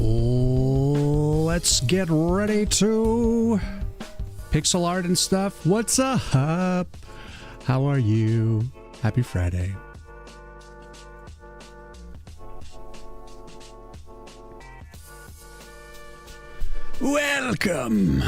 Let's get ready to pixel art and stuff. What's up? How are you? Happy Friday. Welcome.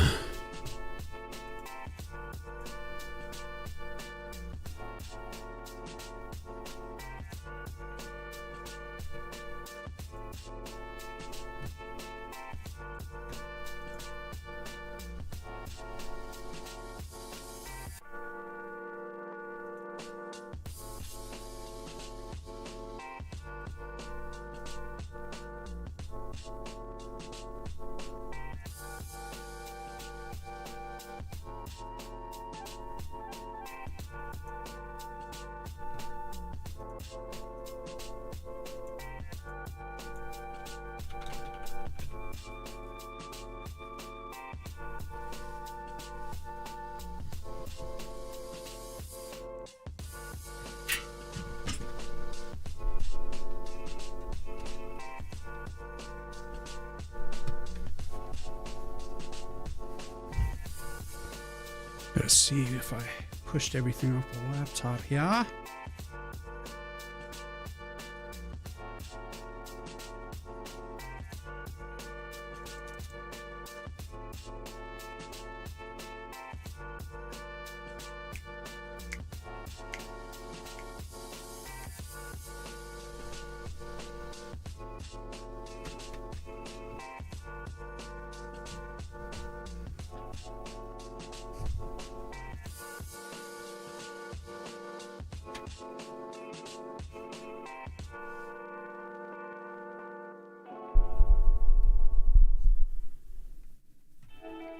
Let's see if I pushed everything off the laptop here.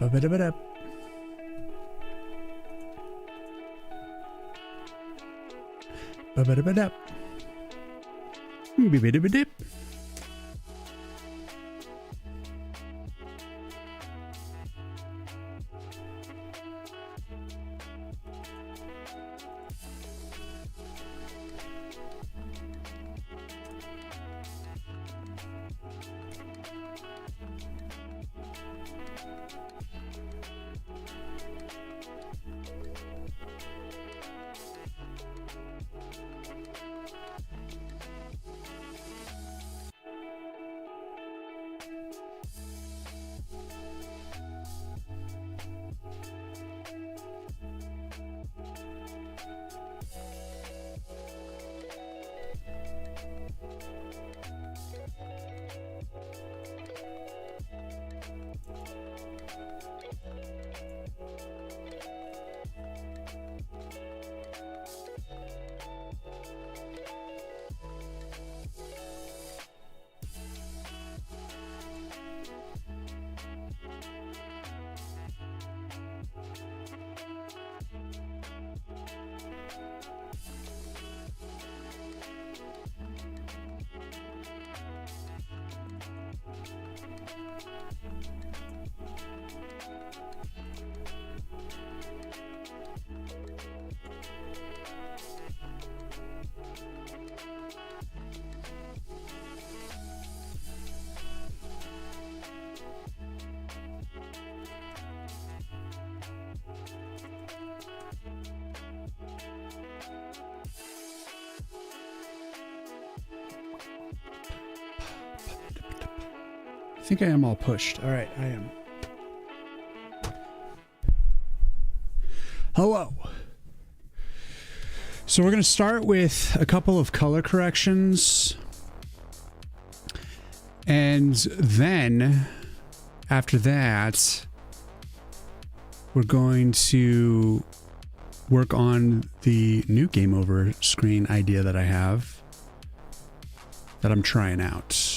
Ba-ba-da-ba-da. Ba-ba-da-ba-da. Be-be-de-be-dip. I think I am all pushed. All right, I am. Hello. So we're going to start with a couple of color corrections. And then after that, we're going to work on the new game over screen idea that I have that I'm trying out.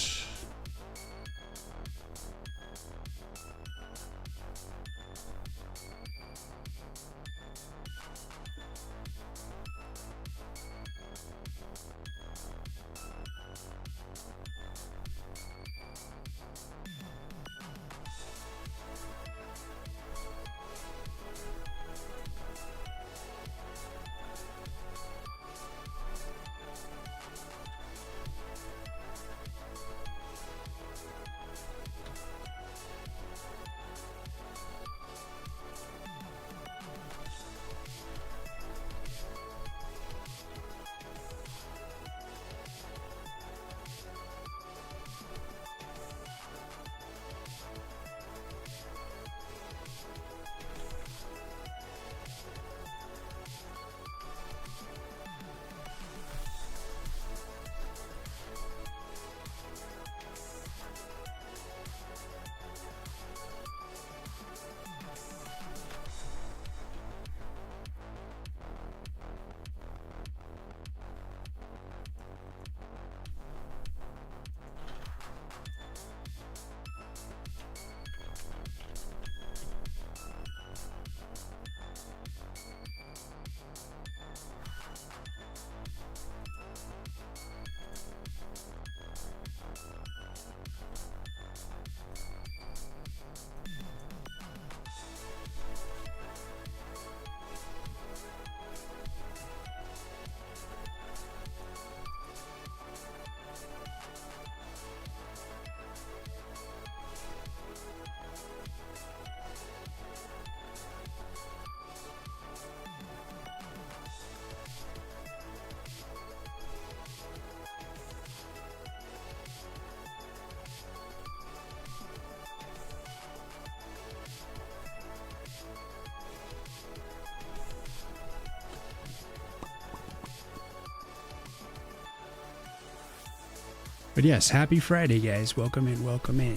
But yes, happy Friday, guys. Welcome in, welcome in.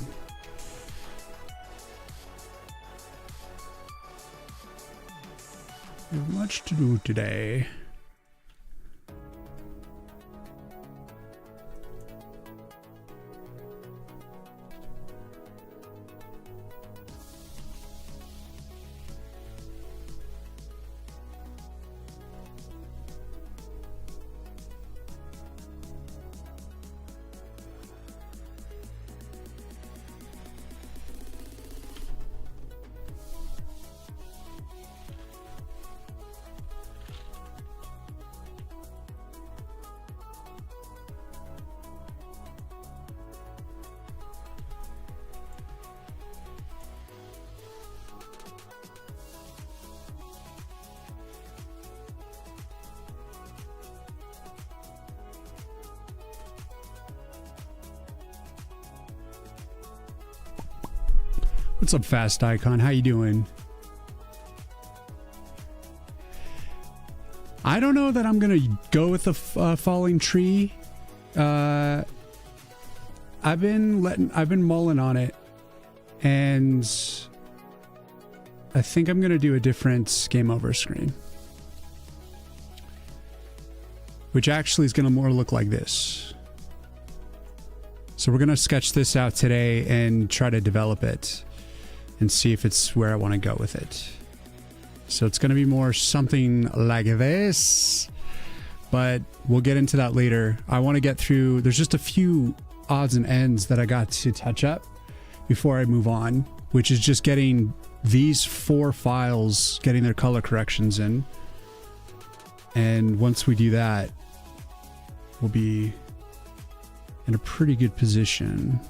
We have much to do today. What's up, Fast Icon? How you doing? I don't know that I'm gonna go with the falling tree. I've been mulling on it, and I think I'm gonna do a different game over screen, which actually is gonna more look like this. So we're gonna sketch this out today and try to develop it and see if it's where I want to go with it. So it's going to be more something like this, but we'll get into that later. I want to get through, there's just a few odds and ends that I got to touch up before I move on, which is just getting these 4 files, getting their color corrections in. And once we do that, we'll be in a pretty good position.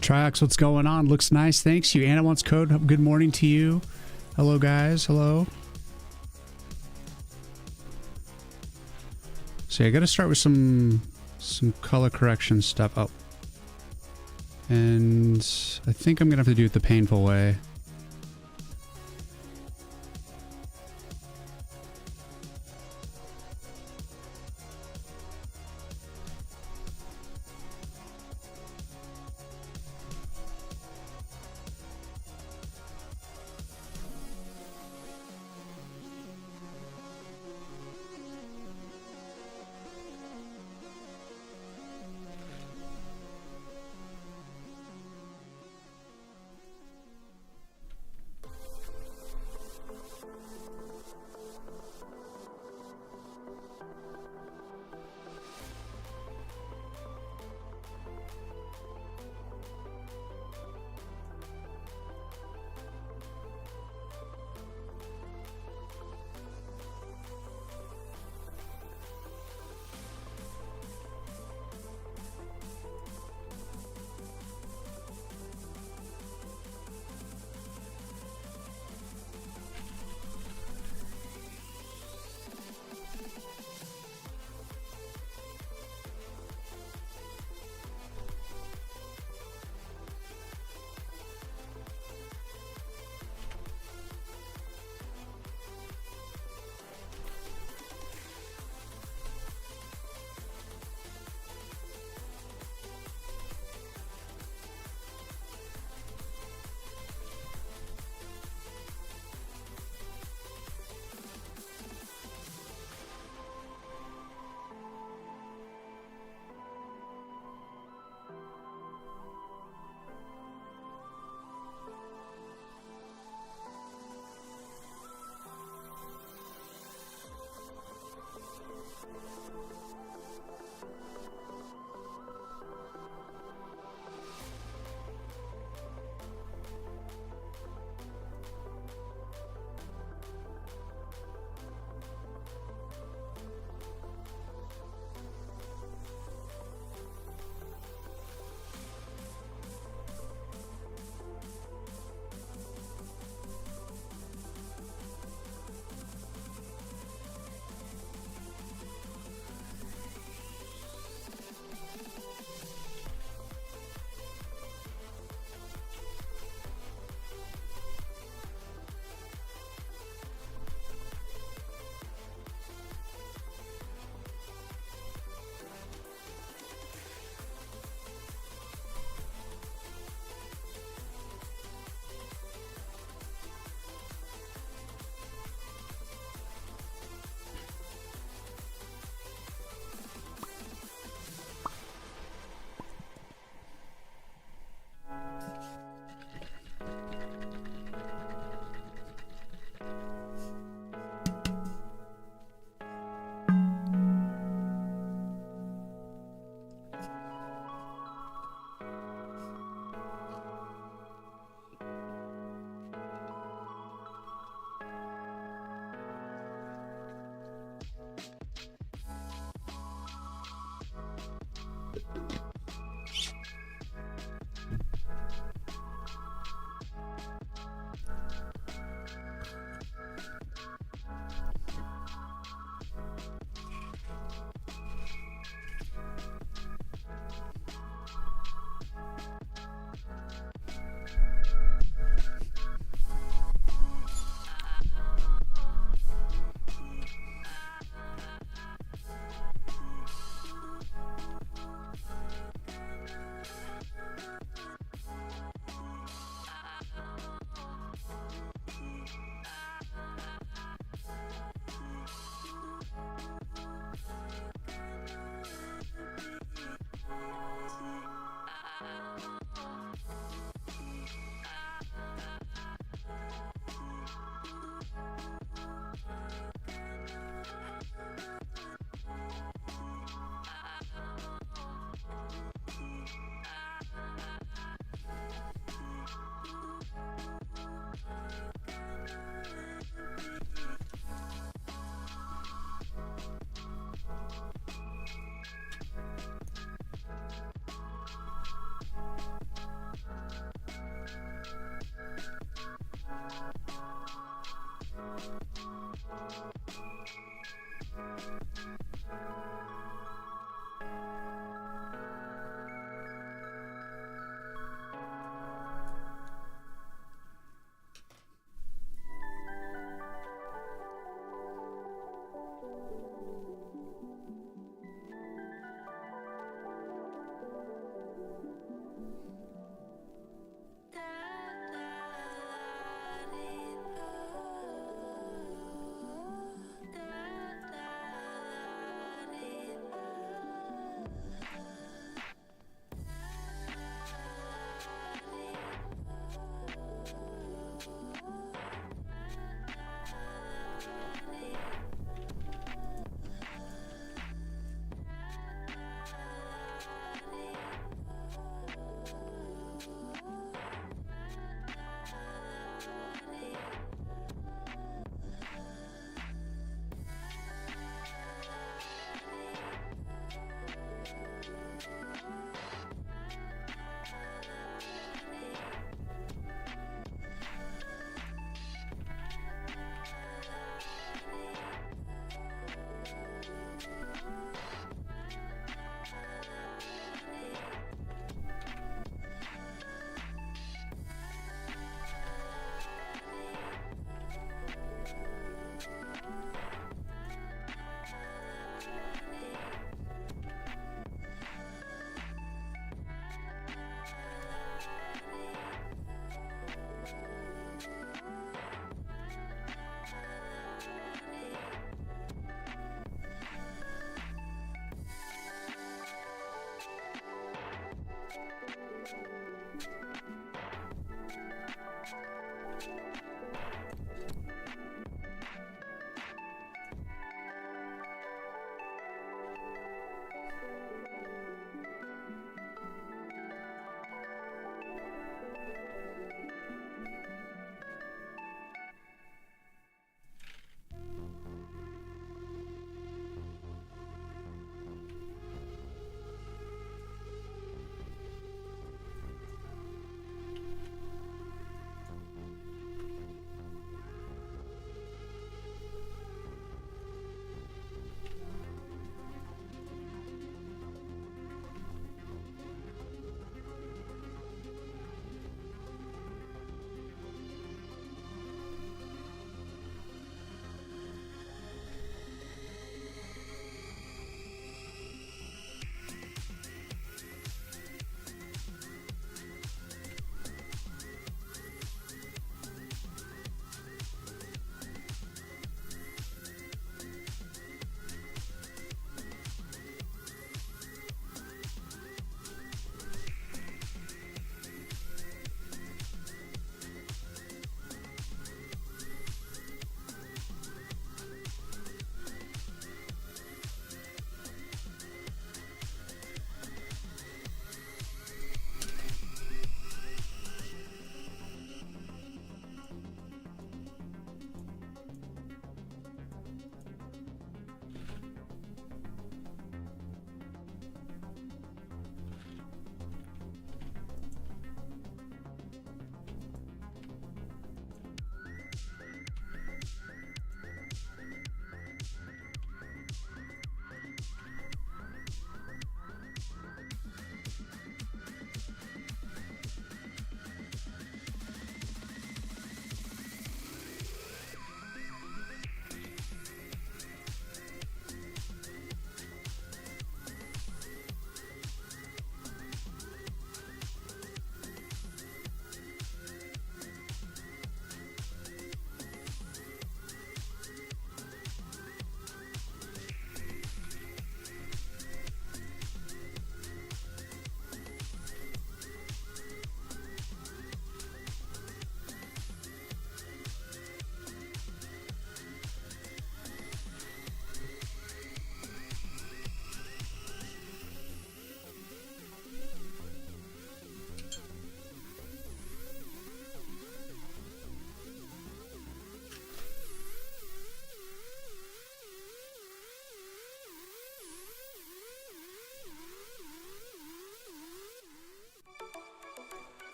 Triox, what's going on? Looks nice. Thanks you. Anna wants code. Good morning to you. Hello, guys. Hello. So I got to start with some color correction stuff. Oh. And I think I'm going to have to do it the painful way.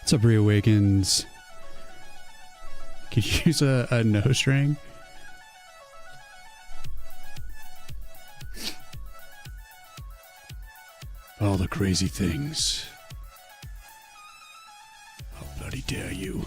What's up, Reawakens? Could you use a nose string? All the crazy things. How bloody dare you?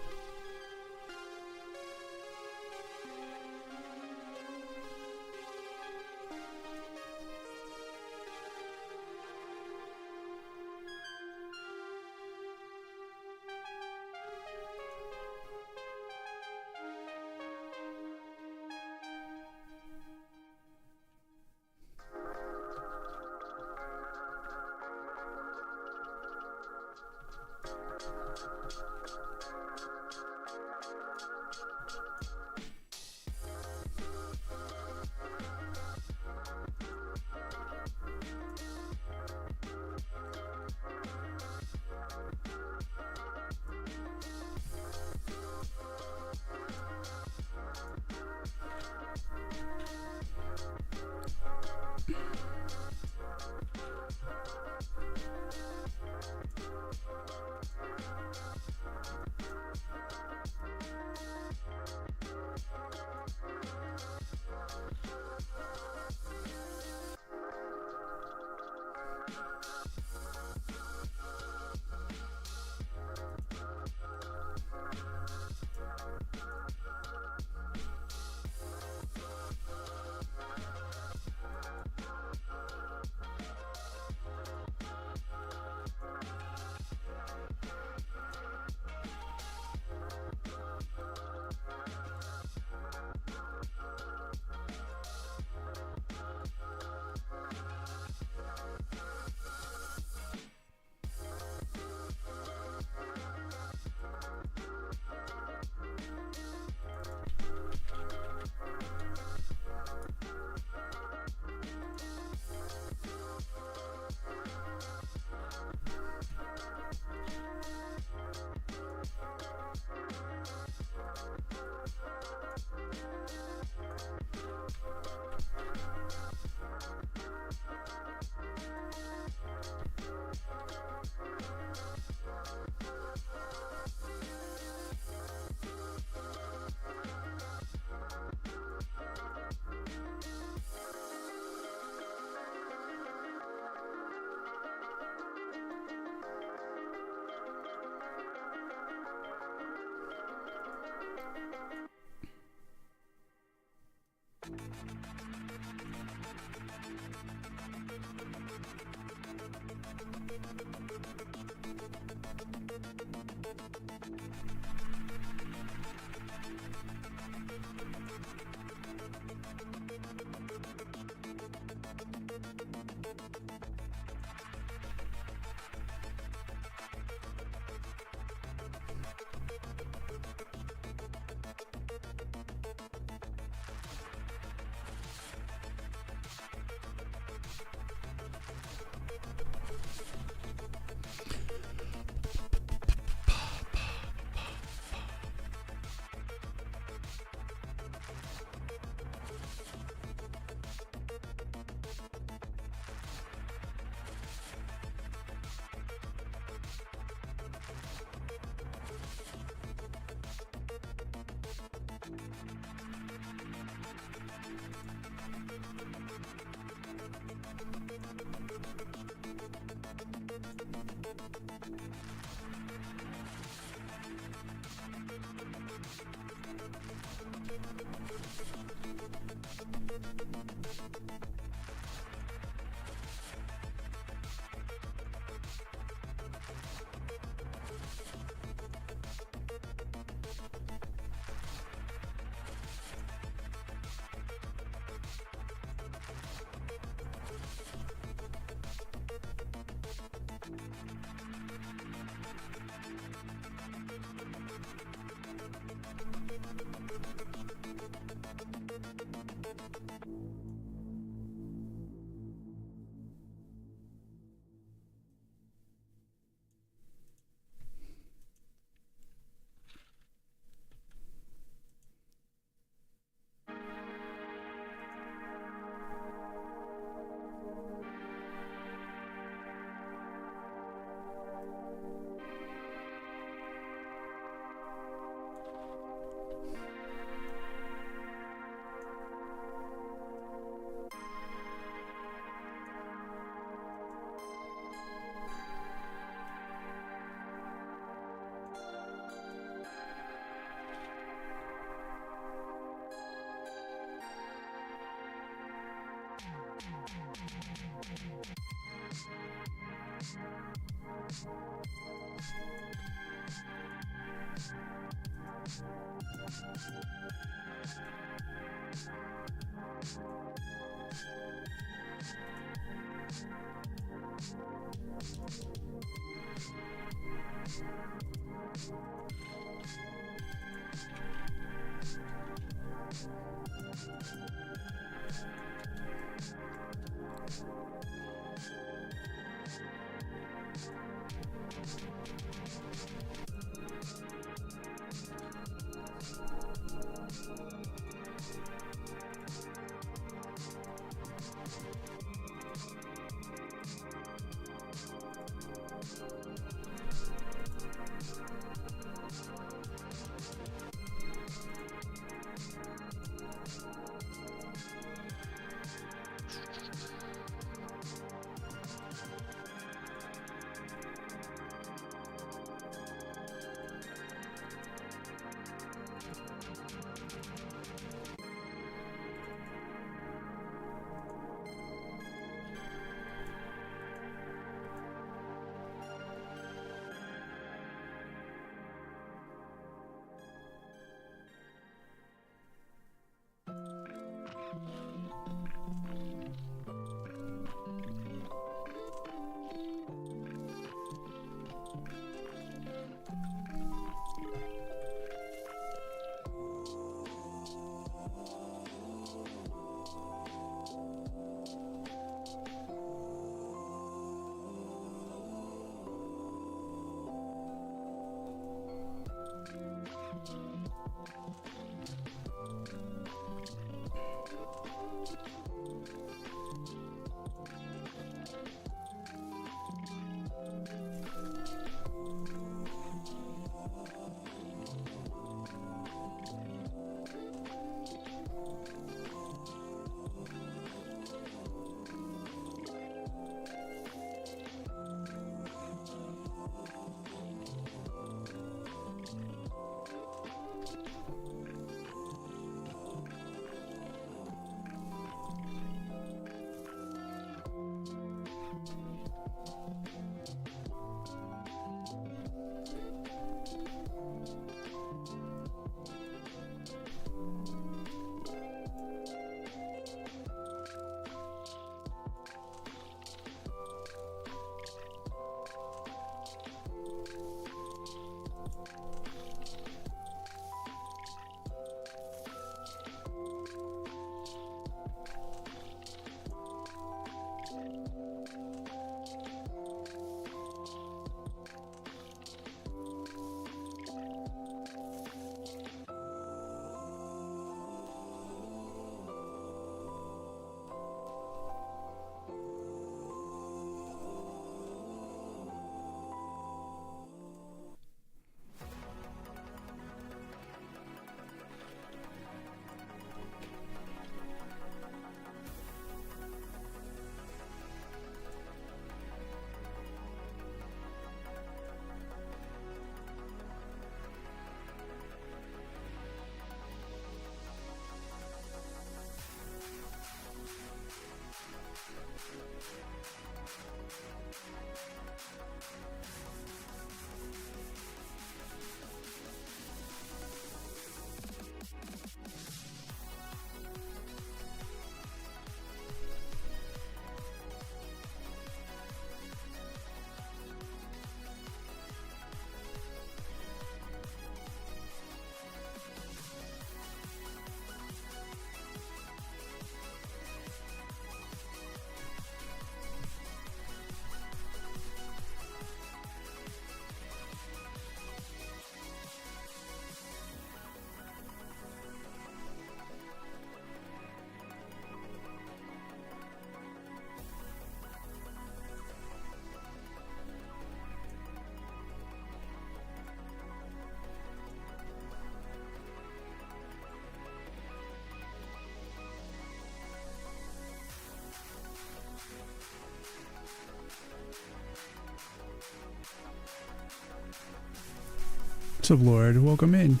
What's up, Lord? Welcome in.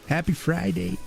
Happy Friday.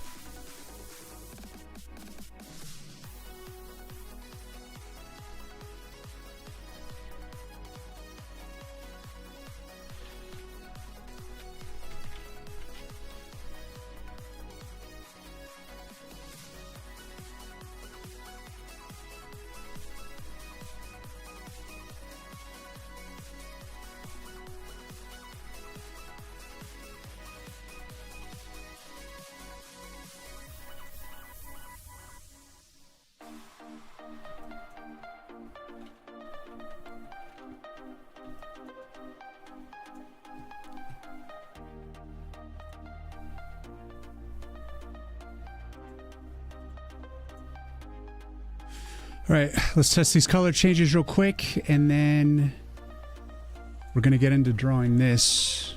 All right, let's test these color changes real quick, and then we're going to get into drawing this,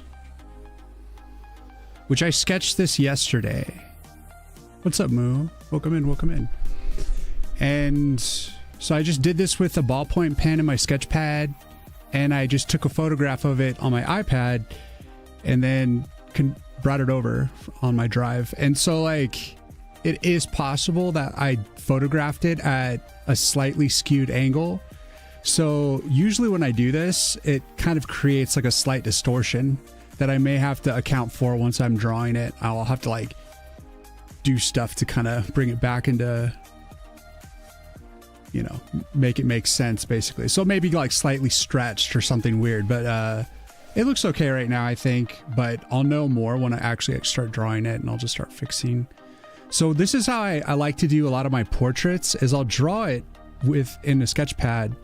which I sketched this yesterday. What's up, Moo? Welcome in, welcome in. And so I just did this with a ballpoint pen and my sketch pad, and I just took a photograph of it on my iPad and then brought it over on my drive. And so, like, it is possible that I photographed it at a slightly skewed angle. So usually when I do this, it kind of creates like a slight distortion that I may have to account for once I'm drawing it. I'll have to like do stuff to kind of bring it back into, you know, make it make sense basically. So maybe like slightly stretched or something weird, but it looks okay right now, I think, but I'll know more when I actually start drawing it, and I'll just start fixing. So this is how I like to do a lot of my portraits, is I'll draw it in a sketch pad,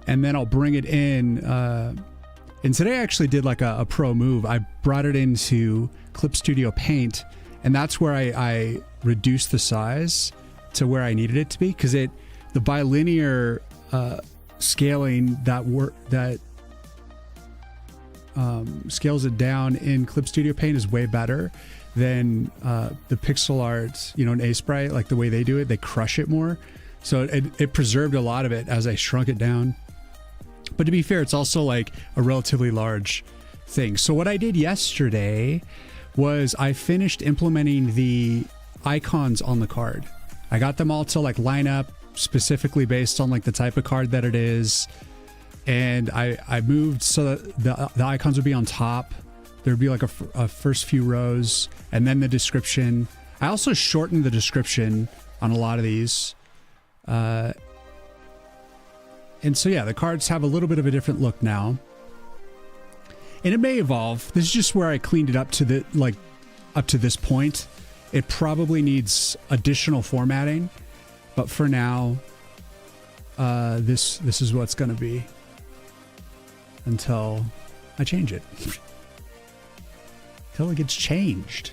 and then I'll bring it in. And today I actually did like a pro move. I brought it into Clip Studio Paint, and that's where I reduced the size to where I needed it to be, because the bilinear scaling that scales it down in Clip Studio Paint is way better than the pixel art, you know, in Sprite, like the way they do it, they crush it more. So it preserved a lot of it as I shrunk it down. But to be fair, it's also like a relatively large thing. So what I did yesterday was I finished implementing the icons on the card. I got them all to like line up specifically based on like the type of card that it is. And I moved so that the icons would be on top. There'd be like a first few rows, and then the description. I also shortened the description on a lot of these. And so, yeah, the cards have a little bit of a different look now. And it may evolve. This is just where I cleaned it up to up to this point. It probably needs additional formatting, but for now, this is what's going to be until I change it. Until it gets changed.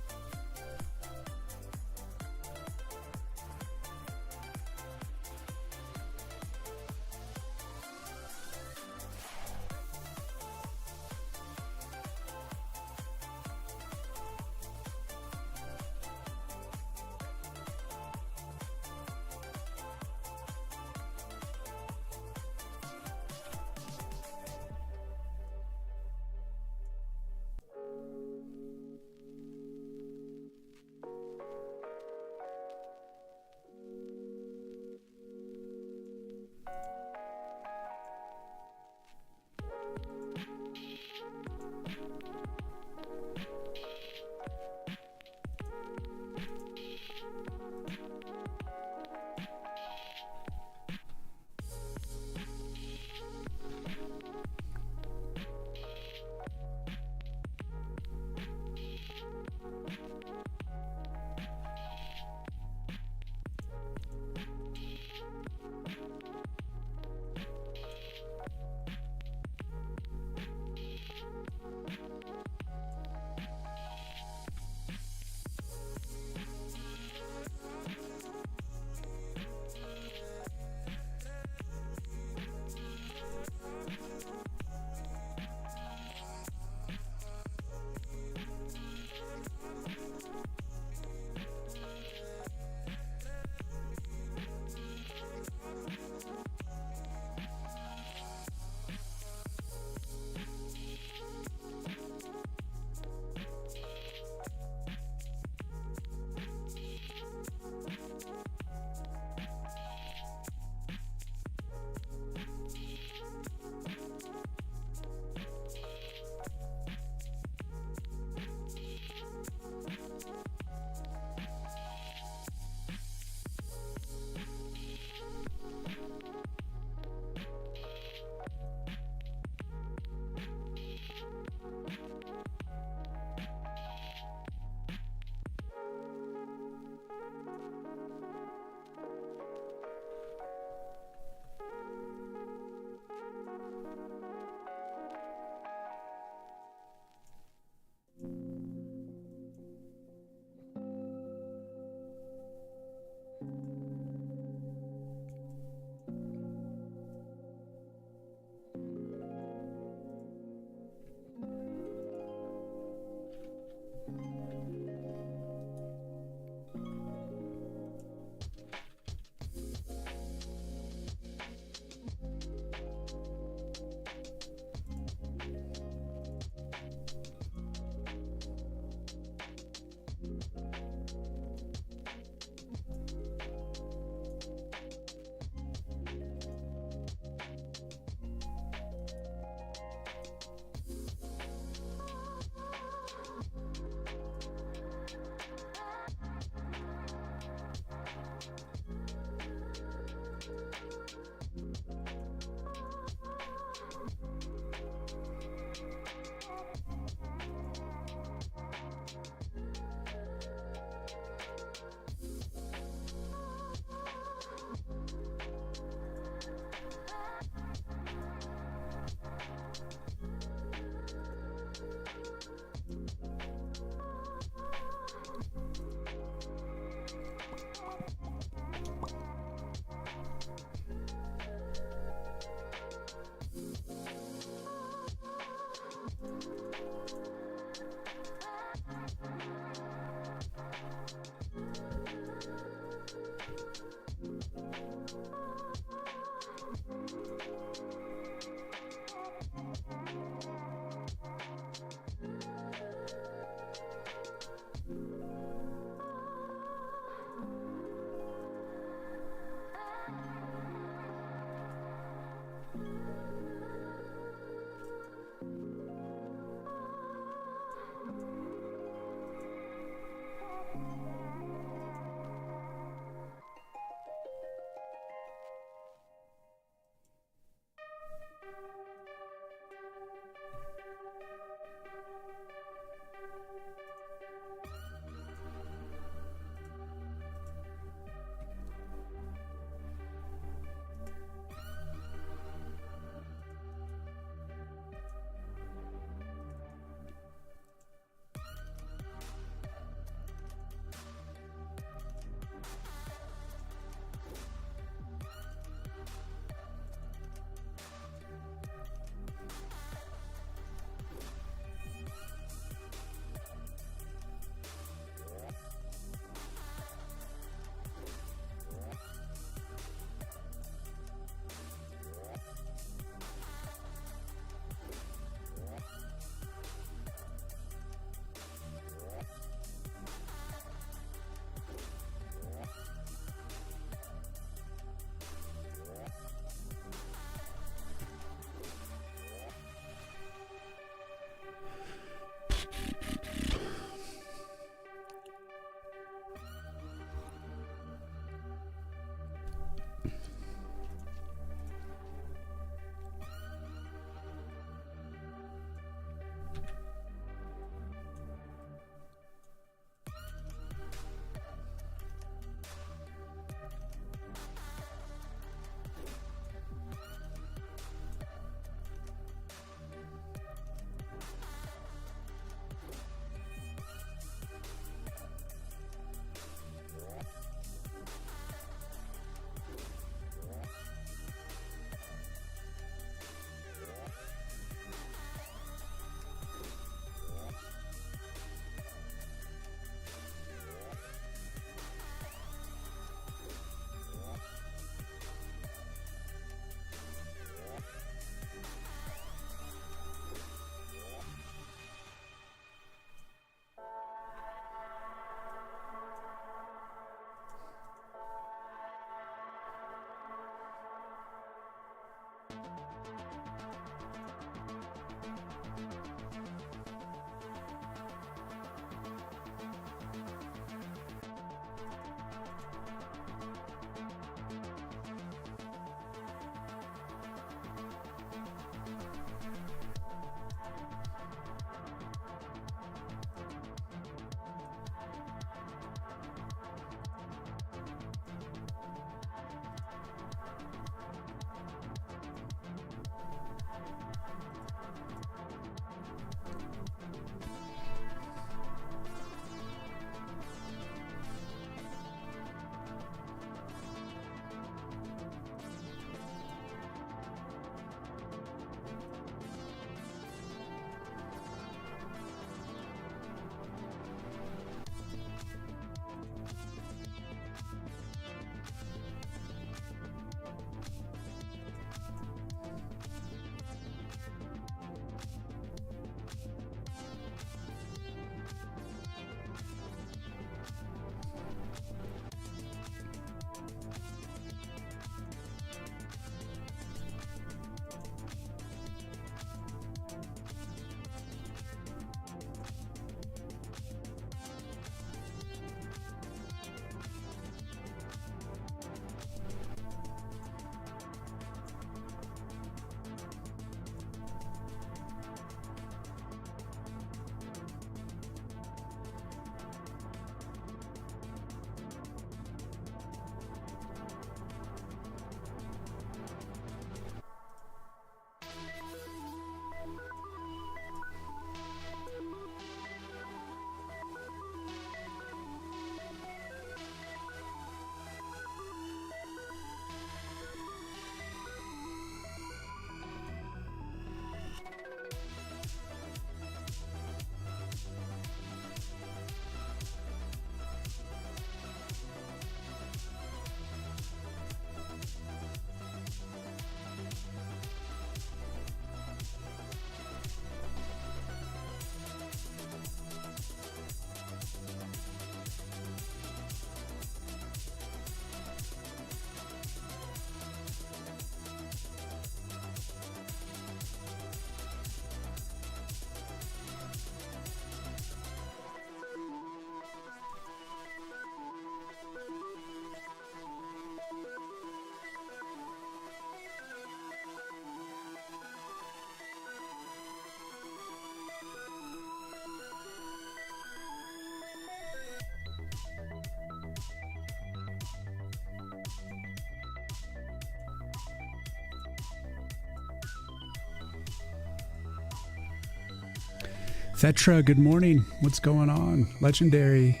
Thetra, good morning. What's going on? Legendary.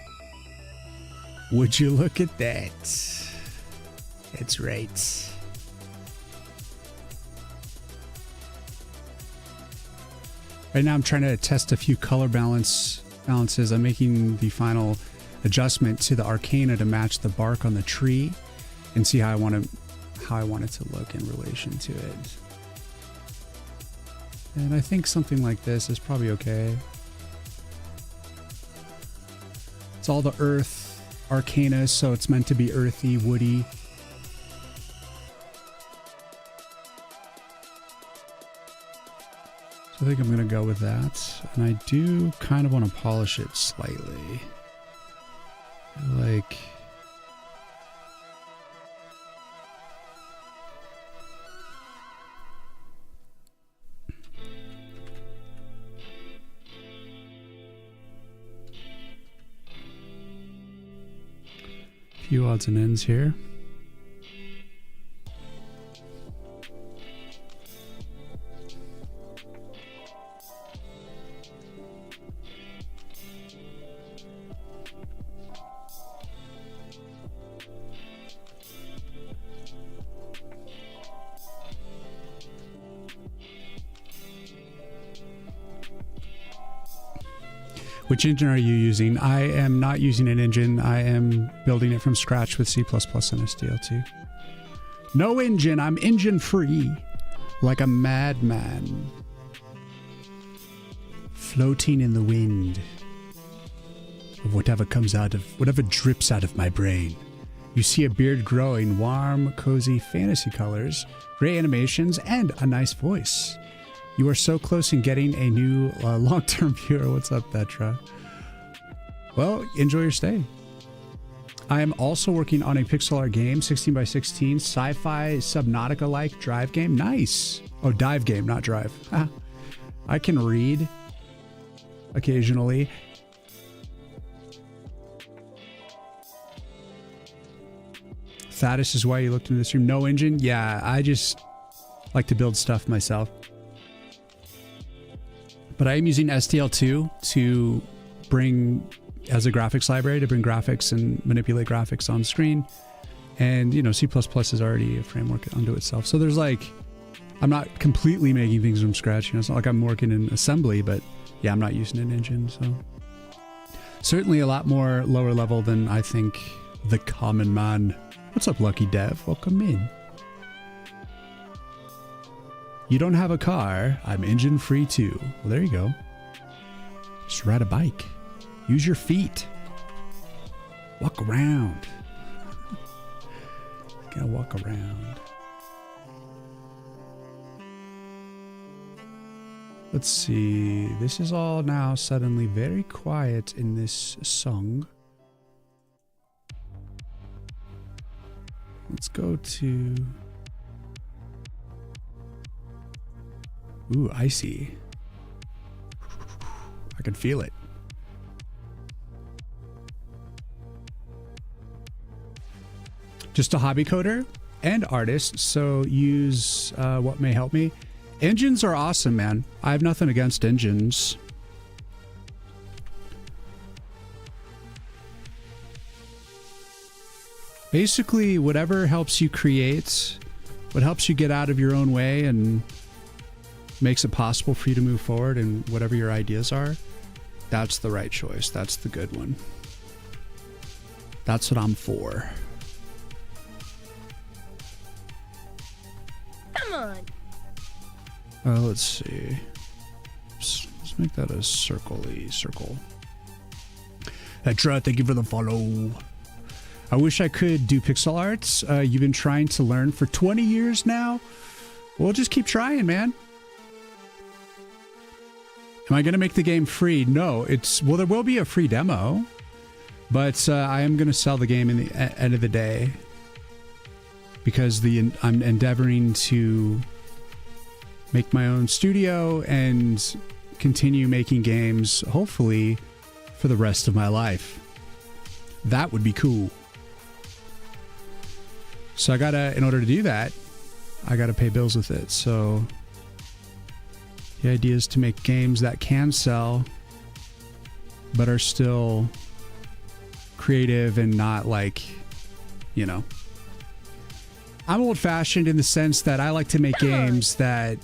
Would you look at that? That's right. Right now I'm trying to test a few color balances. I'm making the final adjustment to the Arcana to match the bark on the tree and see how I want it to look in relation to it. And I think something like this is probably okay. It's all the earth Arcana, so it's meant to be earthy, woody. So I think I'm going to go with that. And I do kind of want to polish it slightly. Like... few odds and ends here. Which engine are you using? I am not using an engine. I am building it from scratch with C++ and SDL2. No engine. I'm engine free. Like a madman. Floating in the wind. Of whatever drips out of my brain. You see a beard growing, warm, cozy fantasy colors, great animations, and a nice voice. You are so close in getting a new long-term viewer. What's up, Thetra? Well, enjoy your stay. I am also working on a pixel art game, 16x16, sci-fi Subnautica-like drive game. Nice. Oh, dive game, not drive. I can read occasionally. Thaddeus is why you looked into this room. No engine? Yeah, I just like to build stuff myself. But I am using SDL2 to bring, as a graphics library, to bring graphics and manipulate graphics on screen. And, you know, C++ is already a framework unto itself. So there's like, I'm not completely making things from scratch. You know, it's not like I'm working in assembly, but yeah, I'm not using an engine. So certainly a lot more lower level than I think the common man. What's up, Lucky Dev? Welcome in. You don't have a car. I'm engine free too. Well, there you go. Just ride a bike. Use your feet. Walk around. Gotta walk around. Let's see. This is all now suddenly very quiet in this song. Let's go to... Ooh, icy. I can feel it. Just a hobby coder and artist, so use what may help me. Engines are awesome, man. I have nothing against engines. Basically, whatever helps you create, what helps you get out of your own way and makes it possible for you to move forward and whatever your ideas are, that's the right choice. That's the good one. That's what I'm for. Come on. Let's see. Let's make that a circle-y circle. Petra, thank you for the follow. I wish I could do pixel arts. You've been trying to learn for 20 years now. We'll just keep trying, man. Am I going to make the game free? No, well, there will be a free demo, but I am going to sell the game in the end of the day because I'm endeavoring to make my own studio and continue making games, hopefully, for the rest of my life. That would be cool. So in order to do that, I gotta pay bills with it. So the idea is to make games that can sell but are still creative and not like, you know. I'm old-fashioned in the sense that I like to make games that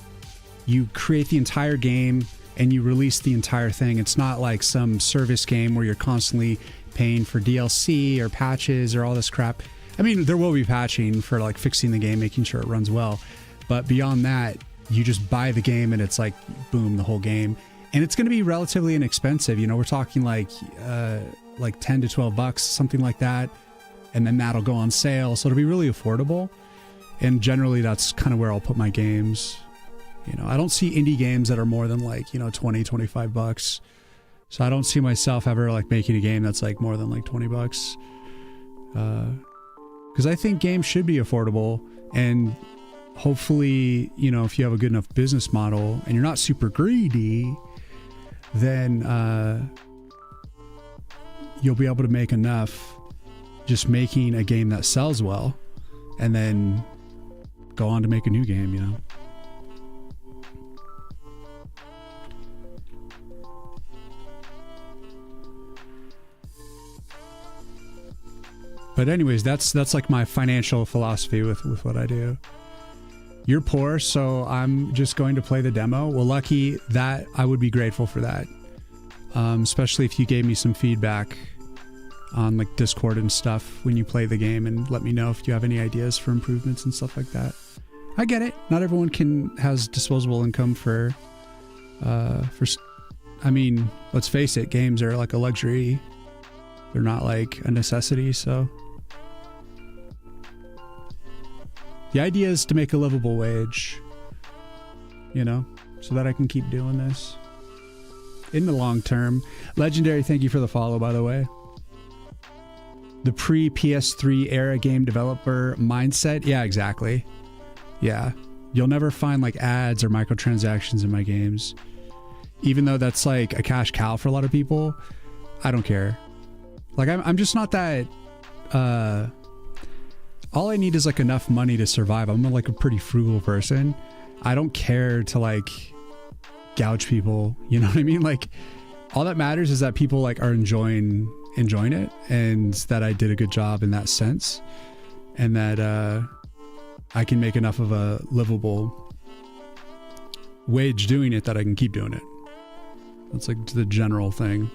you create the entire game and you release the entire thing. It's not like some service game where you're constantly paying for DLC or patches or all this crap. I mean, there will be patching for like fixing the game, making sure it runs well. But beyond that, you just buy the game and it's like, boom, the whole game. And it's going to be relatively inexpensive. You know, we're talking like 10 to 12 bucks, something like that. And then that'll go on sale. So it'll be really affordable. And generally that's kind of where I'll put my games. You know, I don't see indie games that are more than like, you know, 20, 25 bucks. So I don't see myself ever like making a game that's like more than like 20 bucks. Because I think games should be affordable. And hopefully, you know, if you have a good enough business model and you're not super greedy, then you'll be able to make enough just making a game that sells well and then go on to make a new game, you know. But anyways, that's like my financial philosophy with what I do. You're poor, so I'm just going to play the demo. Well, lucky that I would be grateful for that. Especially if you gave me some feedback on like Discord and stuff when you play the game and let me know if you have any ideas for improvements and stuff like that. I get it. Not everyone has disposable income for I mean, let's face it, games are like a luxury. They're not like a necessity, so the idea is to make a livable wage, you know, so that I can keep doing this in the long term. Legendary, thank you for the follow, by the way. The pre-PS3 era game developer mindset. Yeah, exactly. Yeah. You'll never find like ads or microtransactions in my games. Even though that's like a cash cow for a lot of people, I don't care. Like I'm just not that, all I need is like enough money to survive. I'm like a pretty frugal person. I don't care to like gouge people. You know what I mean? Like all that matters is that people like are enjoying it and that I did a good job in that sense. And that, I can make enough of a livable wage doing it that I can keep doing it. That's like the general thing.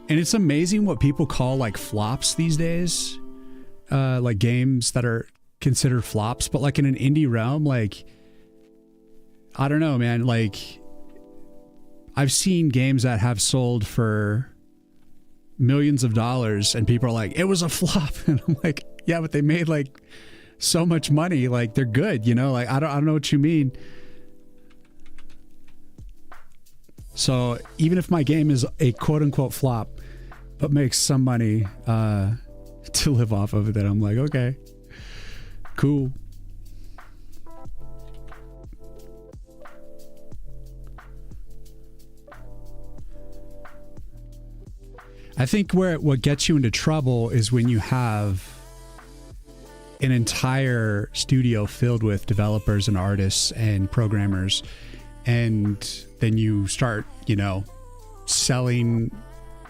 And it's amazing what people call like flops these days. Like games that are considered flops, but like in an indie realm, like, I don't know, man. Like I've seen games that have sold for millions of dollars and people are like, it was a flop. And I'm like, yeah, but they made like so much money. Like they're good, you know, like, I don't know what you mean. So even if my game is a quote unquote flop, but makes some money to live off of it, then I'm like, okay, cool. I think what gets you into trouble is when you have an entire studio filled with developers and artists and programmers, and then you start, you know, selling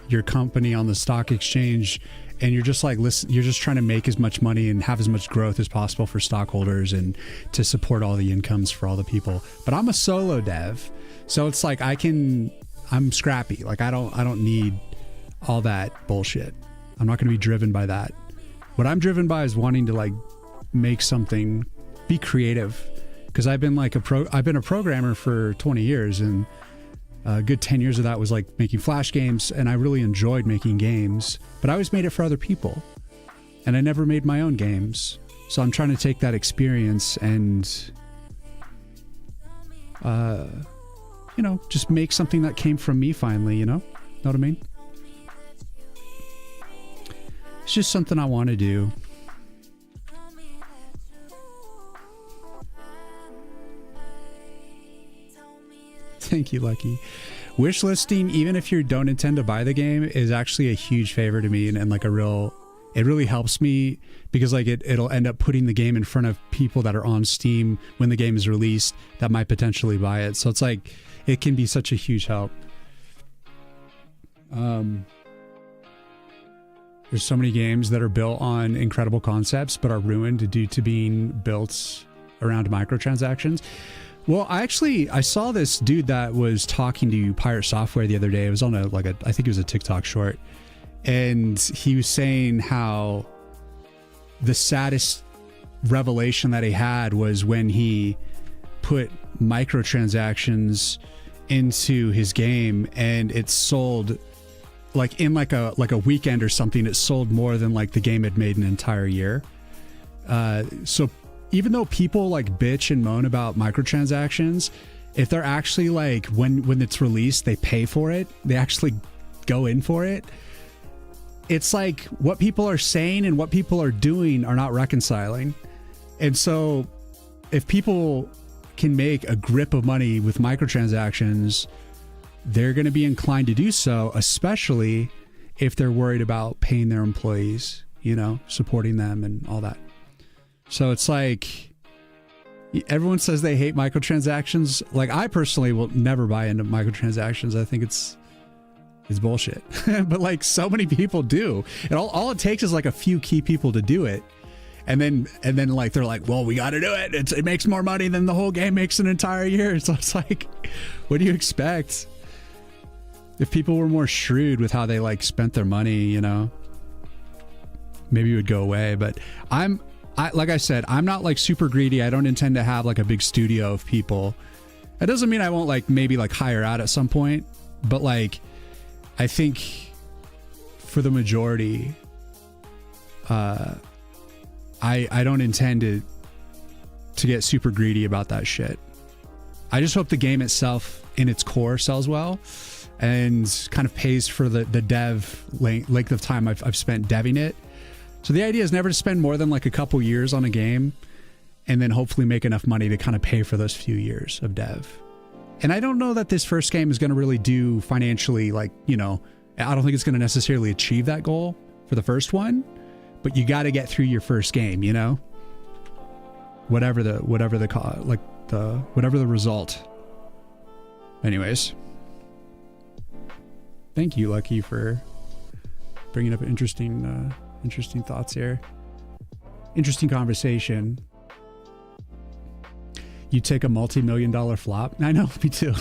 your company on the stock exchange, and you're just like, listen, you're just trying to make as much money and have as much growth as possible for stockholders and to support all the incomes for all the people. But I'm a solo dev, so it's like I'm scrappy. Like I don't need all that bullshit. I'm not going to be driven by that. What I'm driven by is wanting to like make something, be creative. Because I've been like I've been a programmer for 20 years, and a good 10 years of that was like making Flash games, and I really enjoyed making games, but I always made it for other people, and I never made my own games. So I'm trying to take that experience and, you know, just make something that came from me finally, you know what I mean? It's just something I want to do. Thank you, Lucky. Wish listing, even if you don't intend to buy the game, is actually a huge favor to me and like a real it really helps me because like it'll end up putting the game in front of people that are on Steam when the game is released that might potentially buy it. So it's like, it can be such a huge help. There's so many games that are built on incredible concepts but are ruined due to being built around microtransactions. Well, I saw this dude that was talking to Pirate Software the other day. It was on I think it was a TikTok short. And he was saying how the saddest revelation that he had was when he put microtransactions into his game and it sold like in like a weekend or something. It sold more than like the game had made an entire year. So even though people like bitch and moan about microtransactions, if they're actually like when it's released, they pay for it, they actually go in for it. It's like what people are saying and what people are doing are not reconciling. And so if people can make a grip of money with microtransactions, they're going to be inclined to do so, especially if they're worried about paying their employees, you know, supporting them and all that. So it's like everyone says they hate microtransactions. Like I personally will never buy into microtransactions. I think it's bullshit. But like so many people do. And all it takes is like a few key people to do it. And then like they're like, well, we got to do it. It makes more money than the whole game makes an entire year. So it's like, what do you expect? If people were more shrewd with how they like spent their money, you know, maybe it would go away. But like I said, I'm not like super greedy. I don't intend to have like a big studio of people. That doesn't mean I won't like maybe like hire out at some point, but like I think for the majority, I don't intend to get super greedy about that shit. I just hope the game itself in its core sells well and kind of pays for the dev length of time I've spent deving it. So the idea is never to spend more than like a couple years on a game and then hopefully make enough money to kind of pay for those few years of dev. And I don't know that this first game is going to really do financially, like, you know, I don't think it's going to necessarily achieve that goal for the first one, but you got to get through your first game, you know, whatever the result. Anyways, thank you, Lucky, for bringing up interesting thoughts here. Interesting conversation. You take a multi-million-dollar flop? I know, me too.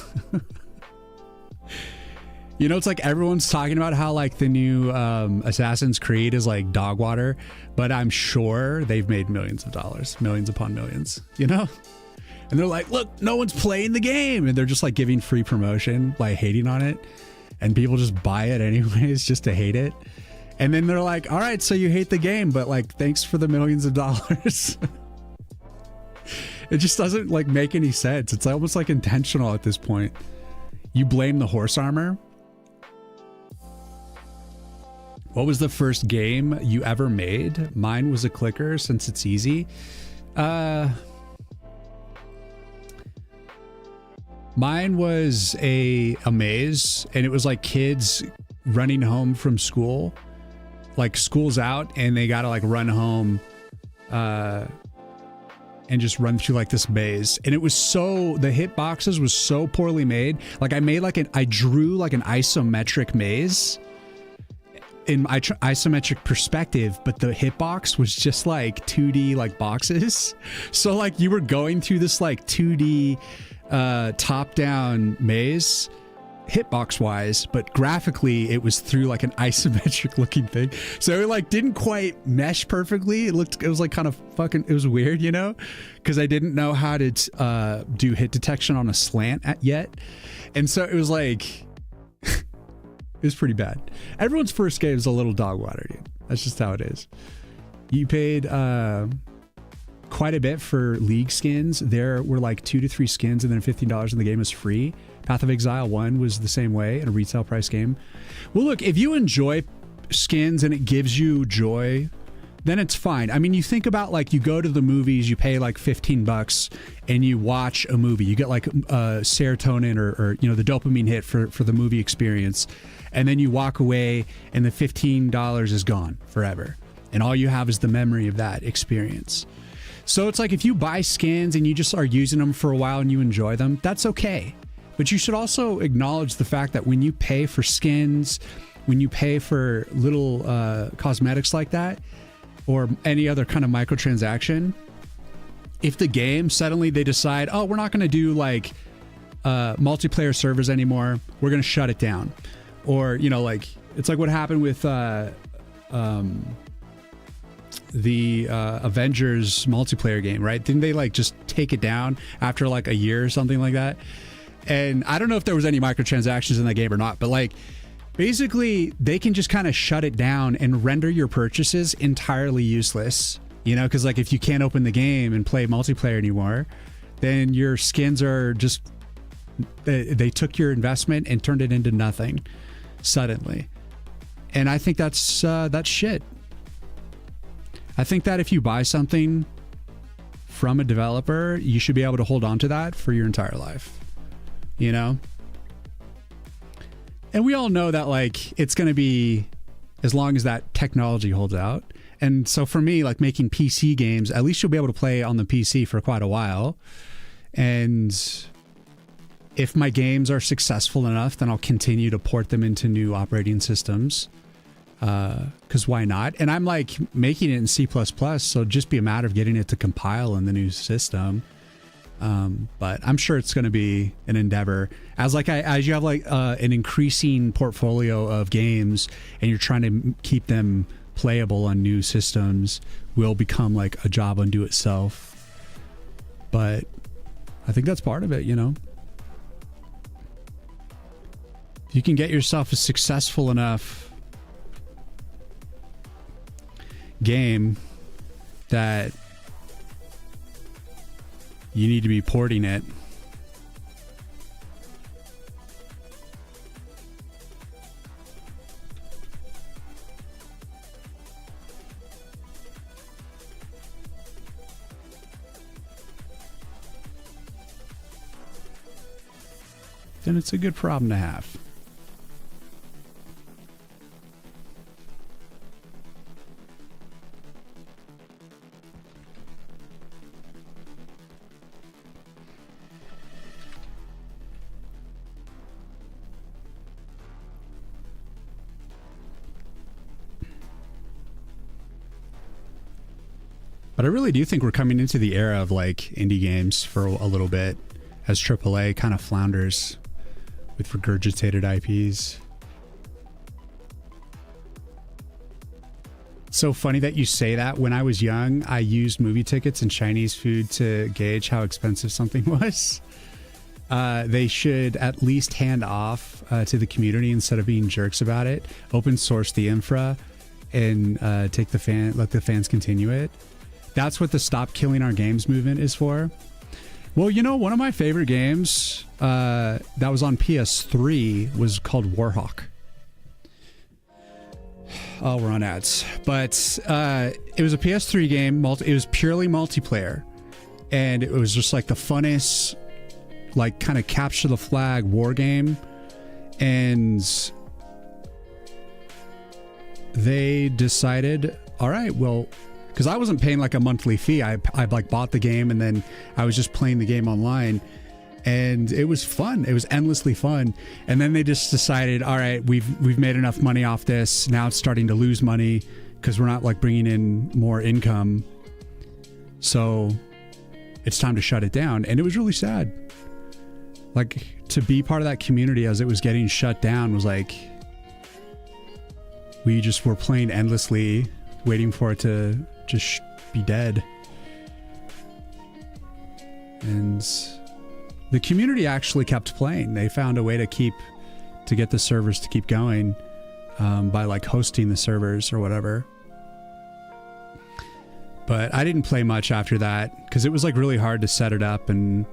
You know, it's like everyone's talking about how like the new Assassin's Creed is like dog water, but I'm sure they've made millions of dollars, millions upon millions, you know? And they're like, look, no one's playing the game. And they're just like giving free promotion, like hating on it. And people just buy it anyways, just to hate it. And then they're like, all right, so you hate the game, but like, thanks for the millions of dollars. It just doesn't like make any sense. It's almost like intentional at this point. You blame the horse armor. What was the first game you ever made? Mine was a clicker since it's easy. Mine was a maze, and it was like kids running home from school. Like school's out and they gotta like run home and just run through like this maze. And it was so, the hitboxes was so poorly made. Like I drew like an isometric maze in isometric perspective, but the hitbox was just like 2D like boxes. So like you were going through this like 2D top-down maze hitbox wise, but graphically it was through like an isometric looking thing, so it like didn't quite mesh perfectly. It was like kind of fucking, it was weird, you know, because I didn't know how to do hit detection on a slant yet, and so it was like it was pretty bad. Everyone's first game is a little dog water, dude. That's just how it is. You paid quite a bit for League skins. There were like 2 to 3 skins and then $15 in the game is free. Path of Exile 1 was the same way in a retail price game. Well, look, if you enjoy skins and it gives you joy, then it's fine. I mean, you think about like you go to the movies, you pay like $15 and you watch a movie. You get like serotonin or you know, the dopamine hit for the movie experience. And then you walk away and the $15 is gone forever. And all you have is the memory of that experience. So it's like if you buy skins and you just are using them for a while and you enjoy them, that's okay. But you should also acknowledge the fact that when you pay for skins, when you pay for little cosmetics like that, or any other kind of microtransaction, if the game suddenly they decide, oh, we're not going to do like multiplayer servers anymore, we're going to shut it down. Or, you know, like it's like what happened with the Avengers multiplayer game, right? Didn't they like just take it down after like a year or something like that? And I don't know if there was any microtransactions in that game or not, but like basically they can just kind of shut it down and render your purchases entirely useless, you know, because like if you can't open the game and play multiplayer anymore, then your skins are just, they took your investment and turned it into nothing suddenly. And I think that's shit. I think that if you buy something from a developer, you should be able to hold on to that for your entire life, you know? And we all know that like it's going to be as long as that technology holds out. And so for me, like making PC games, at least you'll be able to play on the PC for quite a while. And if my games are successful enough, then I'll continue to port them into new operating systems. Because why not? And I'm like making it in C++, so it'd just be a matter of getting it to compile in the new system. But I'm sure it's going to be an endeavor as you have like an increasing portfolio of games and you're trying to keep them playable on new systems, will become like a job unto itself. But I think that's part of it, you know. If you can get yourself a successful enough game that you need to be porting it, then it's a good problem to have. But I really do think we're coming into the era of like indie games for a little bit as AAA kind of flounders with regurgitated IPs. It's so funny that you say that. When I was young, I used movie tickets and Chinese food to gauge how expensive something was. They should at least hand off to the community instead of being jerks about it. Open source the infra and let the fans continue it. That's what the Stop Killing Our Games movement is for. Well, you know, one of my favorite games that was on PS3 was called Warhawk. Oh, we're on ads. But it was a PS3 game. It was purely multiplayer. And it was just like the funnest, like kind of capture the flag war game. And they decided, all right, well, because I wasn't paying like a monthly fee. I like bought the game and then I was just playing the game online, and it was fun. It was endlessly fun. And then they just decided, all right, we've made enough money off this. Now it's starting to lose money because we're not like bringing in more income. So it's time to shut it down. And it was really sad. Like to be part of that community as it was getting shut down was like, we just were playing endlessly, waiting for it to just be dead. And the community actually kept playing. They found a way to get the servers to keep going by like hosting the servers or whatever. But I didn't play much after that because it was like really hard to set it up, and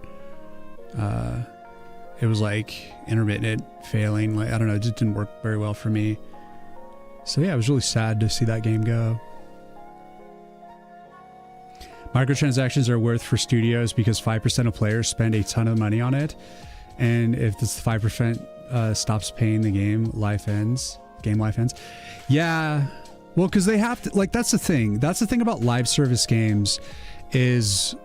it was like intermittent failing. Like, I don't know, it just didn't work very well for me. So yeah, it was really sad to see that game go. Microtransactions are worth for studios because 5% of players spend a ton of money on it. And if this 5% stops paying the game, life ends. Game life ends. Yeah. Well, because they have to, like, that's the thing. That's the thing about live service games is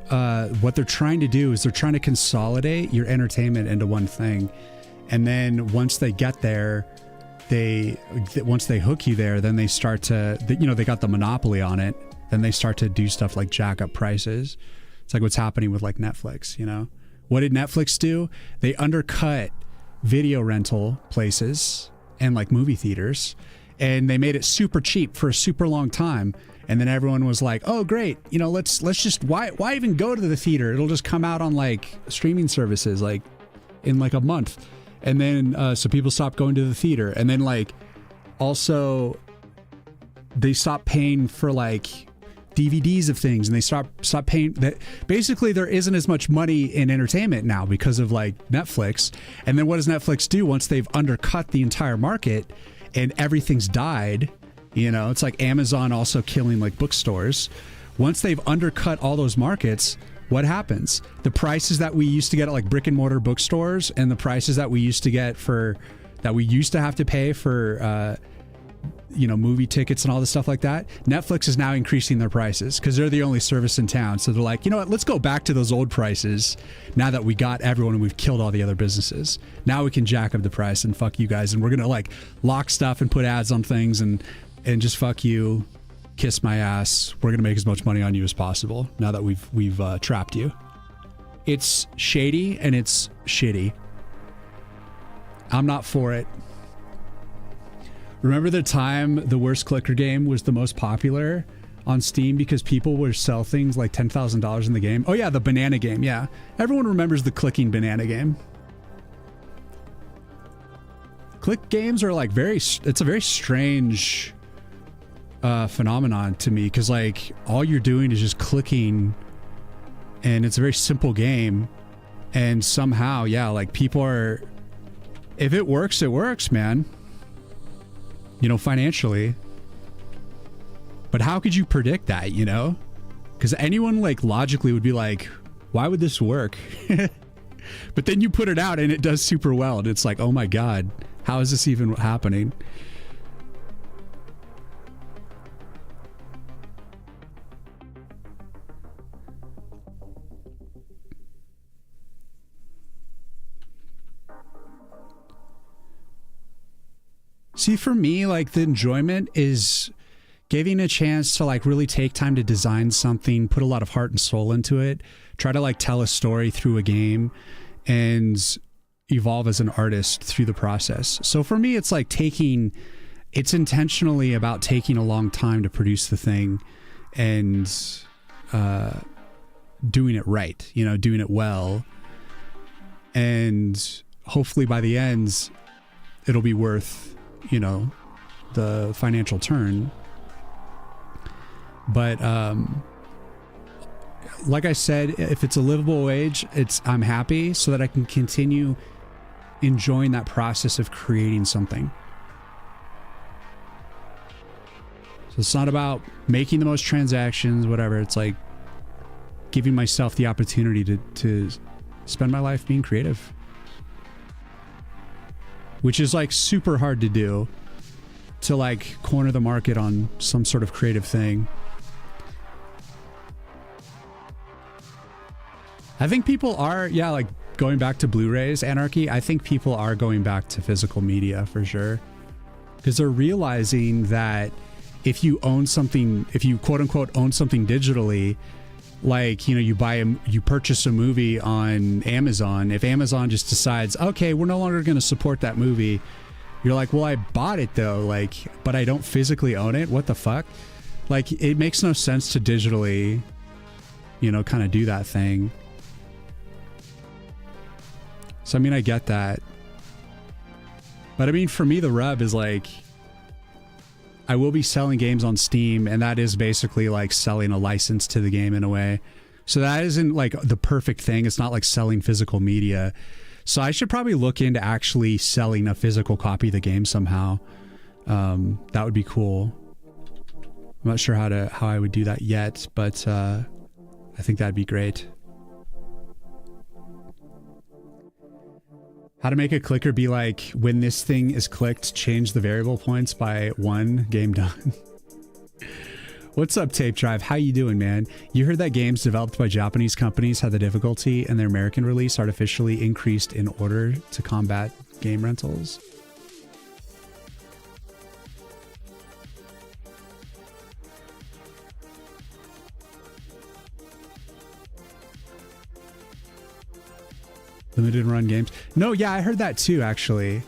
what they're trying to do is they're trying to consolidate your entertainment into one thing. And then once they get there, once they hook you there, then they start to, you know, they got the monopoly on it. Then they start to do stuff like jack up prices. It's like what's happening with like Netflix, you know? What did Netflix do? They undercut video rental places and like movie theaters, and they made it super cheap for a super long time. And then everyone was like, oh great, you know, let's just, why even go to the theater? It'll just come out on like streaming services like in like a month. And then so people stopped going to the theater. And then like also they stopped paying for like DVDs of things, and they stop paying that. Basically there isn't as much money in entertainment now because of like Netflix. And then what does Netflix do once they've undercut the entire market and everything's died? You know, it's like Amazon also killing like bookstores. Once they've undercut all those markets, what happens? The prices that we used to get at like brick and mortar bookstores and the prices that we used to get that we used to have to pay for you know, movie tickets and all this stuff like that, Netflix is now increasing their prices because they're the only service in town. So they're like, you know what, let's go back to those old prices now that we got everyone and we've killed all the other businesses. Now we can jack up the price and fuck you guys, and we're gonna like lock stuff and put ads on things and just fuck you, kiss my ass. We're gonna make as much money on you as possible now that we've trapped you. It's shady and it's shitty. I'm not for it. Remember the time the Worst Clicker game was the most popular on Steam because people would sell things like $10,000 in the game? Oh yeah, the banana game, yeah. Everyone remembers the clicking banana game. Click games are like it's a very strange phenomenon to me, because like all you're doing is just clicking, and it's a very simple game, and somehow, yeah, like people are, if it works, man. You know, financially. But how could you predict that, you know? Because anyone like logically would be like, why would this work? But then you put it out and it does super well, and it's like, oh my god, how is this even happening? See, for me, like the enjoyment is giving a chance to like really take time to design something, put a lot of heart and soul into it, try to like tell a story through a game, and evolve as an artist through the process. So for me, it's like it's intentionally about taking a long time to produce the thing and doing it right, you know, doing it well. And hopefully by the end, it'll be worth, you know, the financial turn. But like I said, if it's a livable wage, I'm happy so that I can continue enjoying that process of creating something. So it's not about making the most transactions, whatever. It's like giving myself the opportunity to spend my life being creative, which is like super hard to do, to like corner the market on some sort of creative thing. I think people are, yeah, like going back to Blu-rays, Anarchy, I think people are going back to physical media for sure. Because they're realizing that if you own something, if you quote unquote own something digitally, like, you know, you purchase a movie on Amazon. If Amazon just decides, okay, we're no longer going to support that movie, you're like, well, I bought it though, like, but I don't physically own it. What the fuck? Like, it makes no sense to digitally, you know, kind of do that thing. So, I mean, I get that. But I mean, for me, the rub is like, I will be selling games on Steam, and that is basically like selling a license to the game in a way. So that isn't like the perfect thing. It's not like selling physical media. So I should probably look into actually selling a physical copy of the game somehow. That would be cool. I'm not sure how I would do that yet, but I think that'd be great. How to make a clicker be like, when this thing is clicked, change the variable points by 1, game done. What's up, Tape Drive? How you doing, man? You heard that games developed by Japanese companies had the difficulty in their American release artificially increased in order to combat game rentals? Limited run games. No, yeah, I heard that too, actually.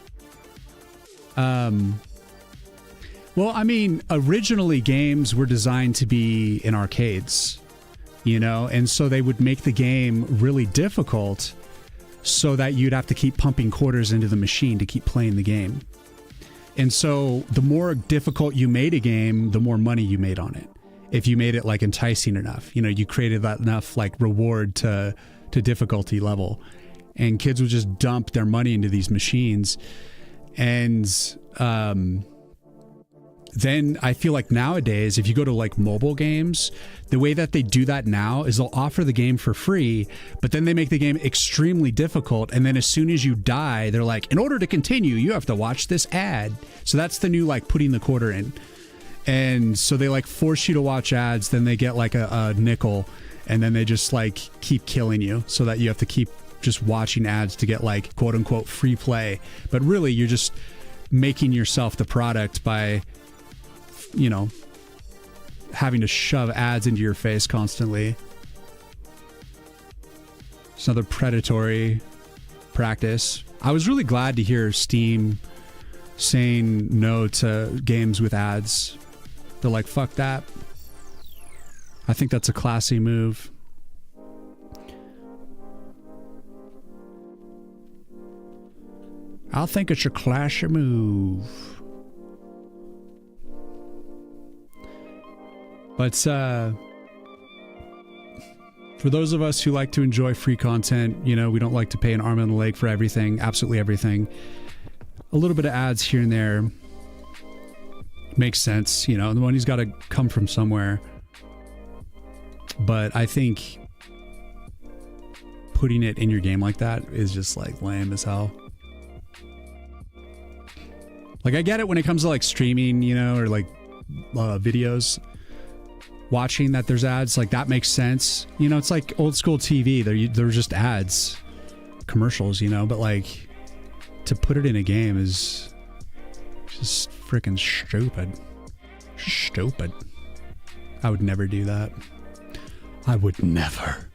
Well, I mean, originally games were designed to be in arcades, you know, and so they would make the game really difficult so that you'd have to keep pumping quarters into the machine to keep playing the game. And so the more difficult you made a game, the more money you made on it. If you made it like enticing enough, you know, you created that enough like reward to difficulty level. And kids would just dump their money into these machines. And then I feel like nowadays, if you go to like mobile games, the way that they do that now is they'll offer the game for free, but then they make the game extremely difficult. And then as soon as you die, they're like, in order to continue, you have to watch this ad. So that's the new like putting the quarter in. And so they like force you to watch ads. Then they get like a nickel, and then they just like keep killing you so that you have to keep just watching ads to get like quote unquote free play. But really you're just making yourself the product by, you know, having to shove ads into your face constantly. It's another predatory practice. I was really glad to hear Steam saying no to games with ads. They're like, fuck that. I think that's a classy move. I think it's a classy move. But for those of us who like to enjoy free content, you know, we don't like to pay an arm and a leg for everything, absolutely everything. A little bit of ads here and there makes sense, you know, the money's got to come from somewhere. But I think putting it in your game like that is just like lame as hell. Like, I get it when it comes to like streaming, you know, or like videos, watching that there's ads, like that makes sense. You know, it's like old school TV. They're just ads, commercials, you know, but like to put it in a game is just freaking stupid. Stupid. I would never do that. I would never.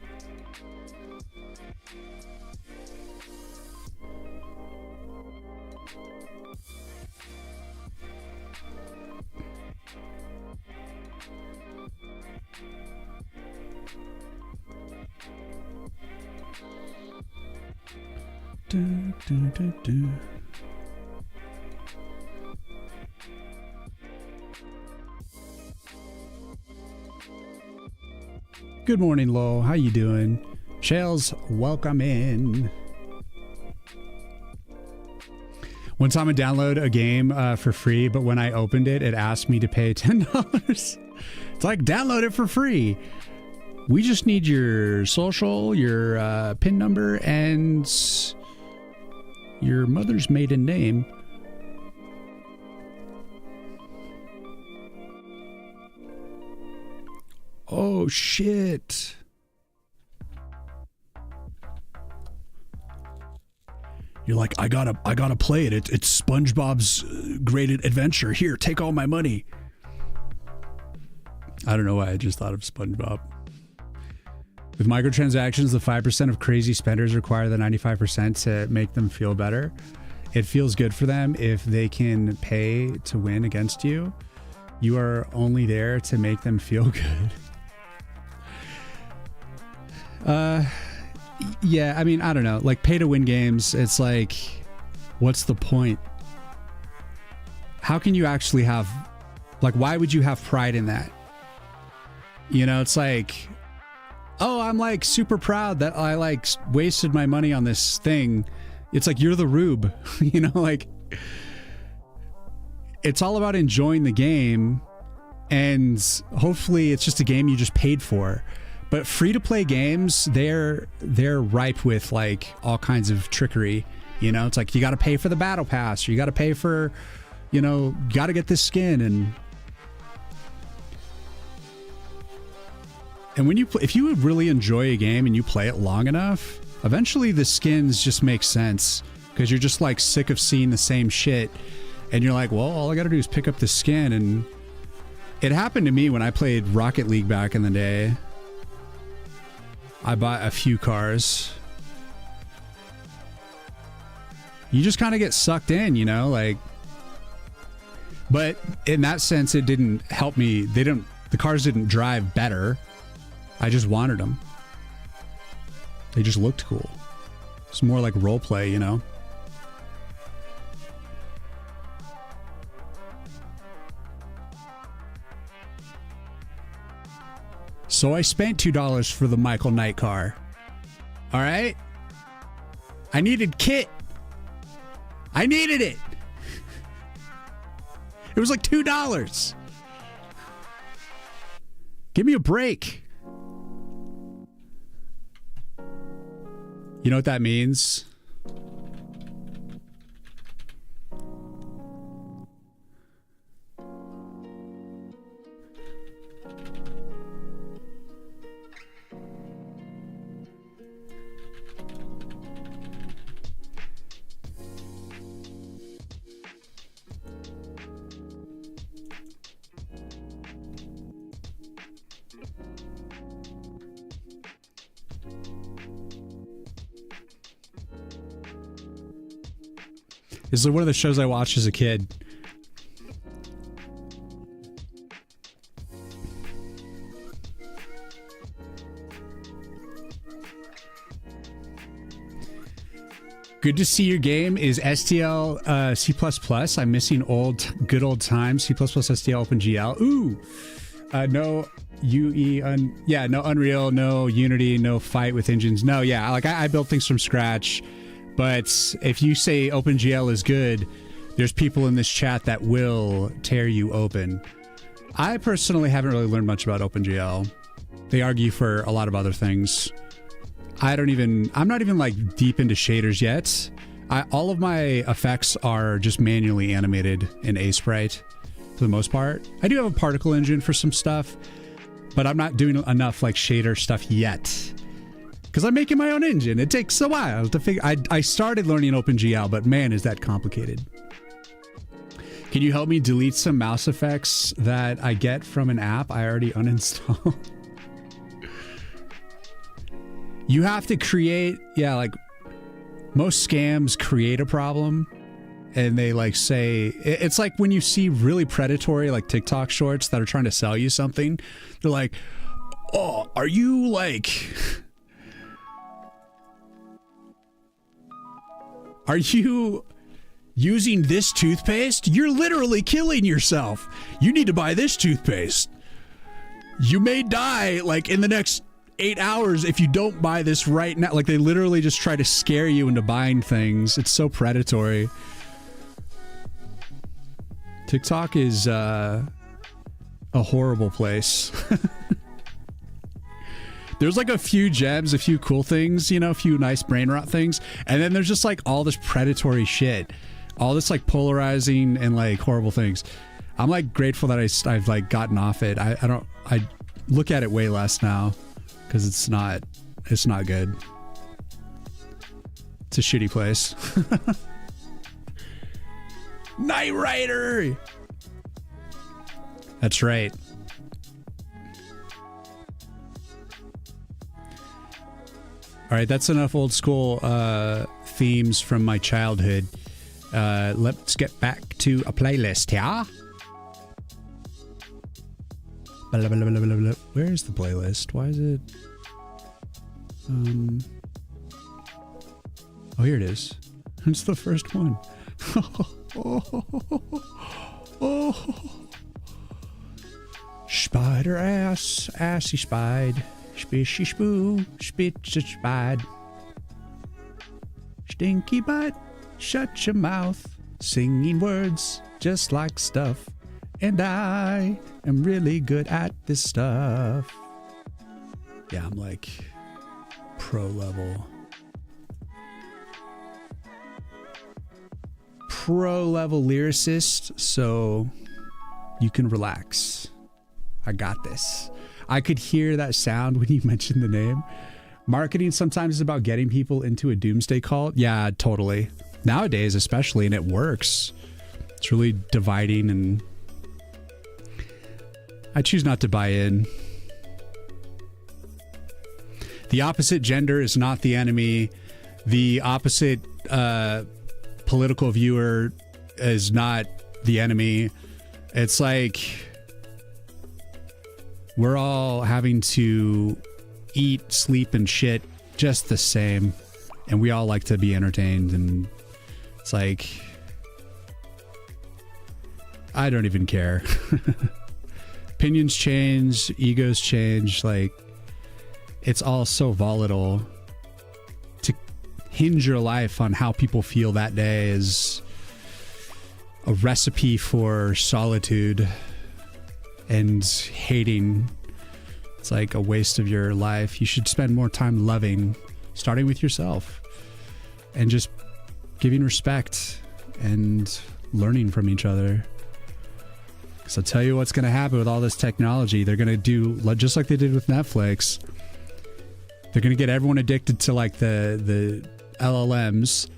Good morning, Lo. How you doing? Shales, welcome in. One time I downloaded a game for free, but when I opened it, it asked me to pay $10. It's like, download it for free. We just need your social, your PIN number, and your mother's maiden name. Oh shit. You're like, I gotta play it. It's SpongeBob's Great Adventure. Here, take all my money. I don't know why I just thought of SpongeBob. With microtransactions, the 5% of crazy spenders require the 95% to make them feel better. It feels good for them if they can pay to win against you. You are only there to make them feel good. Yeah, I mean, I don't know. Like, pay to win games, it's like, what's the point? How can you actually have, like, why would you have pride in that? You know, it's like, oh, I'm like super proud that I like wasted my money on this thing. It's like, you're the rube, you know, like it's all about enjoying the game, and hopefully it's just a game you just paid for. But free to play games, they're ripe with like all kinds of trickery You know, it's like you got to pay for the battle pass, or you got to pay for, you know, you got to get this skin. And when you if you really enjoy a game and you play it long enough, eventually the skins just make sense, because you're just like sick of seeing the same shit, and you're like, well, all I got to do is pick up the skin. And it happened to me when I played Rocket League back in the day. I bought a few cars. You just kind of get sucked in, you know, like, but in that sense, it didn't help me. The cars didn't drive better. I just wanted them. They just looked cool. It's more like role play, you know? So I spent $2 for the Michael Knight car. All right? I needed kit. I needed it. It was like $2. Give me a break. You know what that means? This is one of the shows I watched as a kid. Good to see your game is STL C++. I'm missing good old times. C++ STL OpenGL. Ooh. No UE. No Unreal. No Unity. No Fight with engines. No, yeah. Like I built things from scratch. But if you say OpenGL is good, there's people in this chat that will tear you open. I personally haven't really learned much about OpenGL. They argue for a lot of other things. I'm not even like deep into shaders yet. All of my effects are just manually animated in Sprite for the most part. I do have a particle engine for some stuff, but I'm not doing enough like shader stuff yet. Because I'm making my own engine. It takes a while to figure. I started learning OpenGL, but man, is that complicated. Can you help me delete some mouse effects that I get from an app I already uninstalled? You have to create, like most scams create a problem, and they like say, it's like when you see really predatory like TikTok shorts that are trying to sell you something. They're like, oh, are you like... Are you using this toothpaste? You're literally killing yourself. You need to buy this toothpaste. You may die like in the next 8 hours if you don't buy this right now. Like they literally just try to scare you into buying things. It's so predatory. TikTok is a horrible place. There's like a few gems, a few cool things, you know, a few nice brain rot things. And then there's just like all this predatory shit, all this like polarizing and like horrible things. I'm like grateful that I've like gotten off it. I look at it way less now because it's not good. It's a shitty place. Knight Rider. That's right. All right, that's enough old school themes from my childhood. Let's get back to a playlist, yeah? Where's the playlist? Why is it... Oh, here it is. It's the first one. Spider ass, assy spied. Spishy spoo, spitz spied. Stinky butt, shut your mouth. Singing words just like stuff. And I am really good at this stuff. Yeah, I'm like pro level. pro level lyricist, so you can relax. I got this. I could hear that sound when you mentioned the name. Marketing sometimes is about getting people into a doomsday cult. Yeah, totally. Nowadays, especially, and it works. It's really dividing, and I choose not to buy in. The opposite gender is not the enemy. The opposite political viewer is not the enemy. It's like we're all having to eat, sleep, and shit just the same. And we all like to be entertained. And it's like, I don't even care. Opinions change, egos change. Like, it's all so volatile. To hinge your life on how people feel that day is a recipe for solitude and hating. It's like a waste of your life. You should spend more time loving, starting with yourself, and just giving respect and learning from each other. Because I'll tell you what's going to happen with all this technology. They're going to do just like they did with Netflix. They're going to get everyone addicted to like the LLMs,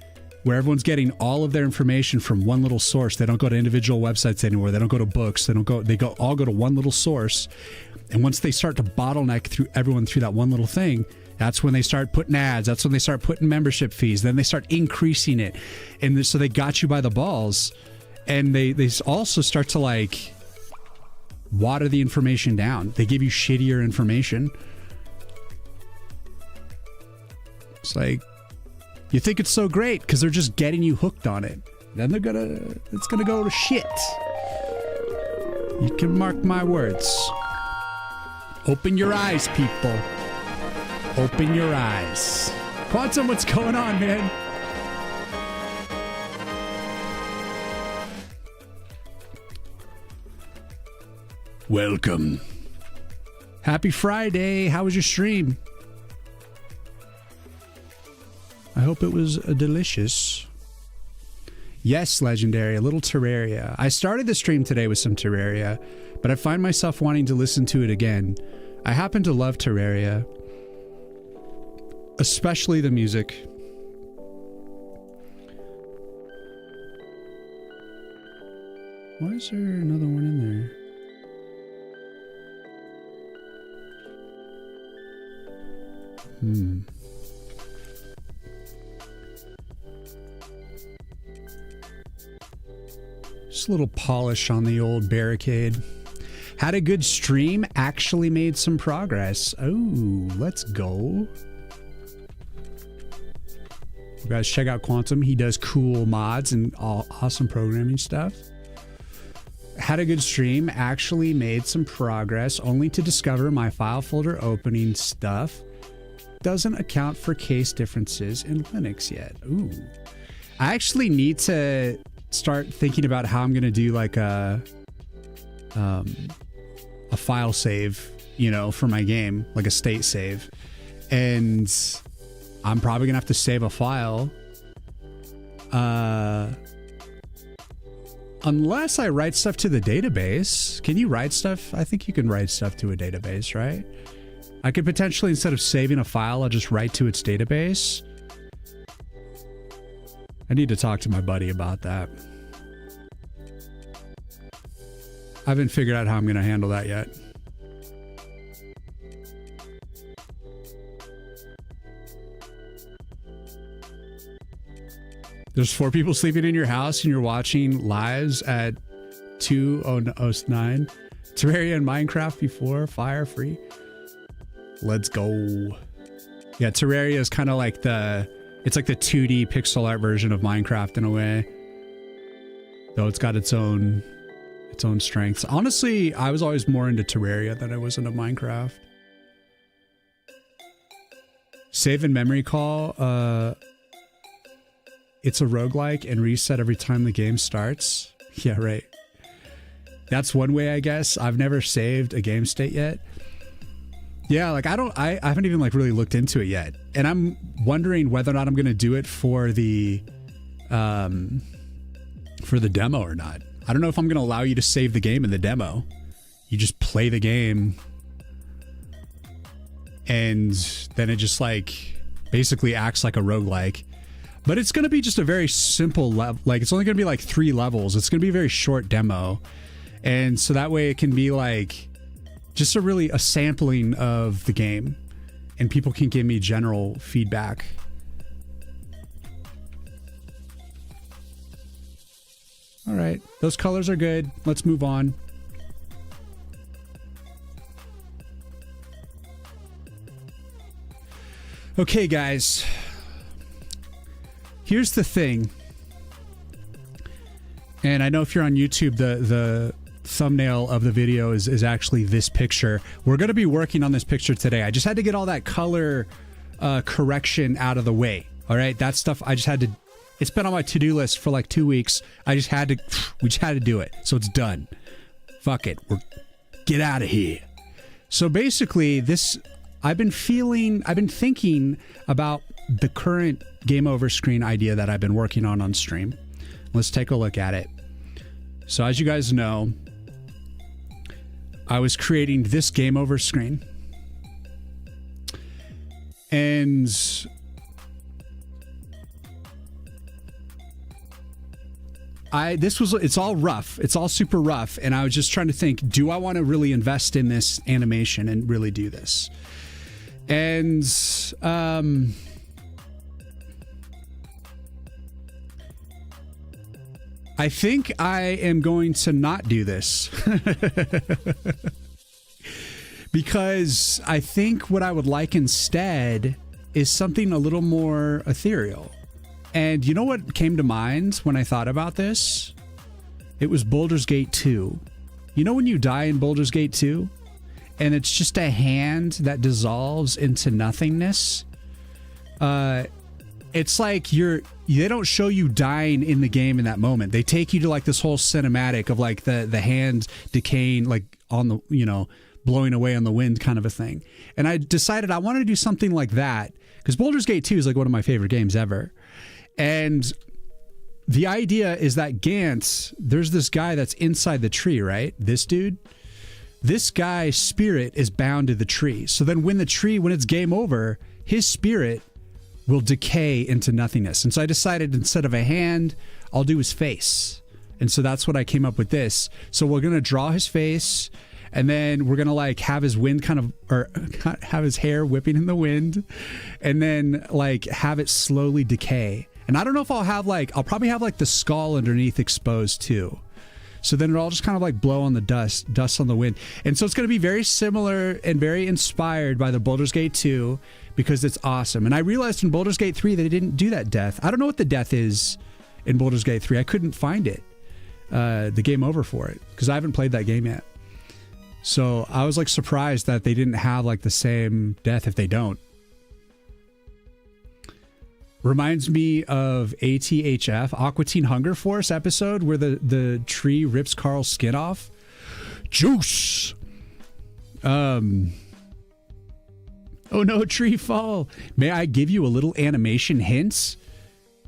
where everyone's getting all of their information from one little source. They don't go to individual websites anymore. They don't go to books. They all go to one little source. And once they start to bottleneck through everyone through that one little thing, that's when they start putting ads. That's when they start putting membership fees. Then they start increasing it. And so they got you by the balls. And they also start to like water the information down. They give you shittier information. It's like, you think it's so great because they're just getting you hooked on it. Then it's gonna go to shit. You can mark my words. Open your eyes, people. Open your eyes. Quantum, what's going on, man? Welcome. Happy Friday. How was your stream? I hope it was delicious. Yes, Legendary, a little Terraria. I started the stream today with some Terraria, but I find myself wanting to listen to it again. I happen to love Terraria, especially the music. Why is there another one in there? Just a little polish on the old barricade. Had a good stream, actually made some progress. Oh, let's go. You guys check out Quantum. He does cool mods and awesome programming stuff. Had a good stream, actually made some progress, only to discover my file folder opening stuff doesn't account for case differences in Linux yet. Ooh. I actually need to start thinking about how I'm going to do like a file save, you know, for my game, like a state save. And I'm probably going to have to save a file. Unless I write stuff to the database. Can you write stuff? I think you can write stuff to a database, right? I could potentially, instead of saving a file, I'll just write to its database. I need to talk to my buddy about that. I haven't figured out how I'm going to handle that yet. There's 4 people sleeping in your house and you're watching lives at 2:09. Terraria and Minecraft before Fire Free. Let's go. Yeah, Terraria is kind of like it's like the 2D pixel art version of Minecraft in a way. Though it's got its own strengths. Honestly, I was always more into Terraria than I was into Minecraft. Save and memory call, it's a roguelike and reset every time the game starts. Yeah, right. That's one way, I guess. I've never saved a game state yet. Yeah, like I haven't even like really looked into it yet. And I'm wondering whether or not I'm going to do it for the for the demo or not. I don't know if I'm going to allow you to save the game in the demo. You just play the game and then it just like basically acts like a roguelike. But it's going to be just a very simple level. Like it's only going to be like 3 levels. It's going to be a very short demo. And so that way it can be like just a sampling of the game and people can give me general feedback. All right, those colors are good. Let's move on. Okay, guys. Here's the thing. And I know if you're on YouTube, the thumbnail of the video is actually this picture. We're going to be working on this picture today. I just had to get all that color correction out of the way. All right, that stuff I just had to. It's been on my to-do list for like 2 weeks. We just had to do it. So it's done. Fuck it. Get out of here. So basically I've been thinking about the current game over screen idea that I've been working on stream. Let's take a look at it. So as you guys know, I was creating this game over screen. And it's all rough. It's all super rough. And I was just trying to think, do I want to really invest in this animation and really do this? And, I think I am going to not do this because I think what I would like instead is something a little more ethereal. And you know what came to mind when I thought about this? It was Baldur's Gate 2. You know when you die in Baldur's Gate 2 and it's just a hand that dissolves into nothingness? It's like they don't show you dying in the game in that moment. They take you to like this whole cinematic of like the hand decaying, like on the, you know, blowing away on the wind kind of a thing. And I decided I wanted to do something like that because Baldur's Gate 2 is like one of my favorite games ever. And the idea is that Gantz, there's this guy that's inside the tree, right? This dude, this guy's spirit is bound to the tree. So then when it's game over, his spirit will decay into nothingness. And so I decided instead of a hand, I'll do his face. And so that's what I came up with this. So we're going to draw his face and then we're going to like have his wind have his hair whipping in the wind and then like have it slowly decay. And I don't know if I'll probably have like the skull underneath exposed too. So then it'll all just kind of like blow on the dust on the wind. And so it's going to be very similar and very inspired by the Baldur's Gate 2 because it's awesome. And I realized in Baldur's Gate 3 they didn't do that death. I don't know what the death is in Baldur's Gate 3. I couldn't find it, the game over for it, because I haven't played that game yet. So I was like surprised that they didn't have like the same death if they don't. Reminds me of ATHF, Aqua Teen Hunger Force episode where the tree rips Carl's skin off. Juice! Oh no, tree fall. May I give you a little animation hints?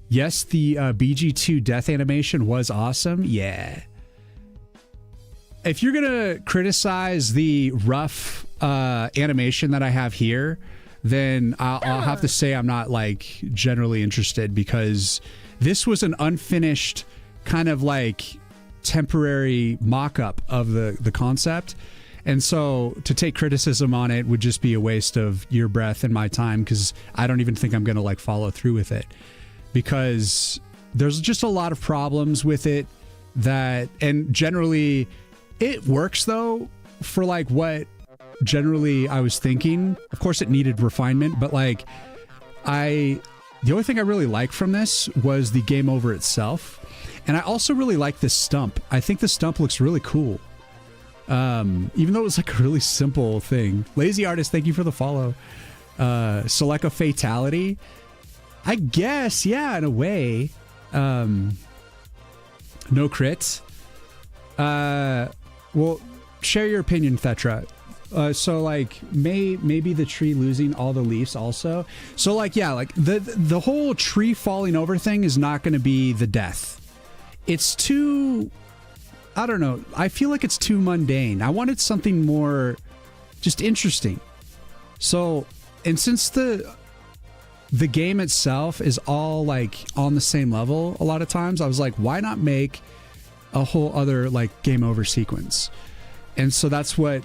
Yes, the BG2 death animation was awesome. Yeah. If you're going to criticize the rough animation that I have here, then I'll have to say I'm not like generally interested because this was an unfinished kind of like temporary mock-up of the concept. And so to take criticism on it would just be a waste of your breath and my time because I don't even think I'm going to like follow through with it because there's just a lot of problems with it and generally it works though for like what generally I was thinking. Of course it needed refinement, but like the only thing I really liked from this was the game over itself. And I also really like this stump. I think the stump looks really cool. Even though it was like a really simple thing. Lazy Artist, thank you for the follow. So like a fatality, I guess, yeah, in a way. No crits. Well, share your opinion, Thetra. So like maybe the tree losing all the leaves also. So like, yeah, like the whole tree falling over thing is not going to be the death. it's too, I don't know. I feel like it's too mundane. I wanted something more just interesting. So, and since the game itself is all like on the same level a lot of times, I was like, why not make a whole other like game over sequence? And so that's when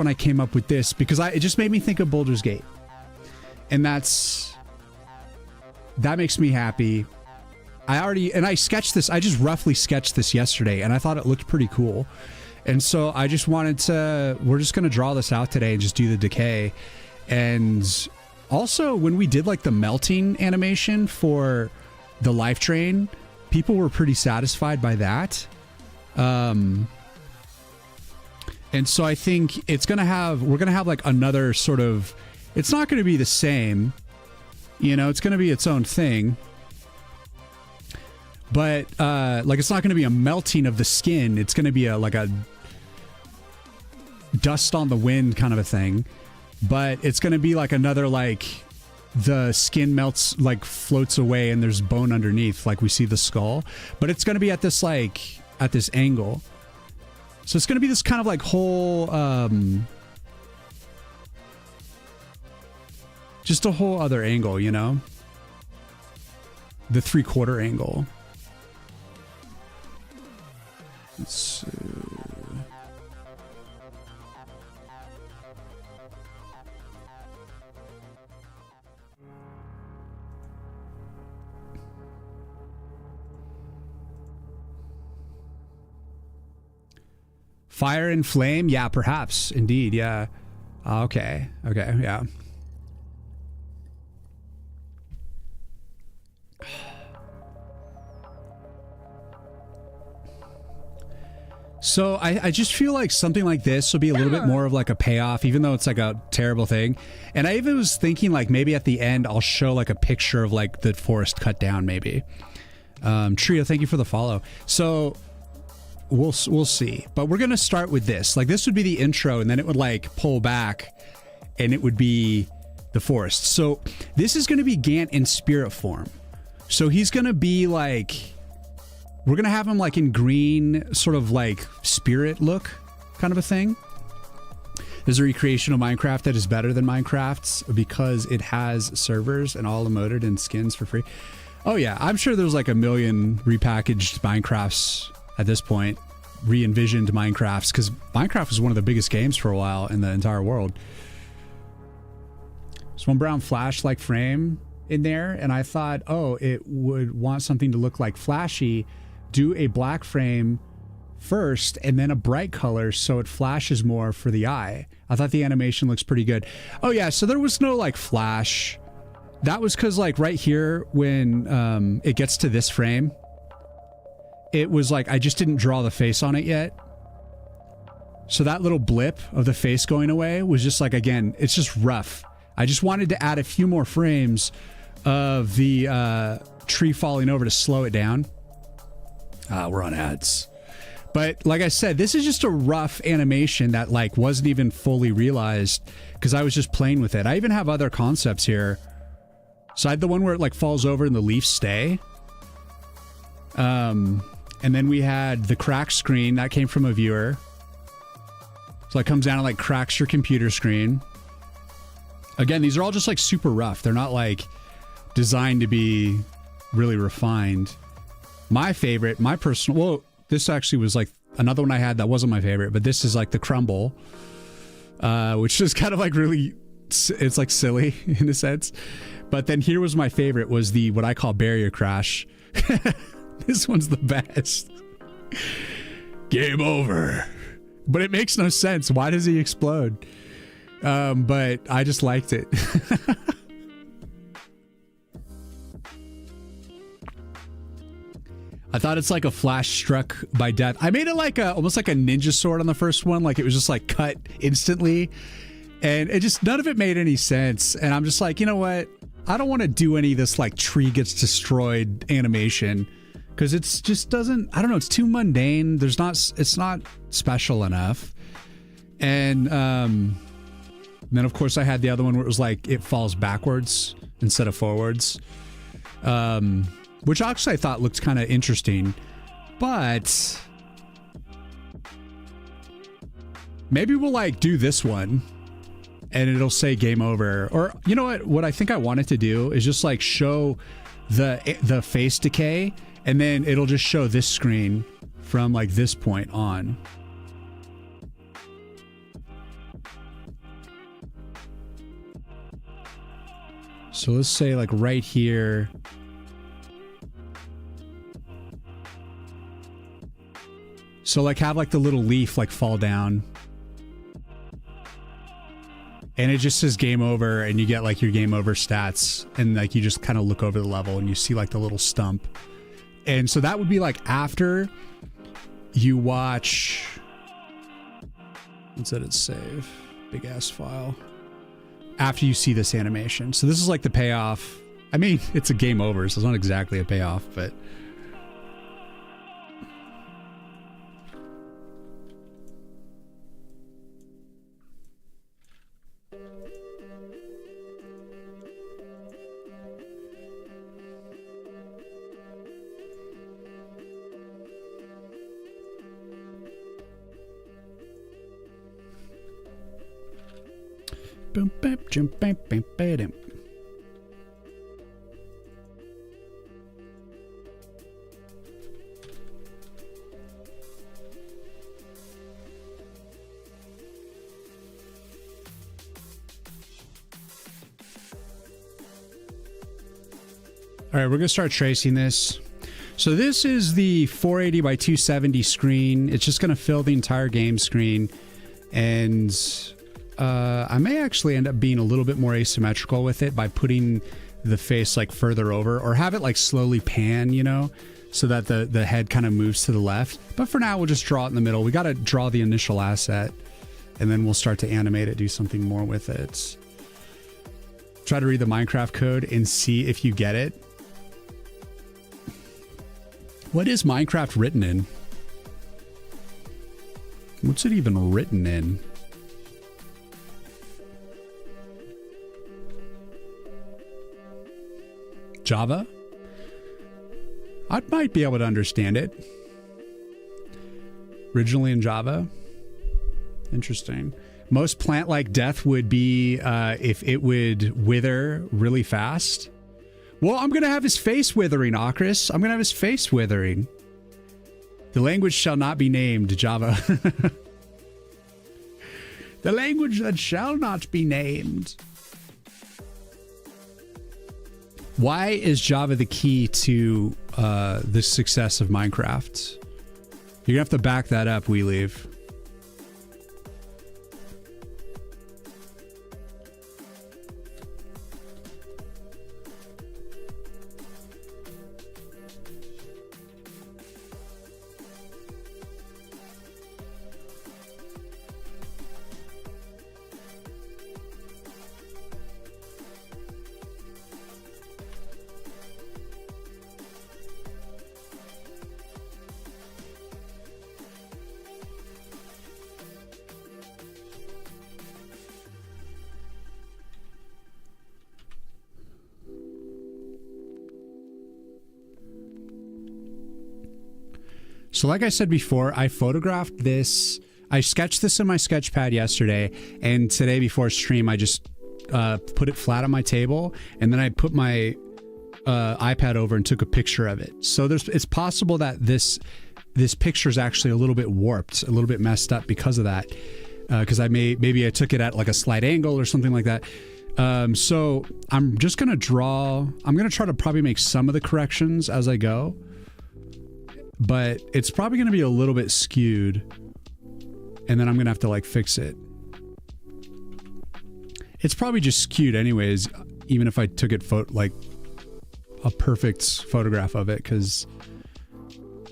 I came up with this, because it just made me think of Baldur's Gate. And that makes me happy. I sketched this. I just roughly sketched this yesterday, and I thought it looked pretty cool. And so I just wanted to, we're just going to draw this out today and just do the decay. And also, when we did like the melting animation for the life drain, people were pretty satisfied by that. And so I think we're going to have like another sort of, it's not going to be the same, you know, it's going to be its own thing. But like, it's not going to be a melting of the skin. It's going to be like a dust on the wind kind of a thing. But it's going to be like another, like the skin melts, like floats away and there's bone underneath. Like we see the skull, but it's going to be at this angle. So it's going to be this kind of like whole, just a whole other angle, you know, the 3/4 angle. Let's see. Fire and flame? Yeah, perhaps. Indeed, yeah. Okay, yeah. So I just feel like something like this will be a little bit more of like a payoff, even though it's like a terrible thing. And I even was thinking like maybe at the end I'll show like a picture of like the forest cut down maybe. Trio, thank you for the follow. So we'll see. But we're going to start with this. Like this would be the intro, and then it would like pull back and it would be the forest. So this is going to be Gant in spirit form. So he's going to be like, we're going to have him like in green, sort of like spirit look kind of a thing. There's a recreation of Minecraft that is better than Minecraft's because it has servers and all emoted and skins for free. Oh yeah, I'm sure there's like a million repackaged Minecrafts at this point, re-envisioned Minecrafts, because Minecraft was one of the biggest games for a while in the entire world. There's one brown flash-like frame in there, and I thought, oh, it would want something to look like flashy. Do a black frame first and then a bright color so it flashes more for the eye. I thought the animation looks pretty good. Oh yeah, so there was no like flash. That was because like right here when it gets to this frame, it was like I just didn't draw the face on it yet. So that little blip of the face going away was just like, again, it's just rough. I just wanted to add a few more frames of the tree falling over to slow it down. We're on ads. But like I said, this is just a rough animation that like wasn't even fully realized because I was just playing with it. I even have other concepts here. So I had the one where it like falls over and the leaves stay. And then we had the crack screen that came from a viewer. So it comes down and like cracks your computer screen. Again, these are all just like super rough. They're not like designed to be really refined. My favorite, my personal, well, this actually was like another one I had that wasn't my favorite, but this is like the crumble, which is kind of like really, it's like silly in a sense. But then here was my favorite, was the, what I call barrier crash. This one's the best. Game over. But it makes no sense. Why does he explode? But I just liked it. I thought it's like a flash struck by death. I made it like almost like a ninja sword on the first one. Like it was just like cut instantly. And it just, none of it made any sense. And I'm just like, you know what? I don't want to do any of this like tree gets destroyed animation. Because it's just doesn't, I don't know, it's too mundane. There's not, it's not special enough. And then of course I had the other one where it was like, it falls backwards instead of forwards. Which actually I thought looked kind of interesting. But maybe we'll like do this one and it'll say game over. Or you know what I think I wanted to do is just like show the face decay, and then it'll just show this screen from like this point on. So let's say like right here. So like have like the little leaf like fall down. And it just says game over, and you get like your game over stats, and like you just kind of look over the level and you see like the little stump. And so that would be like after you watch, let's let it save, big ass file. After you see this animation. So this is like the payoff. I mean, it's a game over, so it's not exactly a payoff, but boom, bam, jump, bam, bam, bam. All right, we're gonna start tracing this. So this is the 480 by 270 screen. It's just gonna fill the entire game screen, and I may actually end up being a little bit more asymmetrical with it by putting the face like further over, or have it like slowly pan, you know, so that the head kind of moves to the left. But for now, we'll just draw it in the middle. We got to draw the initial asset, and then we'll start to animate it, do something more with it. Try to read the Minecraft code and see if you get it. What is Minecraft written in? What's it even written in? Java? I might be able to understand it. Originally in Java. Interesting. Most plant-like death would be if it would wither really fast. Well, I'm going to have his face withering, Akris. I'm going to have his face withering. The language shall not be named, Java. The language that shall not be named. Why is Java the key to the success of Minecraft? You're going to have to back that up, We Leave. So like I said before, I photographed this. I sketched this in my sketch pad yesterday, and today before stream, I just put it flat on my table, and then I put my iPad over and took a picture of it. So it's possible that this picture is actually a little bit warped, a little bit messed up because of that. Because maybe I took it at like a slight angle or something like that. So I'm just gonna draw. I'm gonna try to probably make some of the corrections as I go. But it's probably going to be a little bit skewed, and then I'm going to have to like fix it. It's probably just skewed anyways, even if I took it like a perfect photograph of it, because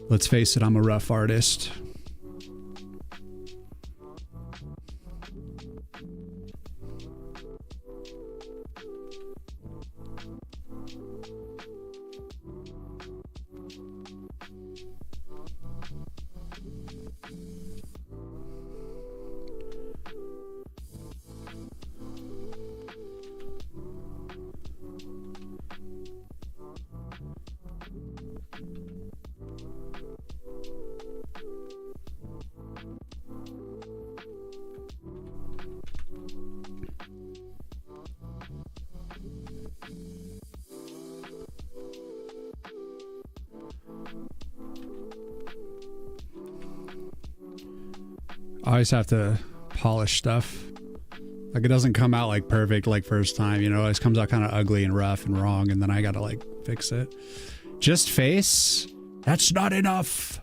let's face it, I'm a rough artist. I always have to polish stuff. Like, it doesn't come out like perfect like first time, you know, it always comes out kind of ugly and rough and wrong, and then I gotta like fix it. Just face? That's not enough.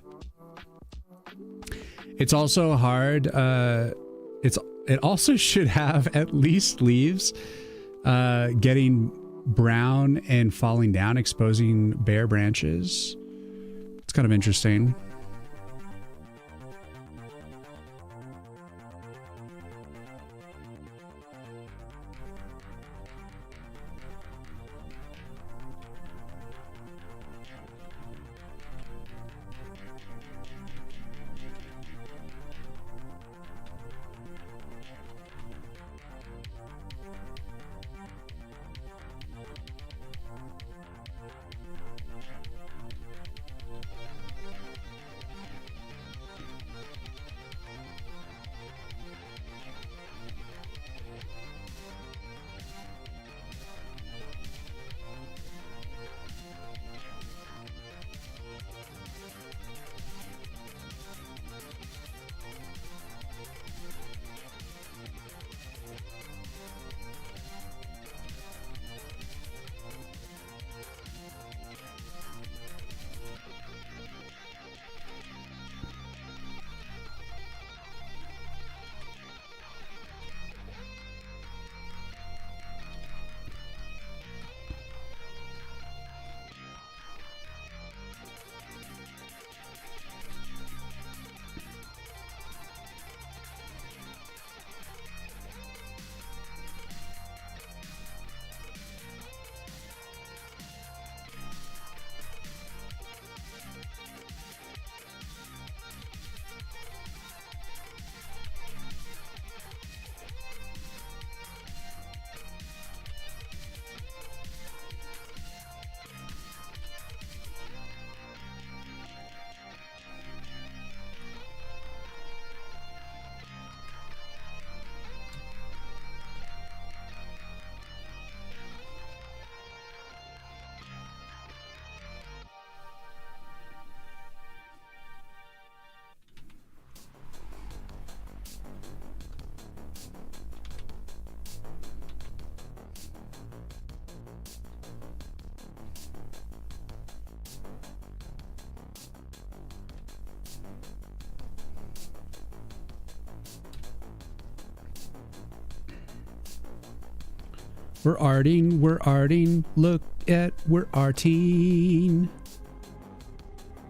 It's also hard. It also should have at least leaves getting brown and falling down, exposing bare branches. It's kind of interesting. We're arting, look at, we're arting.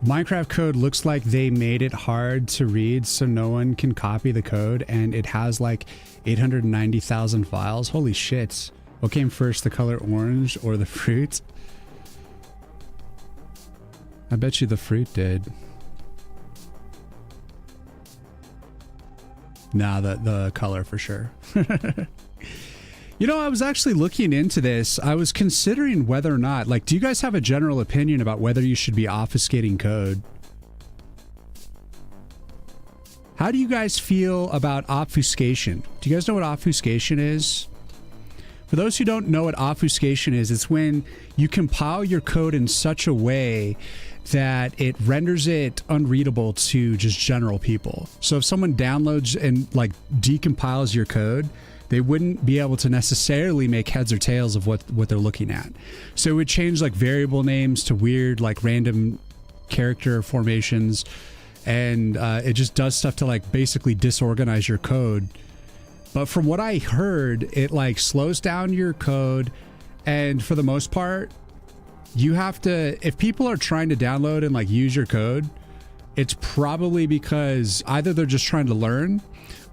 Minecraft code looks like they made it hard to read so no one can copy the code, and it has like 890,000 files. Holy shit. What came first, the color orange or the fruit? I bet you the fruit did. Nah, the color for sure. You know, I was actually looking into this. I was considering whether or not, like, do you guys have a general opinion about whether you should be obfuscating code? How do you guys feel about obfuscation? Do you guys know what obfuscation is? For those who don't know what obfuscation is, it's when you compile your code in such a way that it renders it unreadable to just general people. So if someone downloads and like decompiles your code, they wouldn't be able to necessarily make heads or tails of what they're looking at. So it would change like variable names to weird like random character formations, and it just does stuff to like basically disorganize your code. But from what I heard, it like slows down your code, and for the most part, you have to, if people are trying to download and like use your code, it's probably because either they're just trying to learn,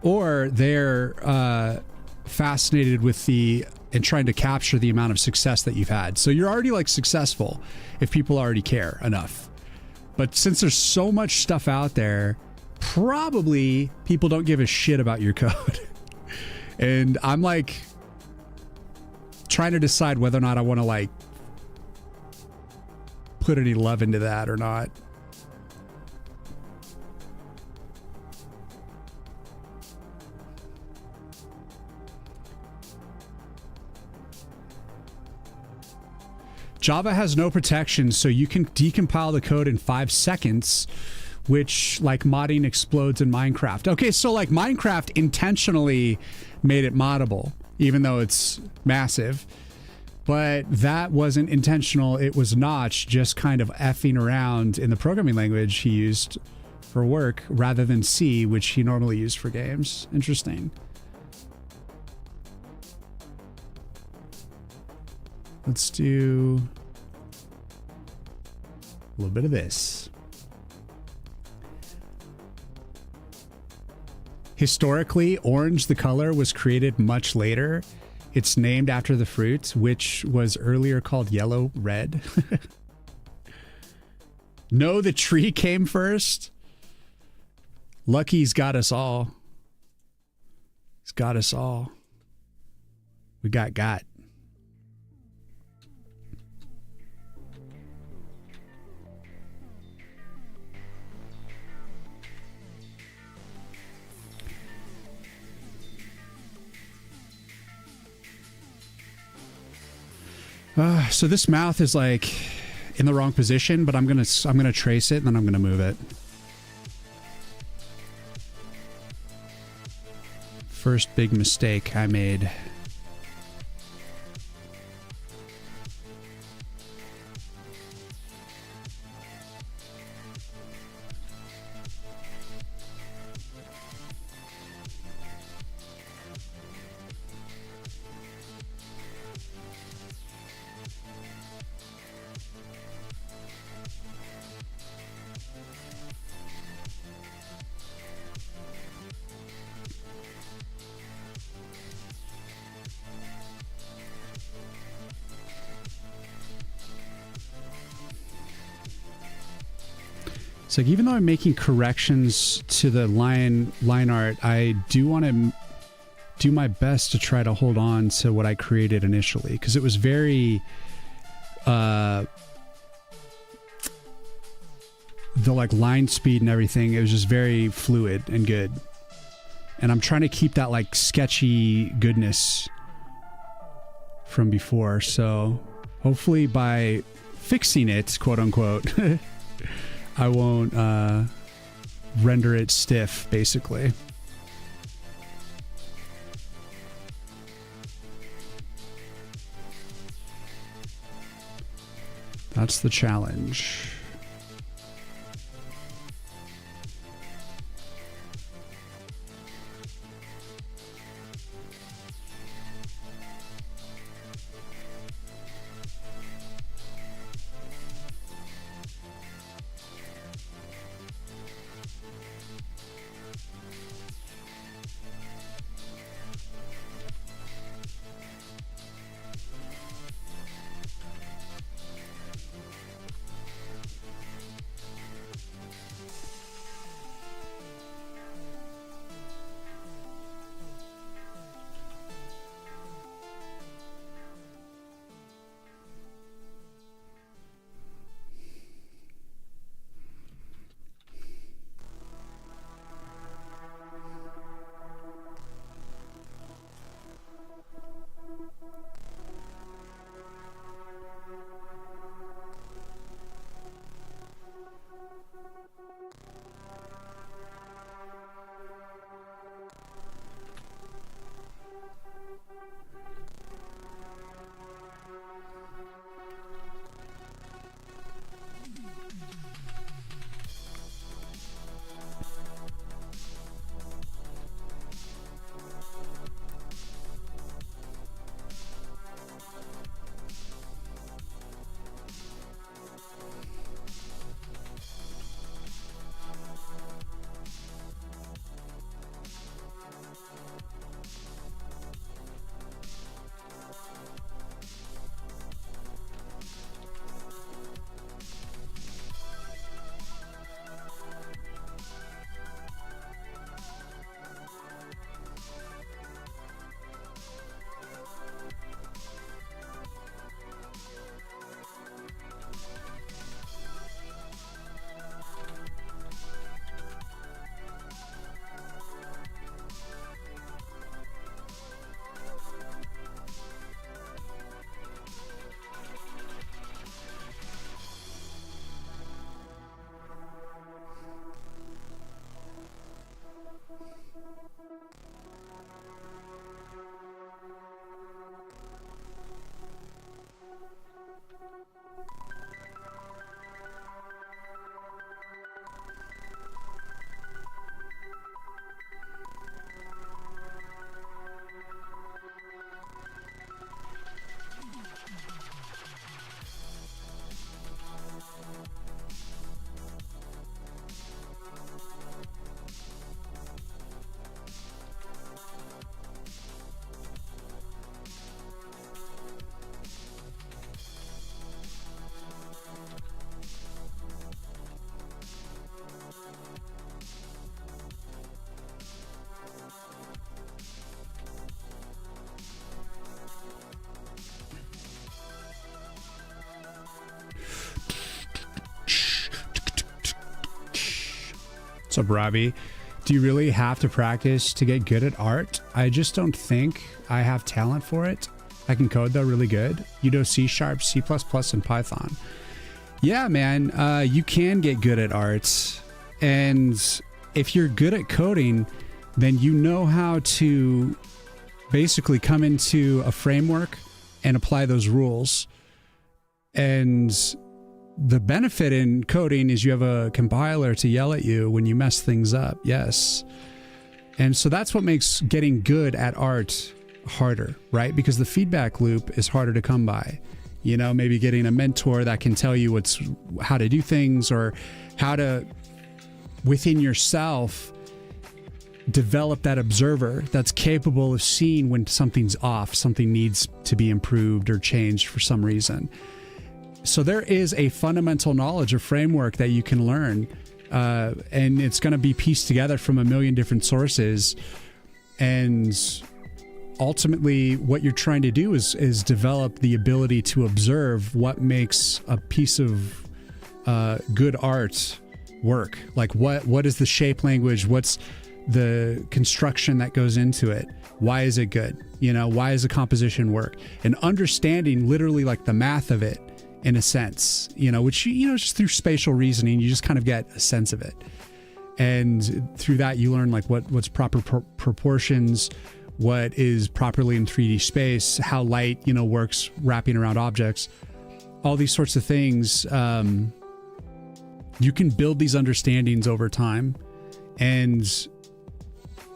or they're fascinated with and trying to capture the amount of success that you've had. So you're already like successful if people already care enough. But since there's so much stuff out there, probably people don't give a shit about your code. And I'm like trying to decide whether or not I want to like put any love into that or not. Java has no protection, so you can decompile the code in 5 seconds which like modding explodes in Minecraft. Okay, so like Minecraft intentionally made it moddable, even though it's massive. But that wasn't intentional. It was Notch just kind of effing around in the programming language he used for work rather than C, which he normally used for games. Interesting. Let's do a little bit of this. Historically, orange, the color, was created much later. It's named after the fruit, which was earlier called yellow red. No, the tree came first. Lucky's got us all. He's got us all. We got. So this mouth is like in the wrong position, but I'm gonna trace it and then I'm gonna move it. First big mistake I made. It's like, even though I'm making corrections to the line art, I do want to do my best to try to hold on to what I created initially, because it was very the like line speed and everything, it was just very fluid and good. And I'm trying to keep that like sketchy goodness from before. So hopefully by fixing it, quote unquote, I won't render it stiff, basically. That's the challenge. What's up, Robbie? Do you really have to practice to get good at art? I just don't think I have talent for it. I can code though really good. You know, C#, C++, and Python. Yeah, man, you can get good at art. And if you're good at coding, then you know how to basically come into a framework and apply those rules. And the benefit in coding is you have a compiler to yell at you when you mess things up. Yes. And so that's what makes getting good at art harder, right? Because the feedback loop is harder to come by. You know, maybe getting a mentor that can tell you how to do things, or how to, within yourself, develop that observer that's capable of seeing when something's off, something needs to be improved or changed for some reason. So there is a fundamental knowledge or framework that you can learn, and it's going to be pieced together from a million different sources. And ultimately what you're trying to do is develop the ability to observe what makes a piece of good art work. Like what is the shape language? What's the construction that goes into it? Why is it good? You know, why does the composition work? And understanding literally like the math of it in a sense, you know, which, you know, just through spatial reasoning, you just kind of get a sense of it. And through that, you learn like what's proper proportions, what is properly in 3D space, how light, you know, works wrapping around objects, all these sorts of things. You can build these understandings over time, and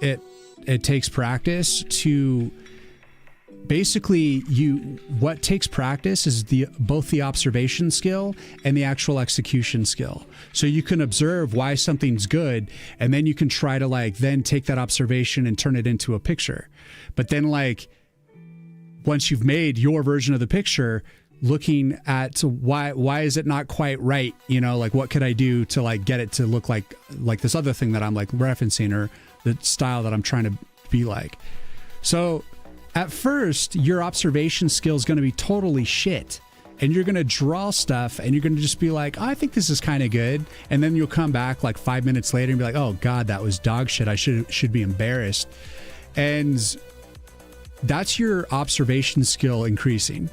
it takes practice to basically what takes practice is both the observation skill and the actual execution skill. So you can observe why something's good, and then you can try to like then take that observation and turn it into a picture. But then like once you've made your version of the picture, looking at why is it not quite right? You know, like what could I do to like get it to look like this other thing that I'm like referencing, or the style that I'm trying to be like. So at first, your observation skill is going to be totally shit, and you're going to draw stuff, and you're going to just be like, oh, I think this is kind of good. And then you'll come back like 5 minutes later and be like, oh God, that was dog shit. I should be embarrassed. And that's your observation skill increasing.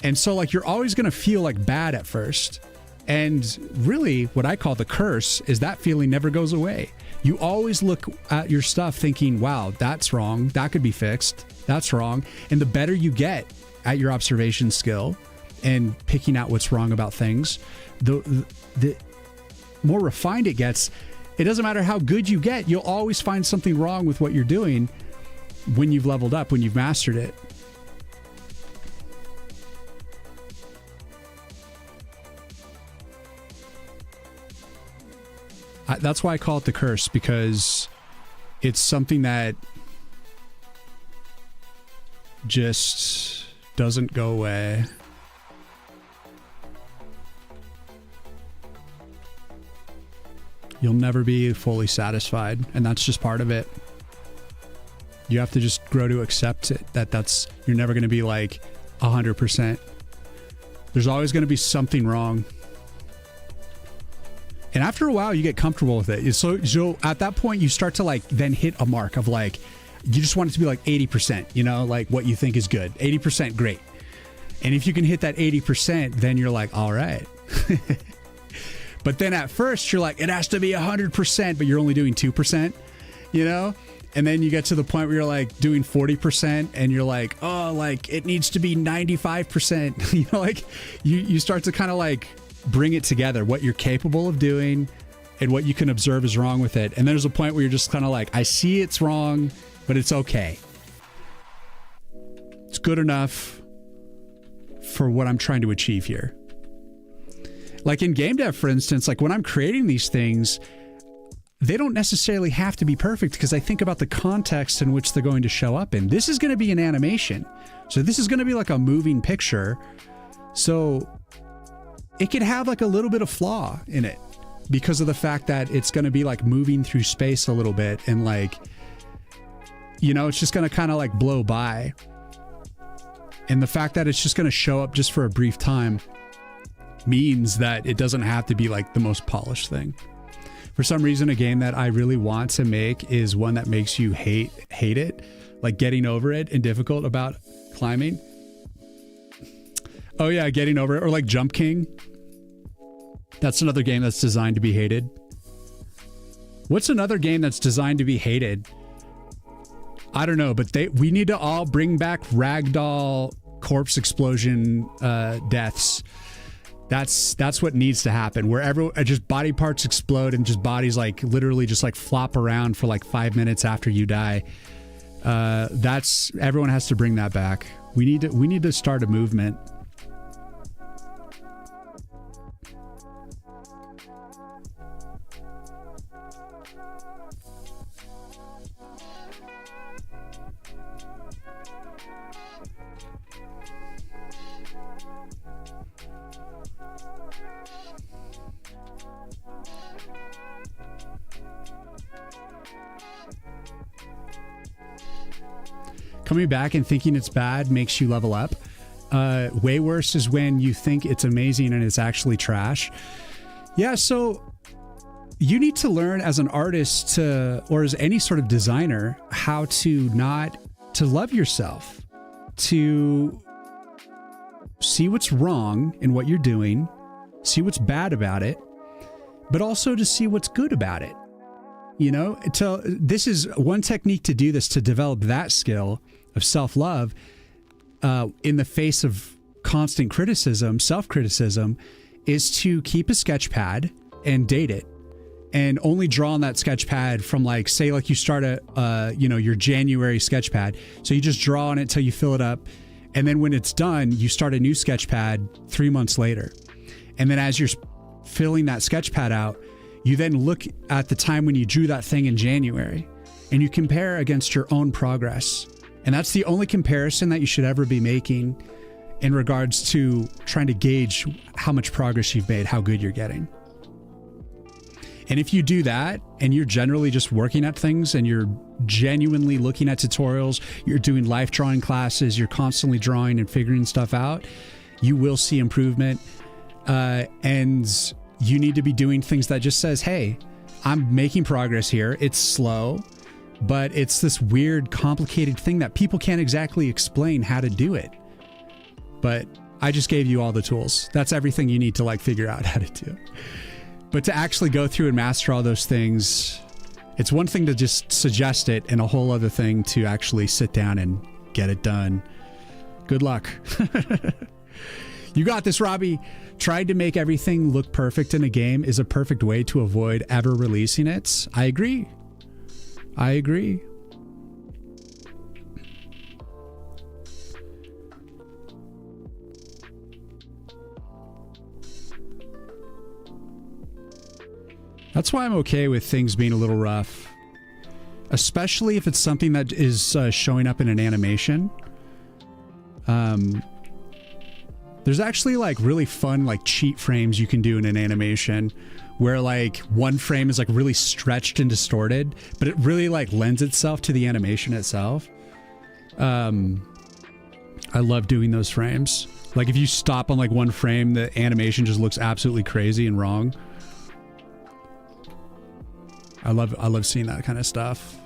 And so like, you're always going to feel like bad at first. And really what I call the curse is that feeling never goes away. You always look at your stuff thinking, wow, that's wrong. That could be fixed. That's wrong. And the better you get at your observation skill and picking out what's wrong about things, the more refined it gets. It doesn't matter how good you get, you'll always find something wrong with what you're doing when you've leveled up, when you've mastered it. That's why I call it the curse, because it's something that just doesn't go away. You'll never be fully satisfied, and that's just part of it. You have to just grow to accept it, you're never going to be like 100%. There's always going to be something wrong. And after a while, you get comfortable with it. So at that point, you start to like then hit a mark of like, you just want it to be like 80%, you know, like what you think is good. 80%, great. And if you can hit that 80%, then you're like, all right. But then at first, you're like, it has to be 100%, but you're only doing 2%, you know? And then you get to the point where you're like doing 40%, and you're like, oh, like it needs to be 95%. You know, like you start to kind of like bring it together, what you're capable of doing and what you can observe is wrong with it. And there's a point where you're just kind of like, I see it's wrong, but it's okay. It's good enough for what I'm trying to achieve here. Like in game dev, for instance, like when I'm creating these things, they don't necessarily have to be perfect, because I think about the context in which they're going to show up in. This is going to be an animation. So this is going to be like a moving picture. So it could have like a little bit of flaw in it because of the fact that it's going to be like moving through space a little bit, and like, you know, it's just going to kind of like blow by. And the fact that it's just going to show up just for a brief time means that it doesn't have to be like the most polished thing. For some reason, a game that I really want to make is one that makes you hate it, like getting over it and difficult about climbing. Oh yeah, getting over it, or like Jump King. That's another game that's designed to be hated. What's another game that's designed to be hated? I don't know, but we need to all bring back ragdoll corpse explosion deaths. That's what needs to happen, where just body parts explode and just bodies like literally just like flop around for like 5 minutes after you die. Everyone has to bring that back. We need to start a movement. Coming back and thinking it's bad makes you level up. Way worse is when you think it's amazing and it's actually trash. Yeah, so you need to learn as an artist or as any sort of designer how to love yourself, to see what's wrong in what you're doing, see what's bad about it, but also to see what's good about it. You know, this is one technique to do this, to develop that skill of self-love in the face of constant criticism, self-criticism, is to keep a sketch pad and date it, and only draw on that sketch pad from like, say like you start your January sketch pad. So you just draw on it till you fill it up. And then when it's done, you start a new sketch pad 3 months later. And then as you're filling that sketch pad out, you then look at the time when you drew that thing in January and you compare against your own progress. And that's the only comparison that you should ever be making in regards to trying to gauge how much progress you've made, how good you're getting. And if you do that and you're generally just working at things and you're genuinely looking at tutorials, you're doing life drawing classes, you're constantly drawing and figuring stuff out, you will see improvement. And you need to be doing things that just says, hey, I'm making progress here. It's slow, but it's this weird, complicated thing that people can't exactly explain how to do it. But I just gave you all the tools. That's everything you need to like figure out how to do. But to actually go through and master all those things, it's one thing to just suggest it and a whole other thing to actually sit down and get it done. Good luck. You got this, Robbie. Tried to make everything look perfect in a game is a perfect way to avoid ever releasing it. I agree. That's why I'm okay with things being a little rough, especially if it's something that is showing up in an animation. There's actually like really fun like cheat frames you can do in an animation where like one frame is like really stretched and distorted, but it really like lends itself to the animation itself. I love doing those frames. Like if you stop on like one frame, the animation just looks absolutely crazy and wrong. I love seeing that kind of stuff.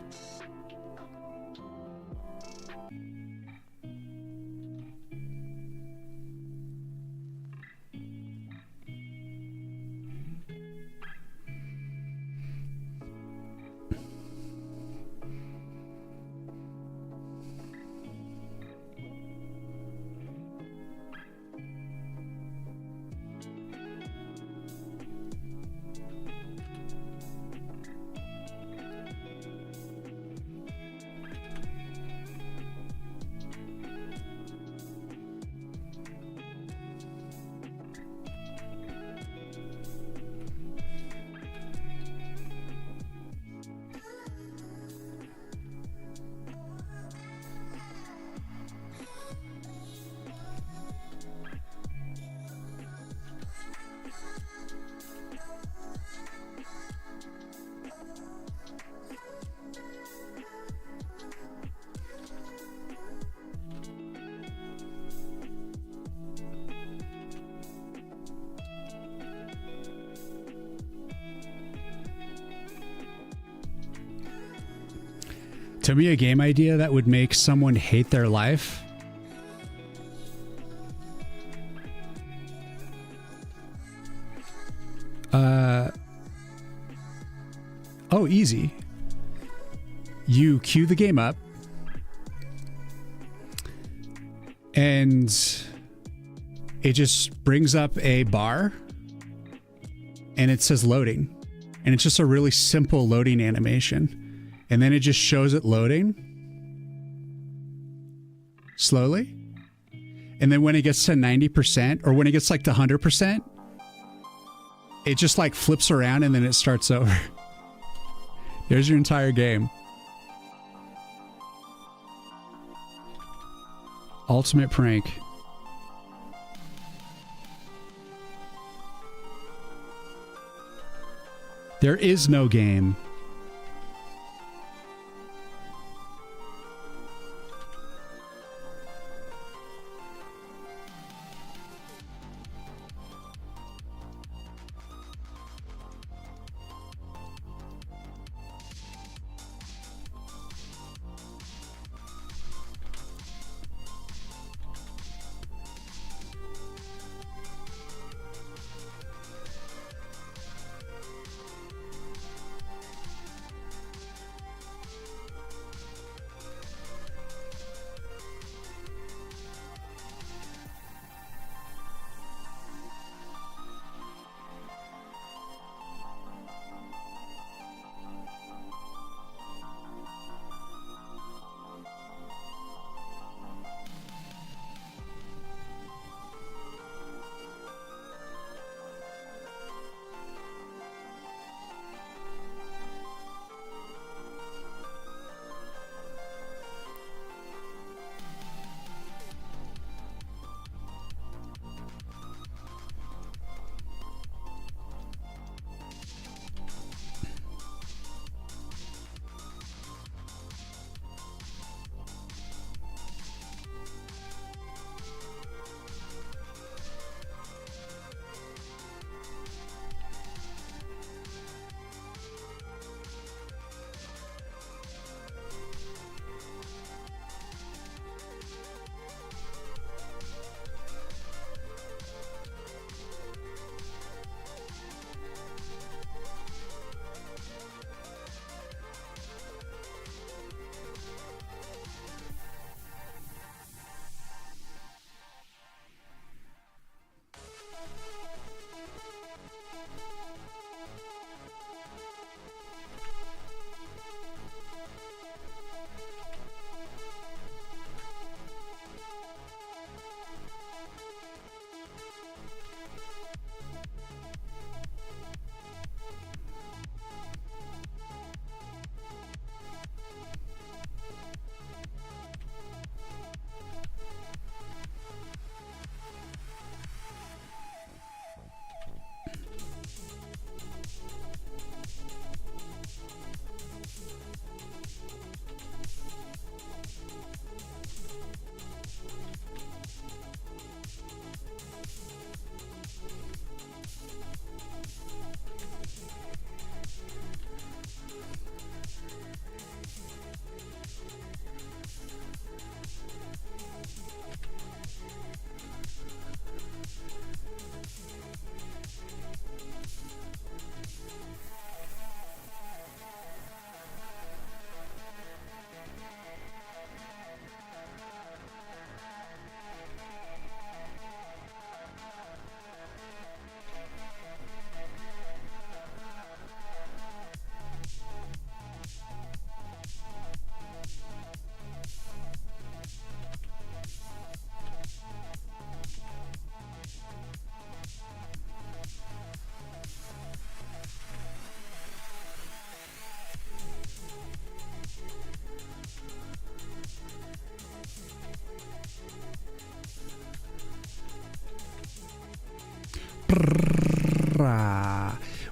To me, a game idea that would make someone hate their life. Oh, easy. You queue the game up and it just brings up a bar and it says loading. And it's just a really simple loading animation. And then it just shows it loading slowly. And then when it gets to 90% or when it gets like to 100%, it just like flips around and then it starts over. There's your entire game. Ultimate prank. There is no game.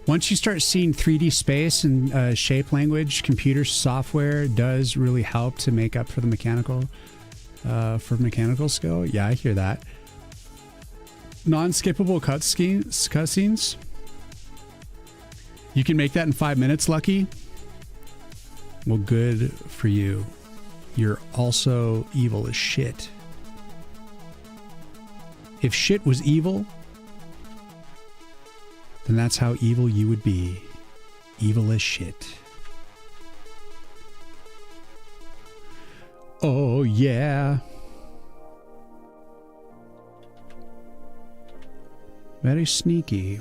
Once you start seeing 3D space and shape language, computer software does really help to make up for the mechanical skill. Yeah, I hear that. Non-skippable cutscenes. You can make that in 5 minutes, Lucky. Well, good for you. You're also evil as shit. If shit was evil, then that's how evil you would be. Evil as shit. Oh, yeah. Very sneaky.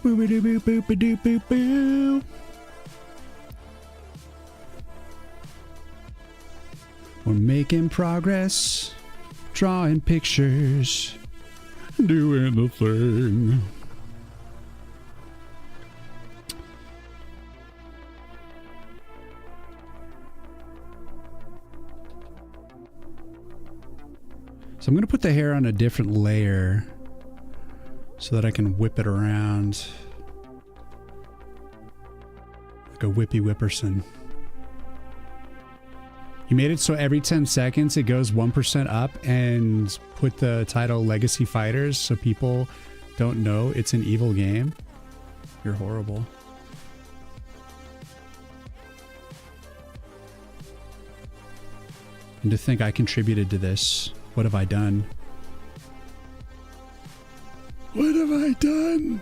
Boo-ba-doo-boo-boo-ba-doo-boo-boo. We're making progress, drawing pictures, doing the thing. So I'm going to put the hair on a different layer so that I can whip it around like a whippy whipperson. You made it so every 10 seconds it goes 1% up, and put the title Legacy Fighters so people don't know it's an evil game. You're horrible. And to think I contributed to this. What have I done? What have I done?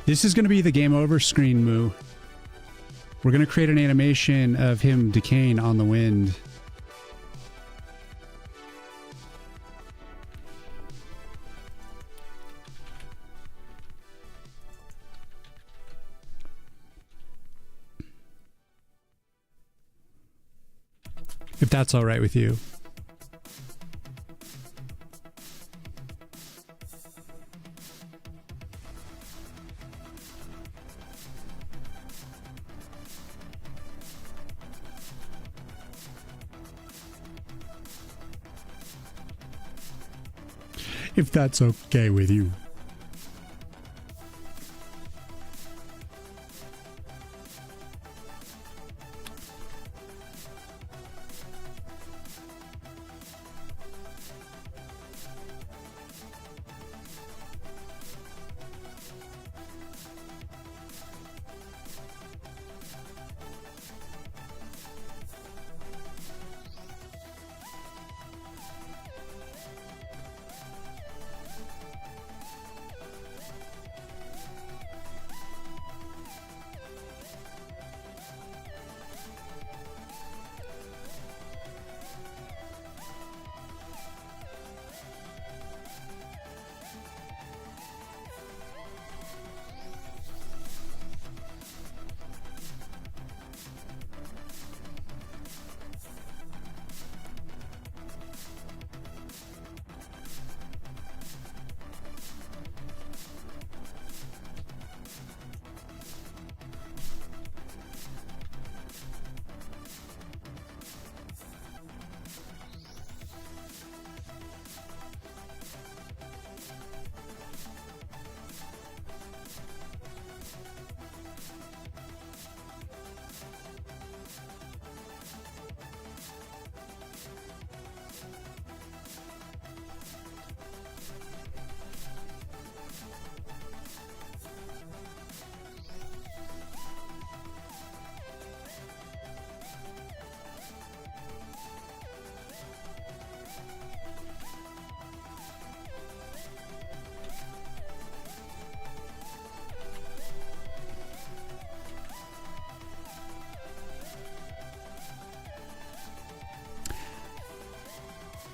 This is going to be the game over screen, Moo. We're going to create an animation of him decaying on the wind. If that's all right with you. If that's okay with you.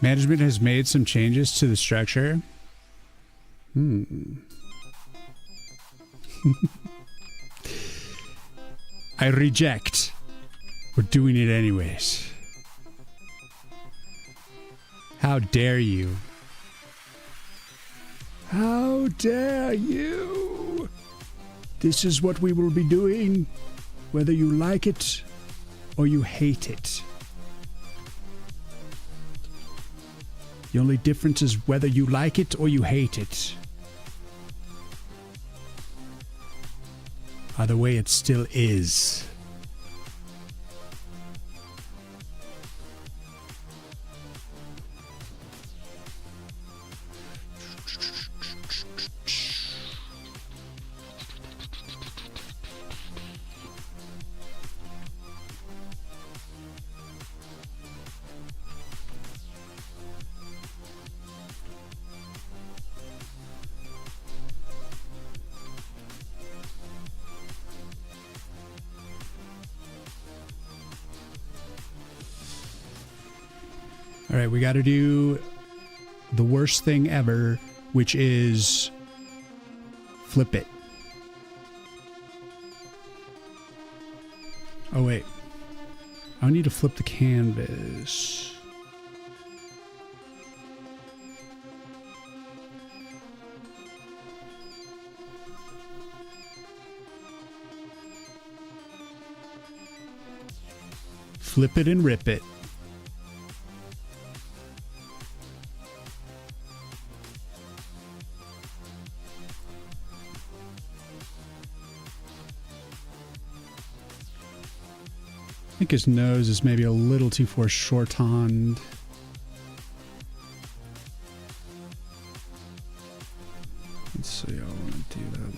Management has made some changes to the structure. I reject. We're doing it anyways. How dare you? How dare you? This is what we will be doing, whether you like it or you hate it. The only difference is whether you like it or you hate it. Either way, it still is. All right, we got to do the worst thing ever, which is flip it. Oh, wait. I need to flip the canvas. Flip it and rip it. I think his nose is maybe a little too foreshortened. Let's see how I want to do that.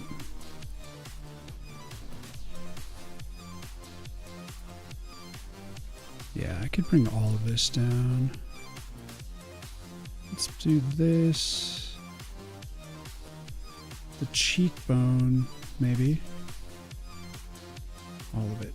Yeah, I could bring all of this down. Let's do this. The cheekbone, maybe. All of it.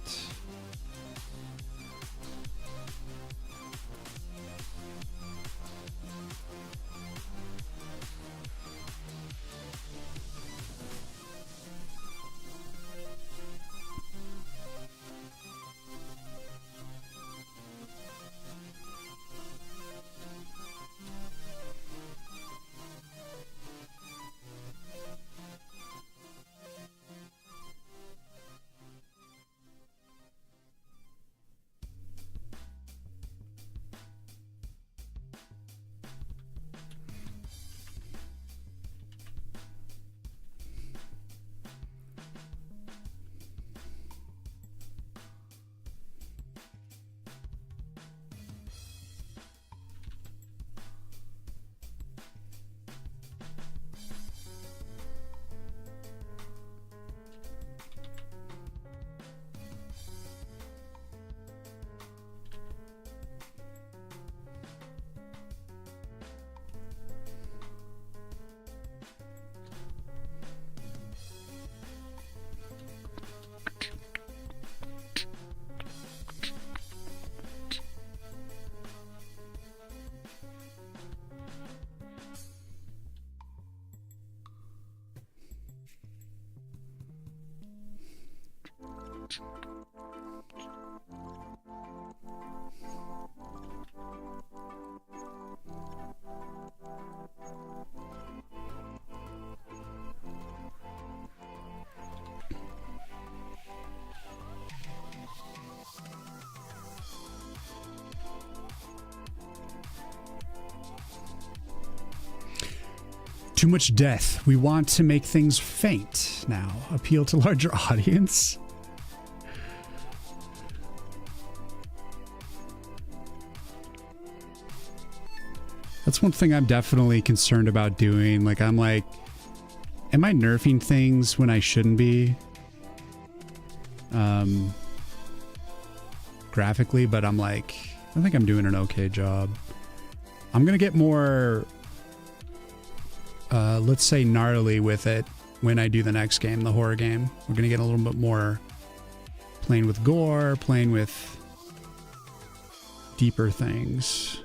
Too much death. We want to make things faint now. Appeal to larger audience. That's one thing I'm definitely concerned about doing. Like, I'm like, am I nerfing things when I shouldn't be? Graphically, but I'm like, I think I'm doing an okay job. I'm gonna get more, let's say, gnarly with it when I do the next game, the horror game. We're gonna get a little bit more playing with gore, playing with deeper things.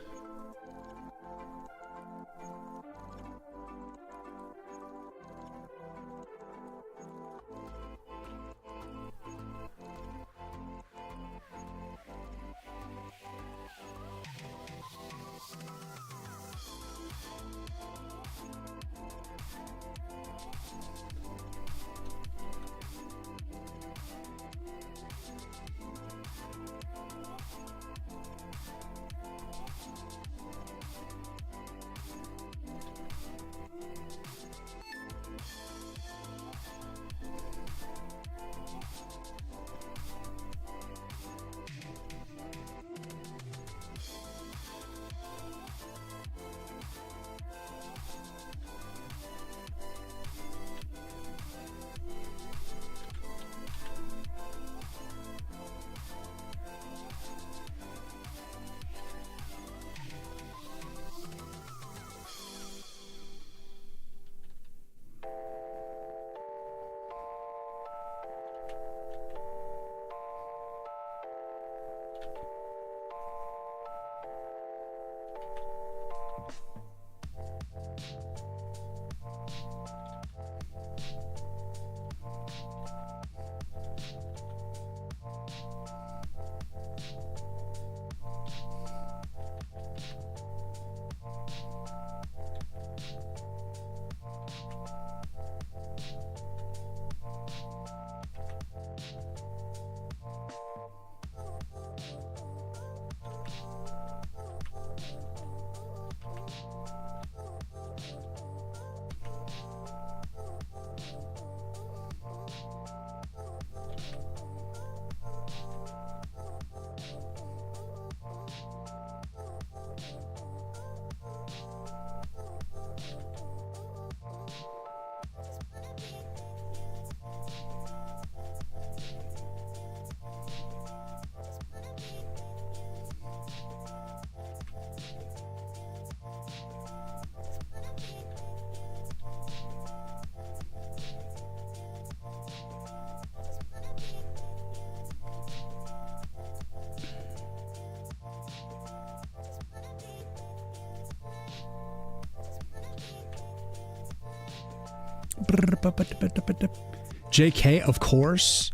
JK, of course.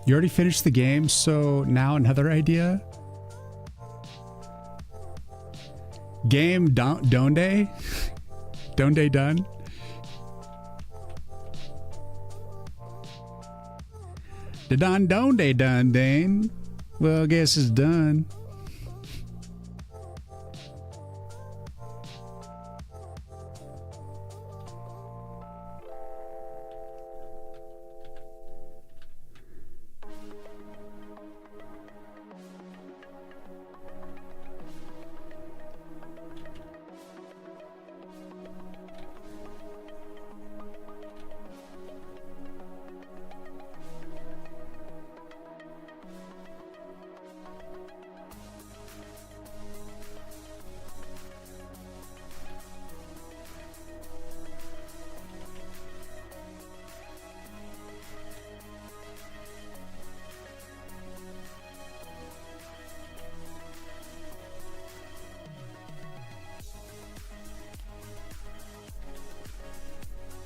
You already finished the game, so now another idea. Game donde? Donde done? The don donde done, Dane. Well, I guess it's done.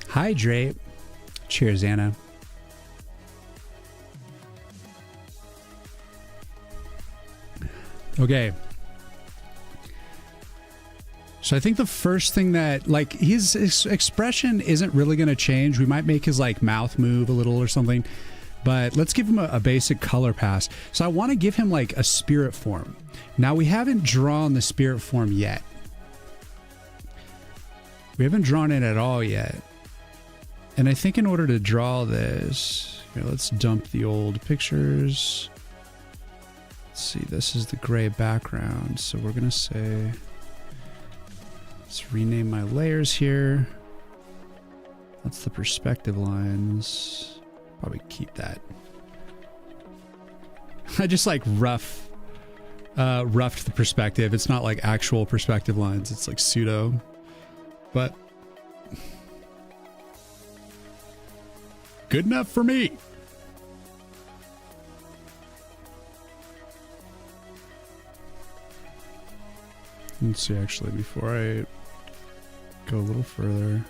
Hydrate. Cheers, Anna. Okay. So I think the first thing that, like, his expression isn't really going to change. We might make his, like, mouth move a little or something. But let's give him a basic color pass. So I want to give him, like, a spirit form. Now, we haven't drawn the spirit form yet. We haven't drawn it at all yet. And I think in order to draw this, here, let's dump the old pictures. Let's see, this is the gray background. So we're going to say, let's rename my layers here. That's the perspective lines. Probably keep that. I just like roughed the perspective. It's not like actual perspective lines. It's like pseudo, but good enough for me. Let's see, actually, before I go a little further.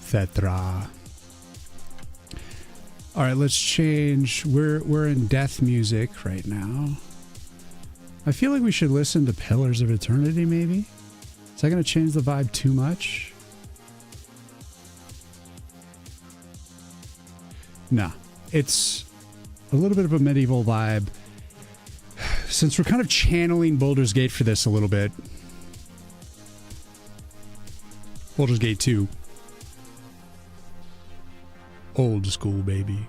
Cetra. All right, let's change. We're in death music right now. I feel like we should listen to Pillars of Eternity, maybe? Is that going to change the vibe too much? Nah, it's a little bit of a medieval vibe. Since we're kind of channeling Baldur's Gate for this a little bit. Baldur's Gate 2. Old school, baby.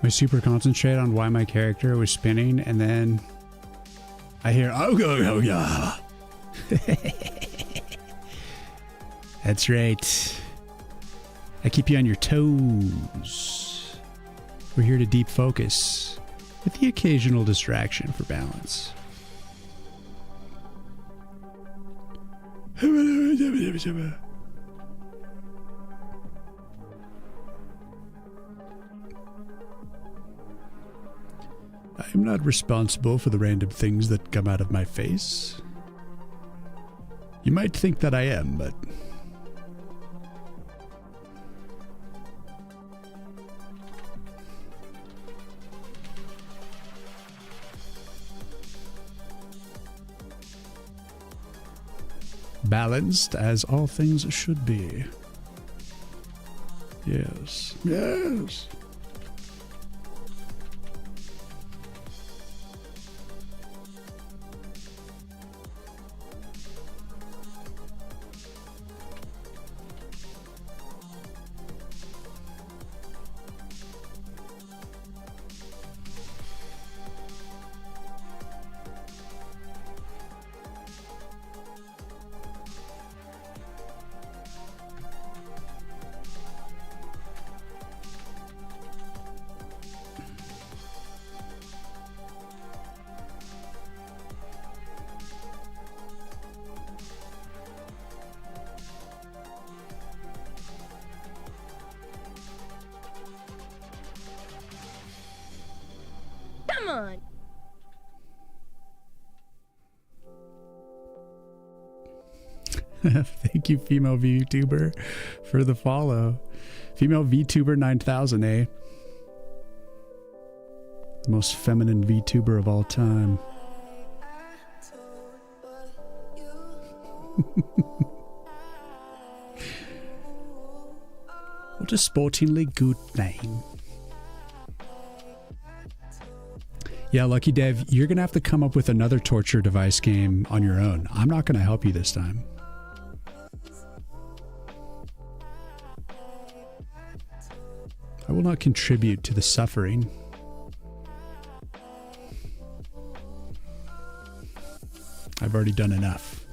I super concentrate on why my character was spinning, and then I hear, oh, go, yeah. That's right. I keep you on your toes. We're here to deep focus with the occasional distraction for balance. I am not responsible for the random things that come out of my face. You might think that I am, but... balanced as all things should be. Yes. Yes. Come on. Thank you, female VTuber, for the follow. Female VTuber 9000, eh? The most feminine VTuber of all time. What a sportingly good name. Yeah, Lucky Dev, you're going to have to come up with another torture device game on your own. I'm not going to help you this time. I will not contribute to the suffering. I've already done enough.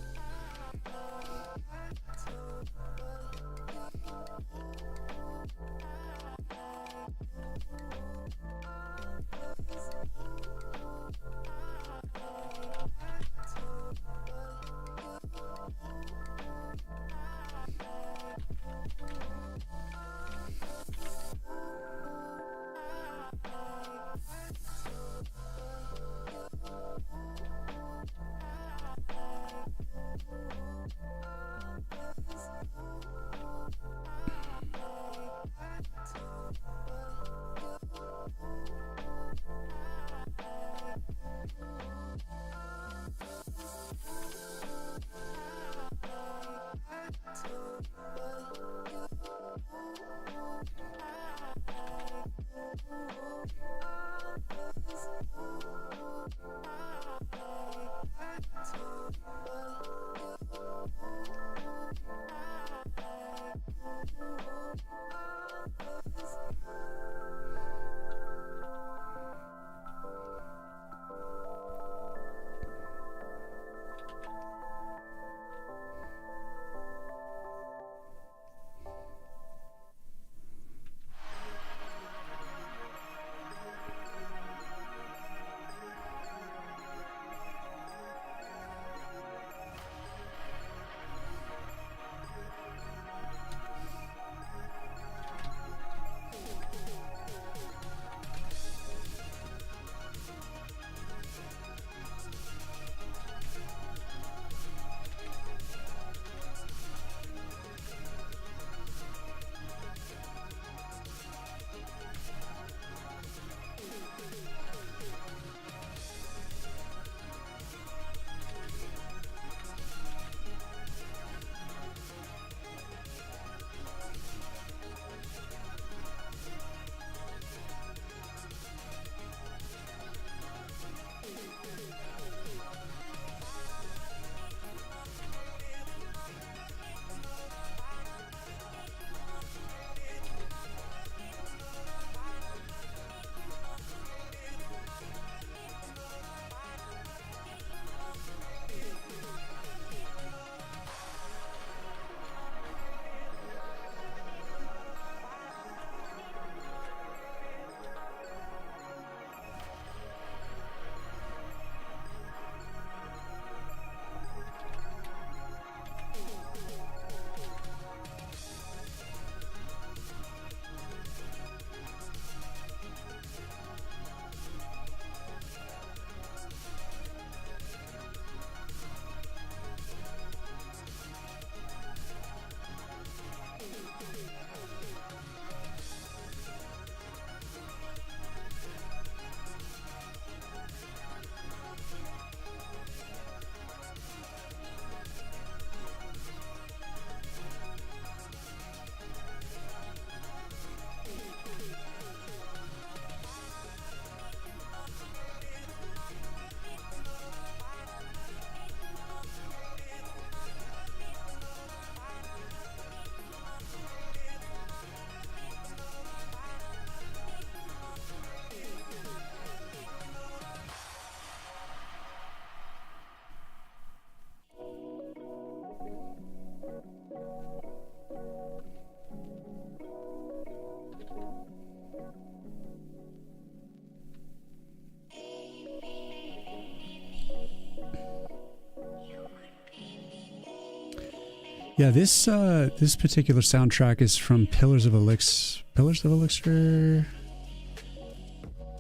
Yeah, this particular soundtrack is from Pillars of Eternity.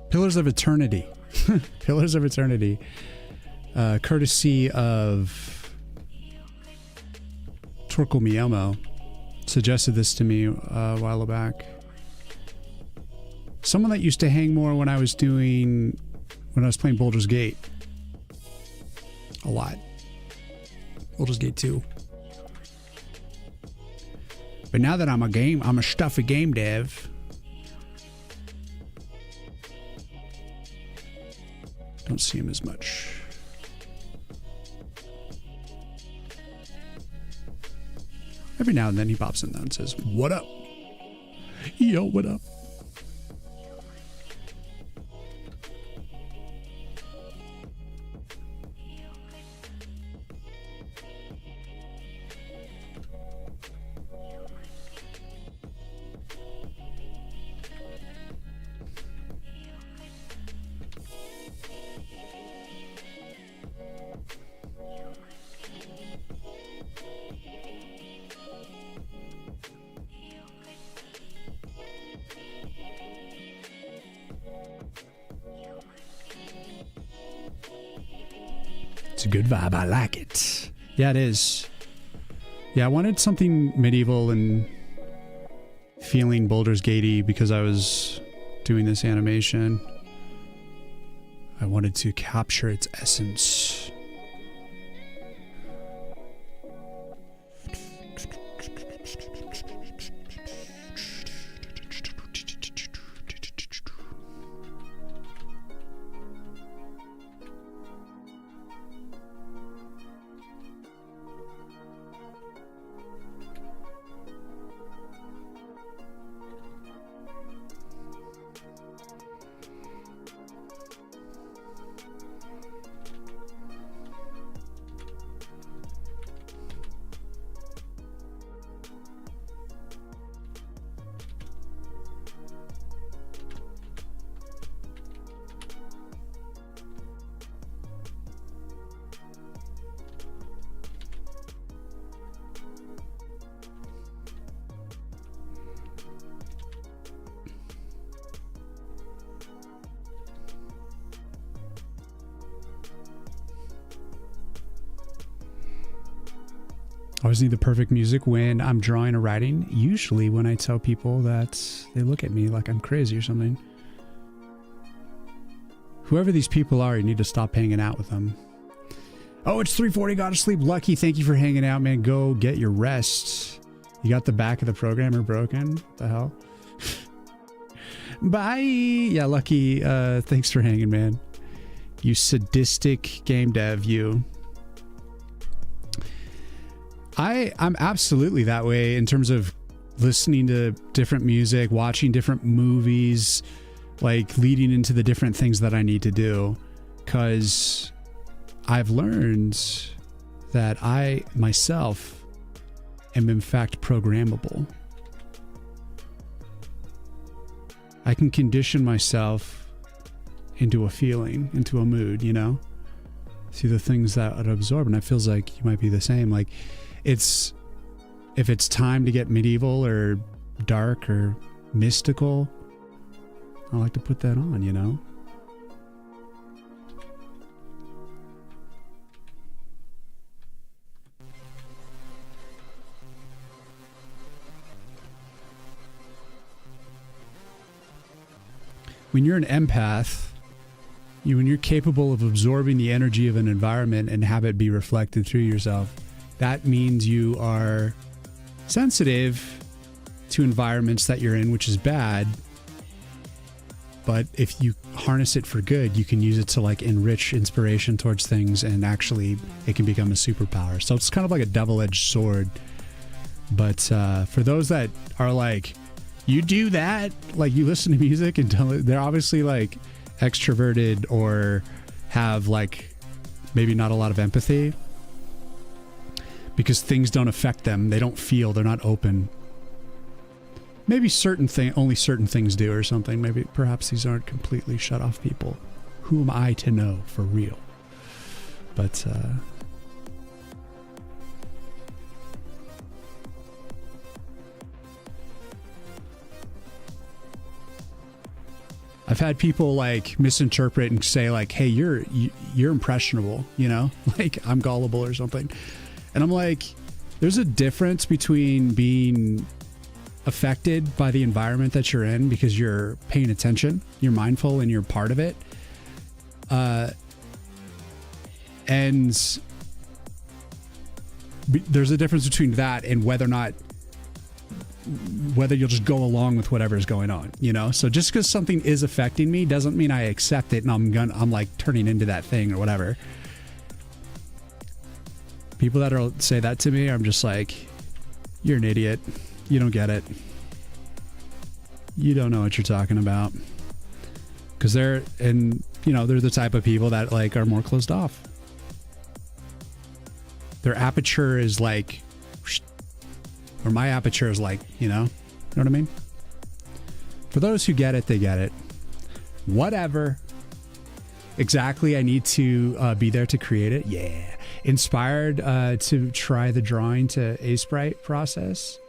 Pillars of Eternity. Courtesy of Torkel Miyomo. Suggested this to me a while back. Someone that used to hang more when I was playing Baldur's Gate. A lot. Baldur's Gate 2. But now that I'm a stuffy game dev. Don't see him as much. Every now and then he pops in though and says, "What up? Yo, what up?" It's a good vibe. I like it. Yeah, it is. Yeah, I wanted something medieval and feeling Baldur's Gatey because I was doing this animation. I wanted to capture its essence. I always need the perfect music when I'm drawing or writing. Usually when I tell people that, they look at me like I'm crazy or something. Whoever these people are, you need to stop hanging out with them. Oh, it's 3:40. Gotta sleep. Lucky, thank you for hanging out, man. Go get your rest. You got the back of the programmer broken? What the hell? Bye. Yeah, Lucky. Thanks for hanging, man. You sadistic game dev, you. I'm absolutely that way in terms of listening to different music, watching different movies, like leading into the different things that I need to do. Because I've learned that I myself am in fact programmable. I can condition myself into a feeling, into a mood, you know? See the things that I'd absorb, and it feels like you might be the same. Like, if it's time to get medieval or dark or mystical, I like to put that on, you know? When you're an empath, when you're capable of absorbing the energy of an environment and have it be reflected through yourself, that means you are sensitive to environments that you're in, which is bad. But if you harness it for good, you can use it to like enrich inspiration towards things, and actually it can become a superpower. So it's kind of like a double-edged sword. But for those that are like, you do that, like you listen to music and they're obviously like extroverted or have like maybe not a lot of empathy, because things don't affect them. They don't feel, they're not open. Maybe only certain things do or something. Maybe perhaps these aren't completely shut off people. Who am I to know for real? But I've had people like misinterpret and say like, hey, you're impressionable, you know, like I'm gullible or something. And I'm like, there's a difference between being affected by the environment that you're in because you're paying attention, you're mindful, and you're part of it. And there's a difference between that and whether or not whether you'll just go along with whatever's going on, you know? So just because something is affecting me doesn't mean I accept it and I'm like turning into that thing or whatever. People that say that to me, I'm just like, you're an idiot. You don't get it. You don't know what you're talking about. Because they're the type of people that like are more closed off. Their aperture is like, or my aperture is like, you know what I mean? For those who get it, they get it. Whatever. Exactly. I need to be there to create it. Yeah. Inspired to try the drawing to A-Sprite process.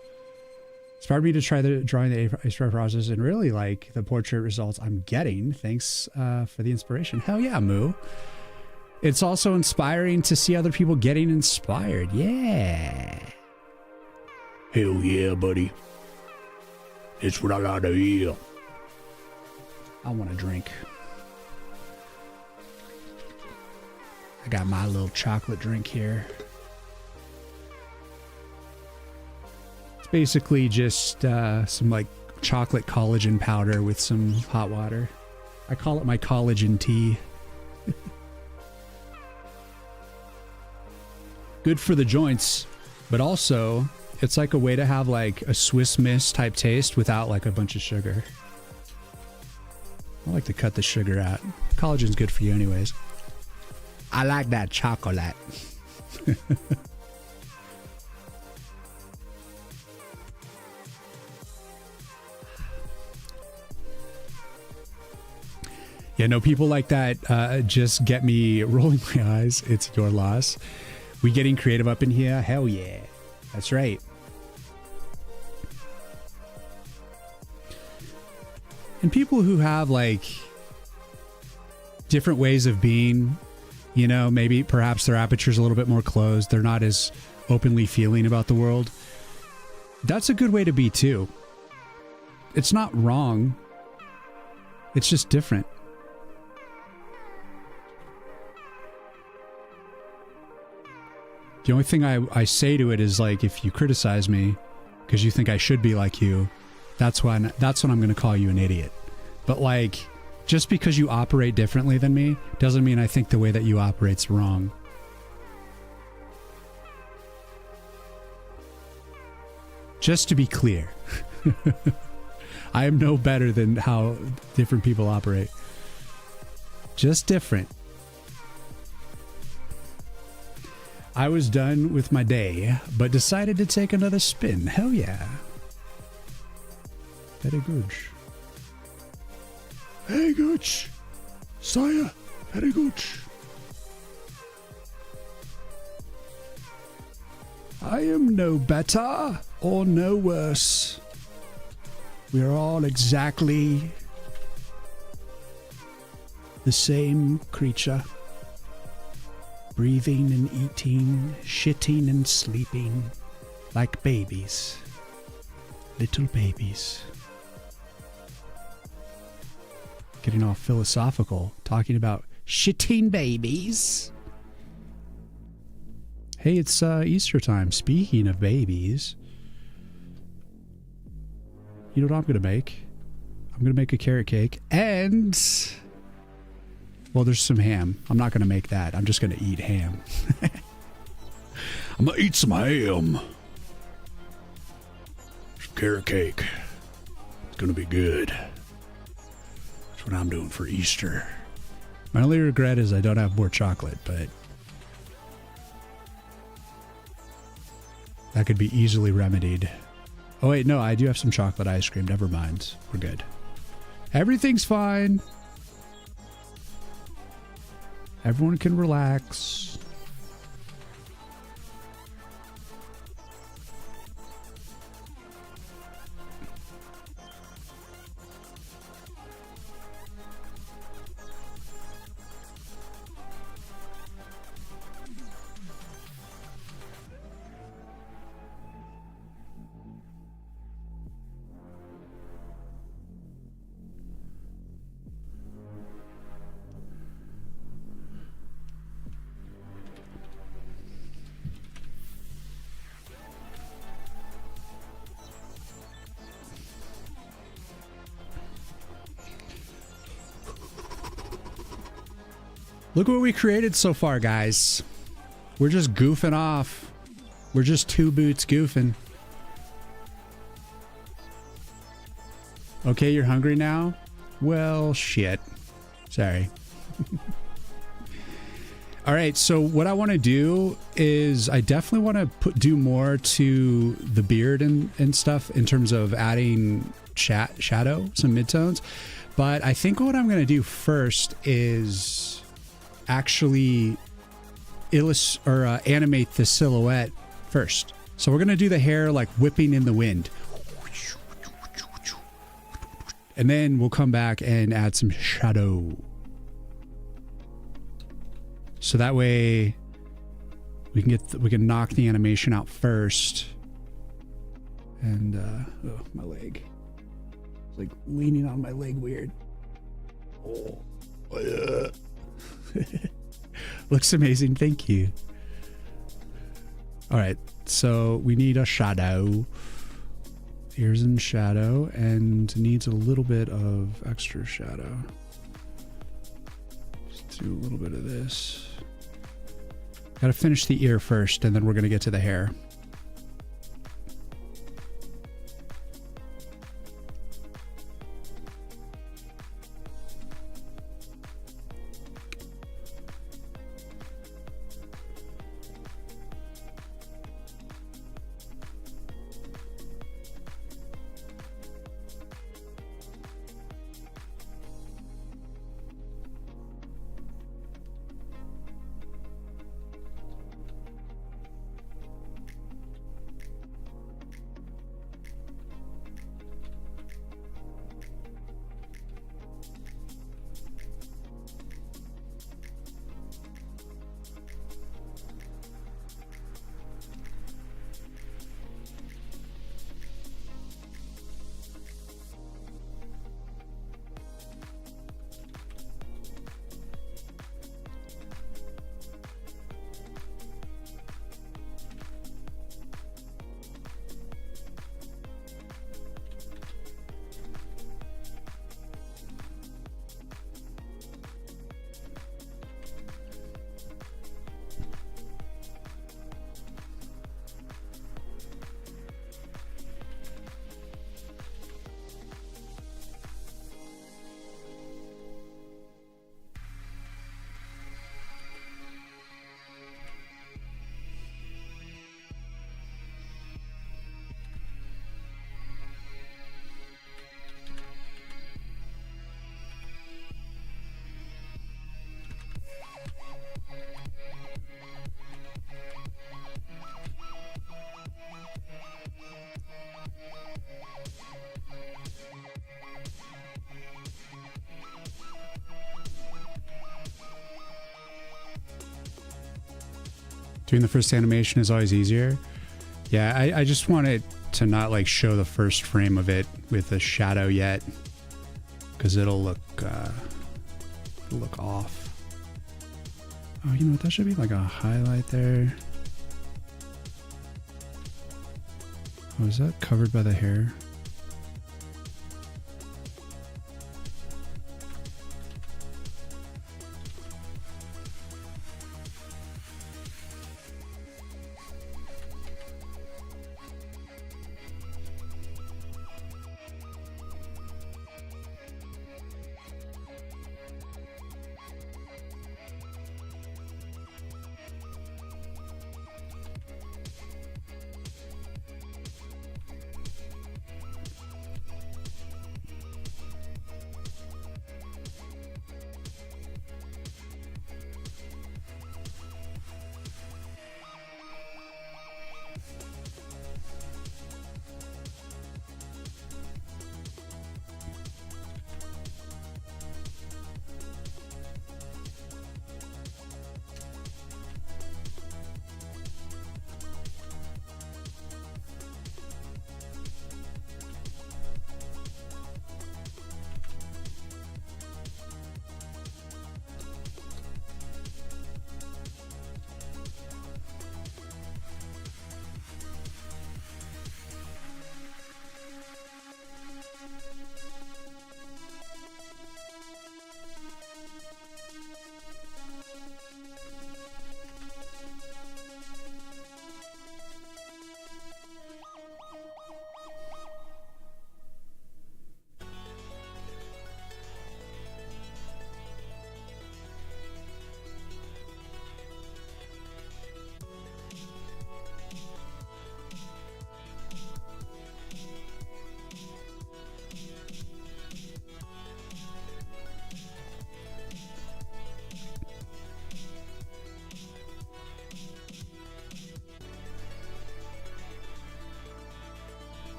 Inspired me to try the drawing the A-Sprite process and really like the portrait results I'm getting. Thanks for the inspiration. Hell yeah, Moo. It's also inspiring to see other people getting inspired. Yeah. Hell yeah, buddy. It's what I gotta hear. I want a drink. I got my little chocolate drink here. It's basically just some like chocolate collagen powder with some hot water. I call it my collagen tea. Good for the joints, but also it's like a way to have like a Swiss Miss type taste without like a bunch of sugar. I like to cut the sugar out. Collagen's good for you anyways. I like that chocolate. Yeah, no, people like that just get me rolling my eyes. It's your loss. We getting creative up in here? Hell yeah. That's right. And people who have like different ways of being, you know, maybe perhaps their aperture's a little bit more closed. They're not as openly feeling about the world. That's a good way to be too. It's not wrong. It's just different. The only thing I say to it is like, if you criticize me because you think I should be like you, that's when I'm going to call you an idiot. But like, just because you operate differently than me doesn't mean I think the way that you operate's wrong. Just to be clear, I am no better than how different people operate. Just different. I was done with my day, but decided to take another spin. Hell yeah. Very good. Very good. Sire, very good. I am no better or no worse. We are all exactly the same creature. Breathing and eating, shitting and sleeping like babies. Little babies. Getting all philosophical, talking about shitting babies. Hey, it's Easter time. Speaking of babies, you know what I'm going to make? I'm going to make a carrot cake and... well, there's some ham. I'm not going to make that. I'm just going to eat ham. I'm going to eat some ham. Some carrot cake. It's going to be good. That's what I'm doing for Easter. My only regret is I don't have more chocolate, but that could be easily remedied. Oh, wait, no, I do have some chocolate ice cream. Never mind. We're good. Everything's fine. Everyone can relax. Look what we created so far, guys. We're just goofing off. We're just two boots goofing. Okay, you're hungry now? Well, shit. Sorry. All right, so what I want to do is I definitely want to do more to the beard and stuff in terms of adding shadow, some midtones. But I think what I'm going to do first is actually animate the silhouette first. So we're going to do the hair like whipping in the wind. And then we'll come back and add some shadow. So that way we can knock the animation out first. And oh, my leg. It's like leaning on my leg weird. Oh. Looks amazing, thank you. All right, so we need a shadow. Ears in shadow and needs a little bit of extra shadow. Let's do a little bit of this. Got to finish the ear first, and then we're going to get to the hair. Doing the first animation is always easier. Yeah, I just want it to not like show the first frame of it with a shadow yet, because it'll look off. Oh, you know what? That should be like a highlight there. Oh, is that covered by the hair?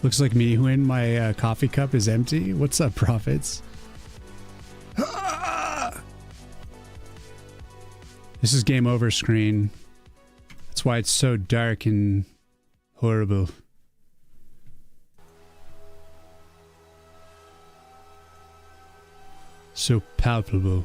Looks like me when my coffee cup is empty. What's up, Prophets? This is game over screen. That's why it's so dark and horrible. So palpable.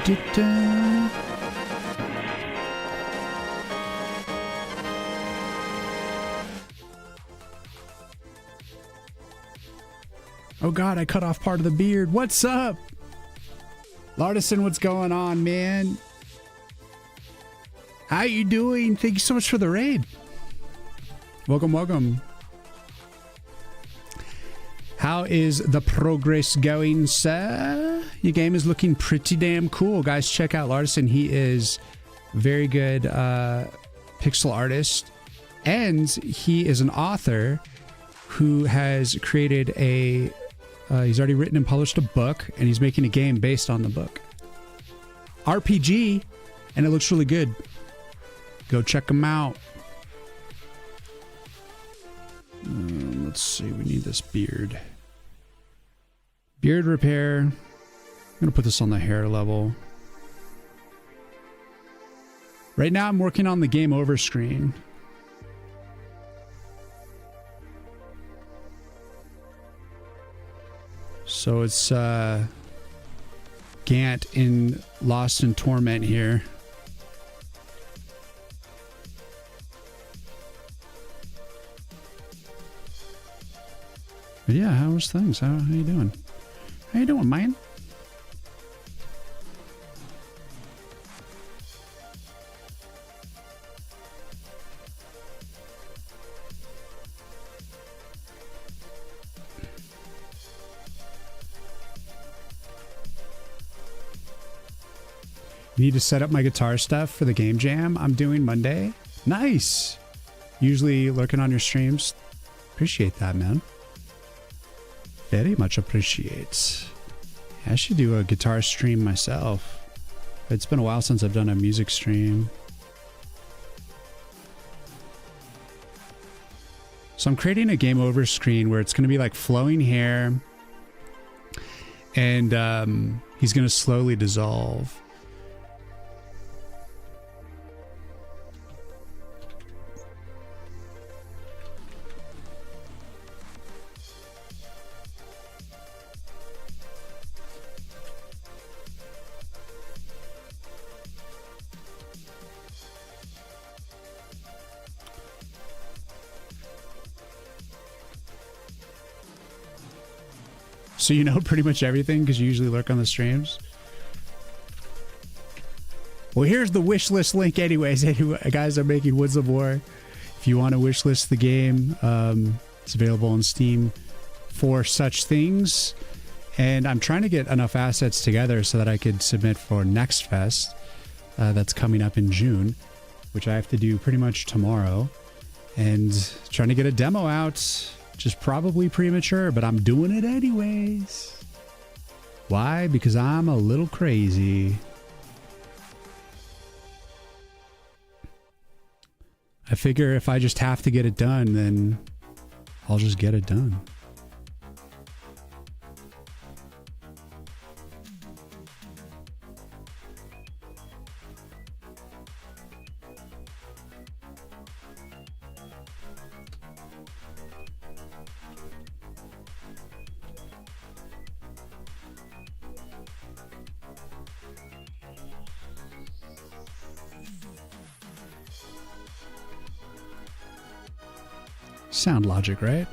Oh God, I cut off part of the beard. What's up? Lardison, what's going on, man? How you doing? Thank you so much for the raid. Welcome, welcome. How is the progress going, sir? Your game is looking pretty damn cool. Guys, check out Lardison. He is very good pixel artist. And he is an author who has created a... he's already written and published a book, and he's making a game based on the book. RPG, and it looks really good. Go check him out. Let's see, we need this beard. Beard repair. I'm going to put this on the hair level. Right now I'm working on the game over screen. So it's Gant in Lost in Torment here. But yeah, how was things? How you doing? How you doing, man? Need to set up my guitar stuff for the game jam I'm doing Monday. Nice. Usually lurking on your streams. Appreciate that, man. Very much appreciate. I should do a guitar stream myself. It's been a while since I've done a music stream. So I'm creating a game over screen where it's going to be like flowing hair. And he's going to slowly dissolve. So you know pretty much everything because you usually lurk on the streams. Well, here's the wish list link anyways. Guys are making Woods of War. If you want to wish list the game, it's available on Steam for such things. And I'm trying to get enough assets together so that I could submit for Next Fest. That's coming up in June, which I have to do pretty much tomorrow. And trying to get a demo out. Which is probably premature, but I'm doing it anyways. Why? Because I'm a little crazy. I figure if I just have to get it done, then I'll just get it done. Sound logic, right?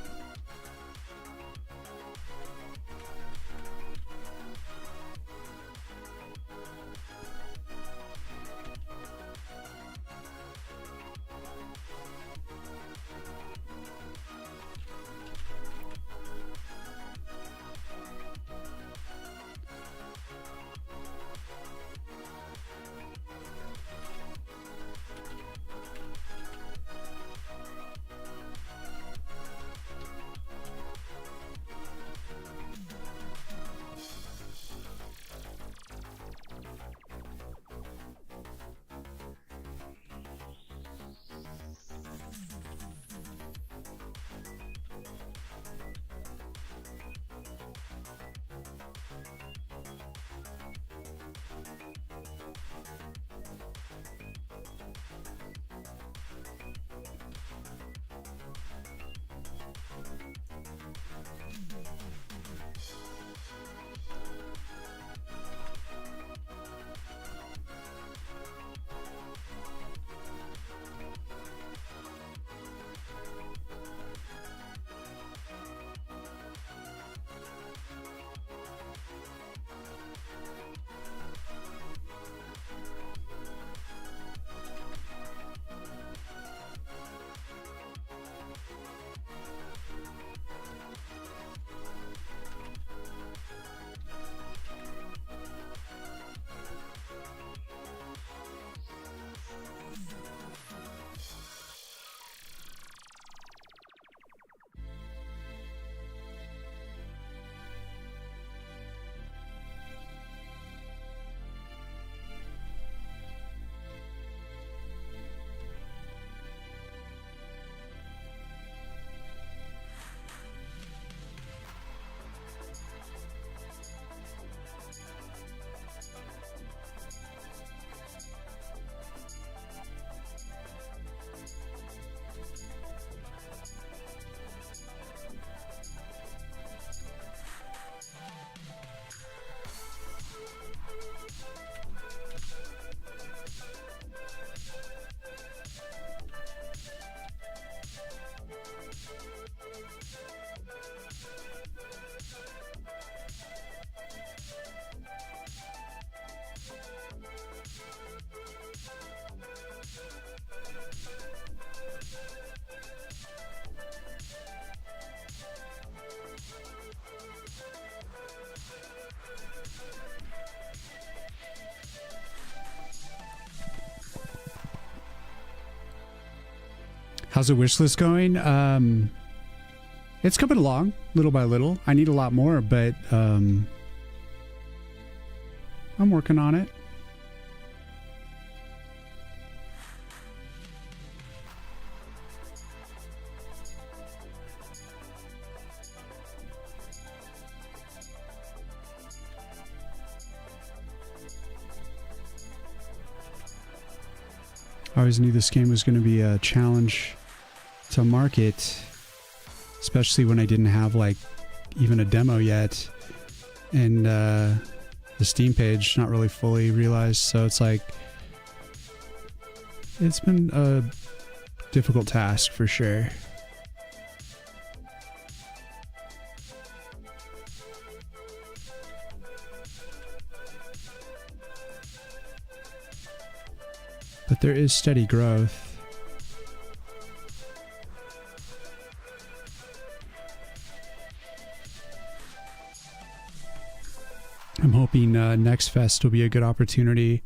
How's the wish list going? It's coming along little by little. I need a lot more, but I'm working on it. I always knew this game was going to be a challenge to market, especially when I didn't have like even a demo yet, and the Steam page not really fully realized. So it's like, it's been a difficult task for sure. But there is steady growth. I'm hoping next fest will be a good opportunity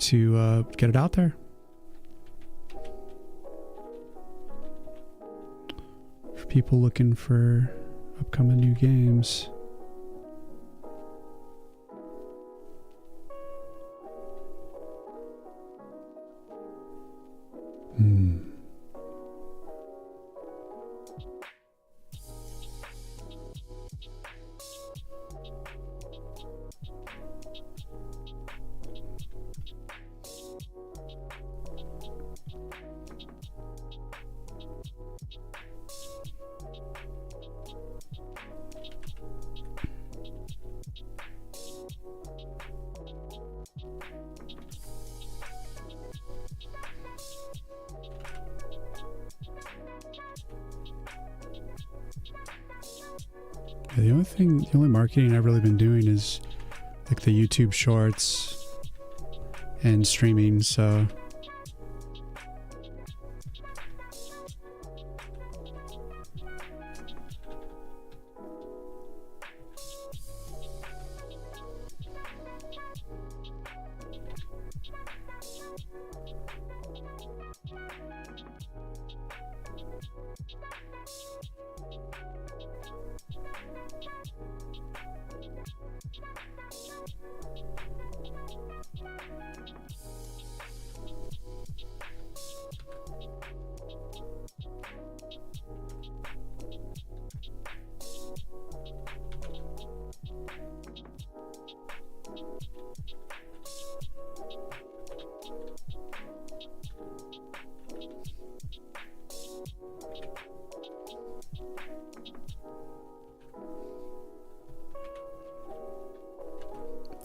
to get it out there. For people looking for upcoming new games. Yeah, the only marketing I've really been doing is like the YouTube shorts and streaming, so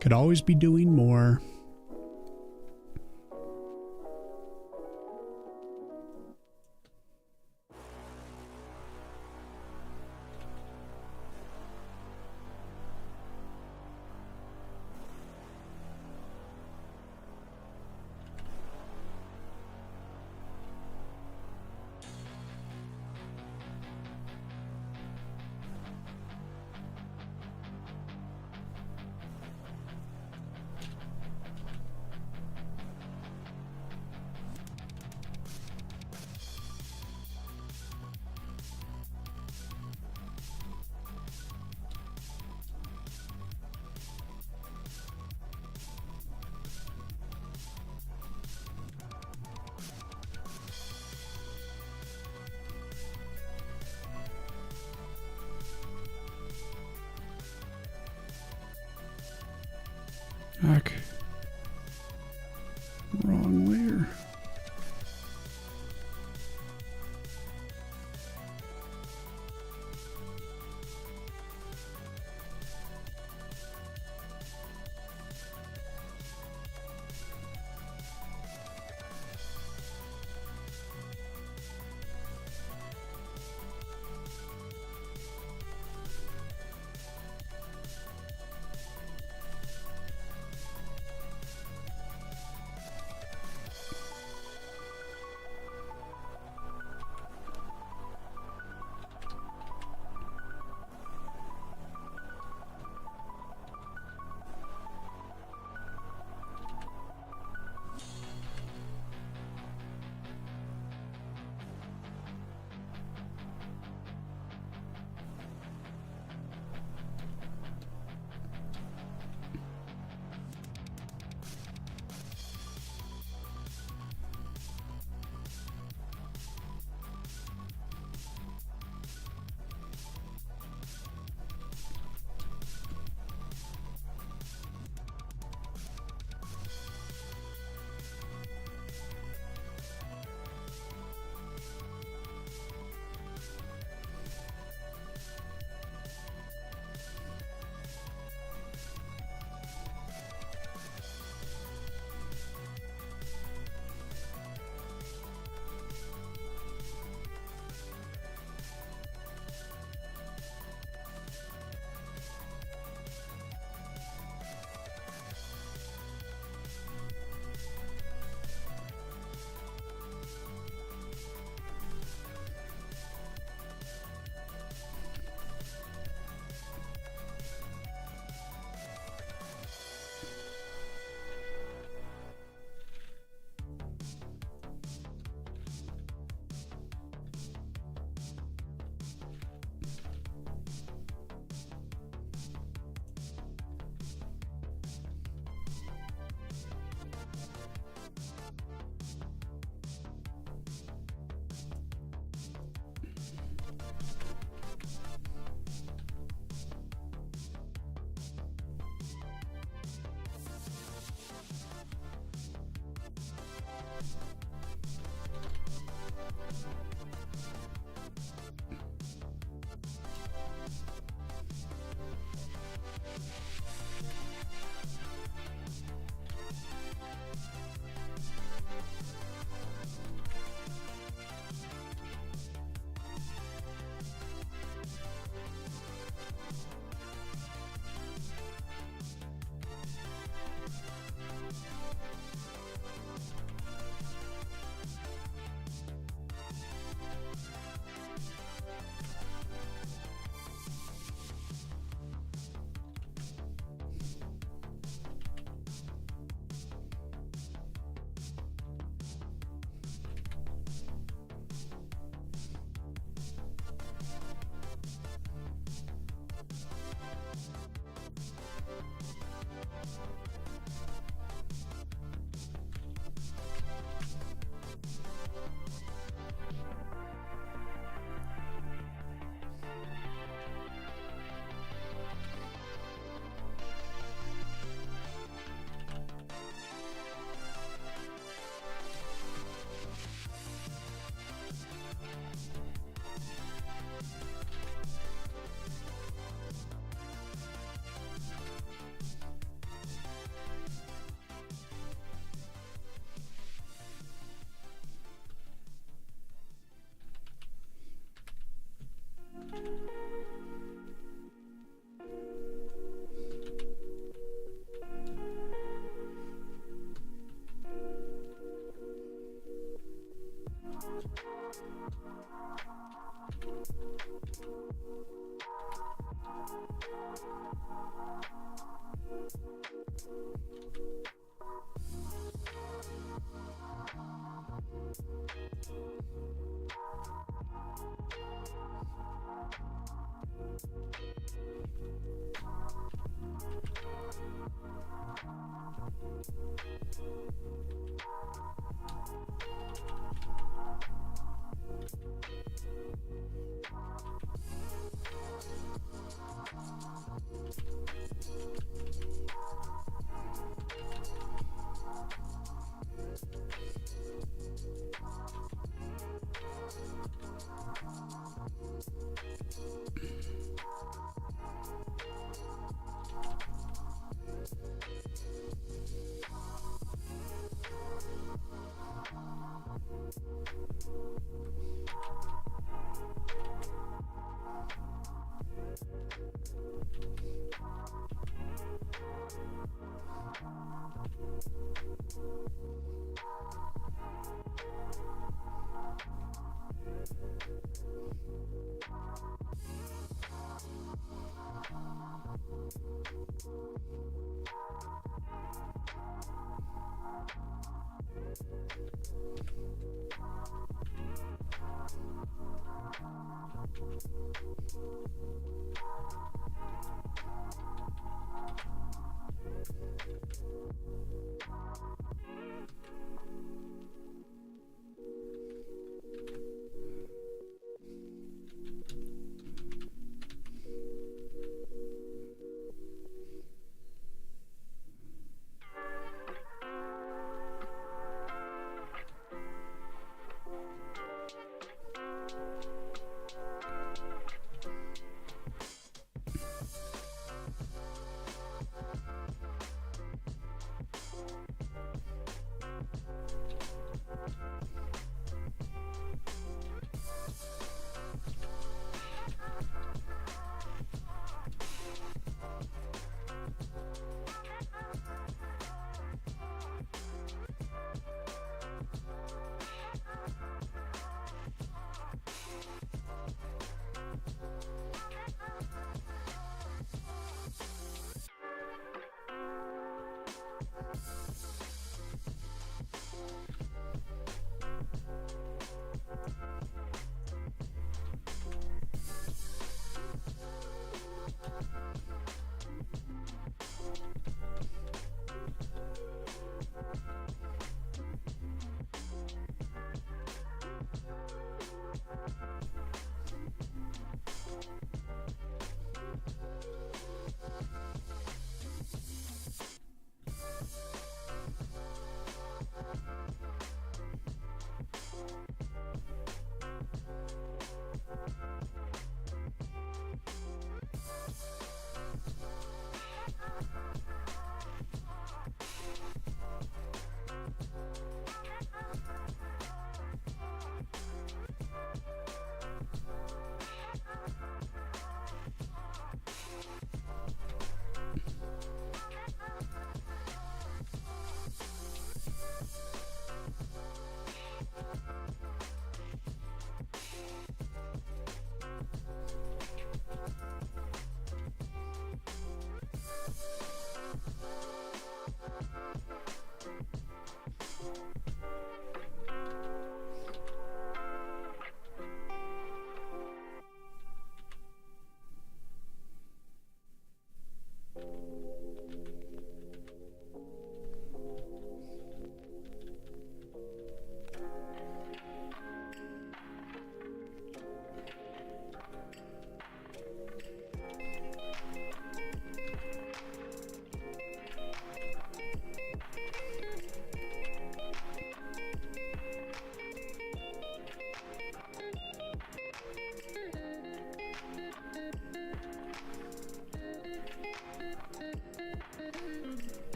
could always be doing more. Heck. Wrong layer.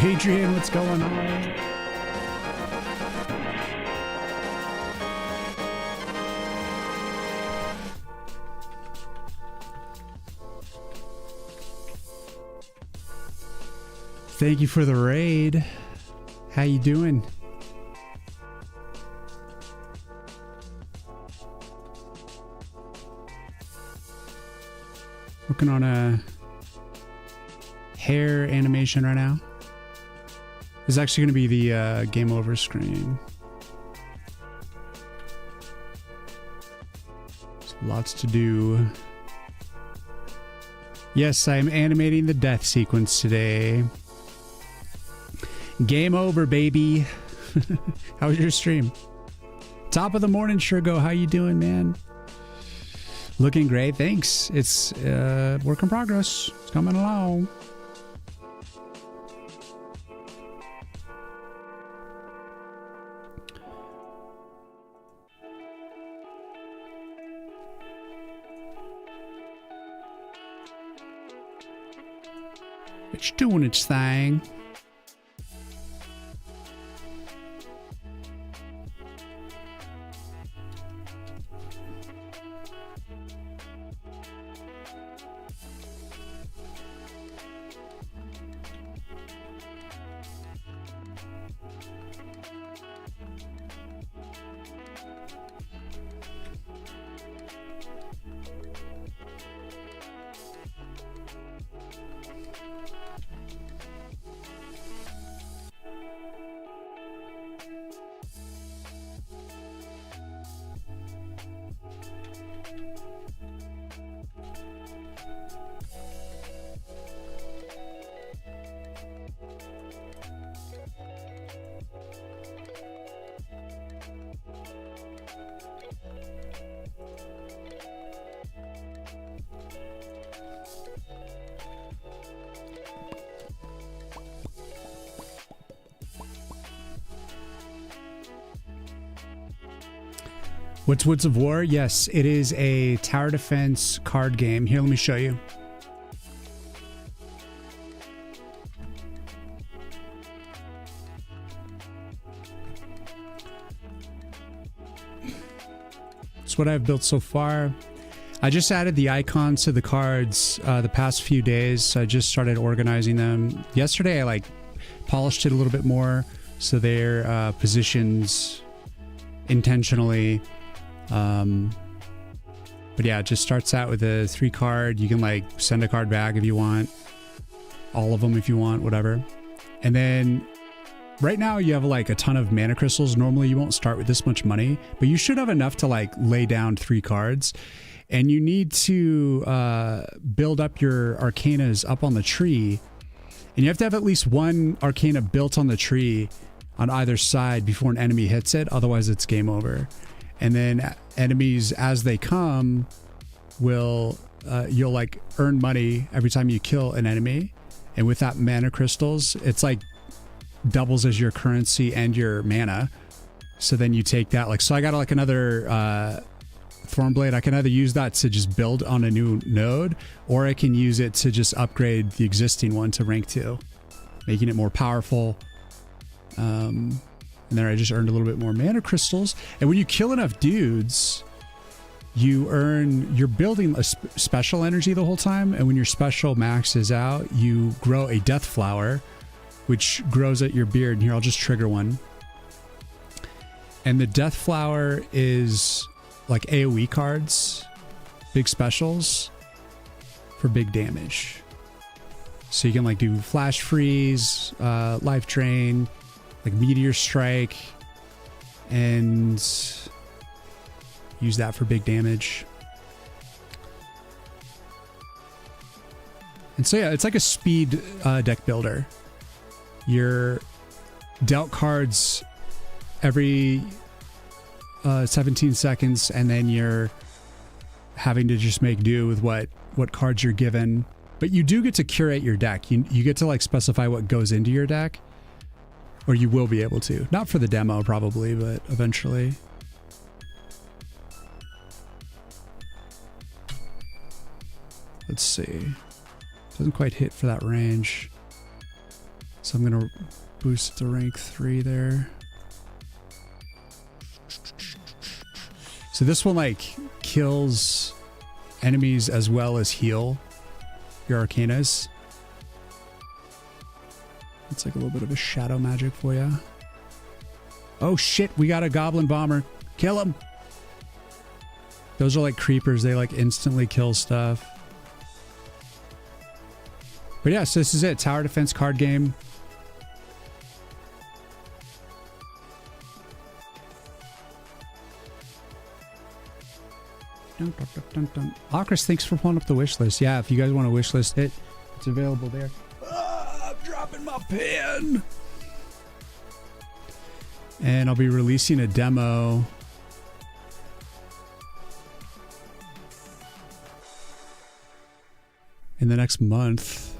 Adrian, what's going on? Thank you for the raid. How you doing? Working on a hair animation right now. This is actually going to be the game over screen. There's lots to do. Yes, I'm animating the death sequence today. Game over, baby. How was your stream? Top of the morning, Shergo. How you doing, man? Looking great, thanks. It's work in progress. It's coming along. It's doing its thing. What's Woods of War? Yes, it is a tower defense card game. Here, let me show you. That's what I've built so far. I just added the icons to the cards the past few days. So I just started organizing them. Yesterday, I polished it a little bit more so they're positions intentionally. But yeah, it just starts out with a 3 card. You can send a card back if you want, all of them if you want, whatever. And then right now you have a ton of mana crystals. Normally you won't start with this much money, but you should have enough to lay down 3 cards. And you need to build up your arcanas up on the tree, and you have to have at least 1 arcana built on the tree on either side before an enemy hits it. Otherwise it's game over. And then enemies, as they come, will you'll earn money every time you kill an enemy. And with that mana crystals, it's doubles as your currency and your mana. So then you take that, so I got another Thornblade. I can either use that to just build on a new node, or I can use it to just upgrade the existing one to rank 2, making it more powerful. And then I just earned a little bit more mana crystals. And when you kill enough dudes, you're building a special energy the whole time. And when your special maxes out, you grow a death flower, which grows at your beard. And here, I'll just trigger one. And the death flower is AoE cards, big specials for big damage. So you can do flash freeze, life drain, meteor strike, and use that for big damage. And so yeah, it's a speed deck builder. You're dealt cards every 17 seconds, and then you're having to just make do with what cards you're given. But you do get to curate your deck. You get to specify what goes into your deck. Or you will be able to. Not for the demo, probably, but eventually. Let's see. Doesn't quite hit for that range. So So I'm going to boost to rank 3 there. So this one like kills enemies as well as heal your arcanas. It's like a little bit of a shadow magic for you. Oh shit, we got a goblin bomber. Kill him. Those are like creepers. They like instantly kill stuff. But yeah, so this is it. Tower defense card game. Akris, thanks for pulling up the wish list. Yeah, if you guys want to wish list it, it's available there. I'm dropping my pen. And I'll be releasing a demo in the next month.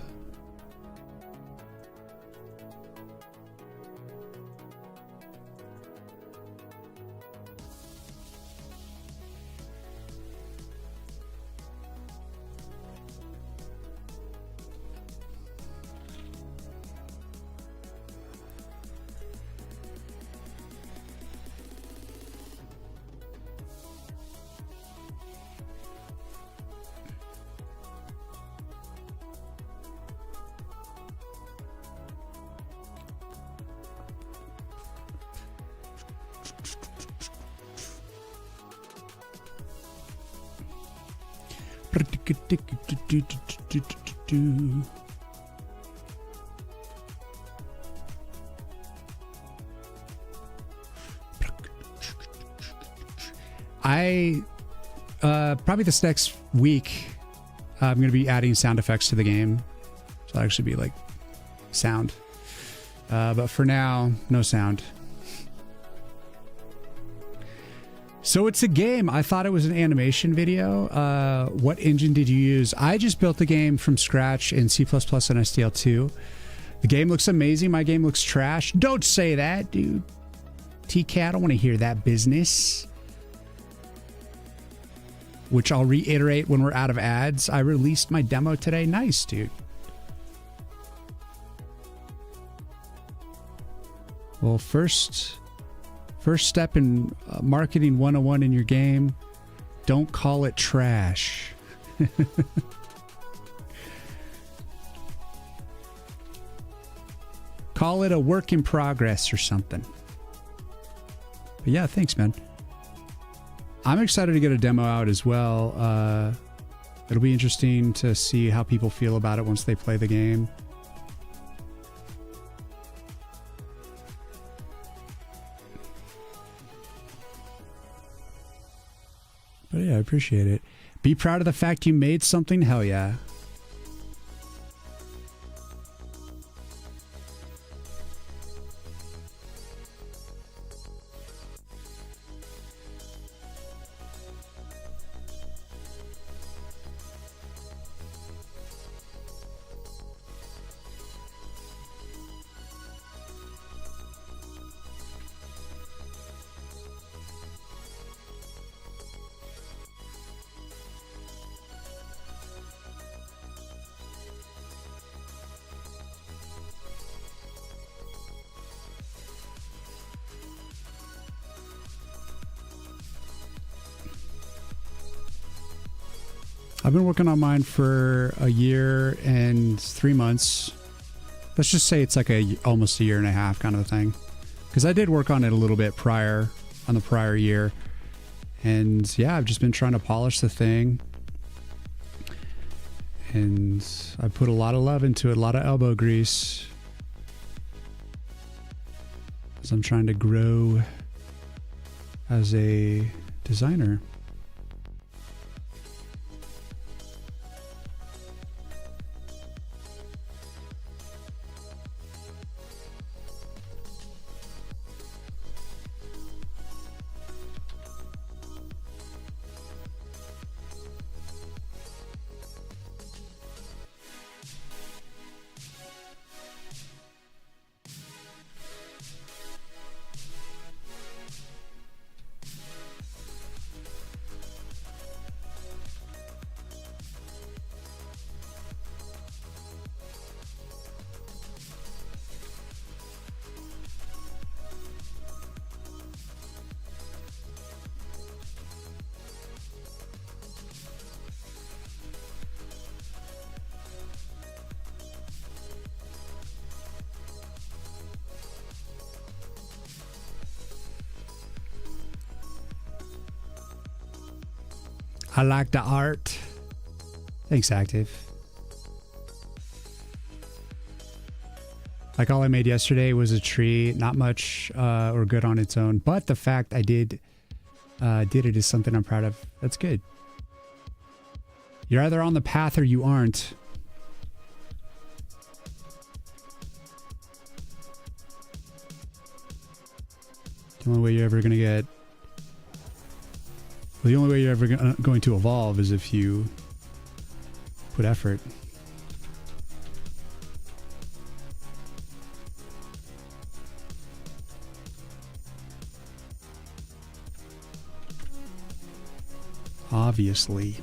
Probably this next week, I'm going to be adding sound effects to the game. So it'll actually be like sound. But for now, no sound. So it's a game. I thought it was an animation video. What engine did you use? I just built the game from scratch in C++ and SDL2. The game looks amazing. My game looks trash. Don't say that, dude. TK, I don't want to hear that business. Which I'll reiterate when we're out of ads. I released my demo today. Nice, dude. Well, first step in marketing 101 in your game, don't call it trash. Call it a work in progress or something. But yeah, thanks, man. I'm excited to get a demo out as well. It'll be interesting to see how people feel about it once they play the game. But yeah, I appreciate it. Be proud of the fact you made something. Hell yeah. I've been working on mine for a year and 3 months. Let's just say it's like almost a year and a half kind of a thing. Because I did work on it a little bit on the prior year. And yeah, I've just been trying to polish the thing. And I put a lot of love into it, a lot of elbow grease. As I'm trying to grow as a designer. I like the art. Thanks, Active. Like all I made yesterday was a tree, not much or good on its own, but the fact I did it is something I'm proud of. That's good. You're either on the path or you aren't. The only way you're ever going to get... Well, the only way you're ever going to evolve is if you put effort. Obviously.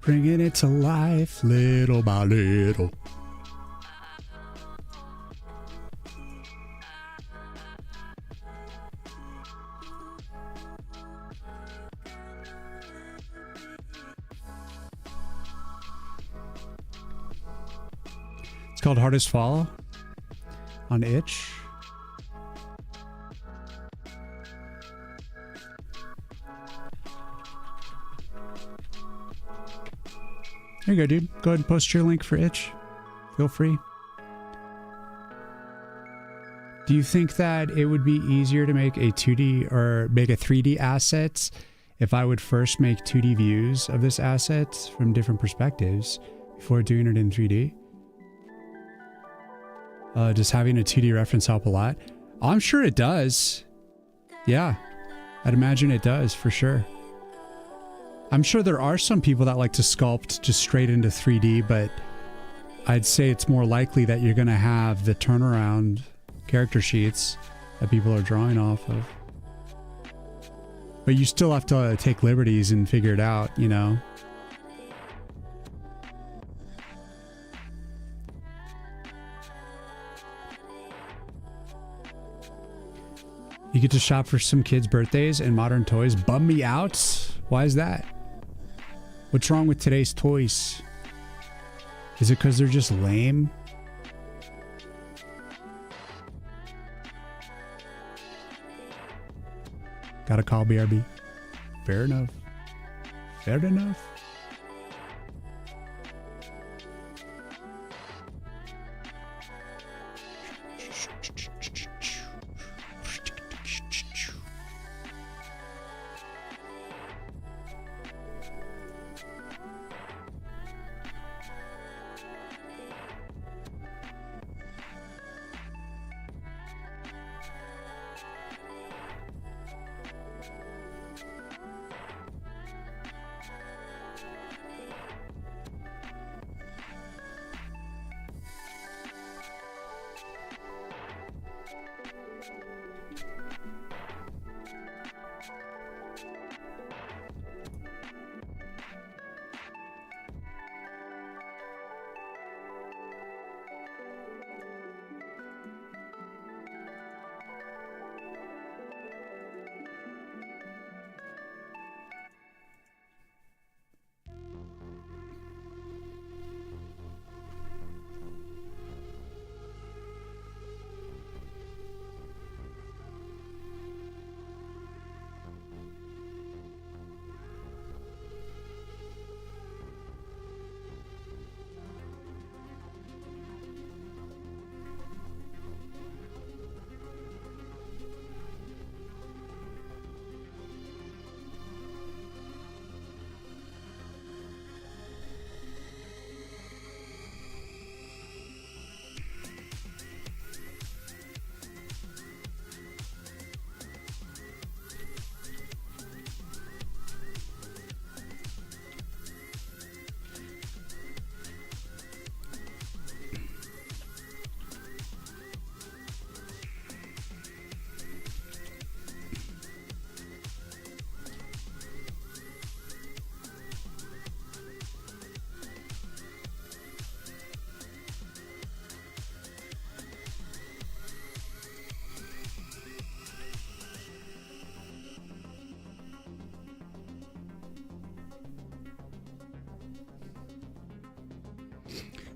Bringing it to life little by little. It's called Hardest Fall on itch. There you go, dude. Go ahead and post your link for itch. Feel free. Do you think that it would be easier to make a 2D or make a 3D asset if I would first make 2D views of this asset from different perspectives before doing it in 3D? Does having a 2D reference help a lot? I'm sure it does. Yeah, I'd imagine it does for sure. I'm sure there are some people that like to sculpt just straight into 3D, but I'd say it's more likely that you're going to have the turnaround character sheets that people are drawing off of. But you still have to take liberties and figure it out, you know? You get to shop for some kids' birthdays and modern toys. Bum me out? Why is that? What's wrong with today's toys? Is it because they're just lame? Gotta call BRB. Fair enough. Fair enough.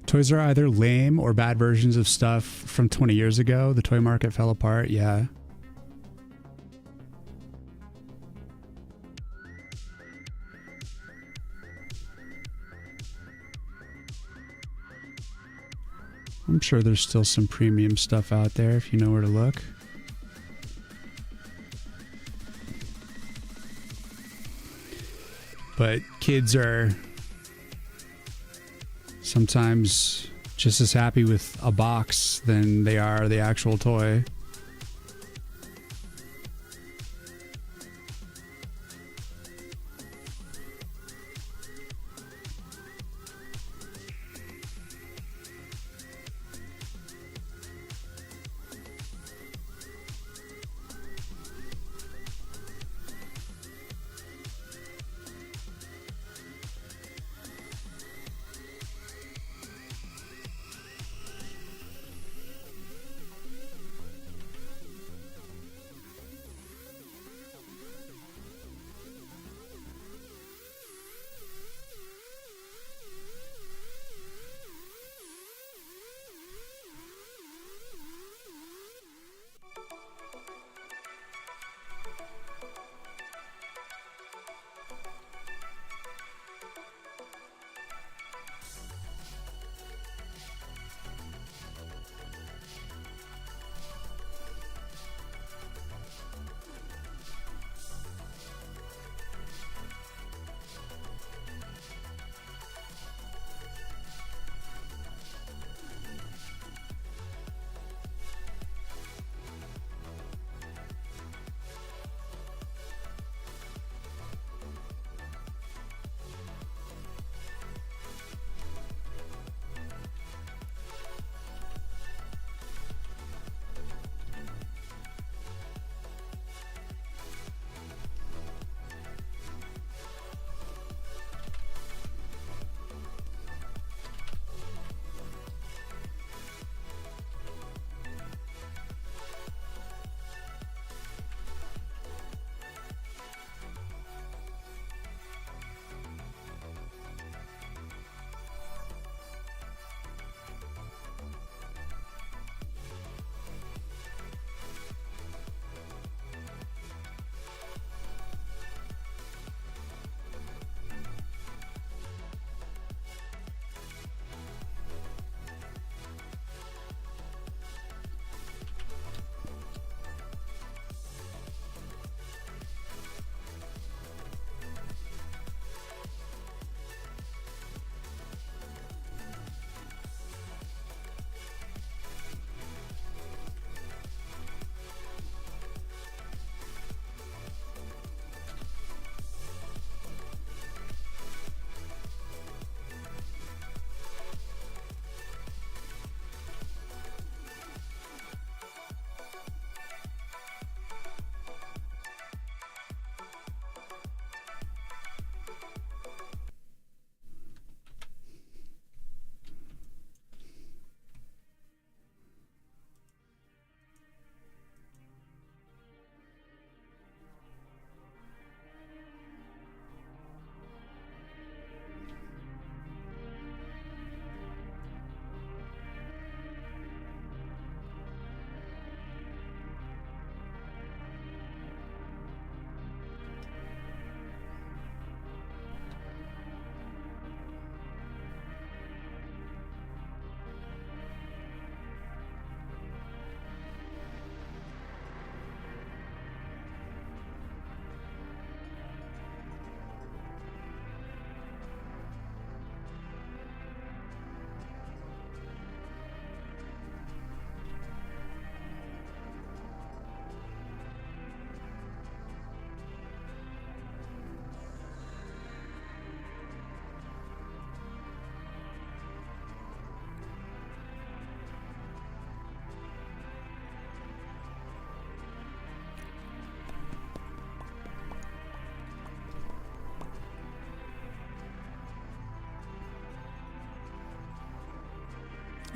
Toys are either lame or bad versions of stuff from 20 years ago. The toy market fell apart. Yeah. I'm sure there's still some premium stuff out there if you know where to look. But kids are sometimes just as happy with a box than they are the actual toy.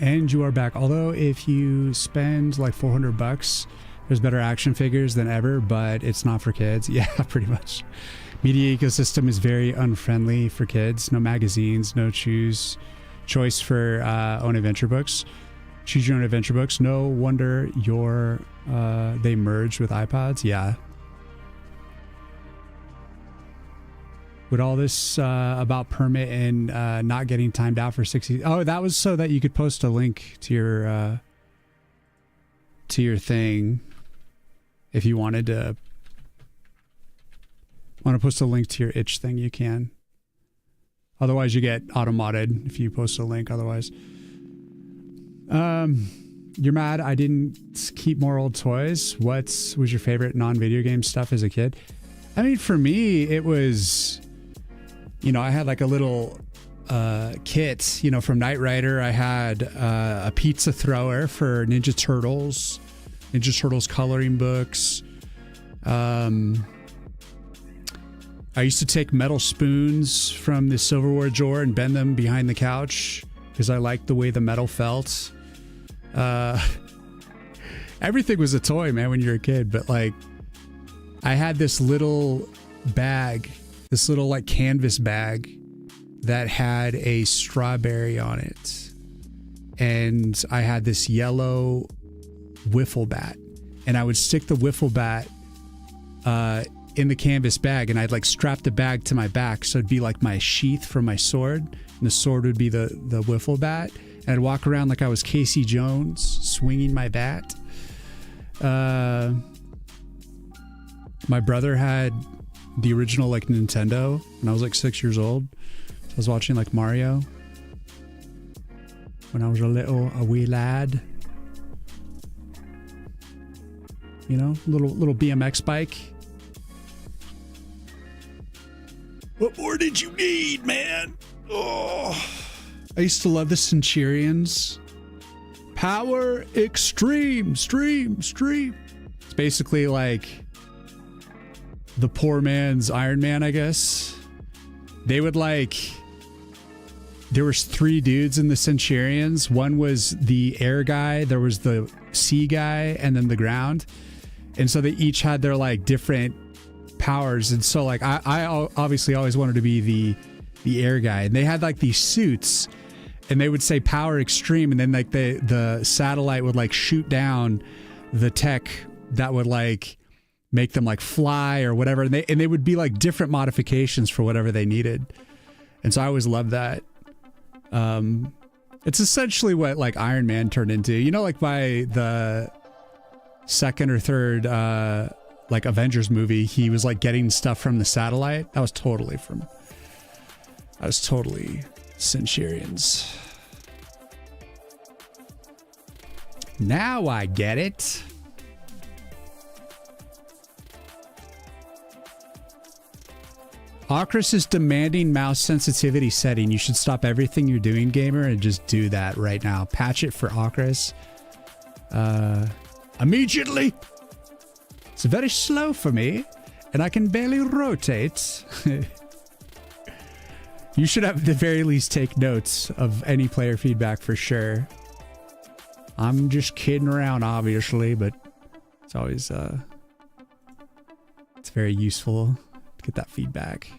And you are back. Although if you spend like $400, there's better action figures than ever, but it's not for kids. Yeah, pretty much. Media ecosystem is very unfriendly for kids. No magazines, no choice for own adventure books. Choose your own adventure books. No wonder they merged with iPods. Yeah. With all this about permit and not getting timed out for 60. Oh, that was so that you could post a link to your thing. If you want to post a link to your itch thing, you can. Otherwise, you get auto-modded if you post a link. Otherwise, you're mad I didn't keep more old toys. What was your favorite non-video game stuff as a kid? I mean, for me, it was, I had like a little kit, from Knight Rider. I had a pizza thrower for Ninja Turtles coloring books. I used to take metal spoons from the silverware drawer and bend them behind the couch because I liked the way the metal felt. Everything was a toy, man, when you're a kid. But like, I had this little bag, this little like canvas bag that had a strawberry on it. And I had this yellow wiffle bat. And I would stick the wiffle bat in the canvas bag, and I'd like strap the bag to my back, so it'd be like my sheath for my sword, and the sword would be the wiffle bat, and I'd walk around like I was Casey Jones swinging my bat. My brother had the original like Nintendo when I was like 6 years old. So I was watching like Mario when I was a wee lad. Little BMX bike. What more did you need, man? Oh, I used to love the Centurions. Power extreme, stream. It's basically like the poor man's Iron Man, I guess. They would there was 3 dudes in the Centurions. One was the air guy, there was the sea guy, and then the ground. And so they each had their like different powers, and so like I obviously always wanted to be the air guy, and they had like these suits, and they would say power extreme, and then like the satellite would like shoot down the tech that would like make them like fly or whatever, and they would be like different modifications for whatever they needed. And so I always loved that. It's essentially what like Iron Man turned into, like by the second or third like Avengers movie, he was like getting stuff from the satellite. That was totally Centurions. Now I get it. Ocris is demanding mouse sensitivity setting. You should stop everything you're doing, gamer, and just do that right now. Patch it for Ocris. Immediately. It's very slow for me, and I can barely rotate. You should at the very least take notes of any player feedback for sure. I'm just kidding around, obviously, but it's always it's very useful to get that feedback.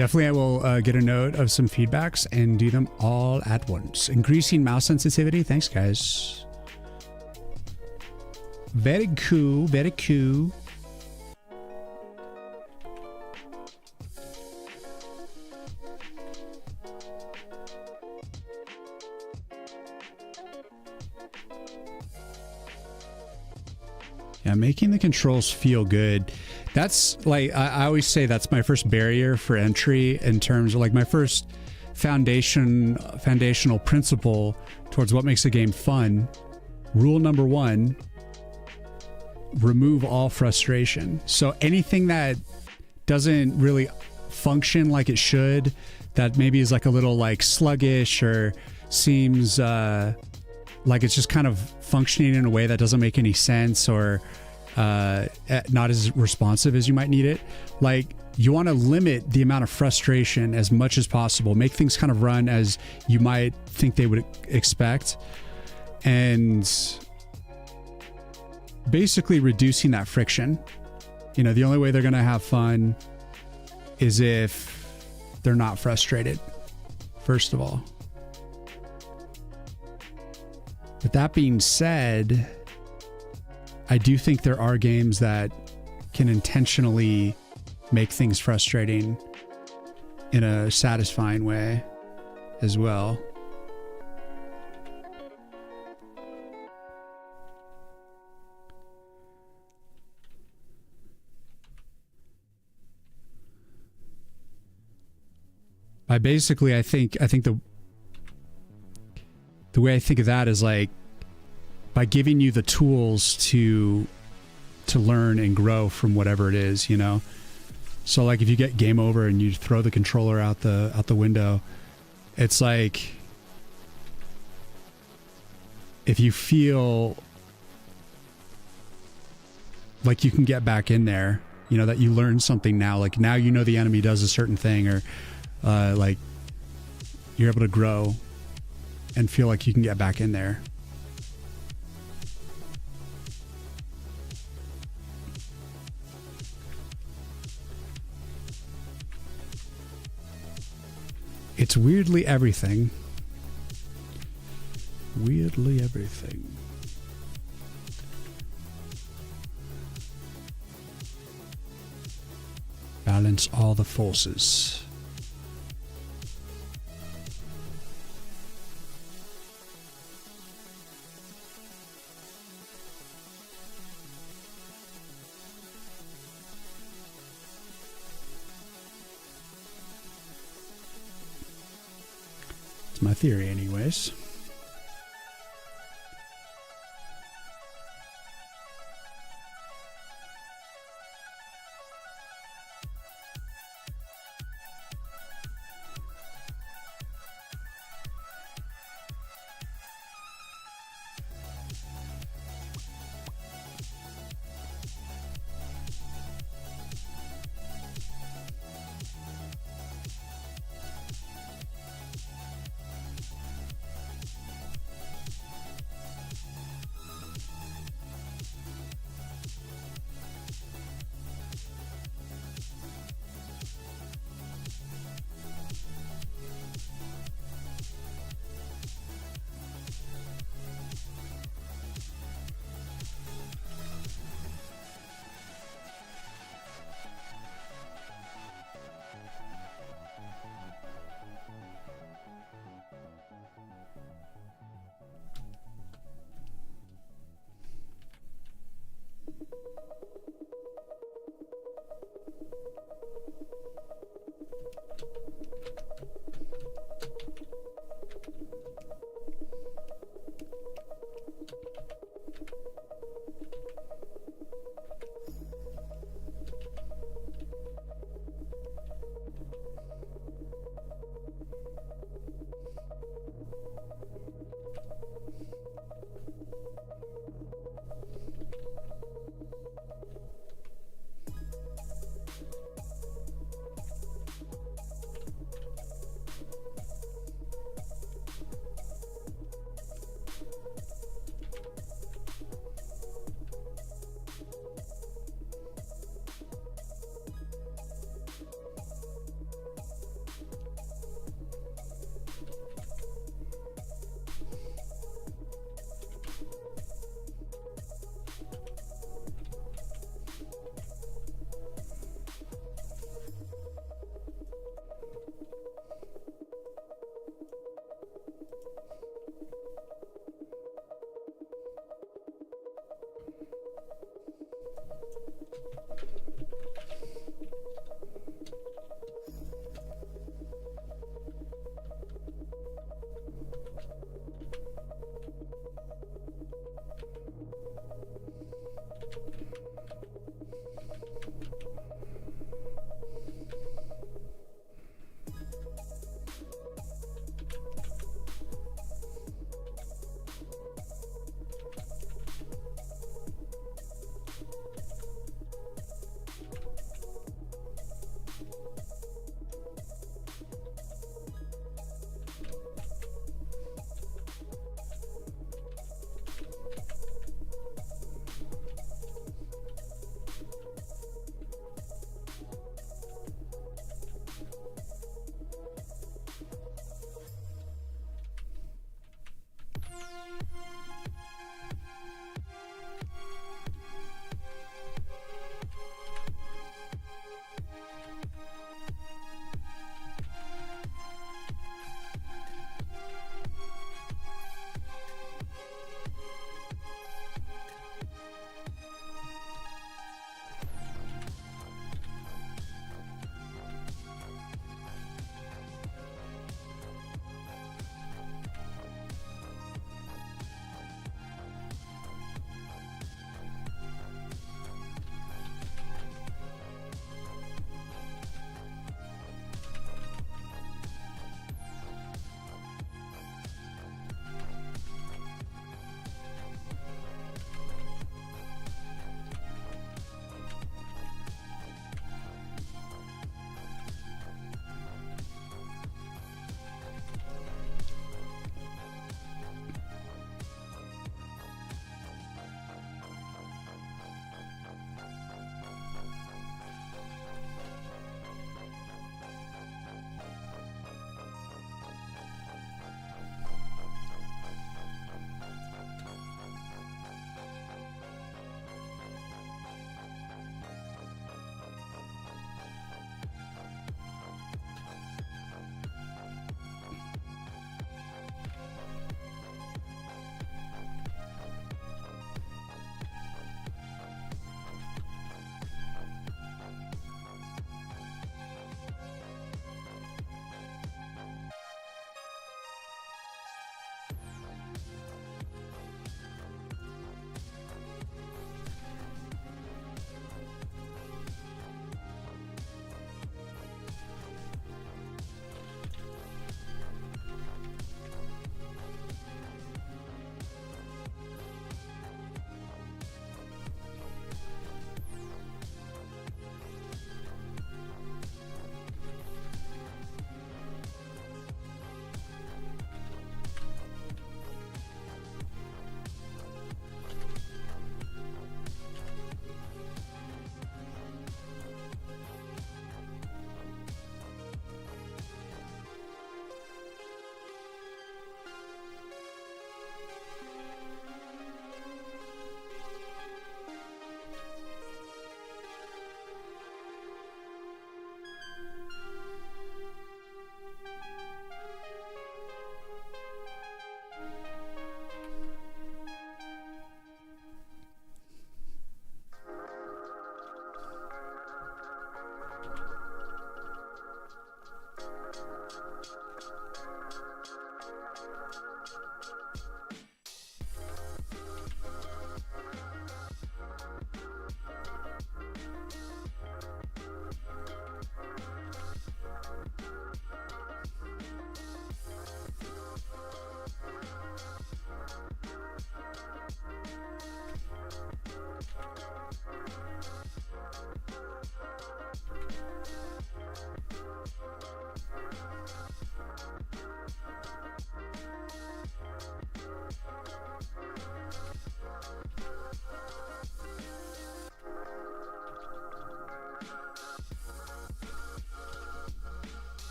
Definitely, I will get a note of some feedbacks and do them all at once. Increasing mouse sensitivity. Thanks, guys. Very cool. Very cool. Yeah, making the controls feel good. That's like, I always say that's my first barrier for entry in terms of like my first foundational principle towards what makes a game fun. Rule number one, remove all frustration. So anything that doesn't really function like it should, that maybe is like a little like sluggish or seems like it's just kind of functioning in a way that doesn't make any sense or not as responsive as you might need it. Like, you want to limit the amount of frustration as much as possible. Make things kind of run as you might think they would expect. And basically reducing that friction. You know, the only way they're going to have fun is if they're not frustrated, first of all. With that being said, I do think there are games that can intentionally make things frustrating in a satisfying way as well. I think the way I think of that is like by giving you the tools to learn and grow from whatever it is, you know. So like if you get game over and you throw the controller out the window, it's like if you feel like you can get back in there, you know, that you learned something now, like now you know the enemy does a certain thing, or like you're able to grow and feel like you can get back in there. It's weirdly everything. Weirdly everything. Balance all the forces. It's my theory anyways.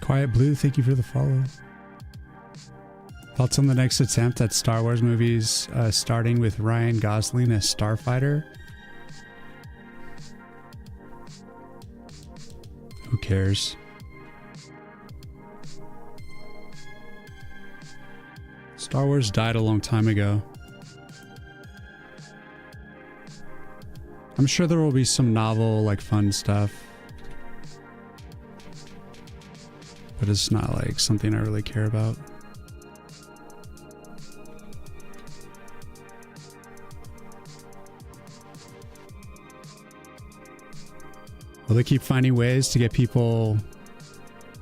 Quiet Blue, thank you for the follow. Thoughts on the next attempt at Star Wars movies, starting with Ryan Gosling as Starfighter? Who cares? Star Wars died a long time ago. I'm sure there will be some novel, like, fun stuff. But it's not, like, something I really care about. Will they keep finding ways to get people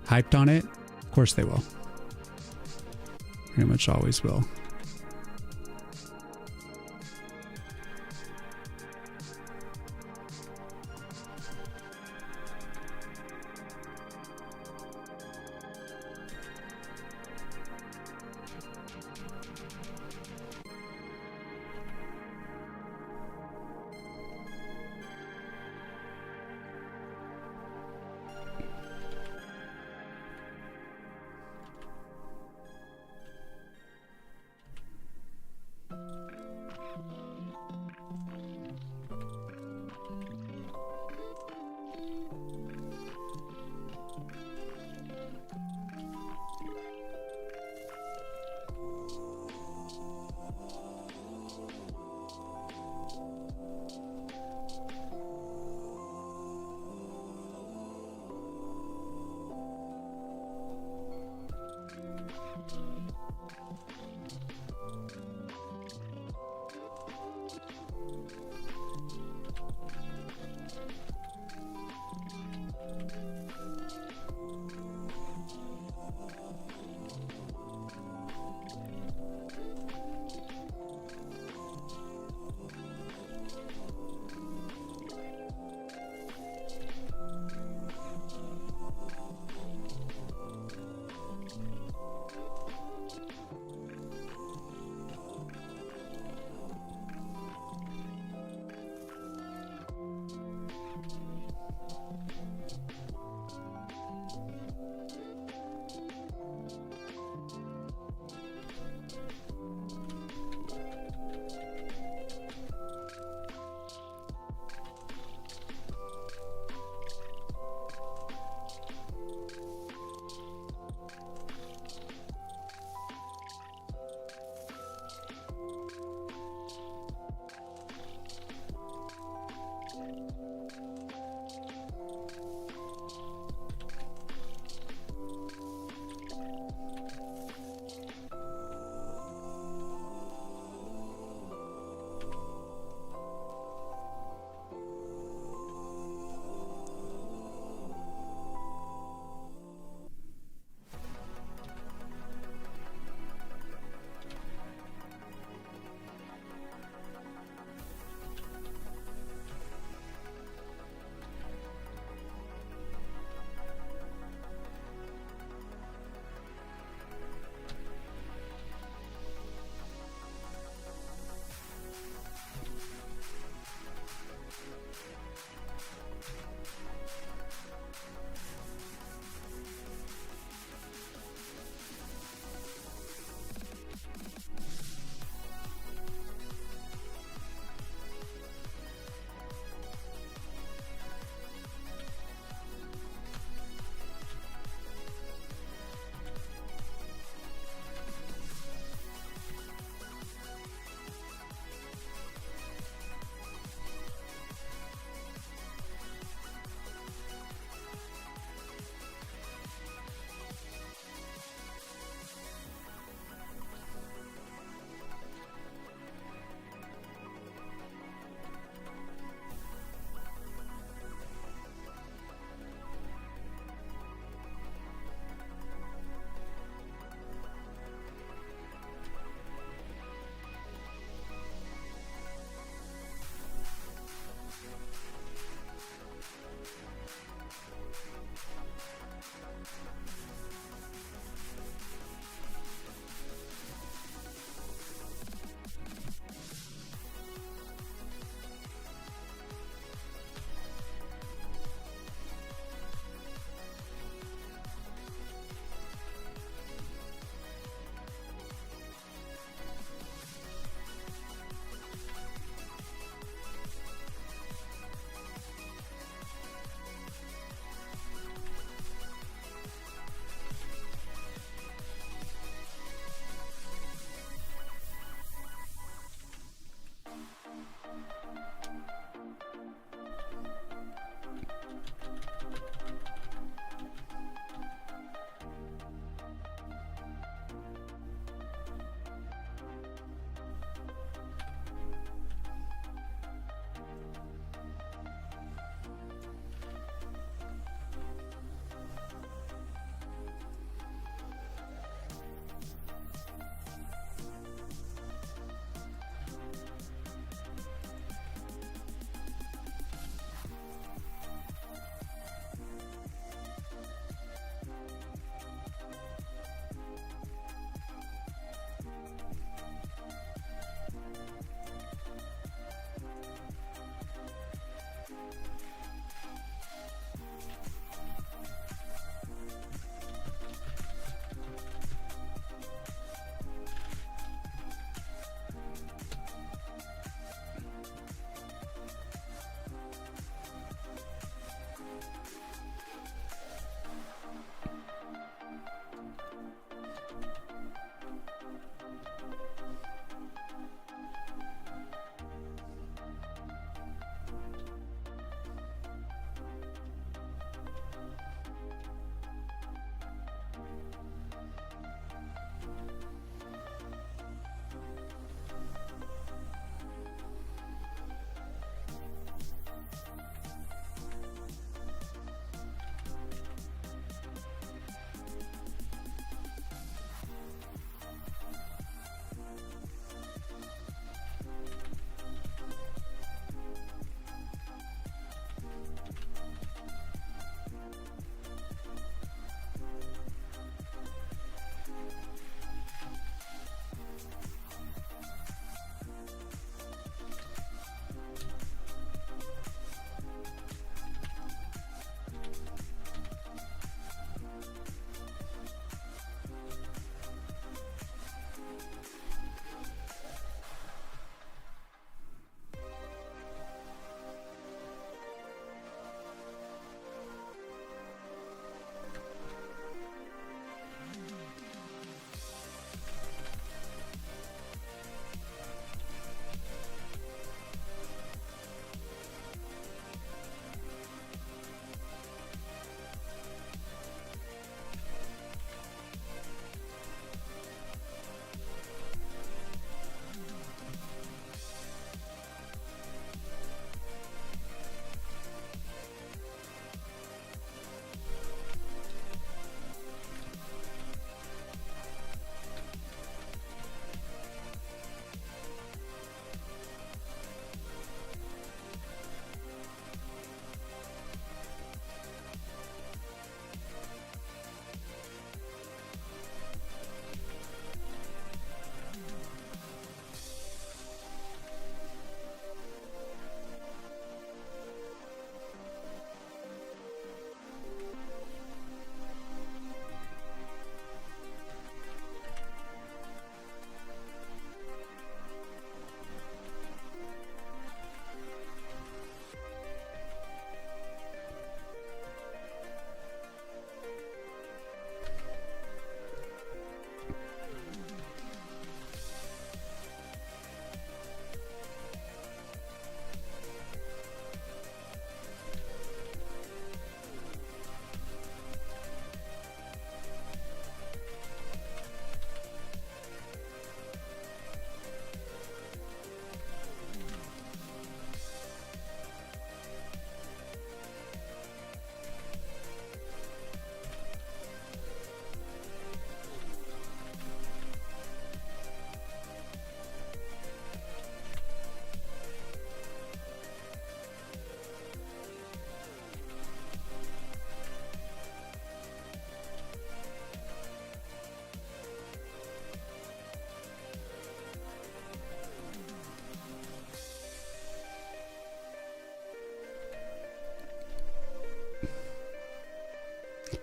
hyped on it? Of course they will. Pretty much always will.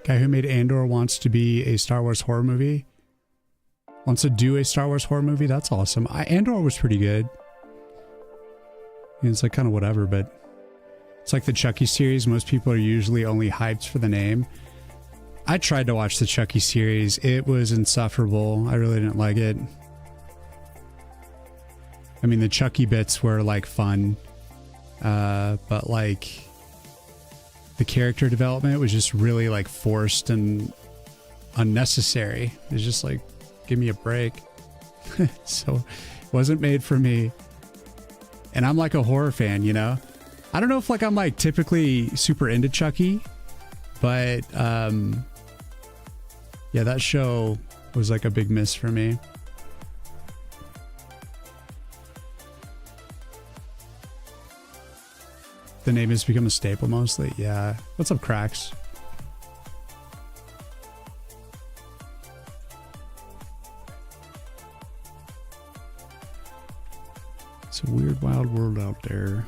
Guy who made Andor wants to be a Star Wars horror movie. Wants to do a Star Wars horror movie. That's awesome. Andor was pretty good. It's like kind of whatever, but it's like the Chucky series. Most people are usually only hyped for the name. I tried to watch the Chucky series. It was insufferable. I really didn't like it. I mean, the Chucky bits were like fun, but like the character development was just really like forced and unnecessary. It's just like, give me a break. So it wasn't made for me. And I'm like a horror fan, you know? I don't know if like I'm like typically super into Chucky, but yeah, that show was like a big miss for me. The name has become a staple mostly. Yeah. What's up, Cracks? It's a weird, wild world out there.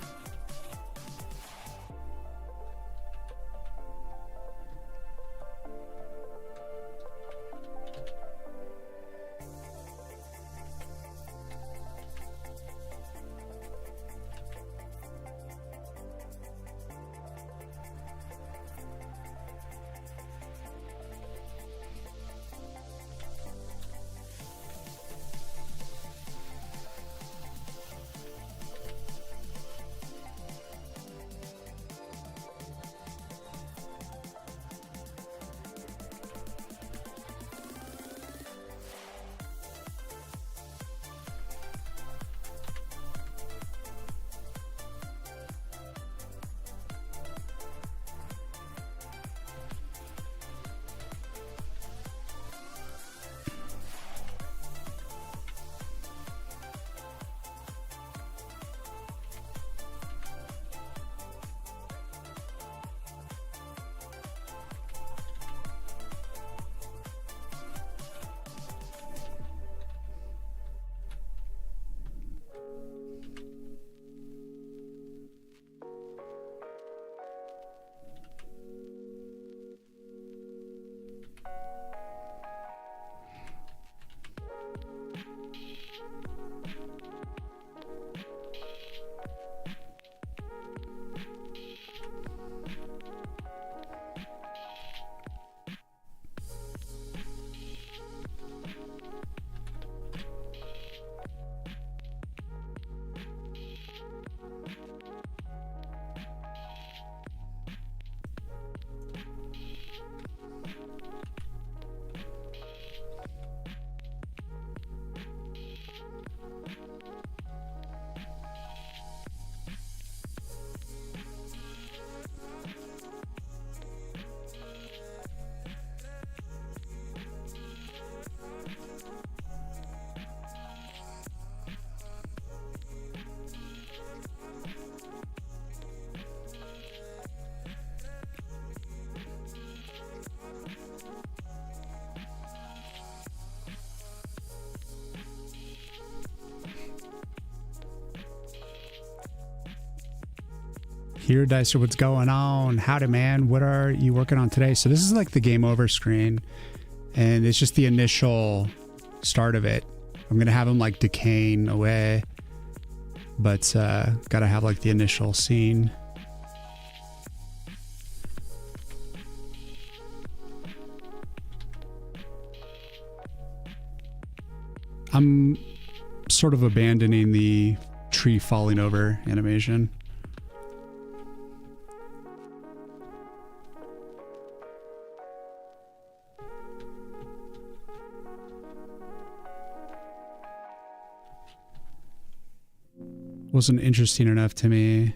Here, Dicer, what's going on? Howdy, man. What are you working on today? So this is like the game over screen, and it's just the initial start of it. I'm going to have them like decaying away, but got to have like the initial scene. I'm sort of abandoning the tree falling over animation. Wasn't interesting enough to me.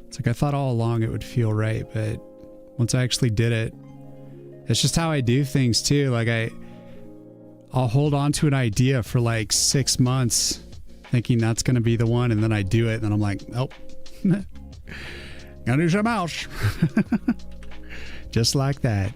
It's like I thought all along it would feel right, but once I actually did it, it's just how I do things too. Like I'll hold on to an idea for like 6 months thinking that's going to be the one, and then I do it and then I'm like, nope. Gotta do something else. Just like that.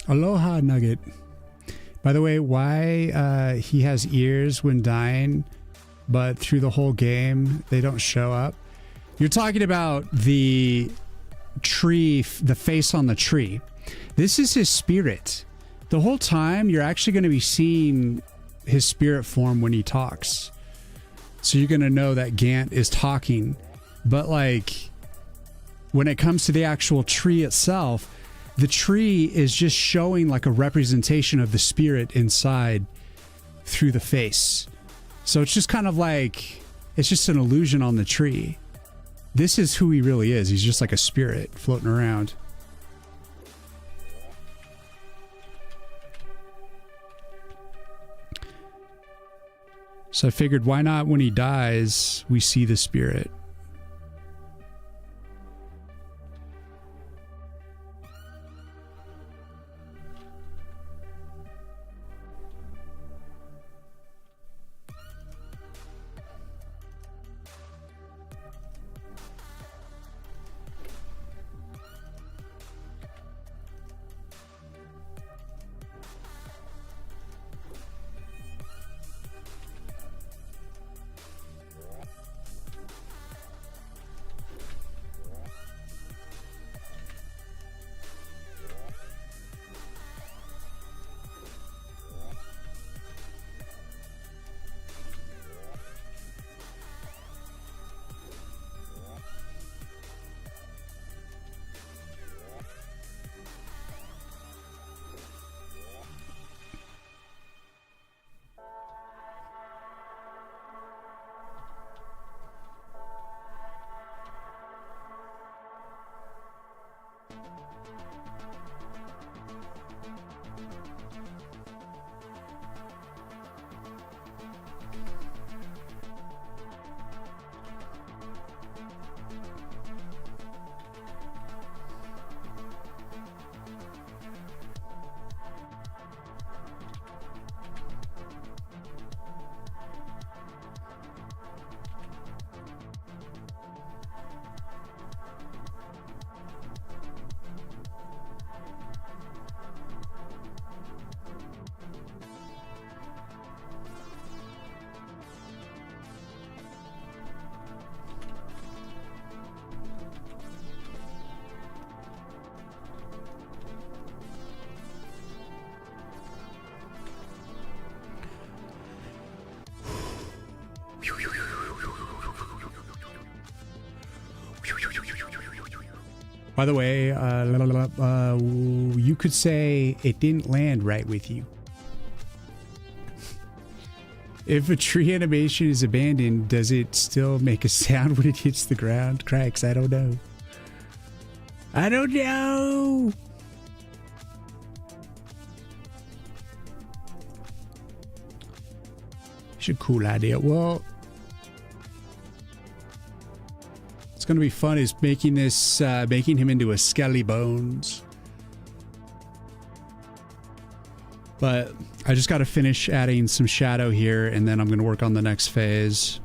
Aloha Nugget. By the way, why he has ears when dying, but through the whole game they don't show up? You're talking about the tree, the face on the tree. This is his spirit. The whole time you're actually going to be seeing his spirit form when he talks. So you're going to know that Gant is talking. But like when it comes to the actual tree itself, the tree is just showing like a representation of the spirit inside through the face. So it's just kind of like, it's just an illusion on the tree. This is who he really is. He's just like a spirit floating around. So I figured, why not when he dies, we see the spirit? By the way, you could say it didn't land right with you. If a tree animation is abandoned, does it still make a sound when it hits the ground? Cracks, I don't know. I don't know! It's a cool idea. Well, it's going to be fun is making this, making him into a Skelly Bones. But I just got to finish adding some shadow here, and then I'm going to work on the next phase.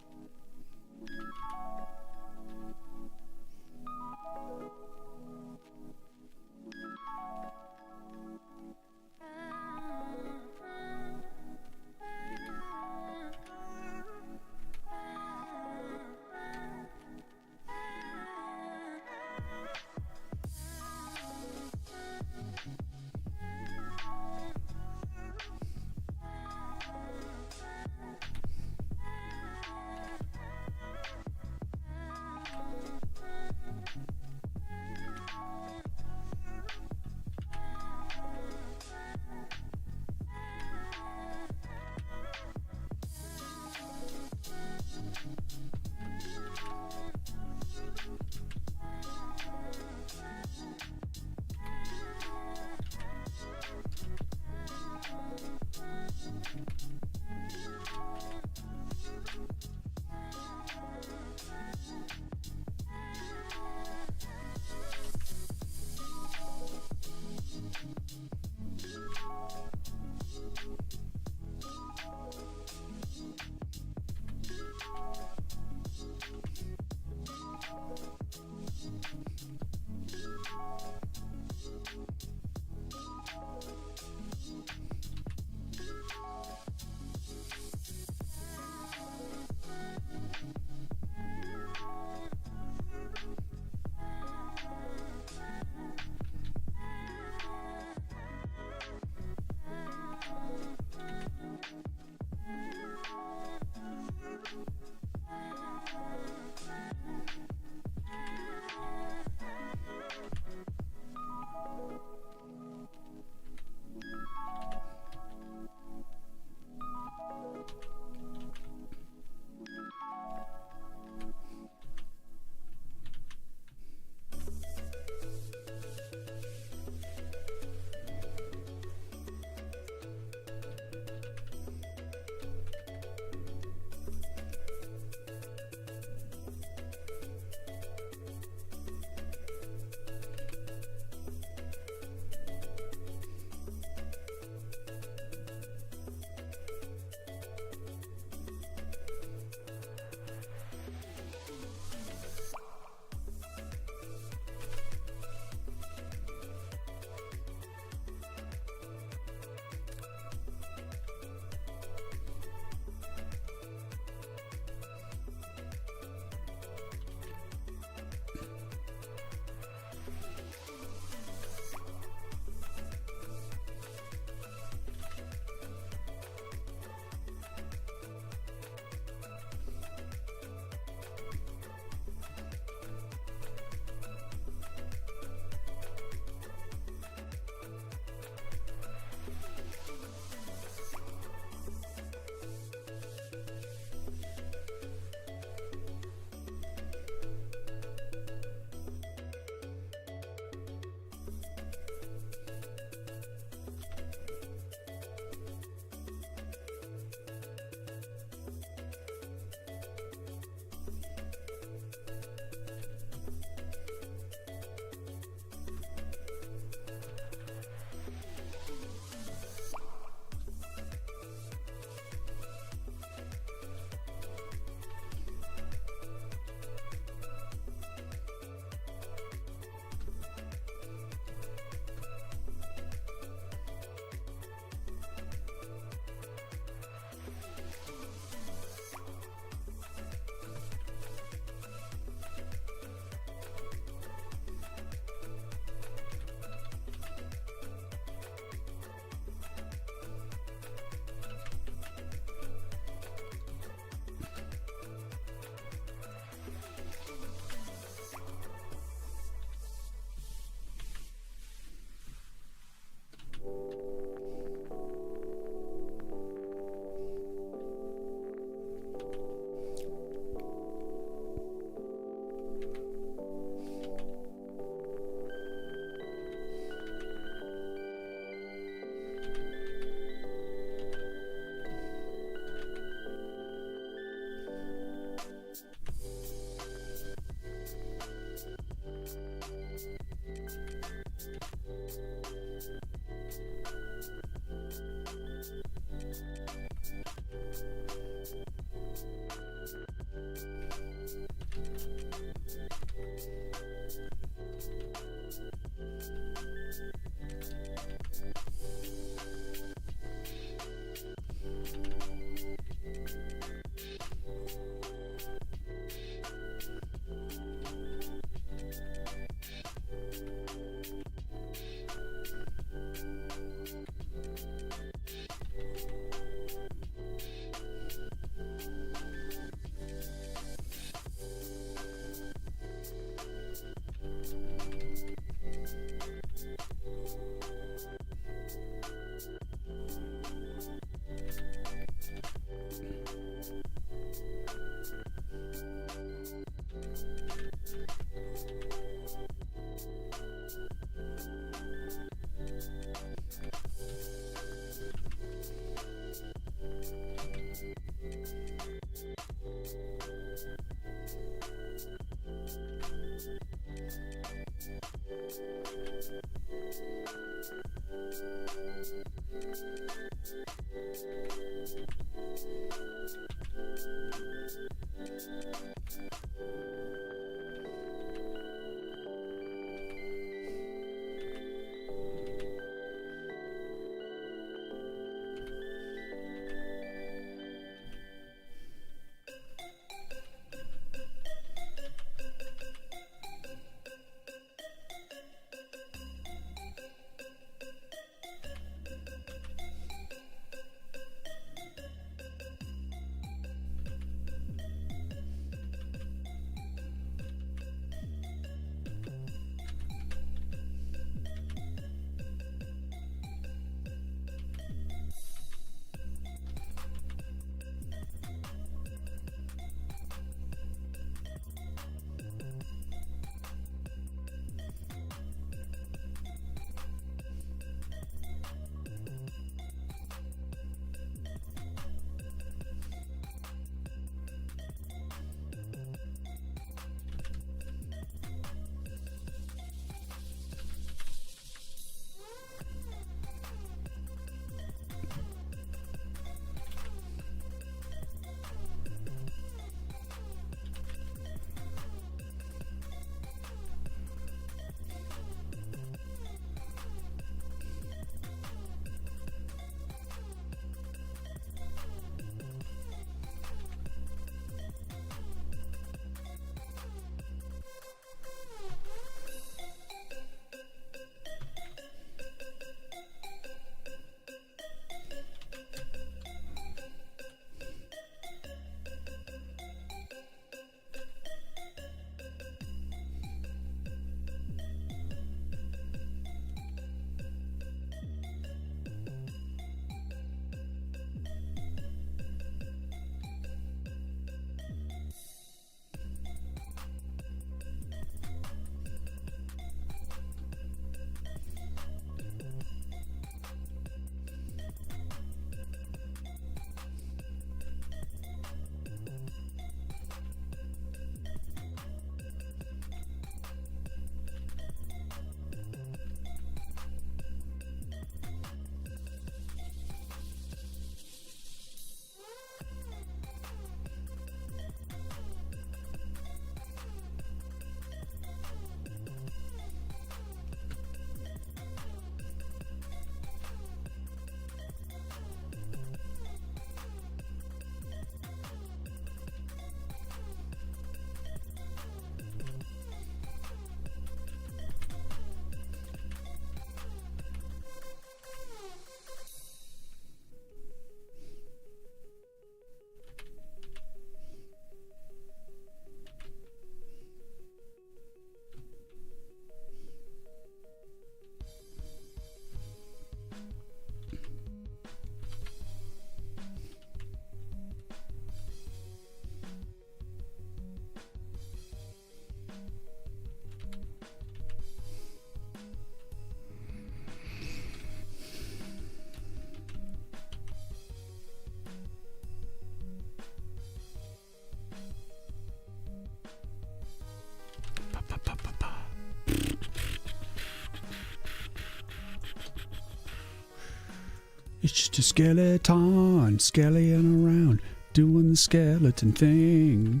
Just a skeleton, skeleton around, doing the skeleton thing.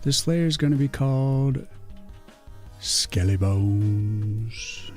This layer is going to be called Skelly Bones.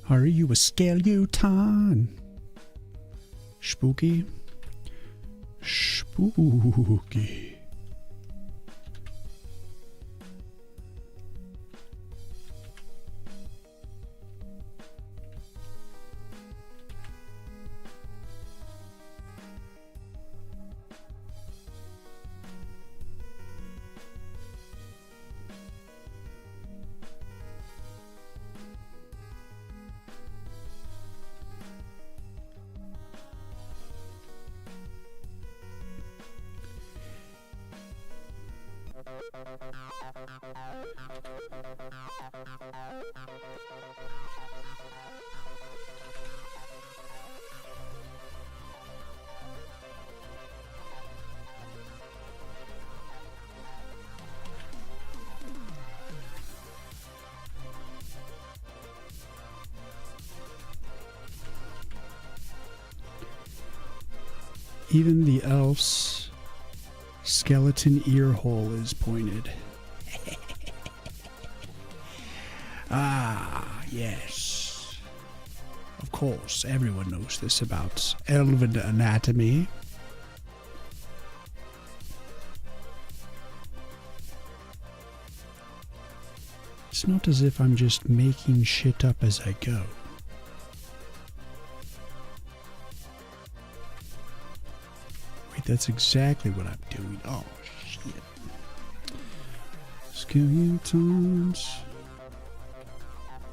Are you a skeleton? Spooky? Spooky. Even the elf's skeleton ear hole is pointed. Ah, yes. Of course, everyone knows this about elven anatomy. It's not as if I'm just making shit up as I go. That's exactly what I'm doing. Oh, shit. Skeletons.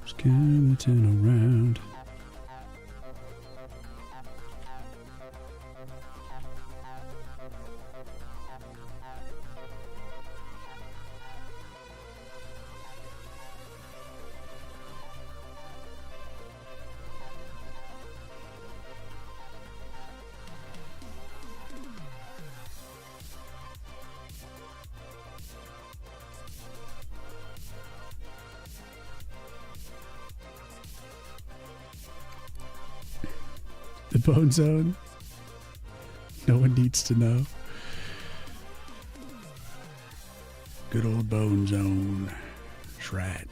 Skeleton around. The Bone Zone? No one needs to know. Good old Bone Zone. That's right.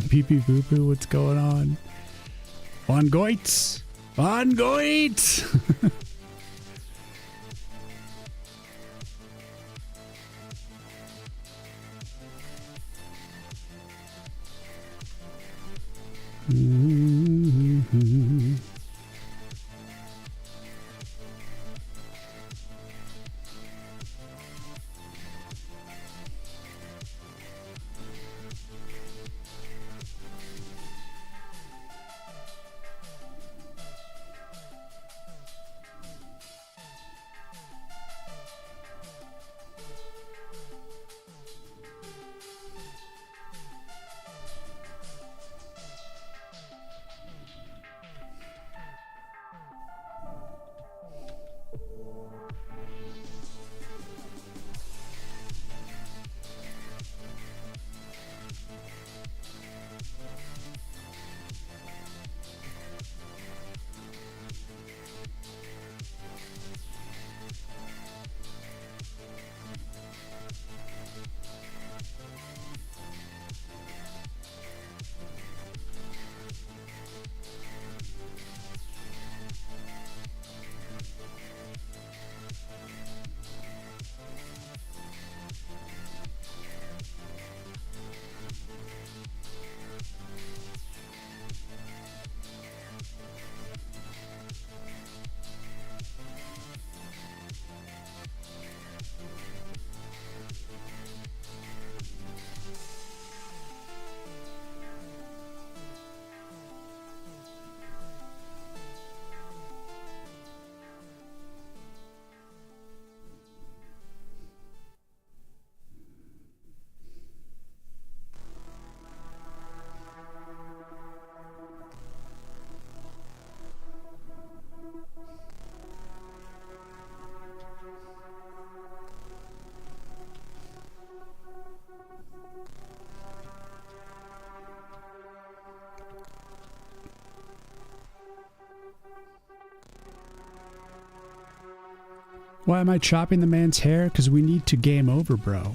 Pee pee poo poo, what's going on? On goits! On goits! Why am I chopping the man's hair? Because we need to game over, bro.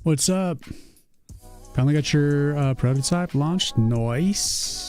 What's up? Finally got your prototype launched. Nice.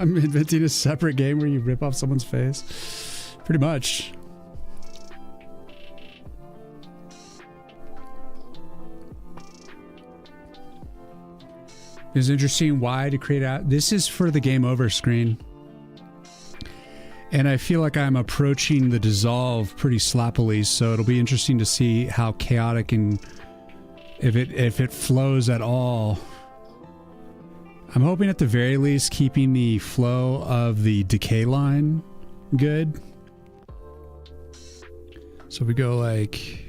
I'm inventing a separate game where you rip off someone's face. Pretty much. It's interesting why to create out. This is for the game over screen. And I feel like I'm approaching the dissolve pretty sloppily, so it'll be interesting to see how chaotic and if it flows at all. I'm hoping at the very least keeping the flow of the decay line good. So we go like...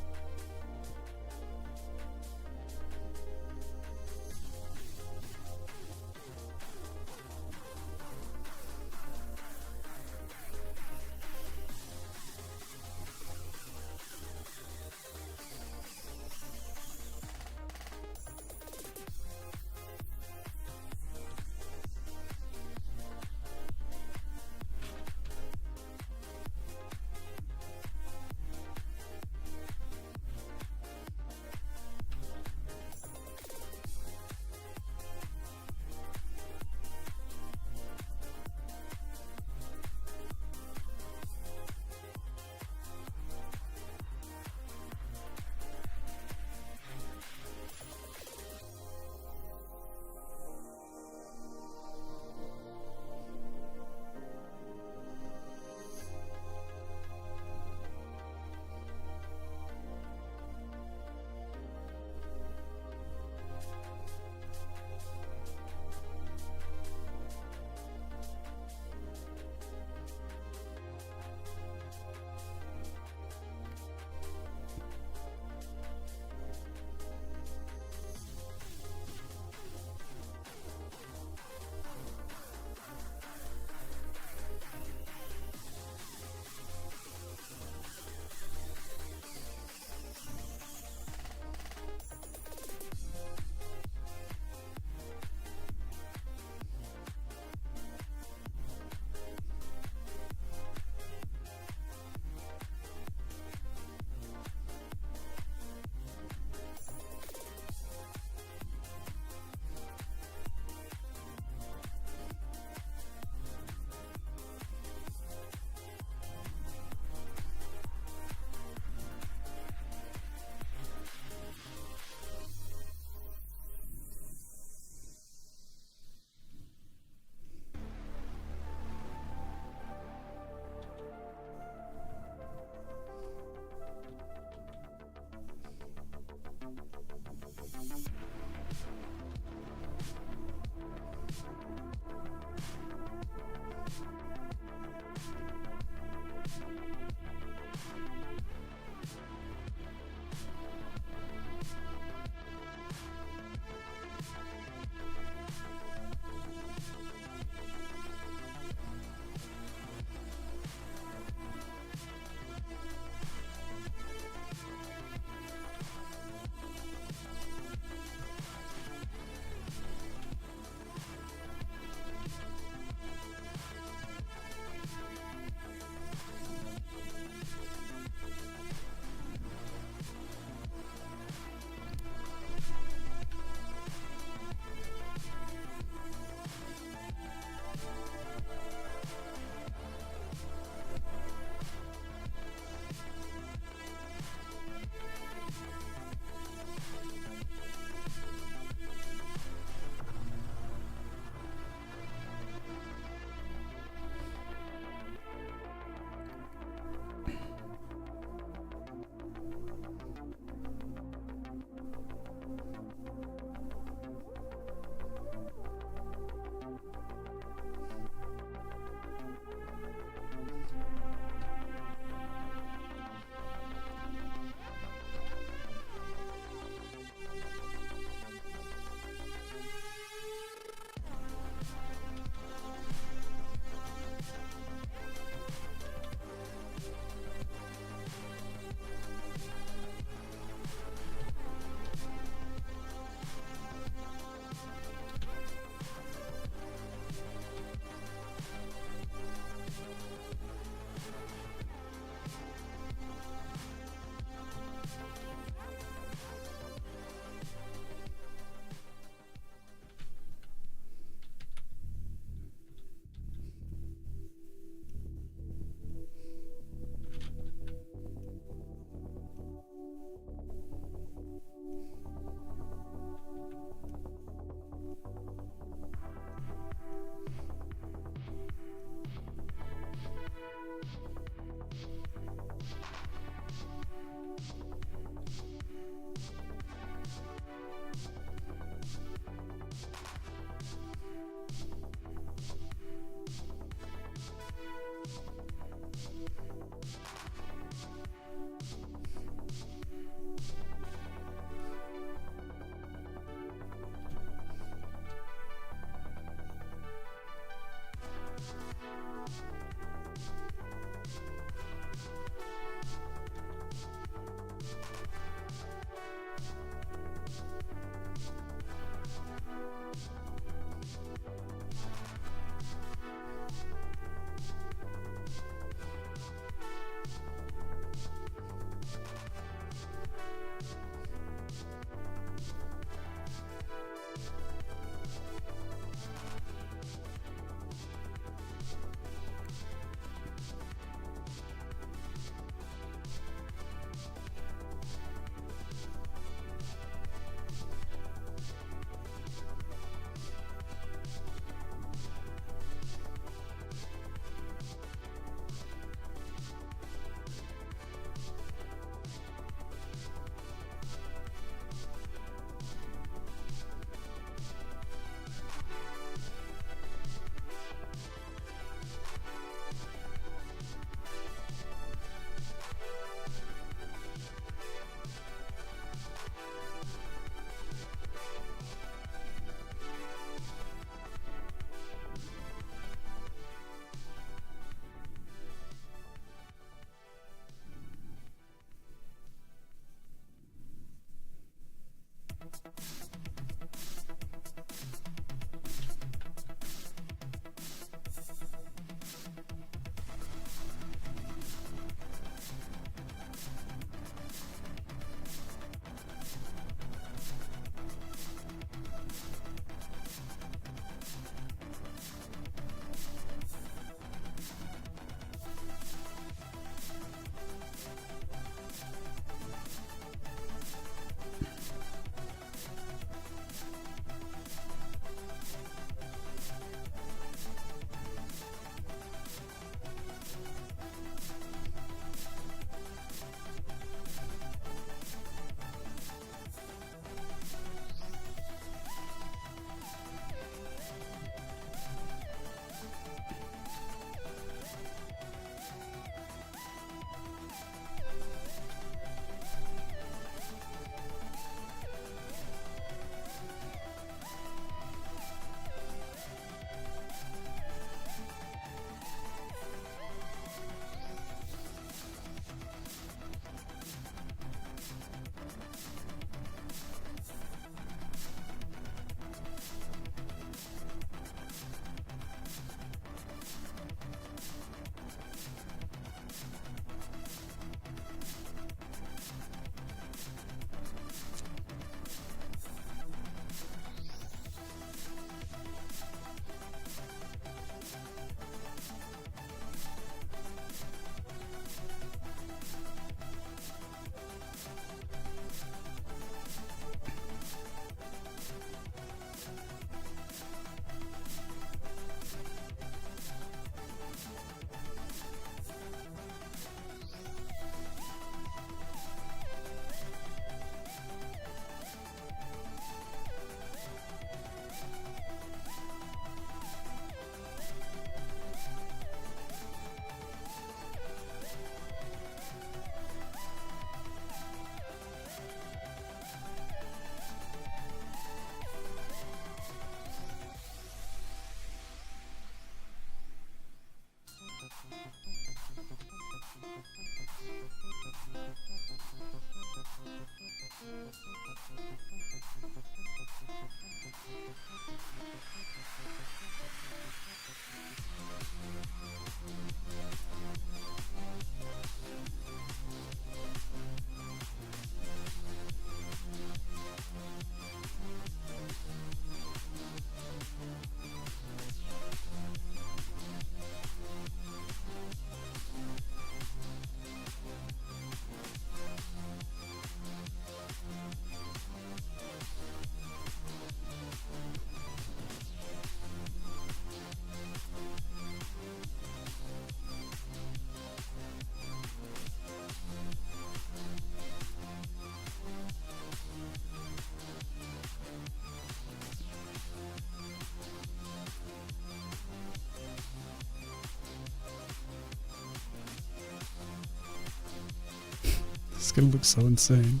It's gonna look so insane.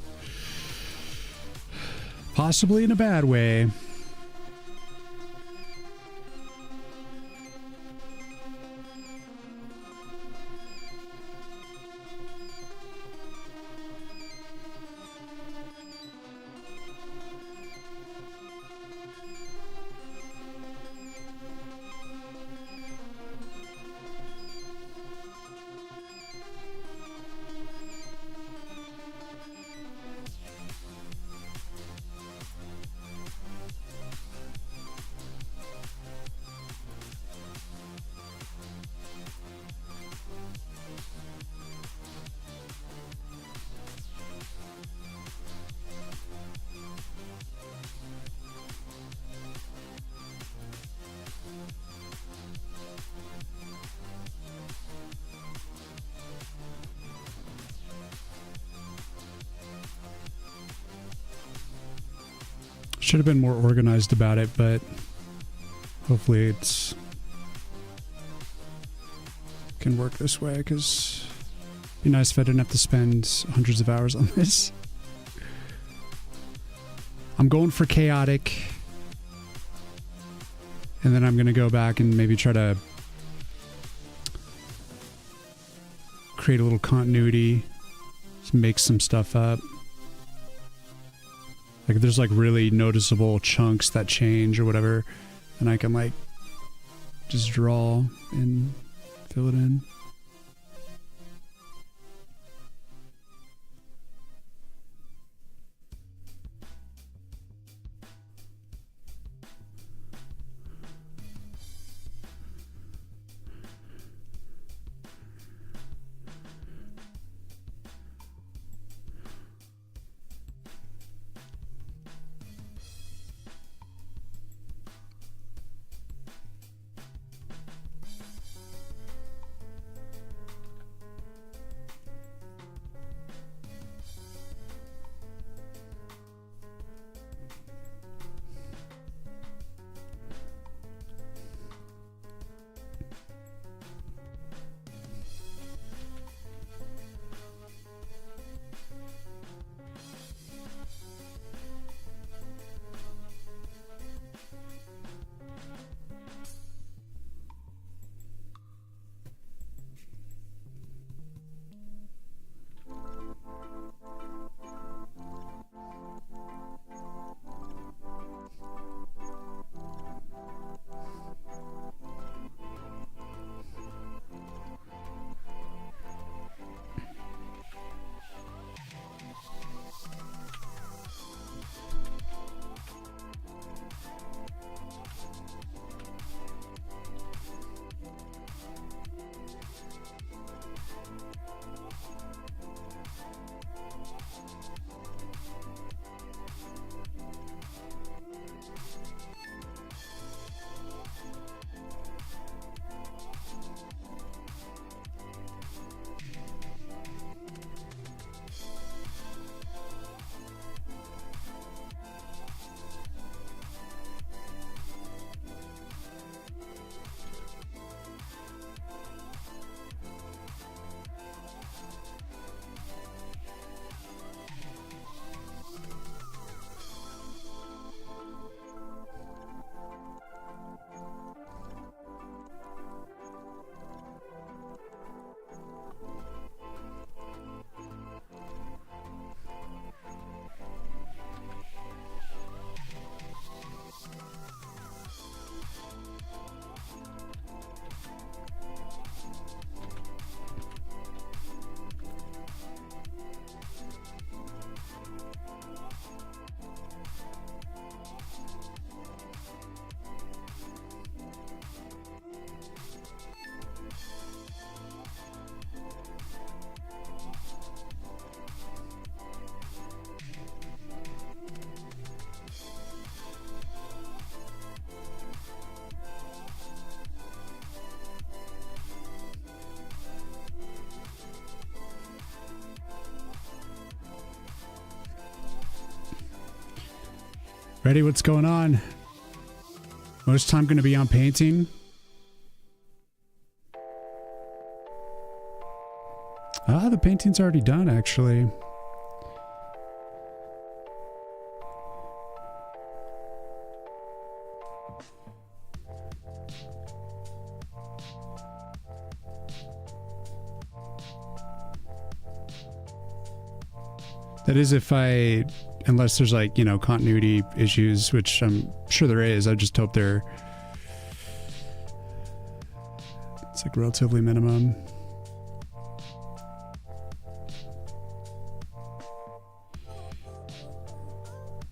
Possibly in a bad way. Should have been more organized about it, but hopefully it's can work this way, because it'd be nice if I didn't have to spend hundreds of hours on this. I'm going for chaotic, and then I'm going to go back and maybe try to create a little continuity, just make some stuff up. Like if there's like really noticeable chunks that change or whatever, and I can like just draw and fill it in. Ready? What's going on? Most time going to be on painting. Ah, the painting's already done, actually. That is if I, unless there's like, you know, continuity issues, which I'm sure there is. I just hope they're, it's like relatively minimum.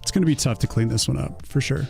It's going to be tough to clean this one up, for sure.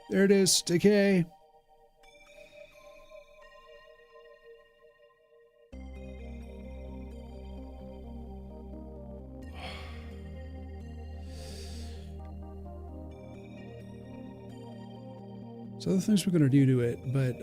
There it is. Decay. So other things we're going to do to it, but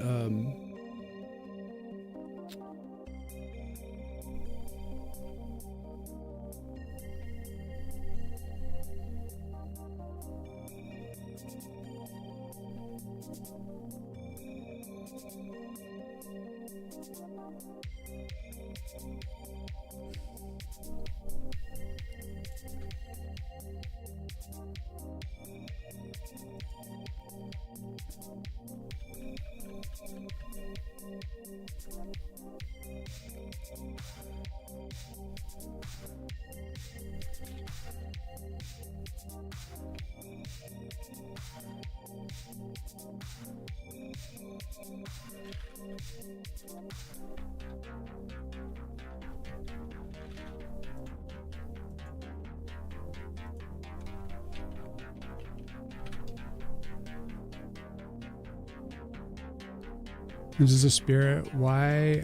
this is a spirit. Why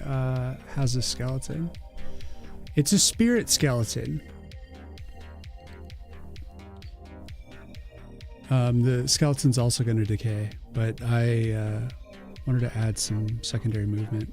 has a skeleton? It's a spirit skeleton. The skeleton's also going to decay, but I wanted to add some secondary movement.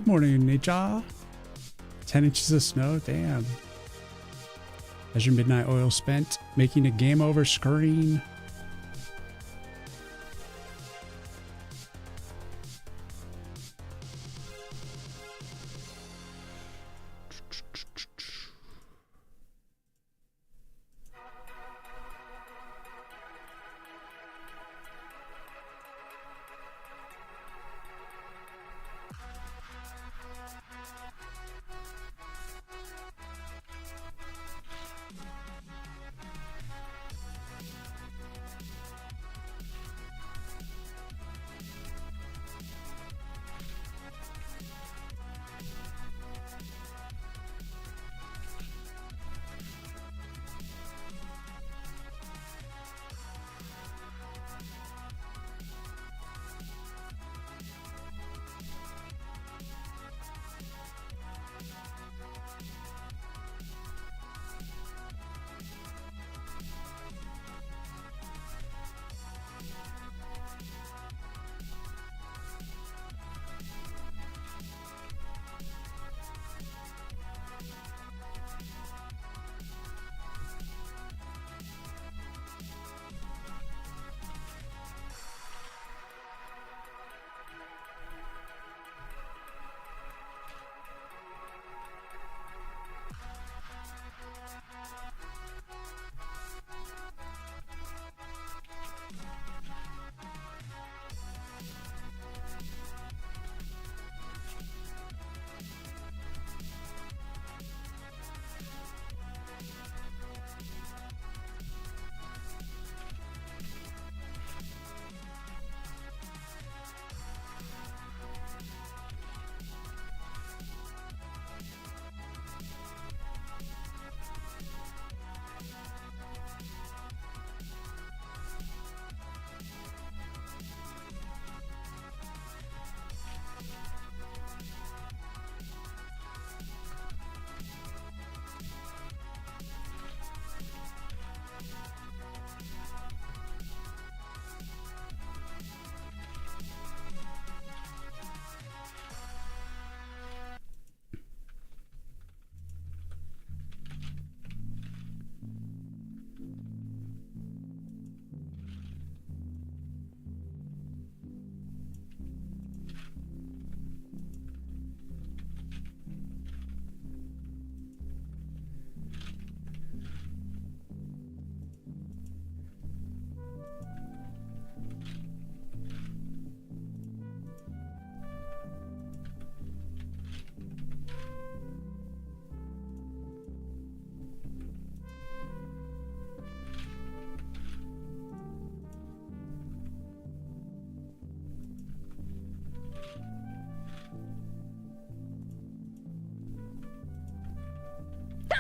Good morning, nature. 10 inches of snow, damn. As your midnight oil spent, making a game over screen.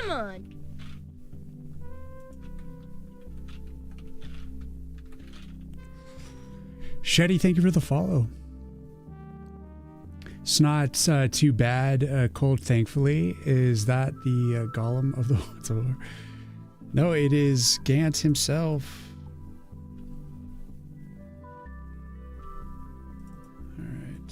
Come on. Shetty, thank you for the follow. It's not too bad. Cold, thankfully. Is that the golem of the Woods of War? No, it is Gant himself. All right.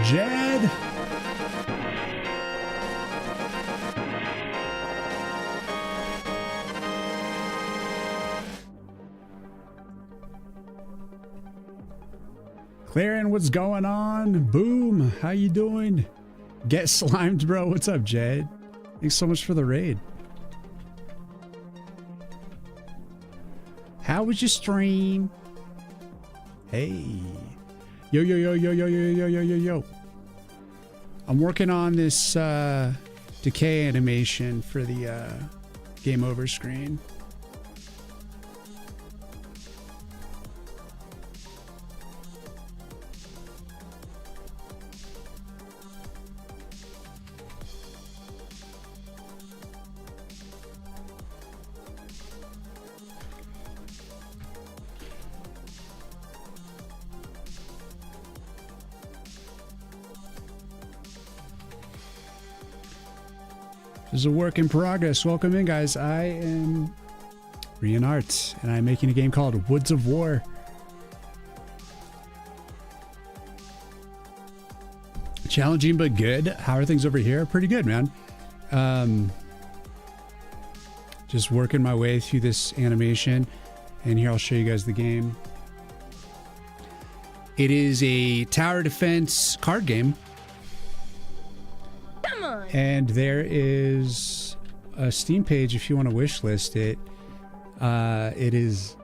Jed. Clarion, what's going on? Boom, how you doing? Get slimed, bro. What's up, Jed? Thanks so much for the raid. How was your stream? Hey. Yo, yo, yo, yo, yo, yo, yo, yo, yo, yo. I'm working on this decay animation for the game over screen. This is a work in progress. Welcome in, guys. I am Riyin Art, and I'm making a game called Woods of War. Challenging but good. How are things over here? Pretty good, man. Just working my way through this animation, and here I'll show you guys the game. It is a tower defense card game. And there is a Steam page if you want to wishlist it. It is,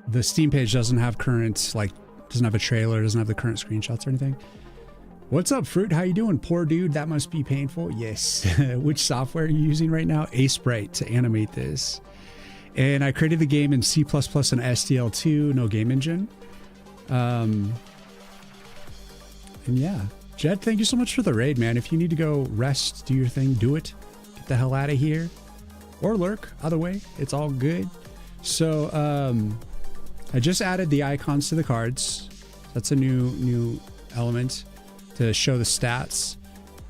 the Steam page doesn't have current, like, doesn't have a trailer, doesn't have the current screenshots or anything. What's up, Fruit? How you doing? Poor dude, that must be painful. Yes. Which software are you using right now? Sprite to animate this. And I created the game in C++ and SDL2, no game engine. And yeah. Jed, thank you so much for the raid, man. If you need to go rest, do your thing, do it. Get the hell out of here. Or lurk. Either way, it's all good. So, I just added the icons to the cards. That's a new element to show the stats.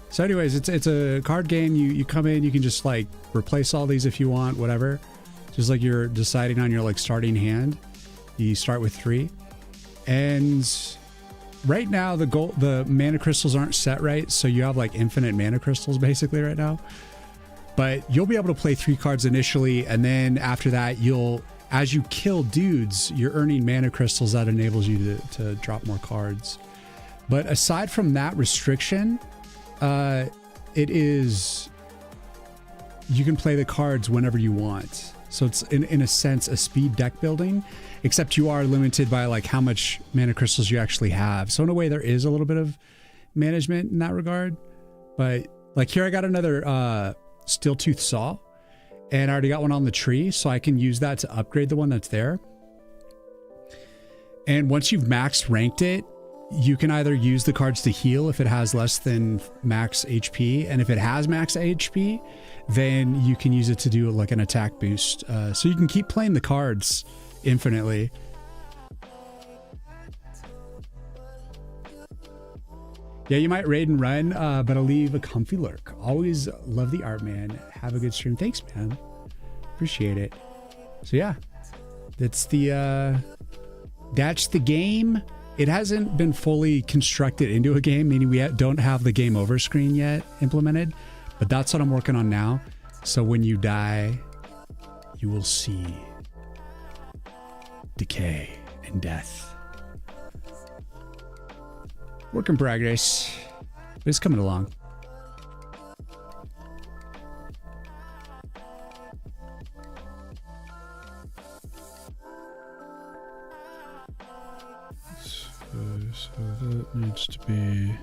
So anyways, it's a card game. You come in, you can just like replace all these if you want, whatever. Just like you're deciding on your like starting hand. You start with 3. And right now, the mana crystals aren't set right, so you have like infinite mana crystals basically right now. But you'll be able to play 3 cards initially, and then after that, as you kill dudes, you're earning mana crystals that enables you to drop more cards. But aside from that restriction, you can play the cards whenever you want. So it's in a sense a speed deck building, except you are limited by like how much mana crystals you actually have. So in a way there is a little bit of management in that regard. But like here I got another steel tooth saw, and I already got one on the tree, so I can use that to upgrade the one that's there. And once you've max ranked it, you can either use the cards to heal if it has less than max HP, and if it has max HP, then you can use it to do like an attack boost. So you can keep playing the cards infinitely. Yeah, you might raid and run, but I'll leave a comfy lurk. Always love the art, man. Have a good stream. Thanks, man. Appreciate it. So yeah, that's the game. It hasn't been fully constructed into a game, meaning we don't have the game over screen yet implemented, but that's what I'm working on now. So when you die, you will see decay and death. Work in progress, but it's coming along. So that needs to be...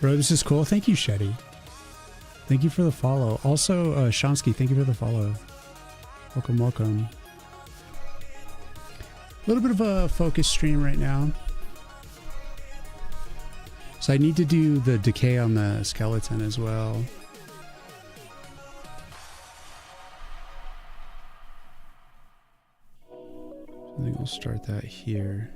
Bro, this is cool. Thank you, Shetty. Thank you for the follow. Also, Shonsky, thank you for the follow. Welcome, welcome. A little bit of a focus stream right now. So I need to do the decay on the skeleton as well. I think we'll start that here.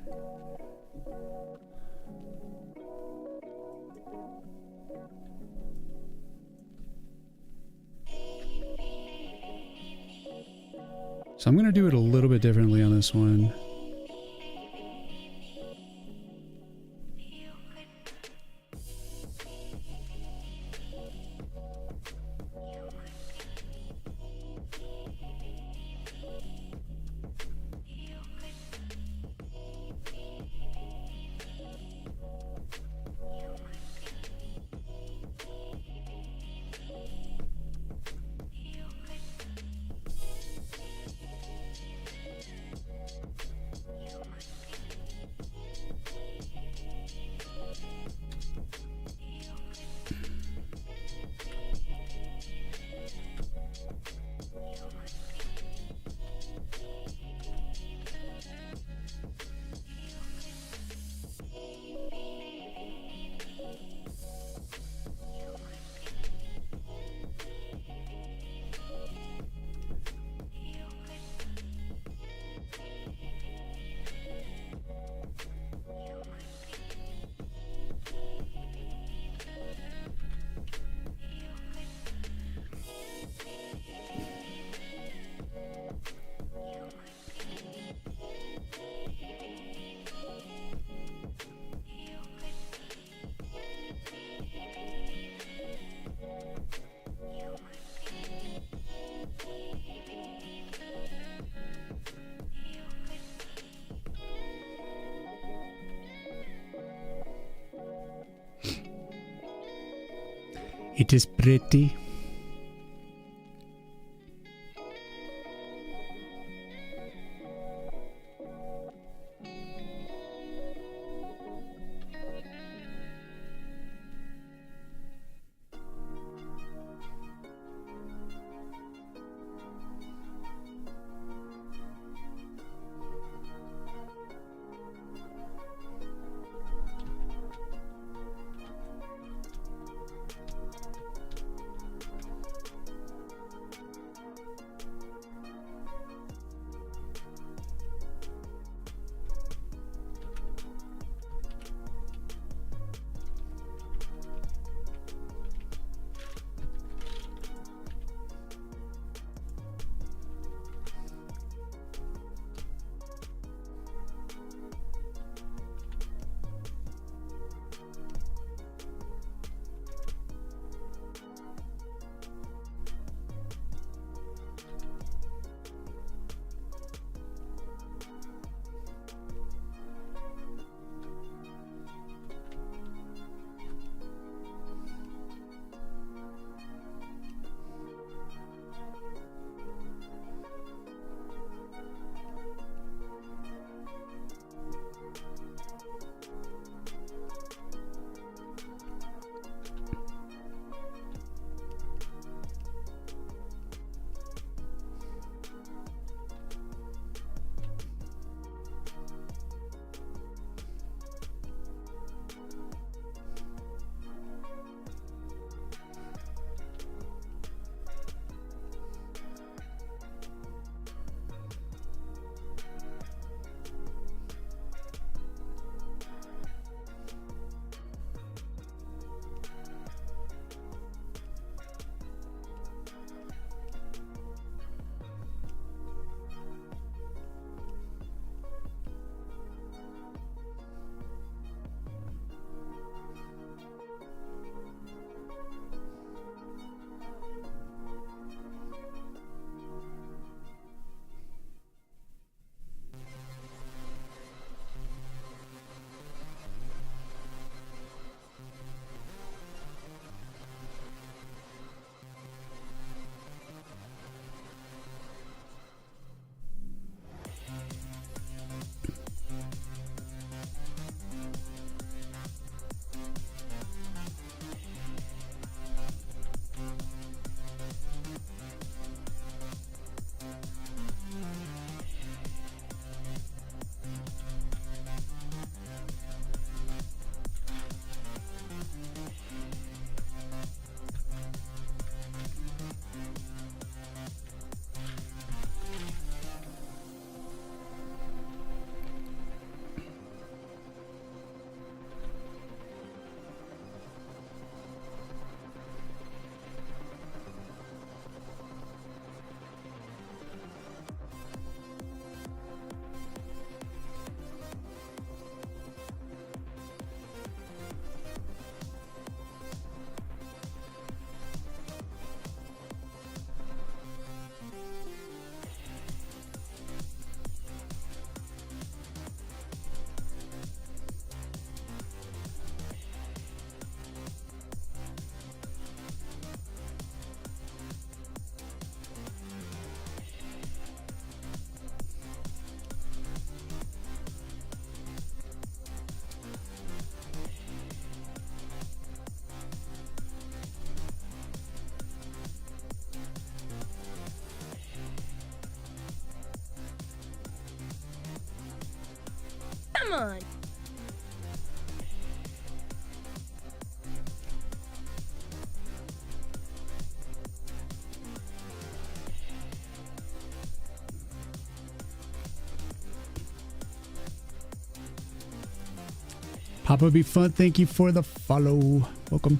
So I'm going to do it a little bit differently on this one. It is pretty. Come on. Papa Be Fun, thank you for the follow. Welcome.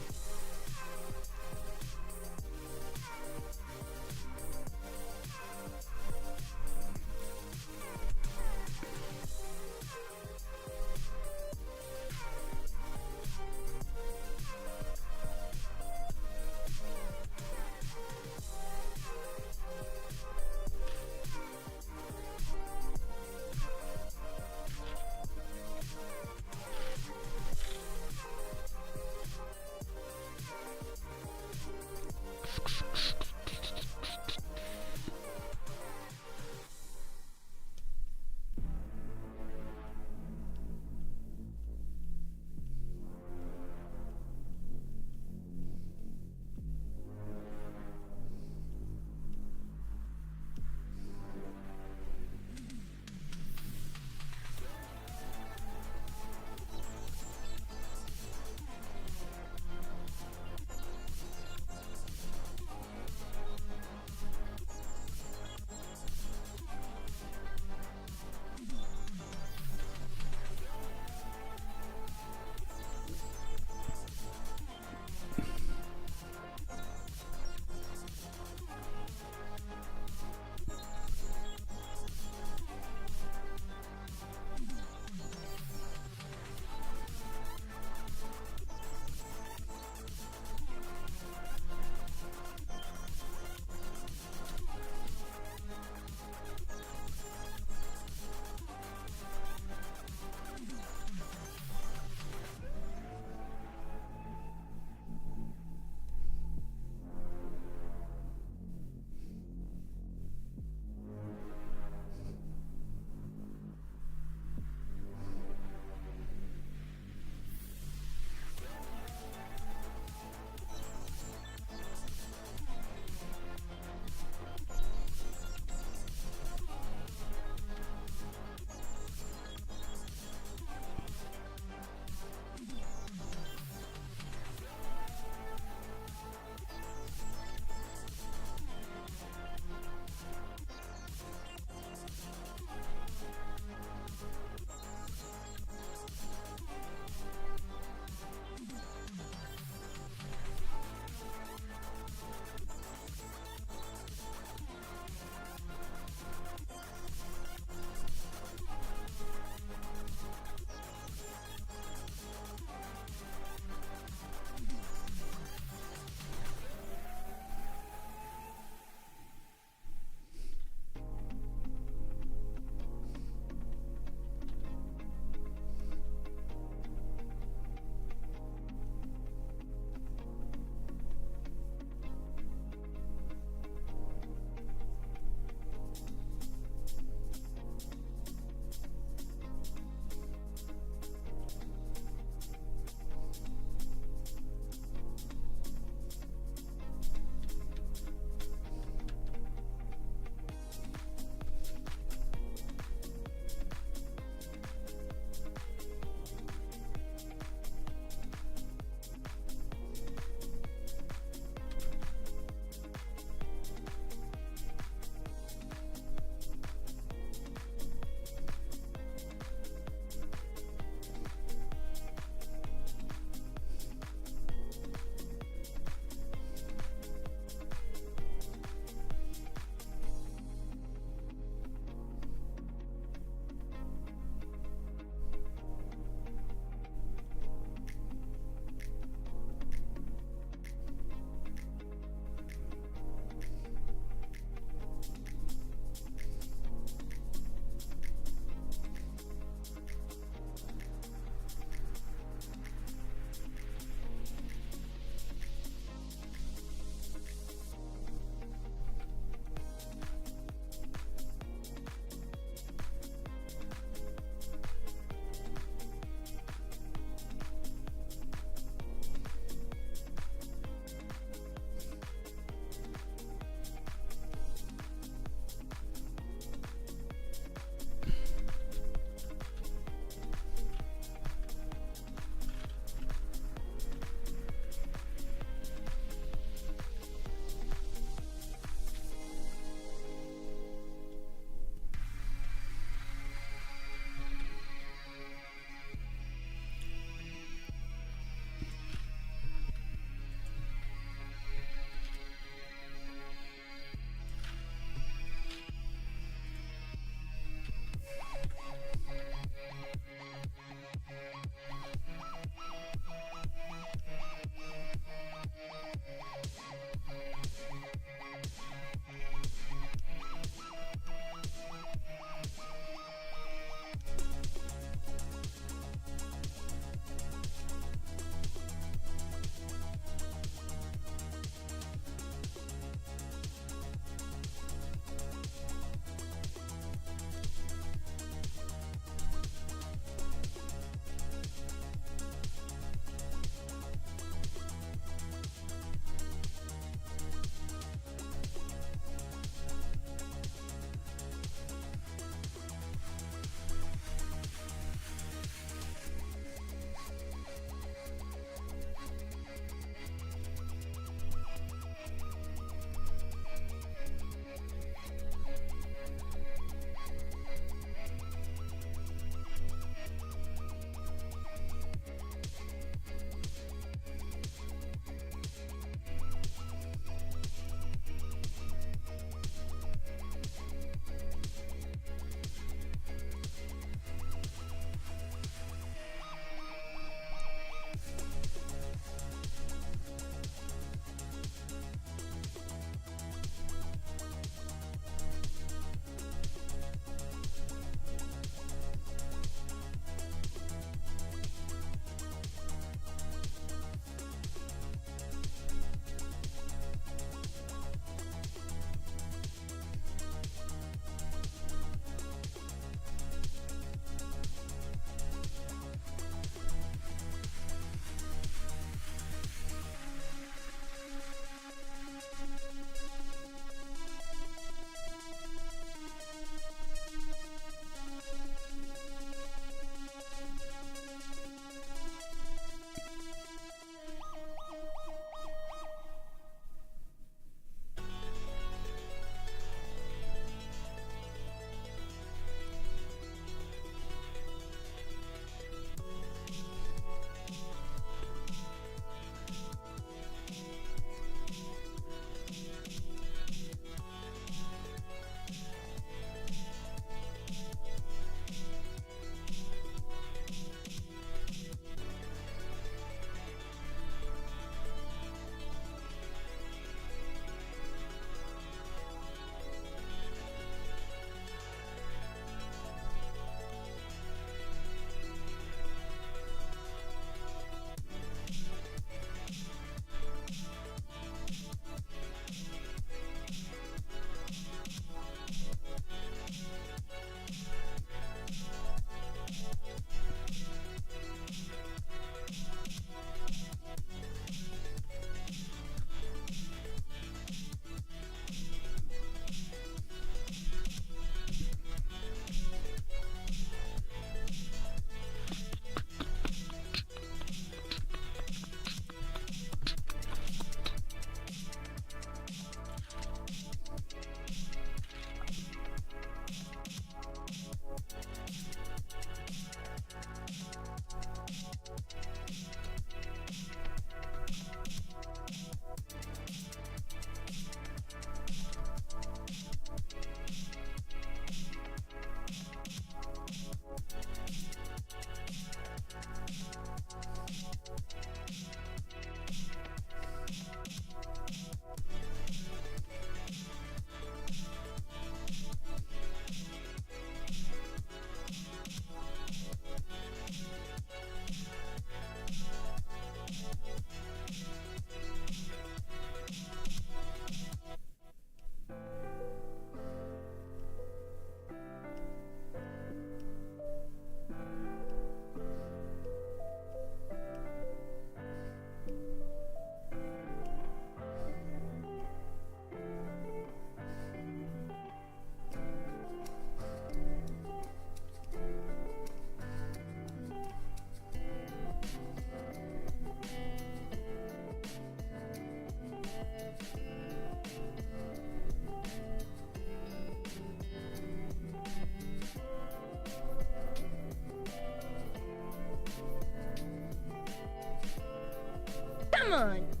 Come on.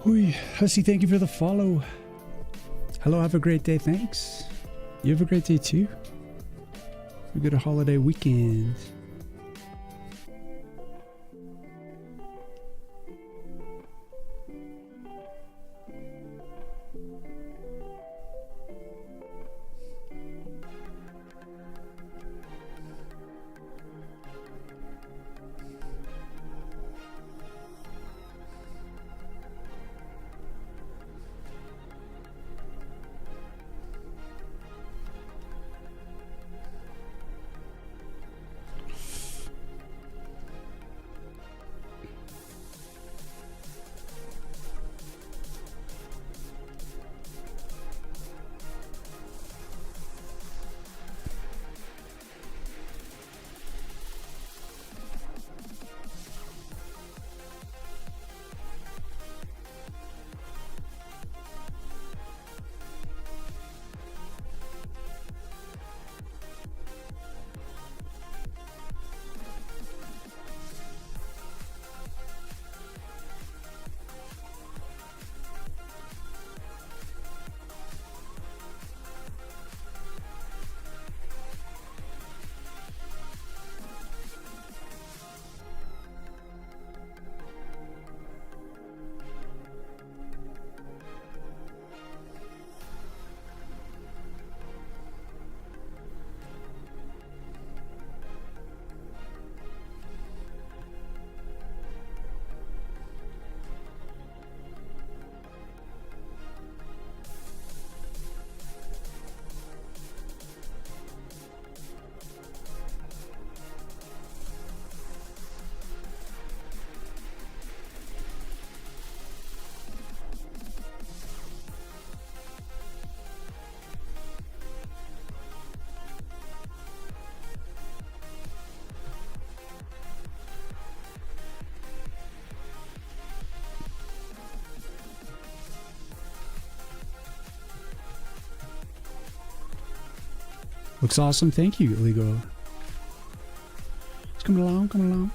Hui, Hussy, thank you for the follow. Hello, have a great day. Thanks. You have a great day too. Have a good holiday weekend. Looks awesome. Thank you, Illegal. It's coming along, coming along.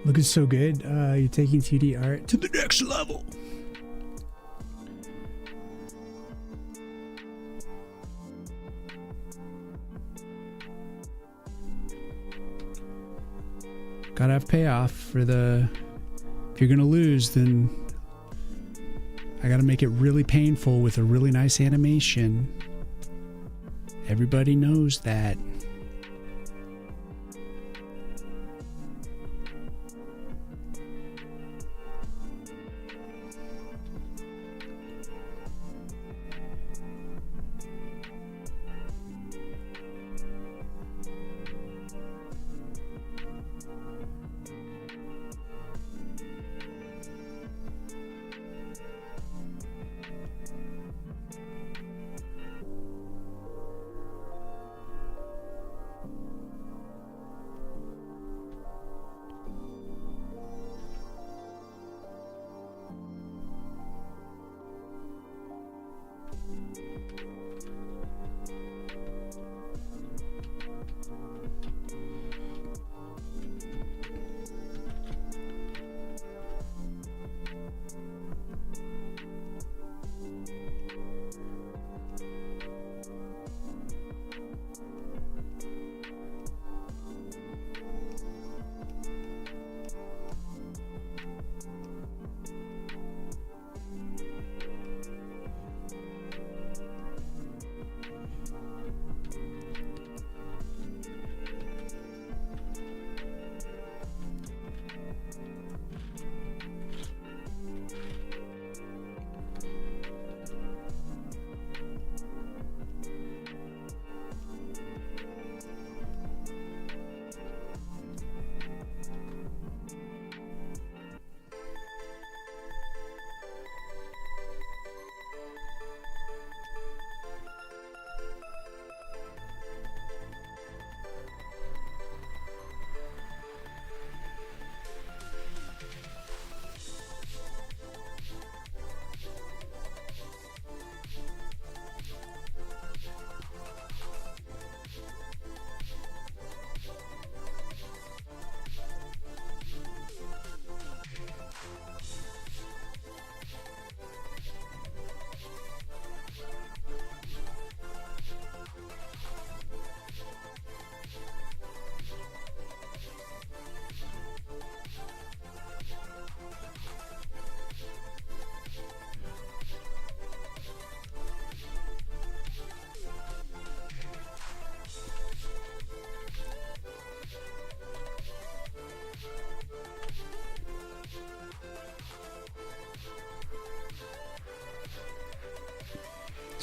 Looking so good. You're taking 2D art to the next level. Gotta have payoff for the... If you're gonna lose, then I gotta make it really painful with a really nice animation. Everybody knows that.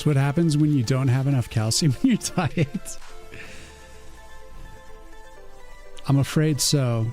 That's what happens when you don't have enough calcium in your diet. I'm afraid so.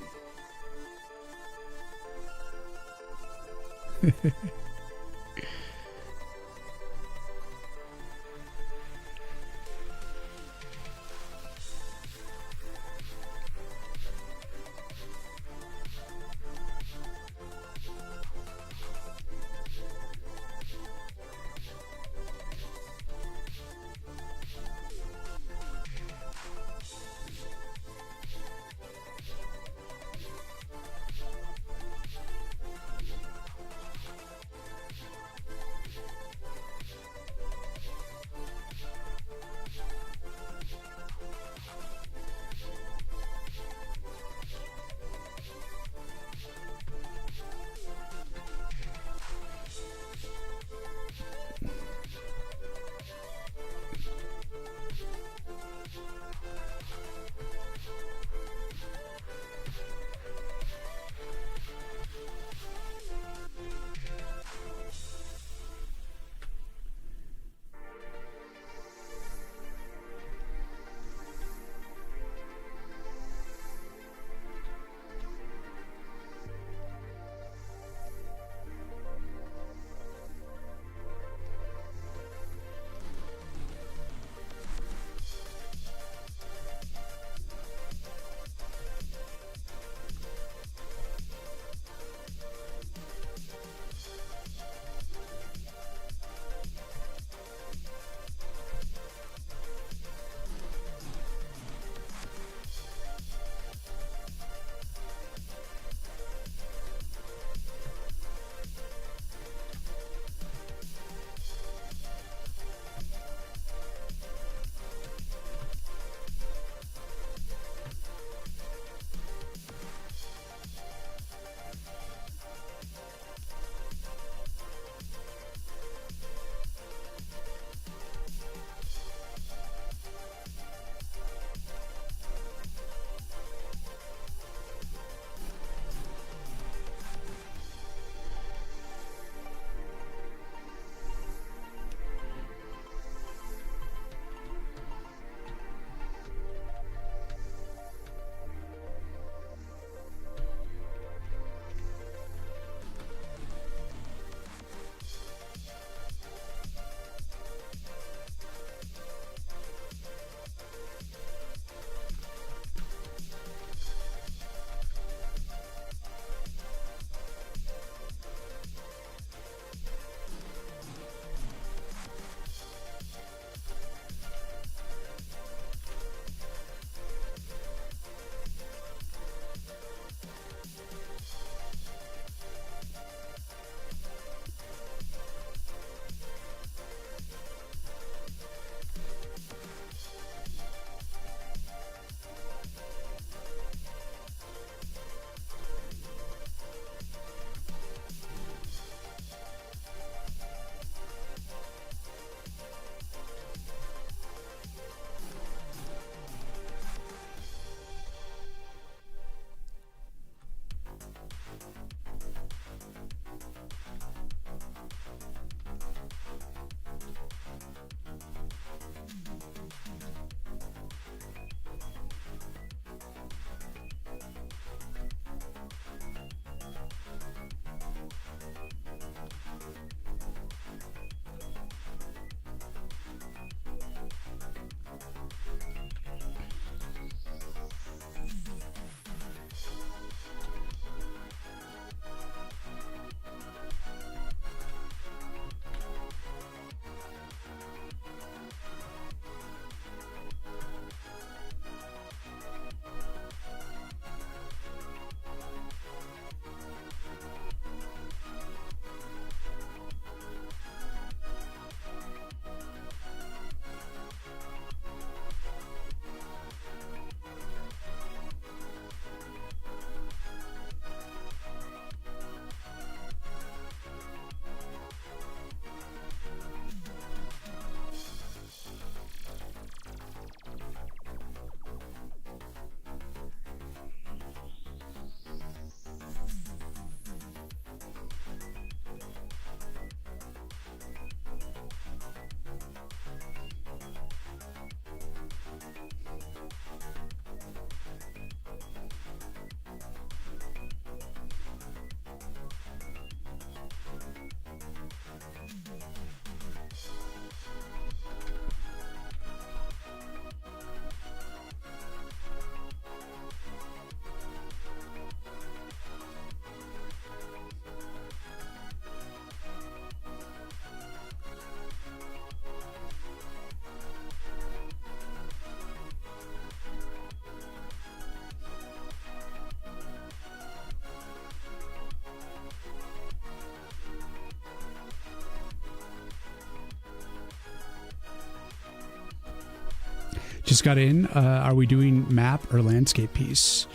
Just got in. Are we doing map or landscape piece?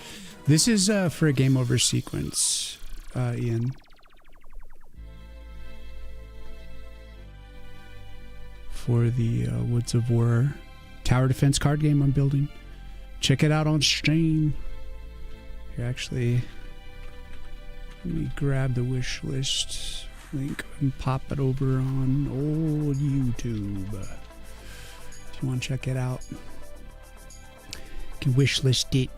This is for a game over sequence, Ian. For the Woods of War tower defense card game I'm building. Check it out on stream. Here, actually, let me grab the wish list link and pop it over on old YouTube. If you want to check it out, you can wish list it.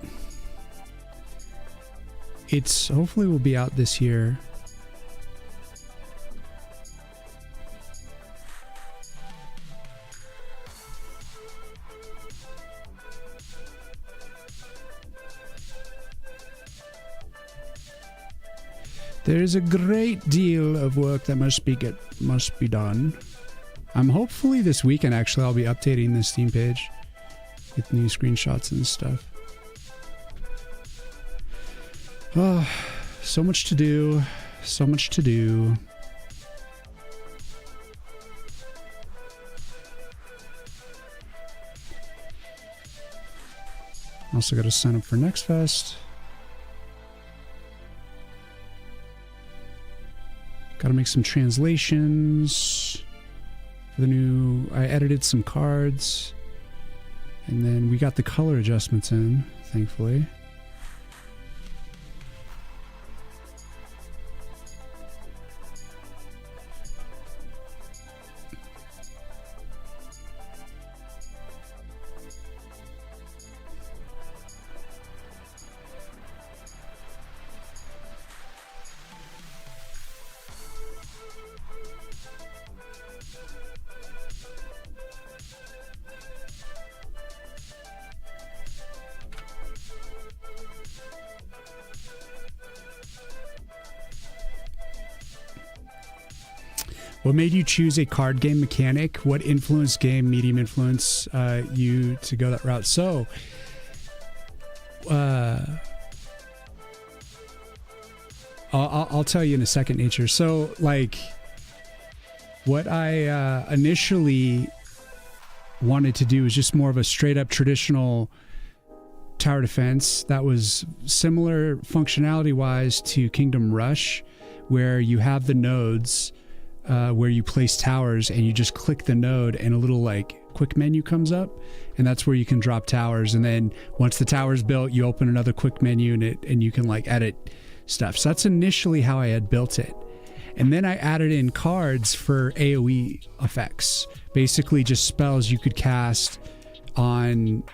It's hopefully will be out this year. There is a great deal of work that must be done. I'm hopefully this weekend actually I'll be updating the Steam page with new screenshots and stuff. Oh, so much to do. So much to do. Also got to sign up for Next Fest. Got to make some translations for the new. I edited some cards, and then we got the color adjustments in, thankfully. What made you choose a card game mechanic? What influenced game, medium influence you to go that route? So, I'll tell you in a second, Nature. So, like, what I initially wanted to do was just more of a straight up traditional tower defense that was similar functionality wise to Kingdom Rush, where you have the nodes where you place towers and you just click the node and a little like quick menu comes up, and that's where you can drop towers. And then once the tower's built, you open another quick menu and you can like edit stuff. So that's initially how I had built it. And then I added in cards for AoE effects, basically just spells you could cast on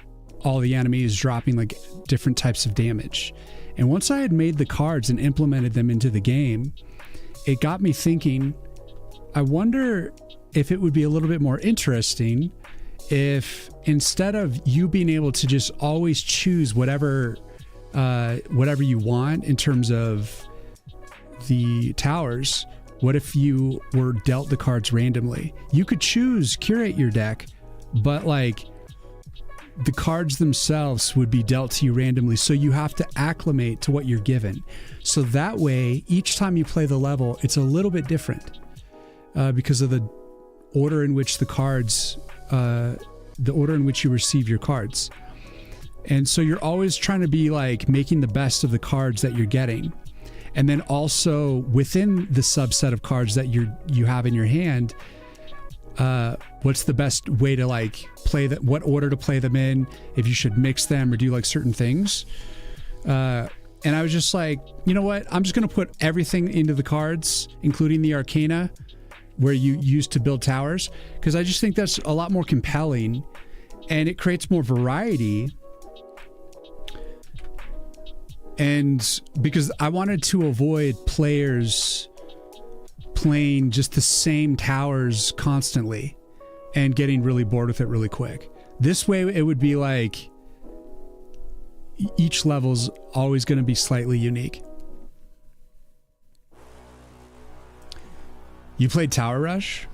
all the enemies, dropping like different types of damage. And once I had made the cards and implemented them into the game, it got me thinking, I wonder if it would be a little bit more interesting if instead of you being able to just always choose whatever you want in terms of the towers, what if you were dealt the cards randomly? You could curate your deck, but like the cards themselves would be dealt to you randomly, so you have to acclimate to what you're given. So that way, each time you play the level, it's a little bit different. Because of the order in which the cards, the order in which you receive your cards. And so you're always trying to be like making the best of the cards that you're getting. And then also within the subset of cards that you have in your hand, what's the best way to like play that, what order to play them in, if you should mix them or do like certain things. And I was just like, you know what? I'm just going to put everything into the cards, including the Arcana, where you use to build towers, because I just think that's a lot more compelling and it creates more variety. And because I wanted to avoid players playing just the same towers constantly and getting really bored with it really quick. This way it would be like each level's always going to be slightly unique. You played Tower Rush?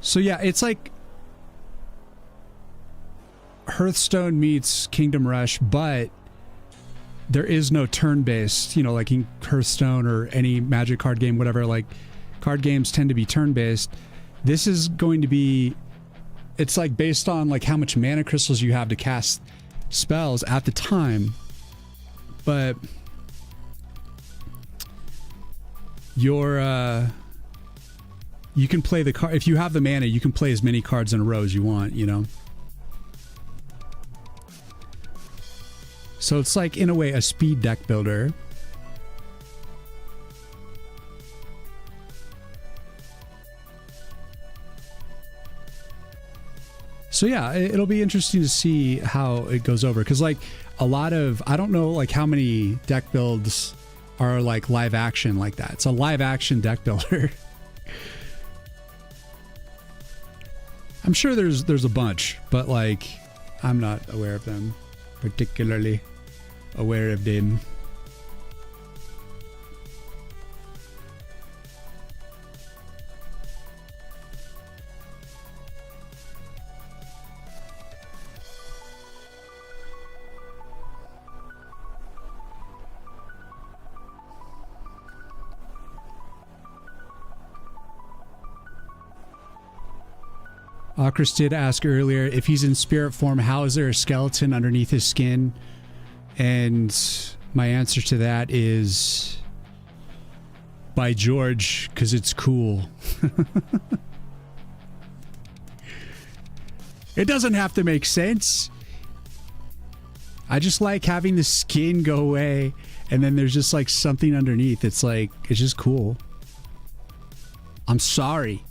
So yeah, it's like Hearthstone meets Kingdom Rush, but there is no turn-based, you know, like in Hearthstone or any Magic card game, whatever. Like, card games tend to be turn-based. This is going to be, it's like based on like how much mana crystals you have to cast spells at the time, but your you can play the card if you have the mana. You can play as many cards in a row as you want, you know. So it's like in a way a speed deck builder. So yeah, it'll be interesting to see how it goes over, because like a lot of, I don't know like how many deck builds are like live action like that. It's a live action deck builder. I'm sure there's a bunch, but like I'm not aware of them, particularly aware of them. Chris did ask earlier if he's in spirit form, how is there a skeleton underneath his skin? And my answer to that is by George, because it's cool. It doesn't have to make sense. I just like having the skin go away and then there's just like something underneath. It's like, it's just cool. I'm sorry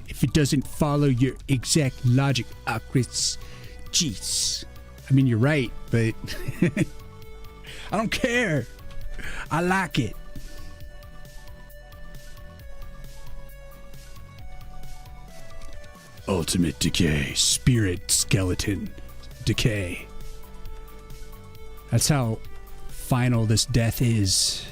if it doesn't follow your exact logic, Chris. Jeez. I mean, you're right, but I don't care. I like it. Ultimate decay, spirit skeleton decay. That's how final this death is.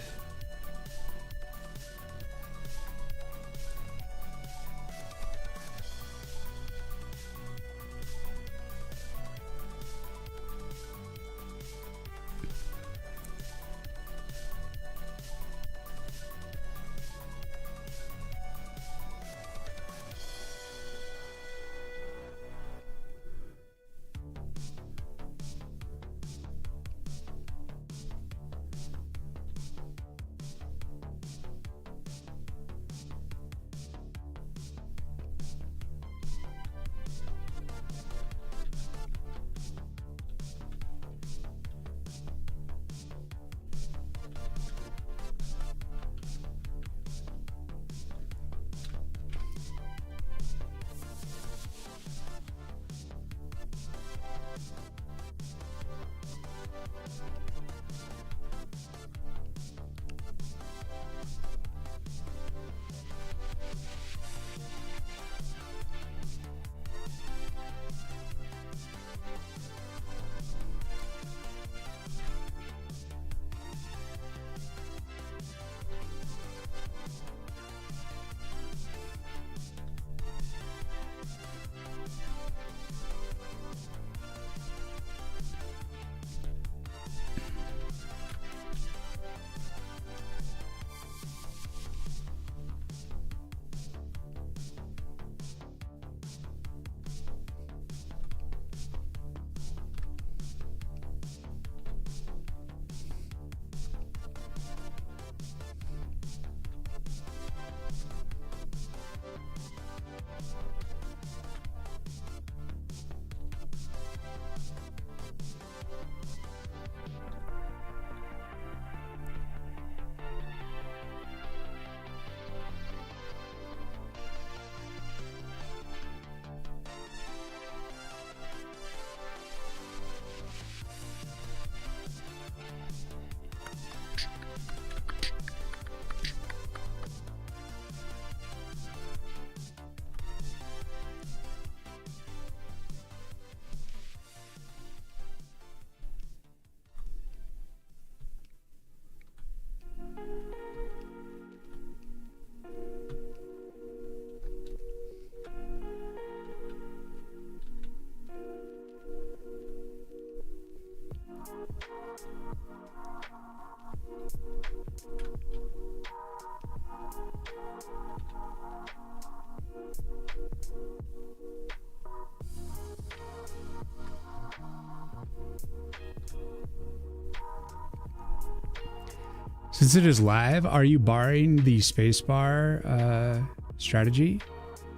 Since it is live, are you barring the spacebar strategy?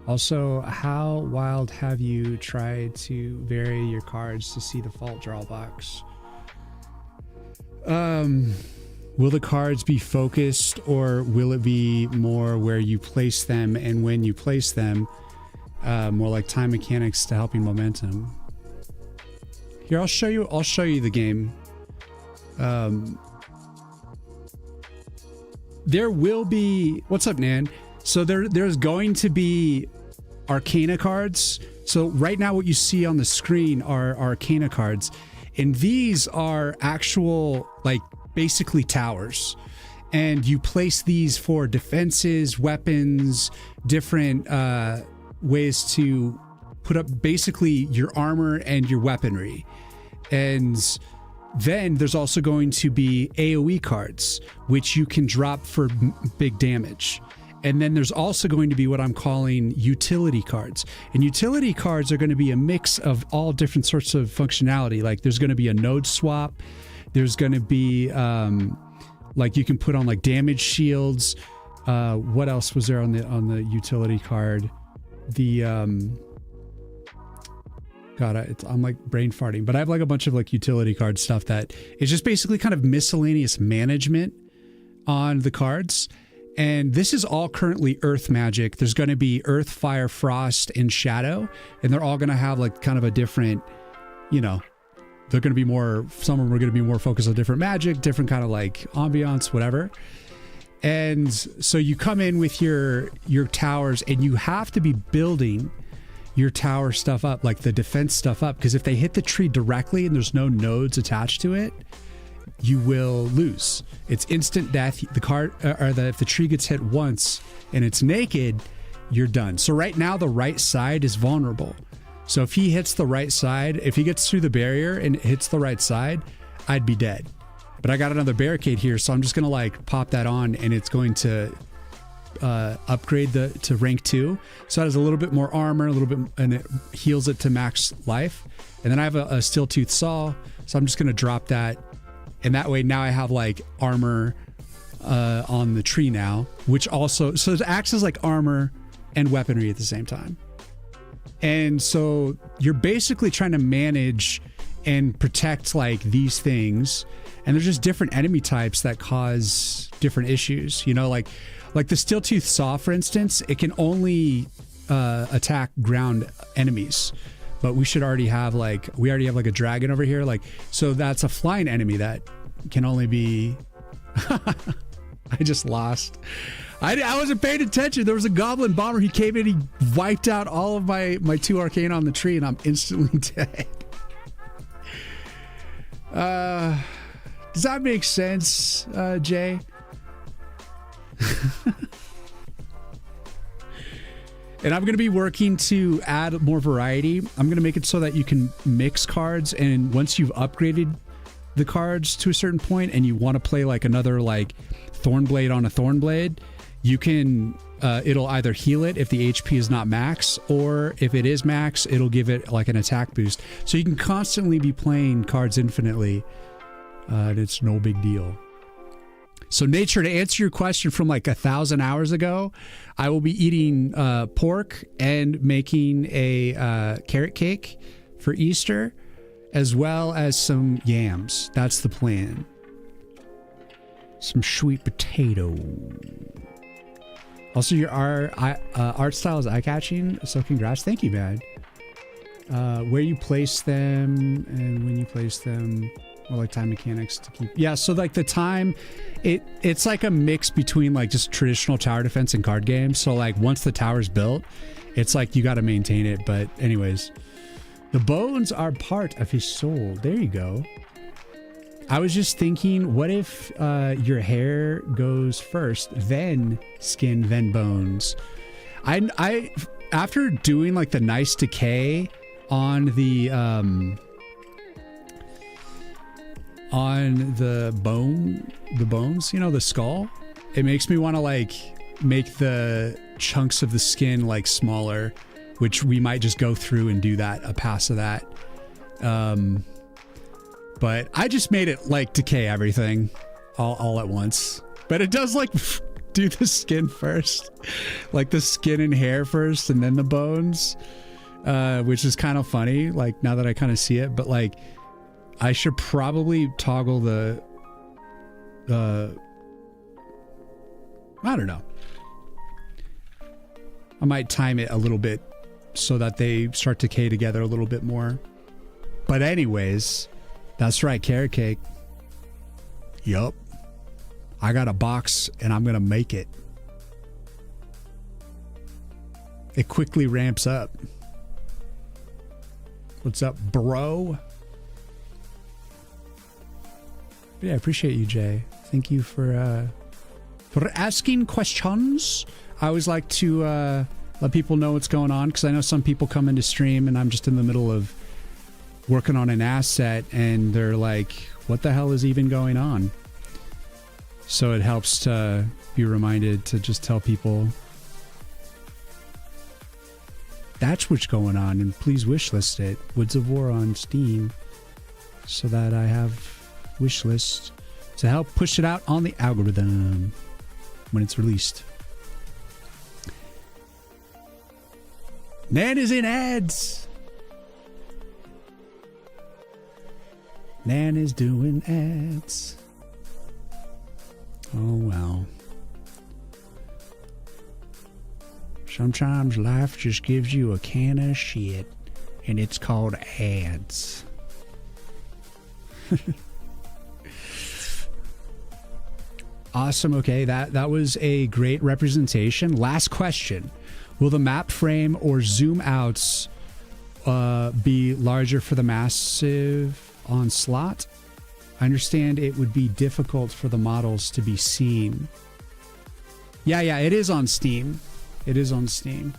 Also, how wild have you tried to vary your cards to see default draw box? Will the cards be focused, or will it be more where you place them and when you place them? More like time mechanics to helping momentum. Here, I'll show you the game. There will be, what's up, Nan? So there's going to be Arcana cards. So right now what you see on the screen are Arcana cards. And these are actual, like, basically towers. And you place these for defenses, weapons, different ways to put up basically your armor and your weaponry. And then there's also going to be AoE cards, which you can drop for big damage. And then there's also going to be what I'm calling utility cards. And utility cards are going to be a mix of all different sorts of functionality. Like there's going to be a node swap. There's going to be like you can put on like damage shields. What else was there on the utility card? The God, I'm like brain farting, but I have like a bunch of like utility card stuff that is just basically kind of miscellaneous management on the cards. And this is all currently Earth magic. There's going to be Earth, Fire, Frost, and Shadow, and they're all going to have like kind of a different, you know, they're going to be more, some of them are going to be more focused on different magic, different kind of like ambiance, whatever. And so you come in with your towers, and you have to be building your tower stuff up, like the defense stuff up, because if they hit the tree directly and there's no nodes attached to it, you will lose. It's instant death. The card, if the tree gets hit once and it's naked, you're done. So right now the right side is vulnerable. So if he hits the right side, if he gets through the barrier and hits the right side, I'd be dead. But I got another barricade here, so I'm just gonna like pop that on, and it's going to upgrade to rank 2. So it has a little bit more armor, a little bit, and it heals it to max life. And then I have a steel tooth saw, so I'm just gonna drop that. And that way now I have like armor on the tree now, which also, so it acts as like armor and weaponry at the same time. And so you're basically trying to manage and protect like these things. And there's just different enemy types that cause different issues, you know, like the steel tooth saw, for instance, it can only attack ground enemies. But we should already have like, we already have like a dragon over here. Like, so that's a flying enemy that can only be, I just lost. I wasn't paying attention. There was a goblin bomber. He came in, he wiped out all of my 2 arcane on the tree, and I'm instantly dead. Does that make sense, Jay? And I'm going to be working to add more variety. I'm going to make it so that you can mix cards, and once you've upgraded the cards to a certain point and you want to play like another like Thornblade on a Thornblade, you can, it'll either heal it if the HP is not max, or if it is max, it'll give it like an attack boost. So you can constantly be playing cards infinitely, and it's no big deal. So Nature, to answer your question from like 1,000 hours ago, I will be eating pork and making a carrot cake for Easter, as well as some yams. That's the plan. Some sweet potato. Also, your art style is eye-catching, so congrats. Thank you, man. Where you place them and when you place them. Or like time mechanics to keep. Yeah, so like the time, it's like a mix between like just traditional tower defense and card games. So like once the tower's built, it's like you got to maintain it. But anyways, the bones are part of his soul. There you go. I was just thinking, what if your hair goes first, then skin, then bones? I after doing like the nice decay on the bones, you know, the skull, it makes me want to like make the chunks of the skin like smaller, which we might just go through and do that, a pass of that. But I just made it like decay everything all at once. But it does like do the skin first, like the skin and hair first and then the bones, which is kind of funny, like now that I kind of see it. But like I should probably toggle the I don't know, I might time it a little bit so that they start to decay together a little bit more. But anyways, that's right, carrot cake. Yup. I got a box and I'm gonna make it. It quickly ramps up. What's up, bro? But yeah, I appreciate you, Jay. Thank you for asking questions. I always like to let people know what's going on, because I know some people come into stream and I'm just in the middle of working on an asset and they're like, what the hell is even going on? So it helps to be reminded to just tell people that's what's going on, and please wishlist it. Woods of War on Steam, so that I have wishlist to help push it out on the algorithm when it's released. Nan is in ads. Nan is doing ads. Oh well. Sometimes life just gives you a can of shit, and it's called ads. Awesome. Okay, that was a great representation. Last question. Will the map frame or zoom outs be larger for the massive onslaught? I understand it would be difficult for the models to be seen. Yeah, it is on Steam. It is on Steam.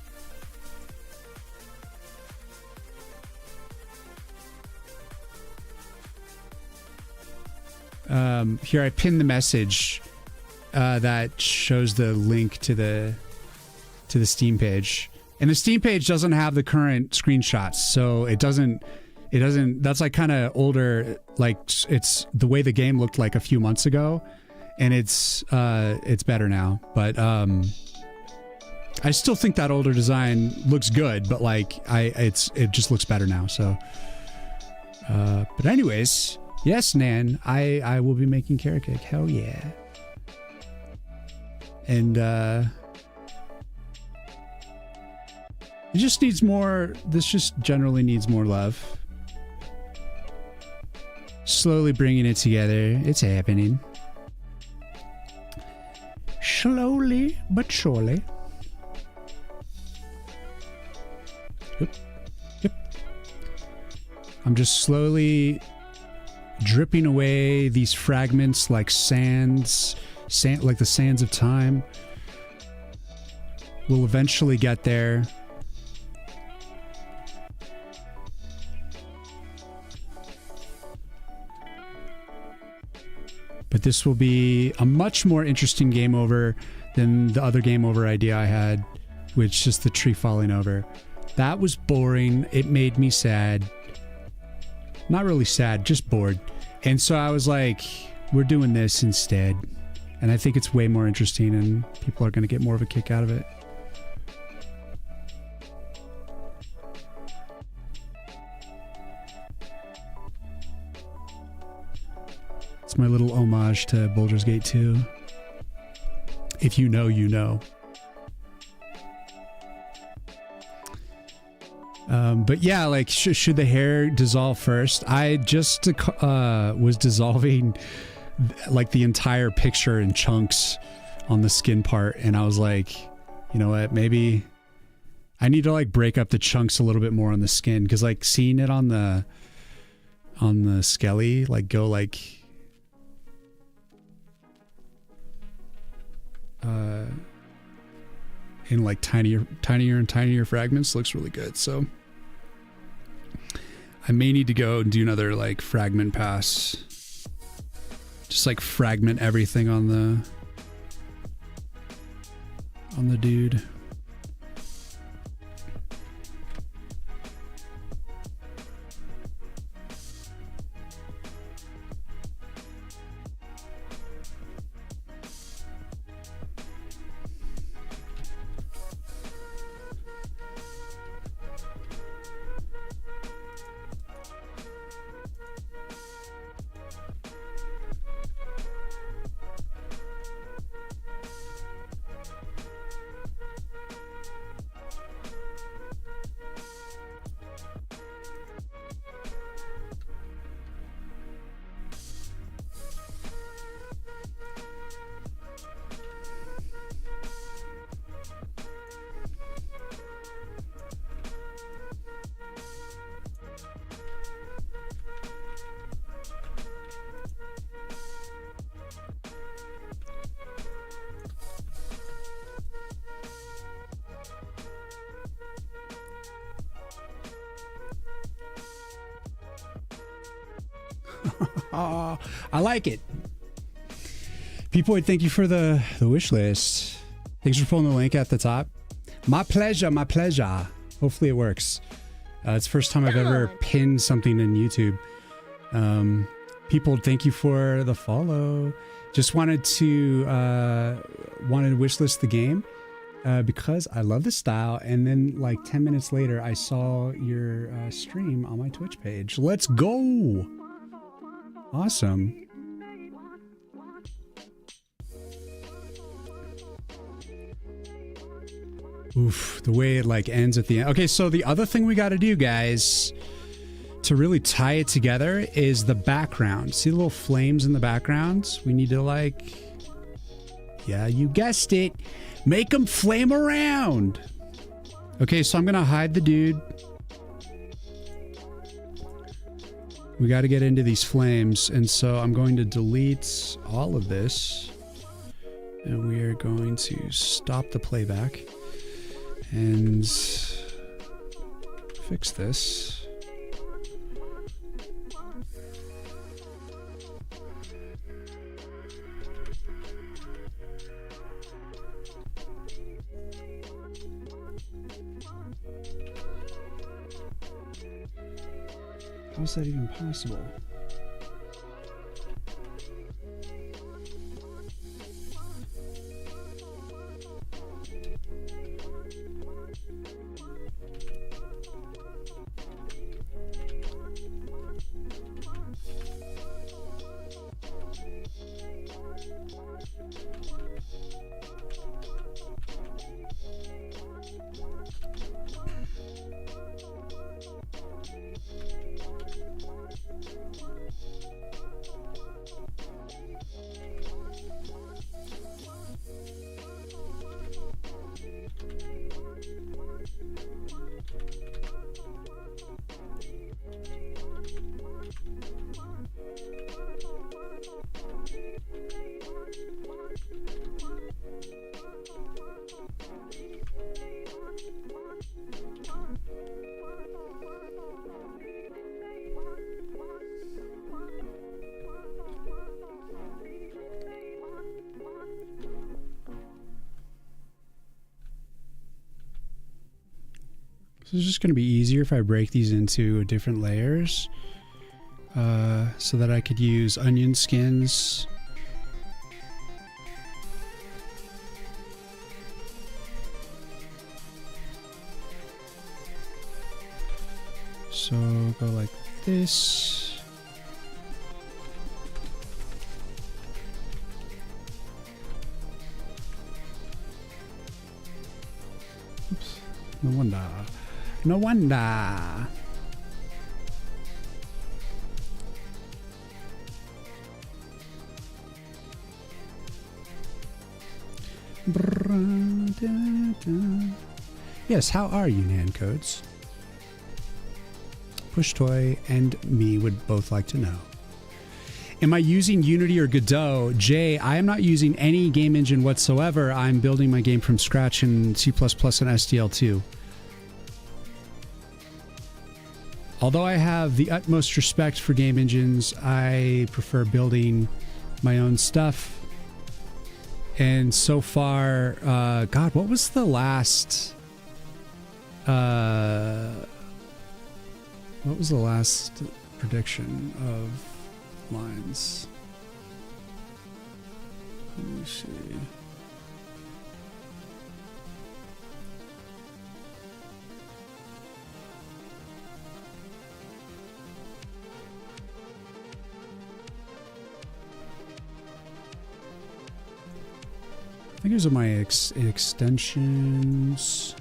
Here I pinned the message that shows the link to the Steam page, and the Steam page doesn't have the current screenshots, so it doesn't. That's like kind of older. Like it's the way the game looked like a few months ago, and it's better now. But I still think that older design looks good, but like it just looks better now. So, but anyways, yes, Nan, I will be making carrot cake. Hell yeah. And it just needs more. This just generally needs more love. Slowly bringing it together. It's happening. Slowly but surely. Yep. I'm just slowly dripping away these fragments like sands, like the sands of time. We'll eventually get there. But this will be a much more interesting game over than the other game over idea I had, which is the tree falling over. That was boring. It made me sad. Not really sad, just bored. And so I was like, we're doing this instead. And I think it's way more interesting and people are going to get more of a kick out of it. It's my little homage to Baldur's Gate 2. If you know, you know. But yeah, like, should the hair dissolve first? I just was dissolving like the entire picture in chunks on the skin part, and I was like, you know what, maybe I need to like break up the chunks a little bit more on the skin, because like seeing it on the skelly like go like in like tinier and tinier fragments looks really good. So I may need to go and do another like fragment pass, just like fragment everything on the dude. I like it. People, thank you for the wish list. Thanks for pulling the link at the top. My pleasure, my pleasure. Hopefully it works. It's the first time I've ever pinned something in YouTube. People, thank you for the follow. Just wanted to wishlist the game because I love the style. And then like 10 minutes later, I saw your stream on my Twitch page. Let's go. Awesome. Oof, the way it like ends at the end. Okay, so the other thing we got to do, guys, to really tie it together is the background. See the little flames in the background? We need to like, yeah, you guessed it. Make them flame around. Okay, so I'm going to hide the dude. We got to get into these flames. And so I'm going to delete all of this. And we are going to stop the playback. And fix this. How's that even possible? So it's just going to be easier if I break these into different layers so that I could use onion skins. So go like this. Oops, no wonder. No wonder. Yes, how are you, Nancodes? Push Toy and me would both like to know. Am I using Unity or Godot? Jay, I am not using any game engine whatsoever. I'm building my game from scratch in C++ and SDL2. Although I have the utmost respect for game engines, I prefer building my own stuff. And so far, God, what was the last... what was the last prediction of lines? Let me see. I think these are my extensions.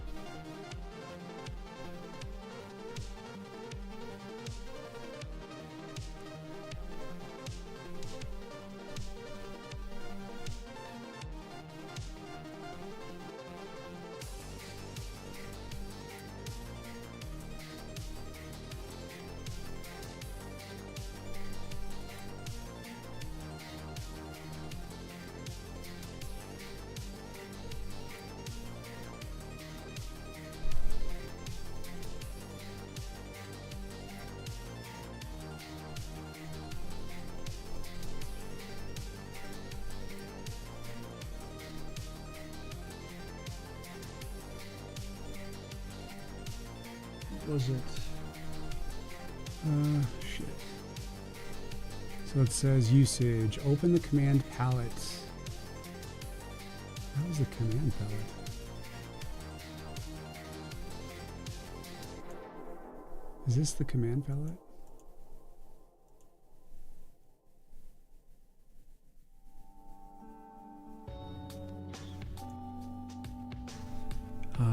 was it? Shit. So it says usage. Open the command palette. That was the command palette. Is this the command palette?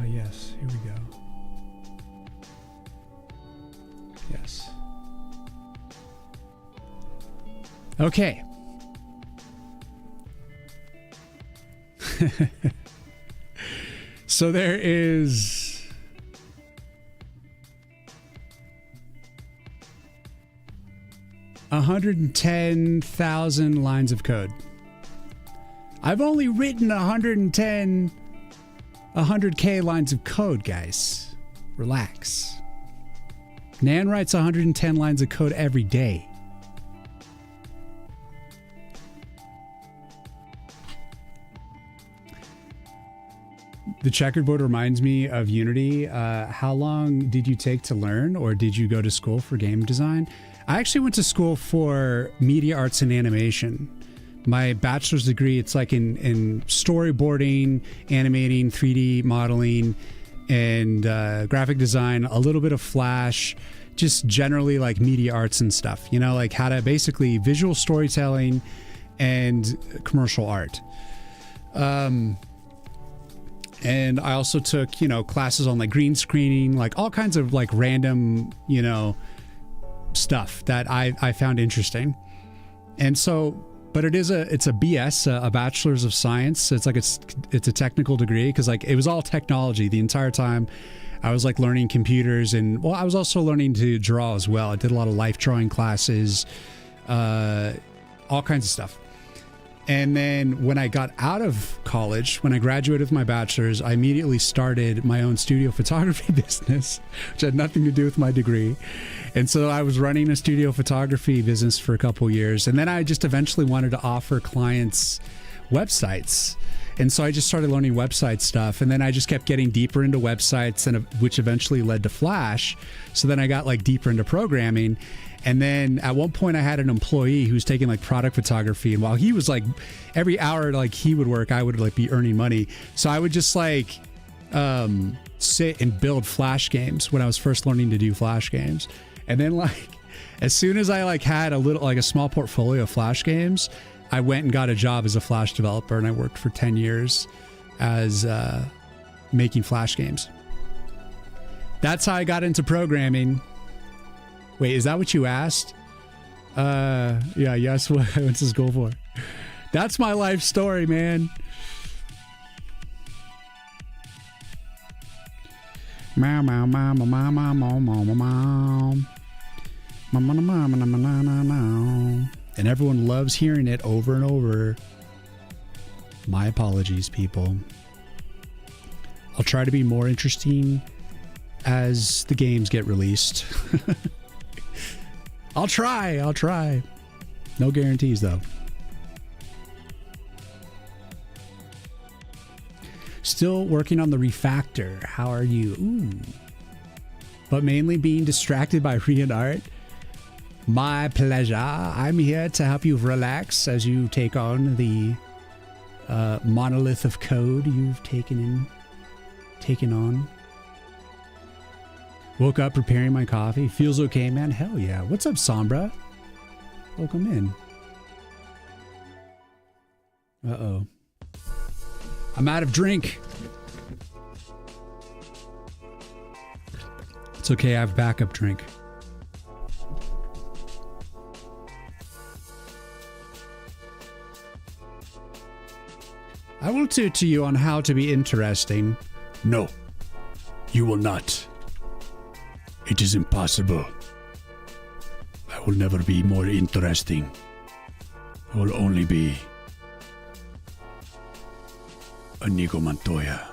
Yes, here we go. Yes. Okay. So there is 110,000 lines of code. I've only written 100K lines of code, guys. Relax. Nan writes 110 lines of code every day. The checkerboard reminds me of Unity. How long did you take to learn, or did you go to school for game design? I actually went to school for media arts and animation. My bachelor's degree, it's like in storyboarding, animating, 3D modeling, and graphic design, a little bit of Flash, just generally like media arts and stuff, you know, like how to basically visual storytelling and commercial art. And I also took, you know, classes on like green screening, like all kinds of like random, you know, stuff that I found interesting. And so, but it's a BS, a bachelor's of science. It's like it's a technical degree, because like it was all technology the entire time. I was like learning computers, and well, I was also learning to draw as well. I did a lot of life drawing classes, all kinds of stuff. And then when I got out of college, when I graduated with my bachelor's, I immediately started my own studio photography business, which had nothing to do with my degree. And so I was running a studio photography business for a couple years. And then I just eventually wanted to offer clients websites. And so I just started learning website stuff. And then I just kept getting deeper into websites, and which eventually led to Flash. So then I got like deeper into programming. And then at one point I had an employee who was taking like product photography, and while he was like every hour like he would work, I would like be earning money. So I would just like sit and build Flash games when I was first learning to do Flash games. And then like as soon as I like had a small portfolio of Flash games, I went and got a job as a Flash developer, and I worked for 10 years as making Flash games. That's how I got into programming. Wait, is that what you asked? Yeah, yes, what's this goal for? That's my life story, man. Meow, meow, meow, meow, meow, meow, meow, meow, meow. Meow, meow, meow, meow, meow, meow, meow. And everyone loves hearing it over and over. My apologies, people. I'll try to be more interesting as the games get released. I'll try. No guarantees, though. Still working on the refactor. How are you? Ooh. But mainly being distracted by Riyin art. My pleasure. I'm here to help you relax as you take on the monolith of code you've taken on. Woke up preparing my coffee. Feels okay, man. Hell yeah. What's up, Sombra? Welcome in. Uh-oh. I'm out of drink. It's okay. I have backup drink. I will tutor you on how to be interesting. No, you will not. It is impossible. I will never be more interesting. I will only be Inigo Montoya.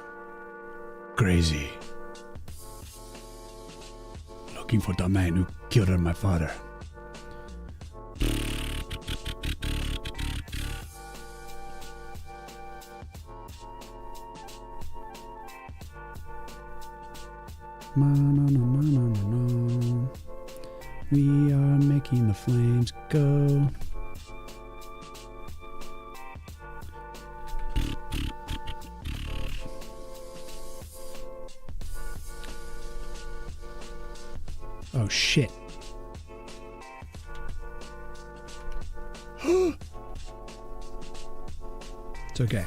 Crazy. Looking for the man who killed my father. We are making the flames go. Oh shit. It's okay.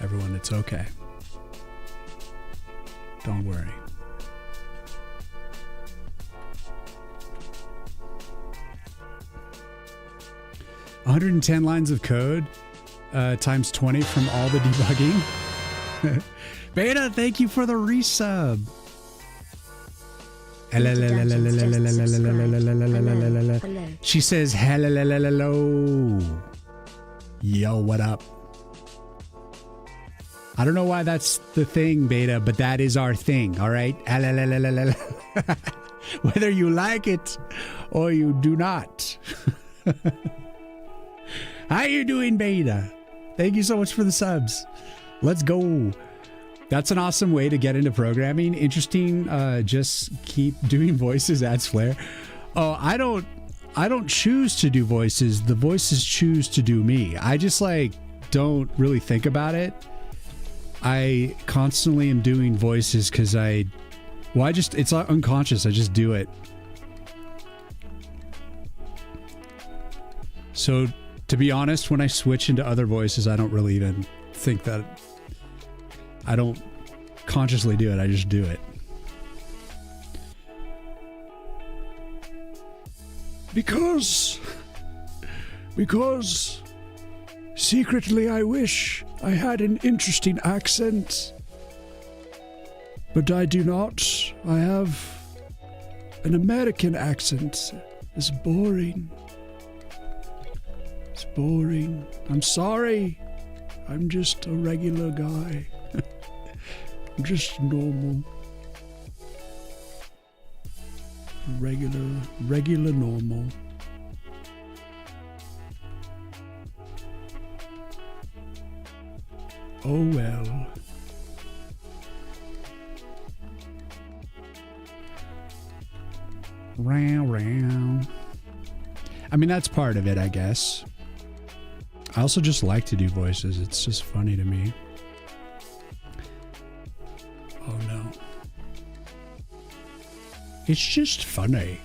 Everyone, it's okay. Don't worry. $110 lines of code times 20 from all the debugging. Beta, thank you for the resub. She says hello. Yo, what up? I don't know why that's the thing, Beta, but that is our thing, all right? Whether you like it or you do not. How you doing, Beta? Thank you so much for the subs. Let's go. That's an awesome way to get into programming. Interesting. Just keep doing voices, adds flair. Oh, I don't choose to do voices. The voices choose to do me. I just like don't really think about it. I constantly am doing voices because it's unconscious. I just do it. So to be honest, when I switch into other voices, I don't really even think that. I don't consciously do it. I just do it. Because secretly I wish I had an interesting accent. But I do not. I have an American accent. It's boring. It's boring. I'm sorry. I'm just a regular guy. Just normal. Regular normal. Oh well. Round. I mean, that's part of it, I guess. I also just like to do voices. It's just funny to me. Oh no. It's just funny.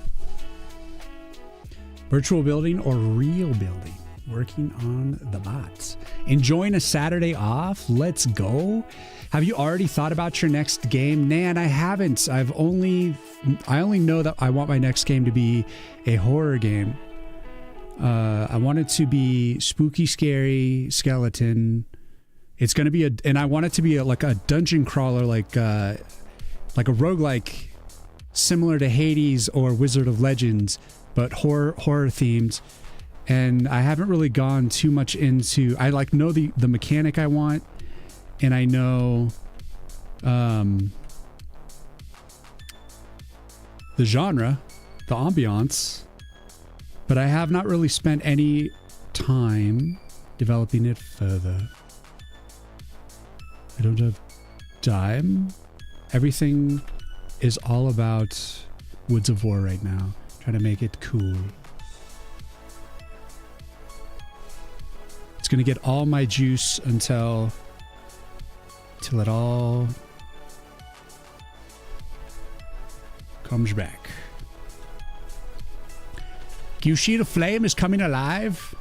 Virtual building or real building? Working on the bots. Enjoying a Saturday off? Let's go. Have you already thought about your next game? Nan, I haven't. I only know that I want my next game to be a horror game. I want it to be spooky, scary, skeleton. It's going to be and I want it to be like a dungeon crawler, like a roguelike, similar to Hades or Wizard of Legends, but horror themed. And I haven't really gone too much into. I know the mechanic I want, and I know the genre, the ambiance, but I have not really spent any time developing it further. I don't have time. Everything is all about Woods of War right now. Trying to make it cool. It's going to get all my juice until it all comes back. Gyushida Flame is coming alive.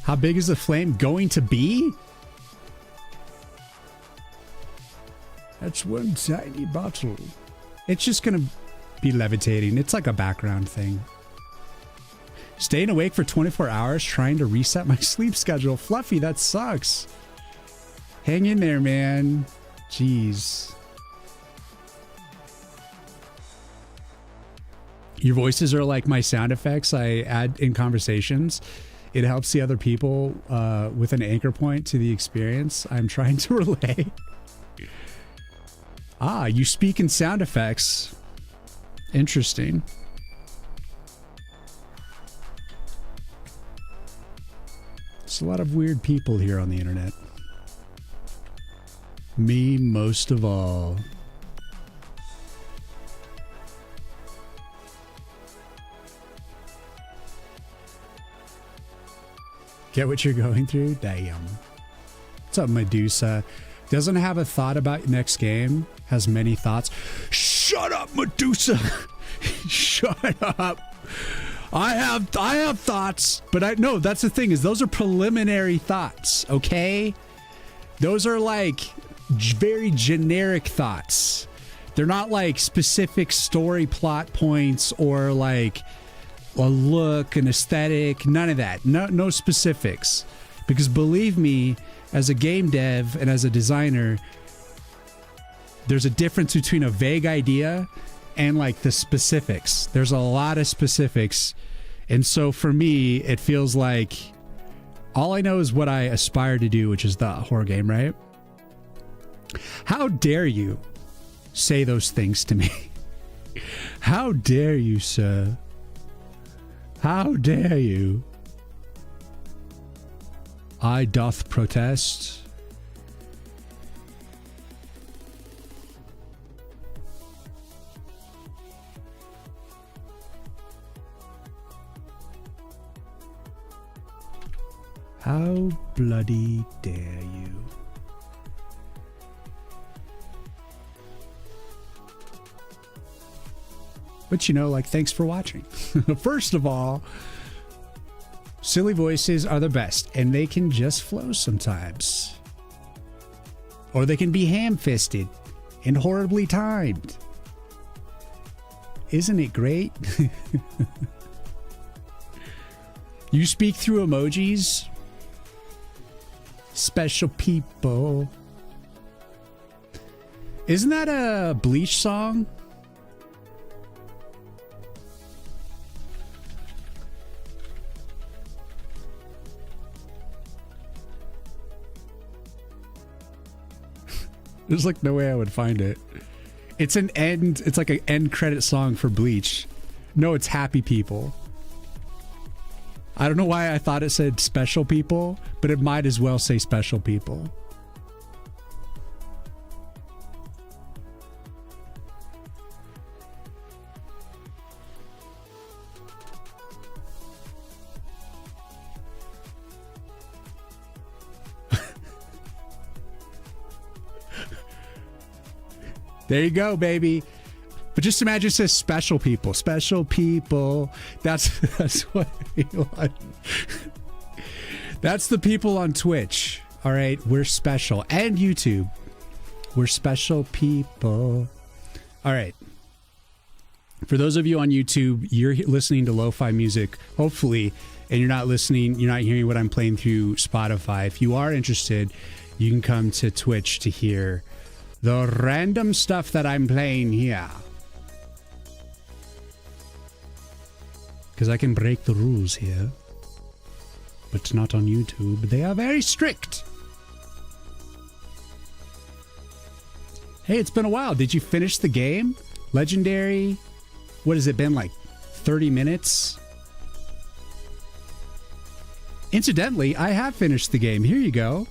How big is the flame going to be? That's one tiny bottle. It's just going to be levitating. It's like a background thing. Staying awake for 24 hours trying to reset my sleep schedule. Fluffy, that sucks. Hang in there, man. Jeez. Your voices are like my sound effects I add in conversations. It helps the other people with an anchor point to the experience I'm trying to relay. Ah, you speak in sound effects. Interesting. There's a lot of weird people here on the internet. Me most of all. Get what you're going through? Damn. What's up, Medusa? Doesn't have a thought about next game. Has many thoughts. Shut up, Medusa! Shut up! I have thoughts, but no, that's the thing, is those are preliminary thoughts, okay? Those are like very generic thoughts. They're not like specific story plot points or like a look, an aesthetic, none of that. No specifics. Because believe me, as a game dev and as a designer, there's a difference between a vague idea and like the specifics. There's a lot of specifics. And so for me, it feels like all I know is what I aspire to do, which is the horror game, right? How dare you say those things to me? How dare you, sir? How dare you? I doth protest. How bloody dare you? But you know, like, thanks for watching. First of all, silly voices are the best, and they can just flow sometimes. Or they can be ham-fisted and horribly timed. Isn't it great? You speak through emojis? Special people. Isn't that a Bleach song? There's like no way I would find it. It's an end. It's like an end credit song for Bleach. No, it's Happy People. I don't know why I thought it said Special People, but it might as well say Special People. There you go, baby. But just imagine it says special people. Special people. That's what we want. That's the people on Twitch. All right, we're special. And YouTube. We're special people. All right. For those of you on YouTube, you're listening to lo-fi music, hopefully, and you're not listening, you're not hearing what I'm playing through Spotify. If you are interested, you can come to Twitch to hear the random stuff that I'm playing here. Because I can break the rules here. But not on YouTube. They are very strict. Hey, it's been a while. Did you finish the game? Legendary? What has it been, like 30 minutes? Incidentally, I have finished the game. Here you go.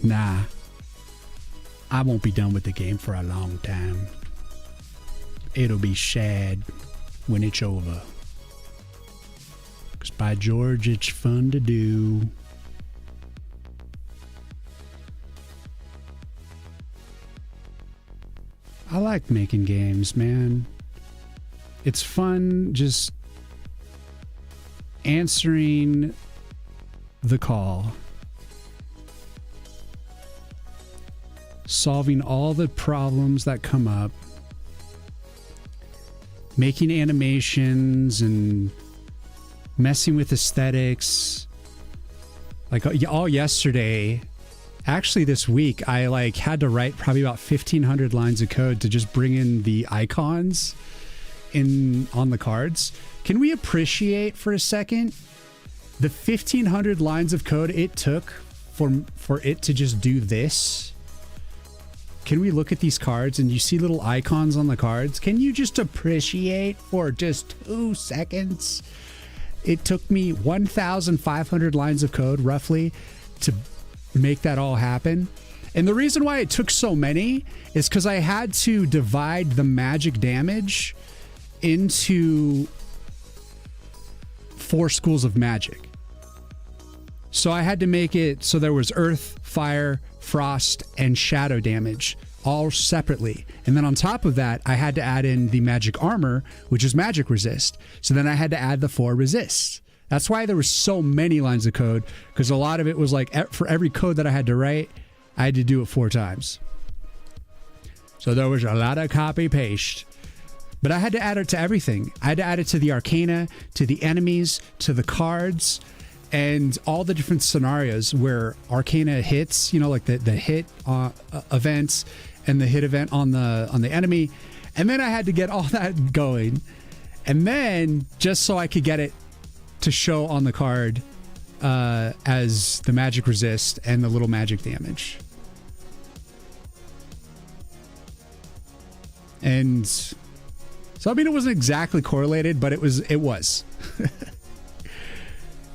Nah, I won't be done with the game for a long time. It'll be sad when it's over. 'Cause by George, it's fun to do. I like making games, man. It's fun just answering the call. Solving all the problems that come up, making animations and messing with aesthetics. Like all yesterday, actually this week, I like had to write probably about 1,500 lines of code to just bring in the icons on the cards. Can we appreciate for a second the 1,500 lines of code it took for it to just do this? can we look at these cards and you see little icons on the cards? Can you just appreciate for just 2 seconds? It took me 1,500 lines of code roughly to make that all happen. And the reason why it took so many is because I had to divide the magic damage into 4 schools of magic. So I had to make it so there was earth, fire, frost, and shadow damage all separately. And then on top of that, I had to add in the magic armor, which is magic resist. So then I had to add the 4 resists. That's why there were so many lines of code, because a lot of it was like for every code that I had to write, I had to do it 4 times. So there was a lot of copy paste. But I had to add it to everything. I had to add it to the arcana, to the enemies, to the cards, and all the different scenarios where arcana hits, you know, like the hit events and the hit event on the enemy. And then I had to get all that going. And then just so I could get it to show on the card as the magic resist and the little magic damage. And so, I mean, it wasn't exactly correlated, but it was.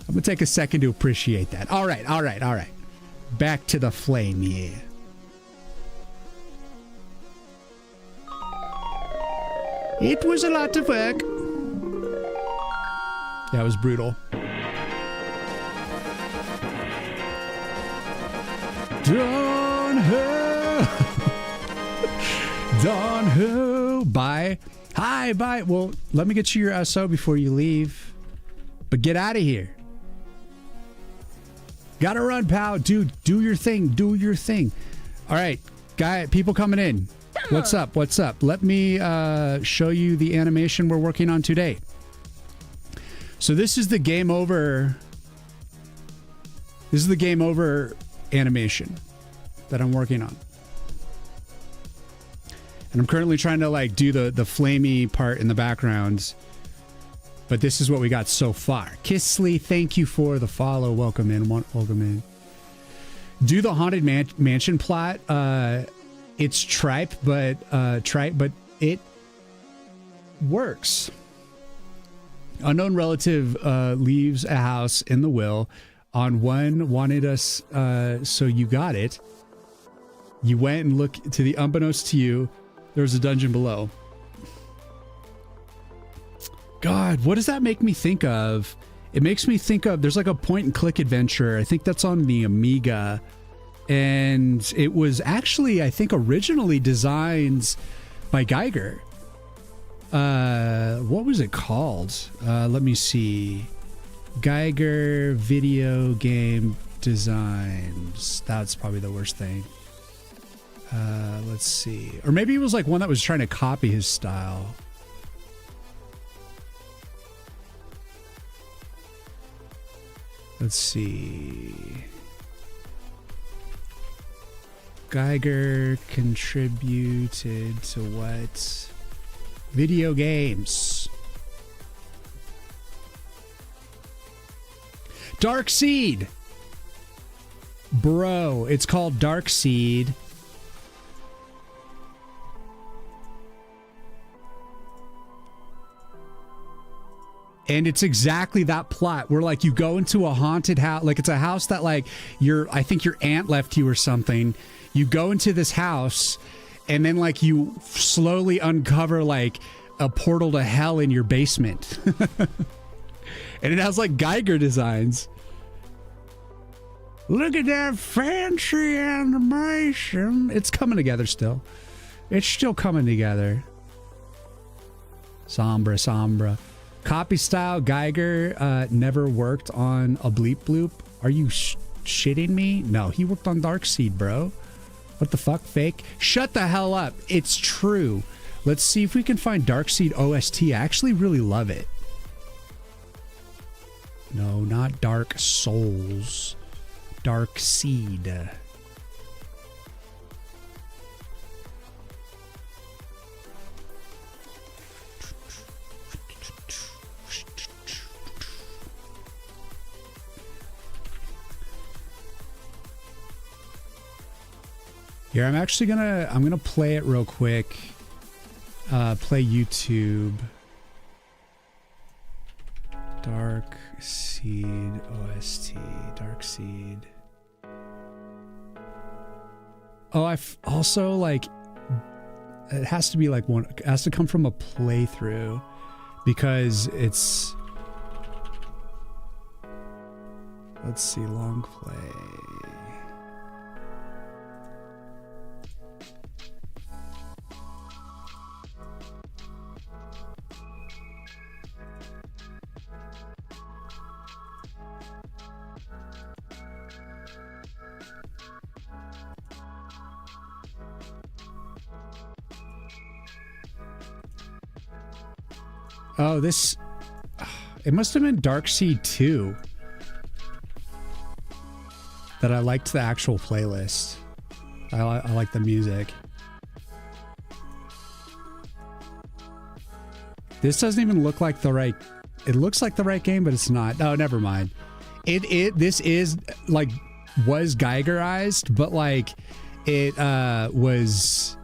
I'm going to take a second to appreciate that. All right. Back to the flame, yeah. It was a lot of work. That was brutal. Don-ho. Bye. Hi, bye. Well, let me get you your SO before you leave. But get out of here. Gotta run, pal. Dude, do your thing. All right, people coming in. What's up? Let me show you the animation we're working on today. So this is the game over. This is the game over animation that I'm working on. And I'm currently trying to like do the flamey part in the background. But this is what we got so far. Kissley, thank you for the follow. Welcome in. Do the Haunted Mansion plot. It's tripe, but it works. Unknown relative leaves a house in the will. On one wanted us, so you got it. You went and looked to the unbeknownst to you. There's a dungeon below. God, what does that make me think of? It makes me think of, there's like a point and click adventure. I think that's on the Amiga. And it was actually, I think, originally designed by Geiger. What was it called? Let me see. Geiger video game designs. That's probably the worst thing. Let's see. Or maybe it was like one that was trying to copy his style. Let's see. Geiger contributed to what? Video games. Dark Seed. Bro, it's called Dark Seed. And it's exactly that plot where like you go into a haunted house, like it's a house that like I think your aunt left you or something. You go into this house and then like you slowly uncover like a portal to hell in your basement. And it has like Geiger designs. Look at that fancy animation. It's coming together still. It's still coming together. Sombra. Copy style Geiger never worked on a bleep bloop. Are you shitting me? No, he worked on Darkseed, bro. What the fuck? Fake? Shut the hell up. It's true. Let's see if we can find Darkseed OST. I actually really love it. No, not Dark Souls. Darkseed. Here, I'm actually gonna play it real quick. Play YouTube. Dark Seed OST. Dark Seed. Oh, I've also like, it has to be like one, it has to come from a playthrough because it's, let's see, long play. Oh, this, it must have been Dark Seed 2 that I liked the actual playlist. I like the music. This doesn't even look like the right, it looks like the right game, but it's not. Oh, never mind. This is like, was Geigerized, but like it was,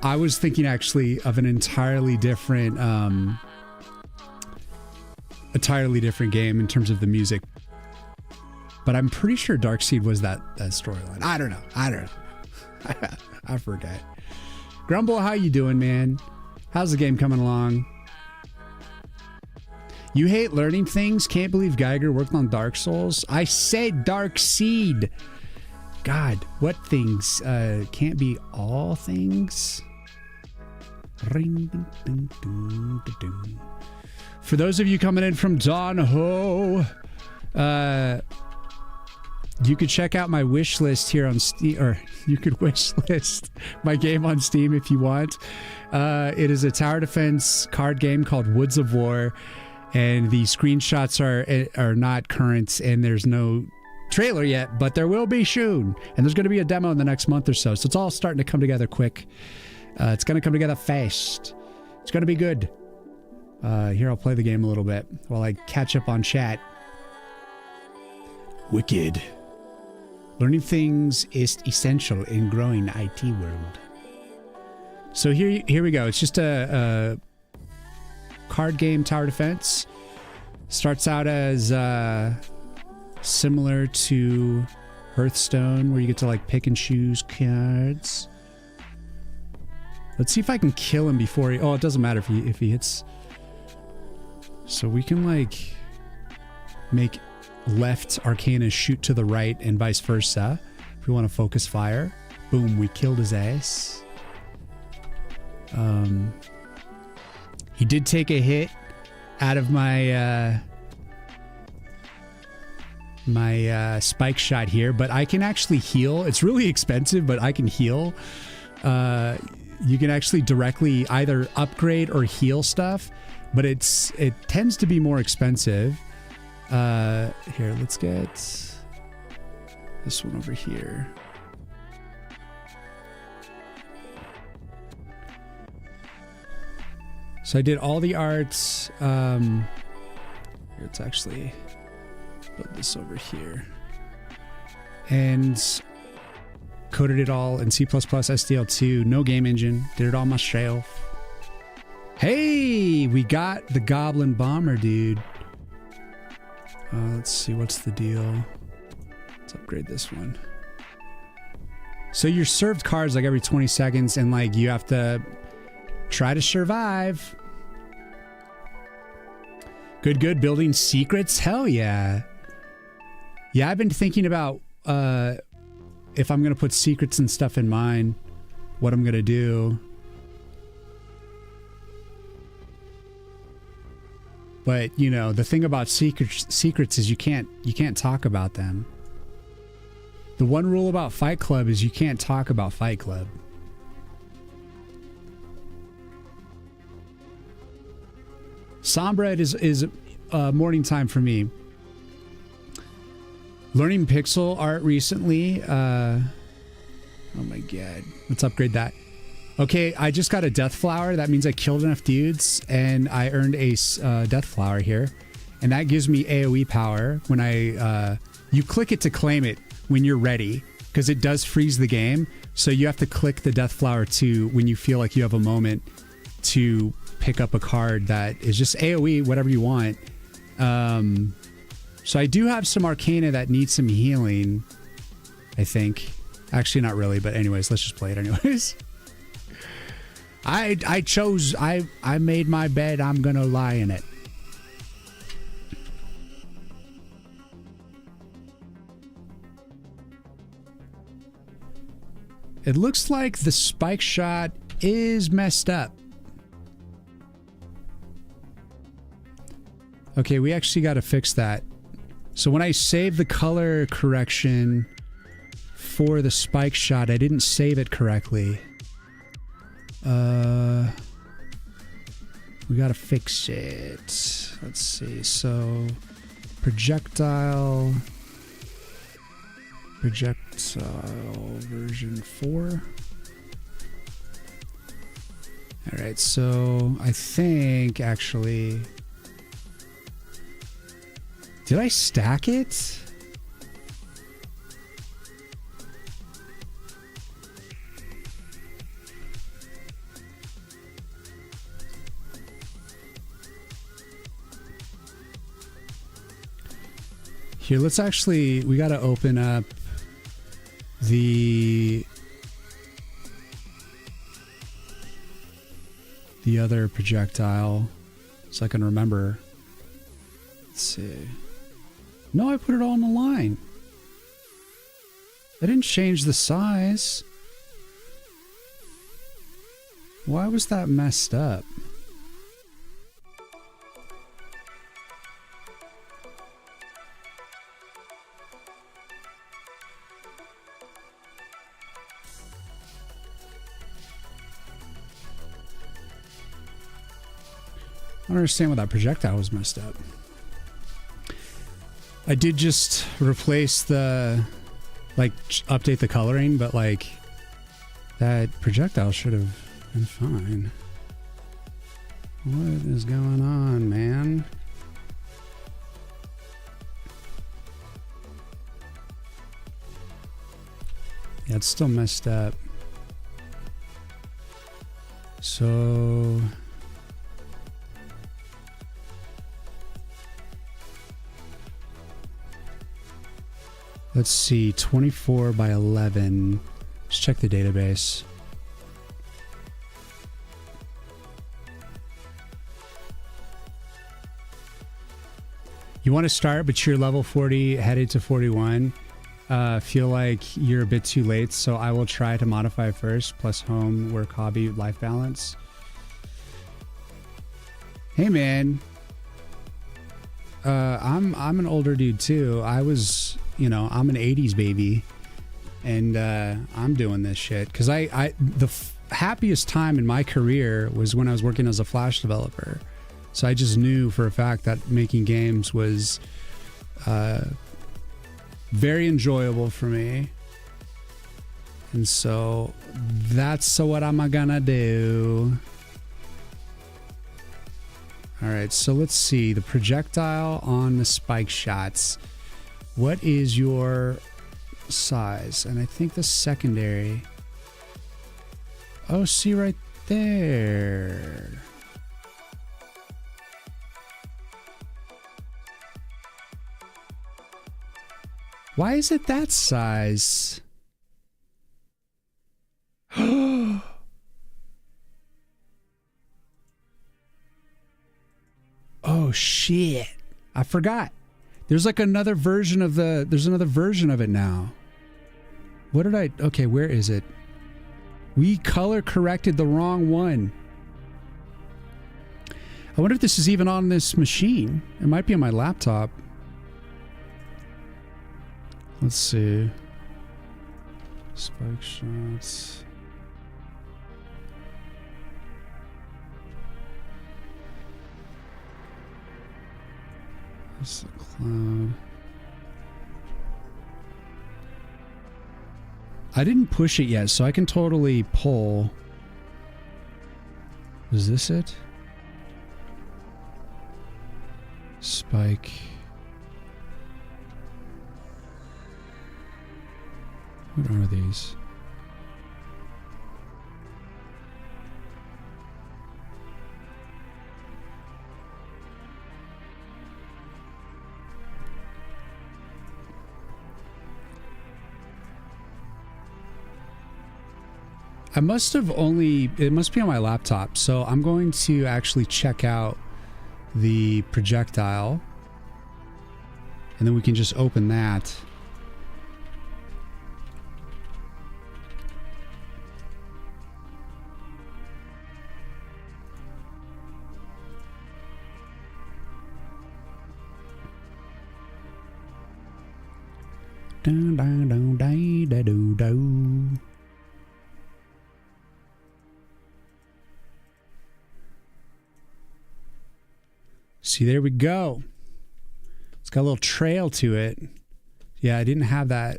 I was thinking actually of an entirely different game in terms of the music. But I'm pretty sure Darkseed was that storyline. I don't know. I forget. Grumble, how you doing, man? How's the game coming along? You hate learning things? Can't believe Geiger worked on Dark Souls? I said Darkseed. God, what things? Can't be all things? Ring, ding, ding, ding, ding, ding. For those of you coming in from Don Ho, you could check out my wish list here on Steam, or you could wish list my game on Steam if you want. It is a tower defense card game called Woods of War, and the screenshots are not current, and there's no trailer yet, but there will be soon, and there's going to be a demo in the next month or so. So it's all starting to come together quick. It's going to come together fast. It's going to be good. Here, I'll play the game a little bit while I catch up on chat. Wicked. Learning things is essential in growing IT world. So here we go. It's just a card game tower defense. Starts out as similar to Hearthstone, where you get to like pick and choose cards. Let's see if I can kill him before he... Oh, it doesn't matter if he hits... So we can, like, make left Arcana shoot to the right and vice versa. If we want to focus fire. Boom, we killed his ass. He did take a hit out of my... my spike shot here, but I can actually heal. It's really expensive, but I can heal. You can actually directly either upgrade or heal stuff, but it tends to be more expensive. Here, let's get this one over here. So I did all the arts. Here, let's actually put this over here. And coded it all in C++ SDL2. No game engine. Did it all myself. Hey, we got the Goblin Bomber, dude. Let's see, what's the deal? Let's upgrade this one. So you're served cards like every 20 seconds, and like you have to try to survive. Good. Building secrets? Hell yeah. Yeah, I've been thinking about if I'm going to put secrets and stuff in mine, what I'm going to do. But, you know, the thing about secrets is you can't talk about them. The one rule about Fight Club is you can't talk about Fight Club. Sombra is morning time for me. Learning pixel art recently. Oh my god. Let's upgrade that. Okay, I just got a death flower. That means I killed enough dudes and I earned a death flower here. And that gives me AoE power when I... you click it to claim it when you're ready. because it does freeze the game. So you have to click the Death Flower 2 when you feel like you have a moment to pick up a card that is just AoE, whatever you want. So I do have some Arcana that needs some healing, I think. Actually, not really, but anyways, let's just play it anyways. I made my bed, I'm gonna lie in it. It looks like the spike shot is messed up. Okay, we actually got to fix that. So when I saved the color correction for the spike shot, I didn't save it correctly. We got to fix it. Let's see. So projectile version 4. All right, so I think actually, did I stack it? Here, let's actually, we got to open up the other projectile so I can remember. Let's see. No, I put it all on the line. I didn't change the size. Why was that messed up? I don't understand why that projectile was messed up. I did just replace the, like, update the coloring, but, like, that projectile should have been fine. What is going on, man? Yeah, it's still messed up. So let's see, 24 by 11. Let's check the database. You want to start, but you're level 40, headed to 41. Feel like you're a bit too late, so I will try to modify first, plus home, work, hobby, life balance. Hey, man. I'm an older dude, too. I was, you know, I'm an 80s baby, and I'm doing this shit. Because the happiest time in my career was when I was working as a Flash developer. So I just knew for a fact that making games was very enjoyable for me. And so that's what I'm gonna do. All right, so let's see. The projectile on the spike shots. What is your size? And I think the secondary. Oh, see right there. Why is it that size? Oh shit. I forgot. There's like another version of there's another version of it now. What did I, okay, where is it? We color corrected the wrong one. I wonder if this is even on this machine. It might be on my laptop. Let's see. Spike shots. That's the cloud. I didn't push it yet, so I can totally pull. Is this it? Spike. What are these? I must have only, it must be on my laptop, so I'm going to actually check out the projectile, and then we can just open that. Dun, dun, dun, dun, dun, dun, dun. See, there we go. It's got a little trail to it. Yeah, I didn't have that.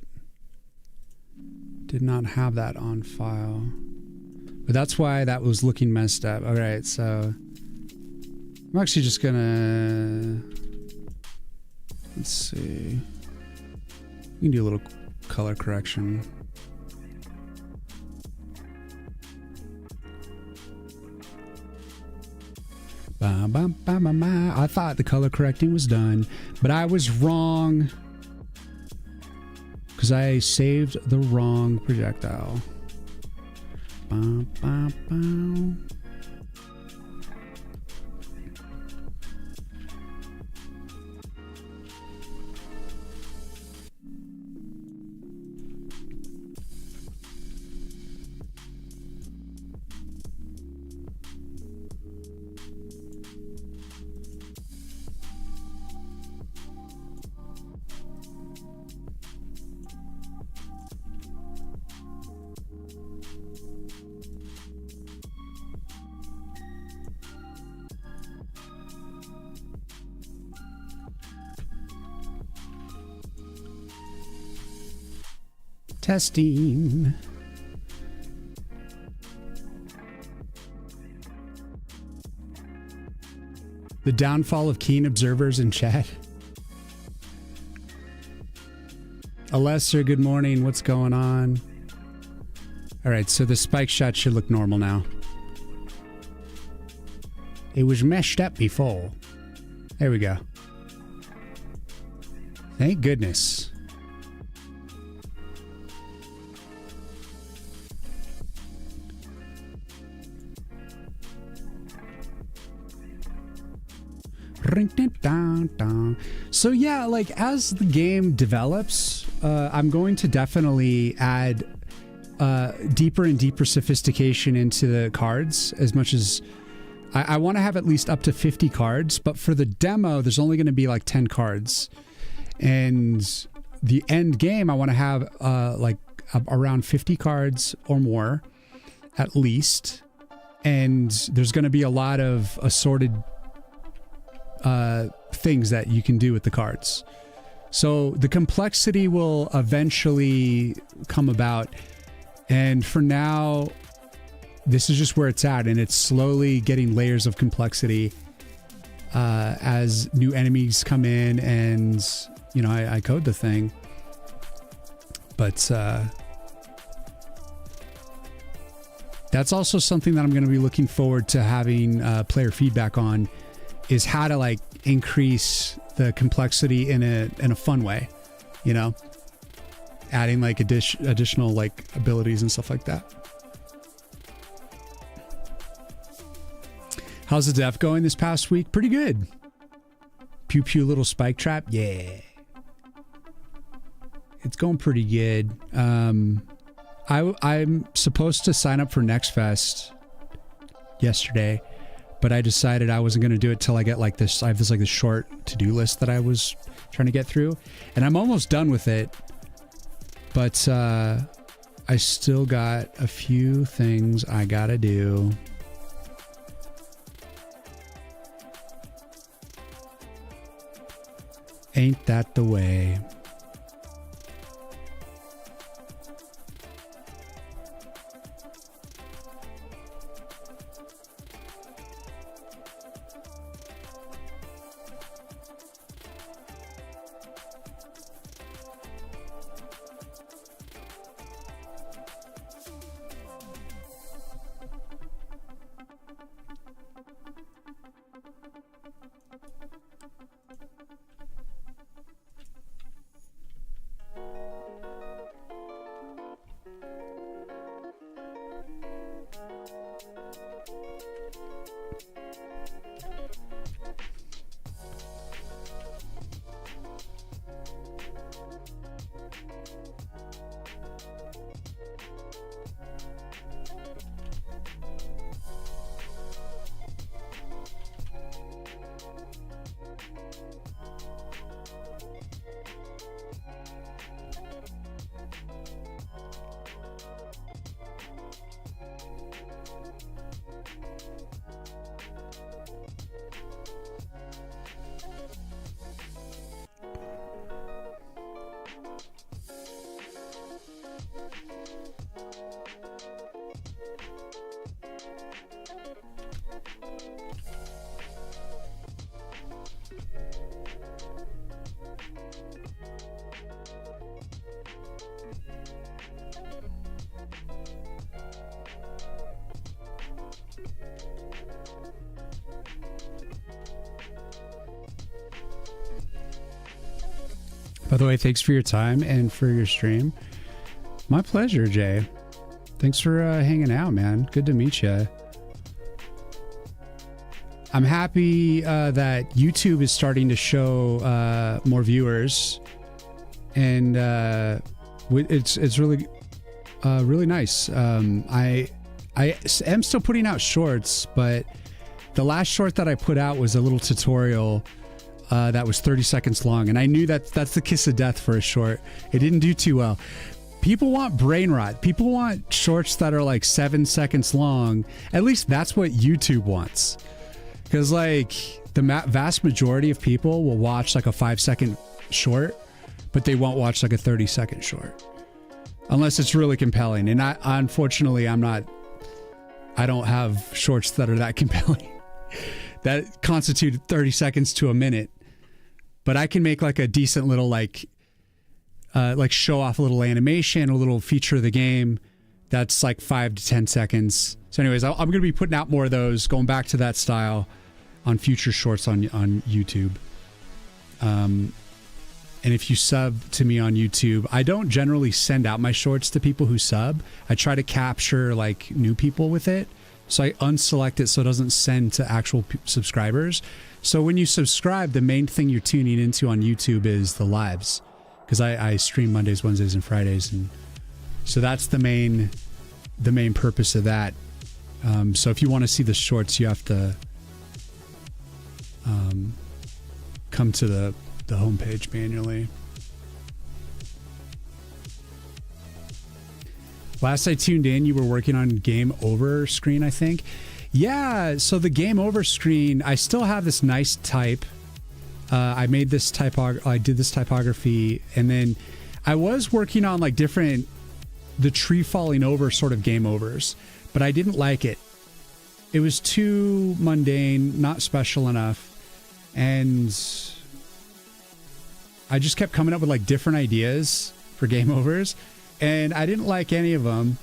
Did not have that on file. But that's why that was looking messed up. All right, so I'm actually just gonna, let's see. We can do a little color correction. I thought the color correcting was done, but I was wrong because I saved the wrong projectile. Testing. The downfall of keen observers in chat. Alesser, good morning. What's going on? All right, so the spike shot should look normal now. It was meshed up before. There we go. Thank goodness. So yeah, like as the game develops, I'm going to definitely add deeper and deeper sophistication into the cards. As much as I want to have at least up to 50 cards, but for the demo, there's only going to be like 10 cards. And the end game, I want to have like around 50 cards or more, at least. And there's going to be a lot of assorted things that you can do with the cards. So the complexity will eventually come about. And for now, this is just where it's at, and it's slowly getting layers of complexity as new enemies come in, and you know, I code the thing. But that's also something that I'm going to be looking forward to having player feedback on, is how to like increase the complexity in a fun way, you know, adding like additional like abilities and stuff like that. How's the dev going this past week? Pretty good. Pew pew little spike trap. Yeah. It's going pretty good. I'm supposed to sign up for Next Fest yesterday, but I decided I wasn't going to do it till I get like this. I have this like this short to-do list that I was trying to get through, and I'm almost done with it. But I still got a few things I gotta do. Ain't that the way? By the way, thanks for your time and for your stream. My pleasure, Jay. Thanks for hanging out, man. Good to meet you. I'm happy that YouTube is starting to show more viewers, and it's really really nice. I am still putting out shorts, but the last short that I put out was a little tutorial that was 30 seconds long, and I knew that that's the kiss of death for a short. It didn't do too well. People want brain rot. People want shorts that are like 7 seconds long. At least that's what YouTube wants. Because like the vast majority of people will watch like a 5-second short, but they won't watch like a 30-second short. Unless it's really compelling. And unfortunately, I don't have shorts that are that compelling. That constitute 30 seconds to a minute. But I can make like a decent little like show off a little animation, a little feature of the game that's like 5 to 10 seconds. So anyways, I'm going to be putting out more of those, going back to that style on future shorts on YouTube. And if you sub to me on YouTube, I don't generally send out my shorts to people who sub. I try to capture like new people with it. So I unselect it so it doesn't send to actual subscribers. So when you subscribe, the main thing you're tuning into on YouTube is the lives. Because I stream Mondays, Wednesdays, and Fridays. And so that's the main purpose of that. So if you want to see the shorts, you have to come to the homepage manually. Last I tuned in, you were working on Game Over screen, I think. Yeah, so the Game Over screen, I still have this nice type. I did this typography, and then I was working on like the tree falling over sort of game overs, but I didn't like it. It was too mundane, not special enough, and I just kept coming up with like different ideas for game overs, and I didn't like any of them.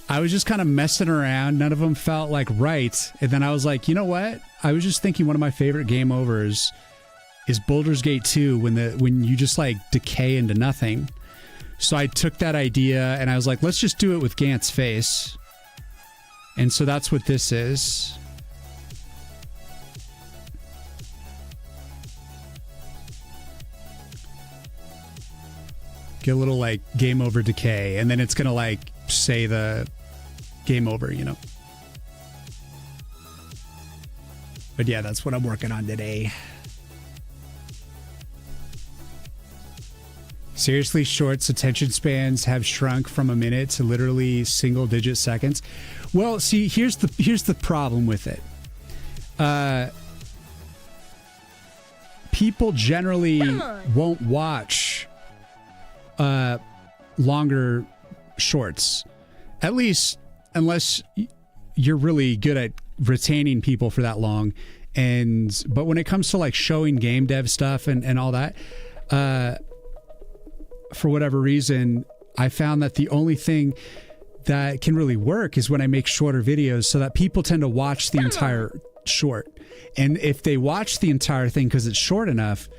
I was just kind of messing around. None of them felt like right. And then I was like, you know what? I was just thinking one of my favorite game overs is Baldur's Gate 2 when you just like decay into nothing. So I took that idea and I was like, let's just do it with Gant's face. And so that's what this is. Get a little like game over decay, and then it's gonna like say the game over, you know. But yeah, that's what I'm working on today. Seriously, shorts attention spans have shrunk from a minute to literally single-digit seconds. Well, see, here's the problem with it. People generally won't watch longer shorts, at least unless you're really good at retaining people for that long. But when it comes to like showing game dev stuff and all that, for whatever reason, I found that the only thing that can really work is when I make shorter videos, so that people tend to watch the entire short. And if they watch the entire thing because it's short enough,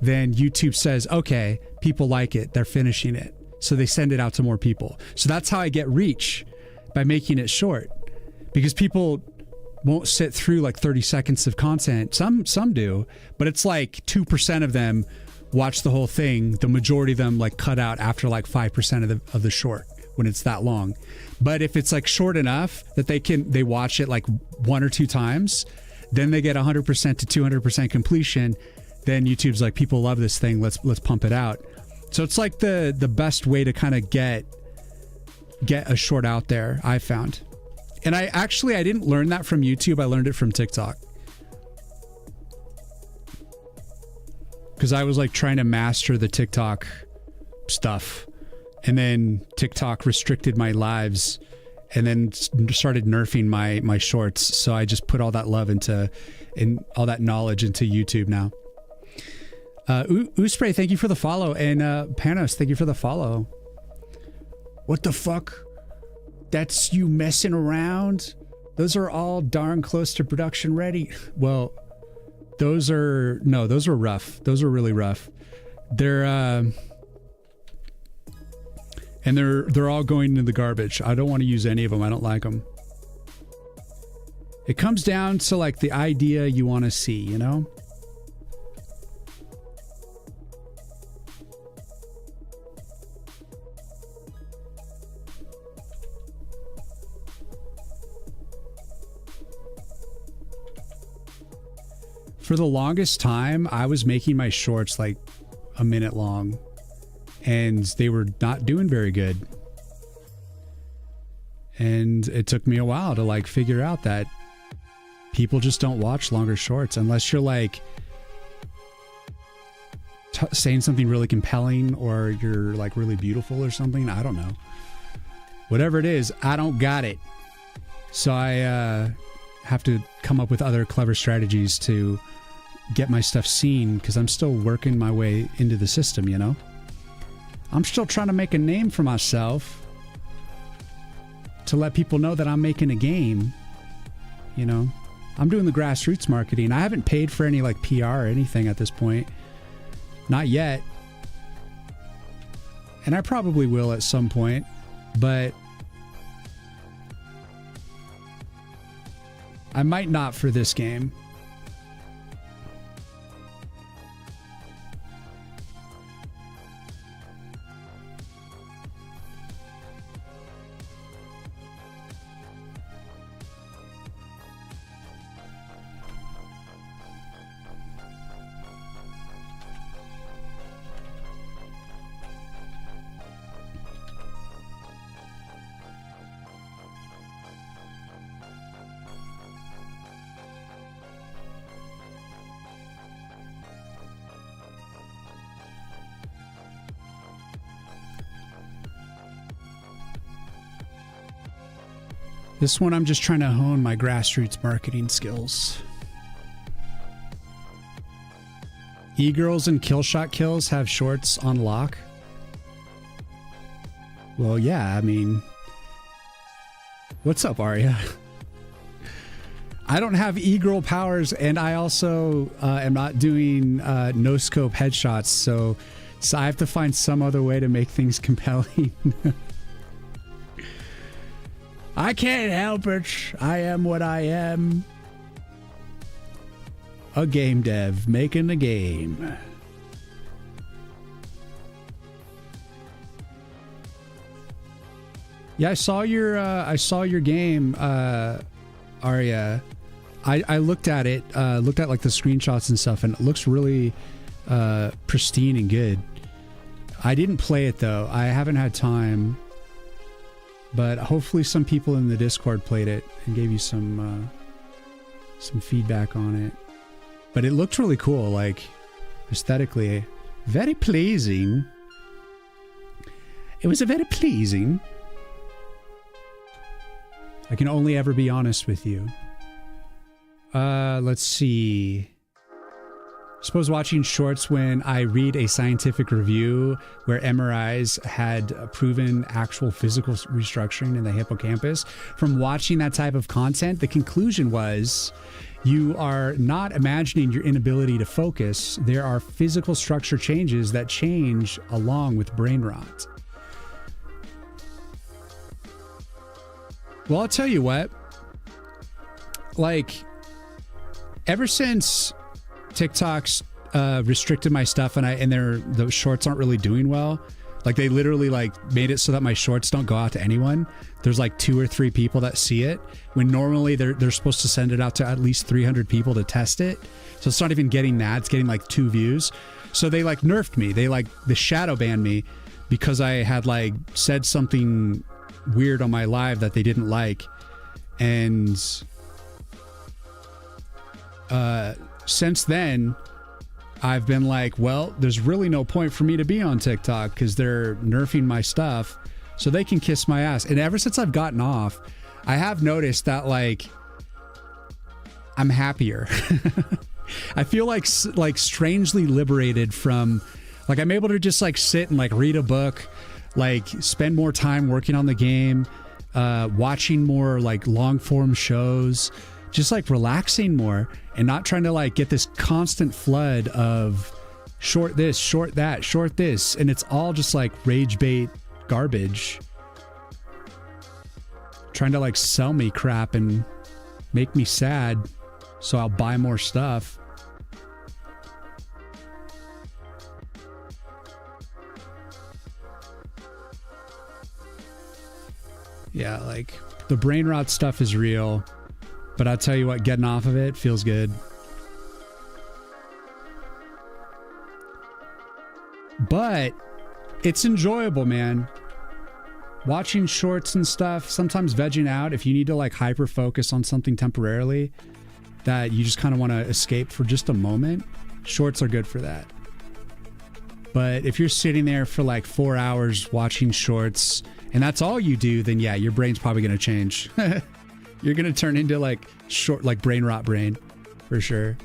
then YouTube says, okay, people like it, they're finishing it. So they send it out to more people. So that's how I get reach, by making it short. Because people won't sit through like 30 seconds of content. Some do, but it's like 2% of them watch the whole thing. The majority of them like cut out after like 5% of the short when it's that long. But if it's like short enough that they watch it like 1 or 2 times, then they get 100% to 200% completion. Then YouTube's like, people love this thing, let's pump it out. So it's like the best way to kind of get a short out there, I found. And I didn't learn that from YouTube. I learned it from TikTok. Because I was like trying to master the TikTok stuff. And then TikTok restricted my lives and then started nerfing my shorts. So I just put all that love and all that knowledge into YouTube now. Uspray, thank you for the follow. And Panos, thank you for the follow. What the fuck? That's you messing around? Those are all darn close to production ready. Well, those were rough. Those are really rough. They're and they're all going into the garbage. I don't want to use any of them. I don't like them. It comes down to like the idea you want to see, you know? For the longest time, I was making my shorts like a minute long, and they were not doing very good. And it took me a while to like figure out that people just don't watch longer shorts unless you're like saying something really compelling or you're like really beautiful or something. I don't know. Whatever it is, I don't got it. So I have to come up with other clever strategies to get my stuff seen, because I'm still working my way into the system, you know? I'm still trying to make a name for myself to let people know that I'm making a game, you know? I'm doing the grassroots marketing. I haven't paid for any like PR or anything at this point. Not yet. And I probably will at some point, but I might not for this game. This one, I'm just trying to hone my grassroots marketing skills. E-girls and Killshot Kills have shorts on lock. Well, yeah, I mean, what's up, Arya? I don't have e-girl powers, and I also am not doing no-scope headshots, so I have to find some other way to make things compelling. I can't help it. I am what I am. A game dev making a game. Yeah, I saw your game, Arya. I looked at it, looked at like the screenshots and stuff, and it looks really pristine and good. I didn't play it though. I haven't had time. But hopefully some people in the Discord played it and gave you some feedback on it. But it looked really cool, like aesthetically, very pleasing. It was a very pleasing. I can only ever be honest with you. Let's see. Suppose watching shorts when I read a scientific review where MRIs had proven actual physical restructuring in the hippocampus. From watching that type of content, the conclusion was you are not imagining your inability to focus. There are physical structure changes that change along with brain rot. Well, I'll tell you what. Like, ever since TikTok's restricted my stuff and the shorts aren't really doing well. Like they literally like made it so that my shorts don't go out to anyone. There's like 2 or 3 people that see it when normally they're supposed to send it out to at least 300 people to test it. So it's not even getting that. It's getting like 2 views. So they like nerfed me. They shadow banned me because I had like said something weird on my live that they didn't like. And since then, I've been like, well, there's really no point for me to be on TikTok because they're nerfing my stuff, so they can kiss my ass. And ever since I've gotten off, I have noticed that like I'm happier. I feel like strangely liberated from, like, I'm able to just like sit and like read a book, like spend more time working on the game, watching more like long form shows, just like relaxing more and not trying to like get this constant flood of short this, short that, short this. And it's all just like rage bait garbage trying to like sell me crap and make me sad so I'll buy more stuff. Yeah, like the brain rot stuff is real, but I'll tell you what, getting off of it feels good. But it's enjoyable, man. Watching shorts and stuff, sometimes vegging out if you need to like hyper focus on something temporarily that you just kind of want to escape for just a moment, shorts are good for that. But if you're sitting there for like 4 hours watching shorts and that's all you do, then yeah, your brain's probably going to change. You're going to turn into like short, like brain rot brain for sure.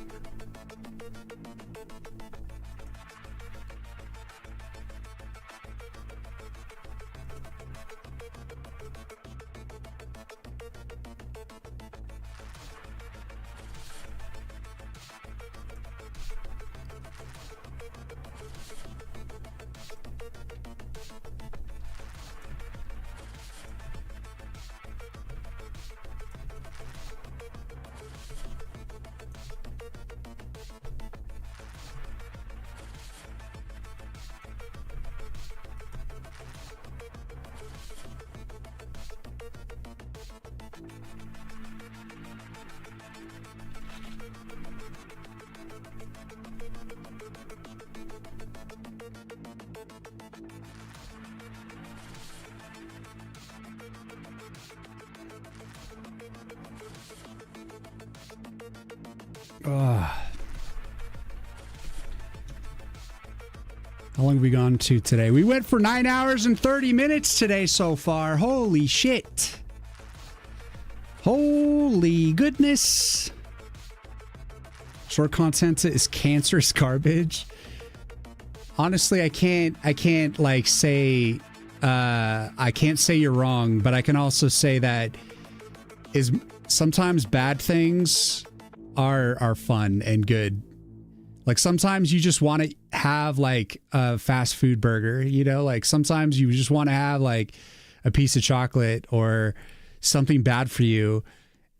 How long have we gone to today? We went for 9 hours and 30 minutes today so far. Holy shit. Holy goodness. Short content is cancerous garbage. Honestly, I can't like say, I can't say you're wrong, but I can also say that is sometimes bad things are fun and good. Like sometimes you just want to have like a fast food burger, you know, like sometimes you just want to have like a piece of chocolate or something bad for you.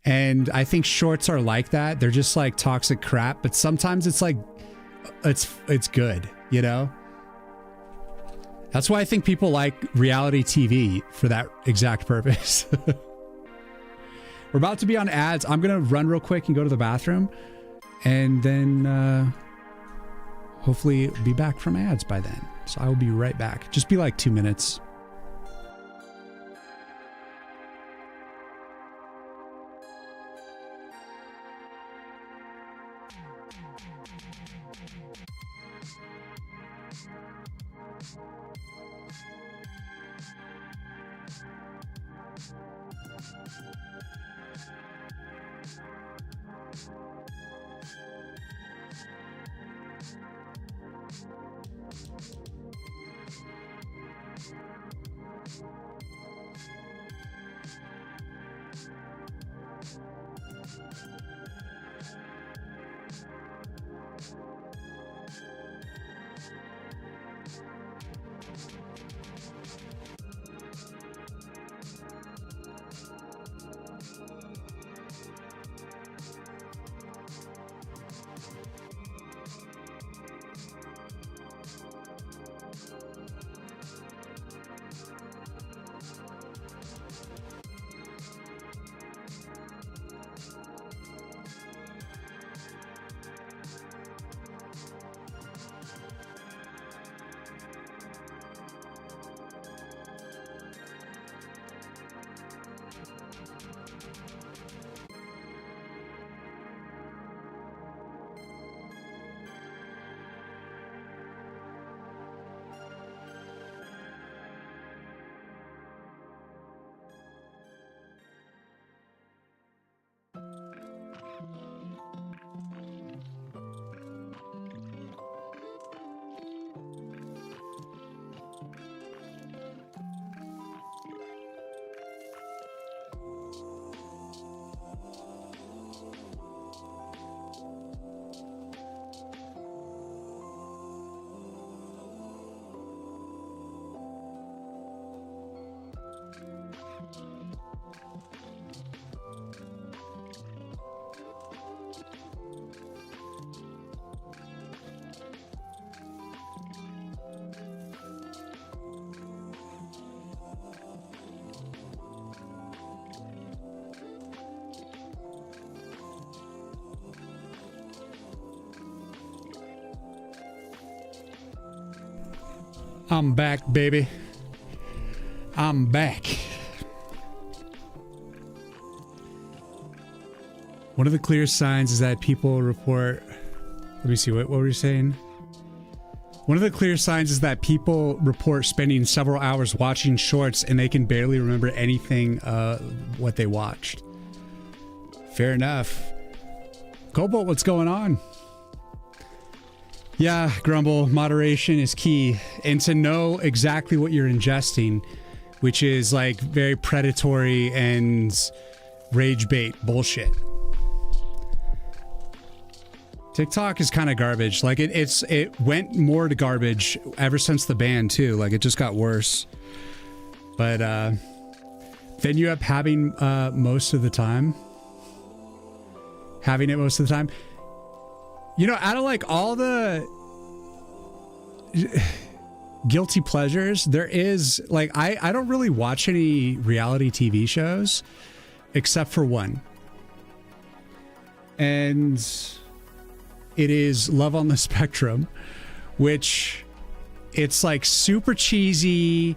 And I think shorts are like that. They're just like toxic crap, but sometimes it's like, it's good, you know? That's why I think people like reality TV for that exact purpose. We're about to be on ads. I'm going to run real quick and go to the bathroom and then, hopefully be back from ads by then. So I will be right back. Just be like 2 minutes. I'm back, baby. I'm back. One of the clear signs is that people report... Let me see, what were you saying? One of the clear signs is that people report spending several hours watching shorts and they can barely remember anything what they watched. Fair enough. Cobalt, what's going on? Yeah, Grumble, moderation is key. And to know exactly what you're ingesting, which is like very predatory and rage bait bullshit. TikTok is kind of garbage. Like it went more to garbage ever since the ban too. Like it just got worse. But then you end up having most of the time. Having it most of the time. You know, out of like all the guilty pleasures, there is like I don't really watch any reality TV shows except for one. And it is Love on the Spectrum, which it's like super cheesy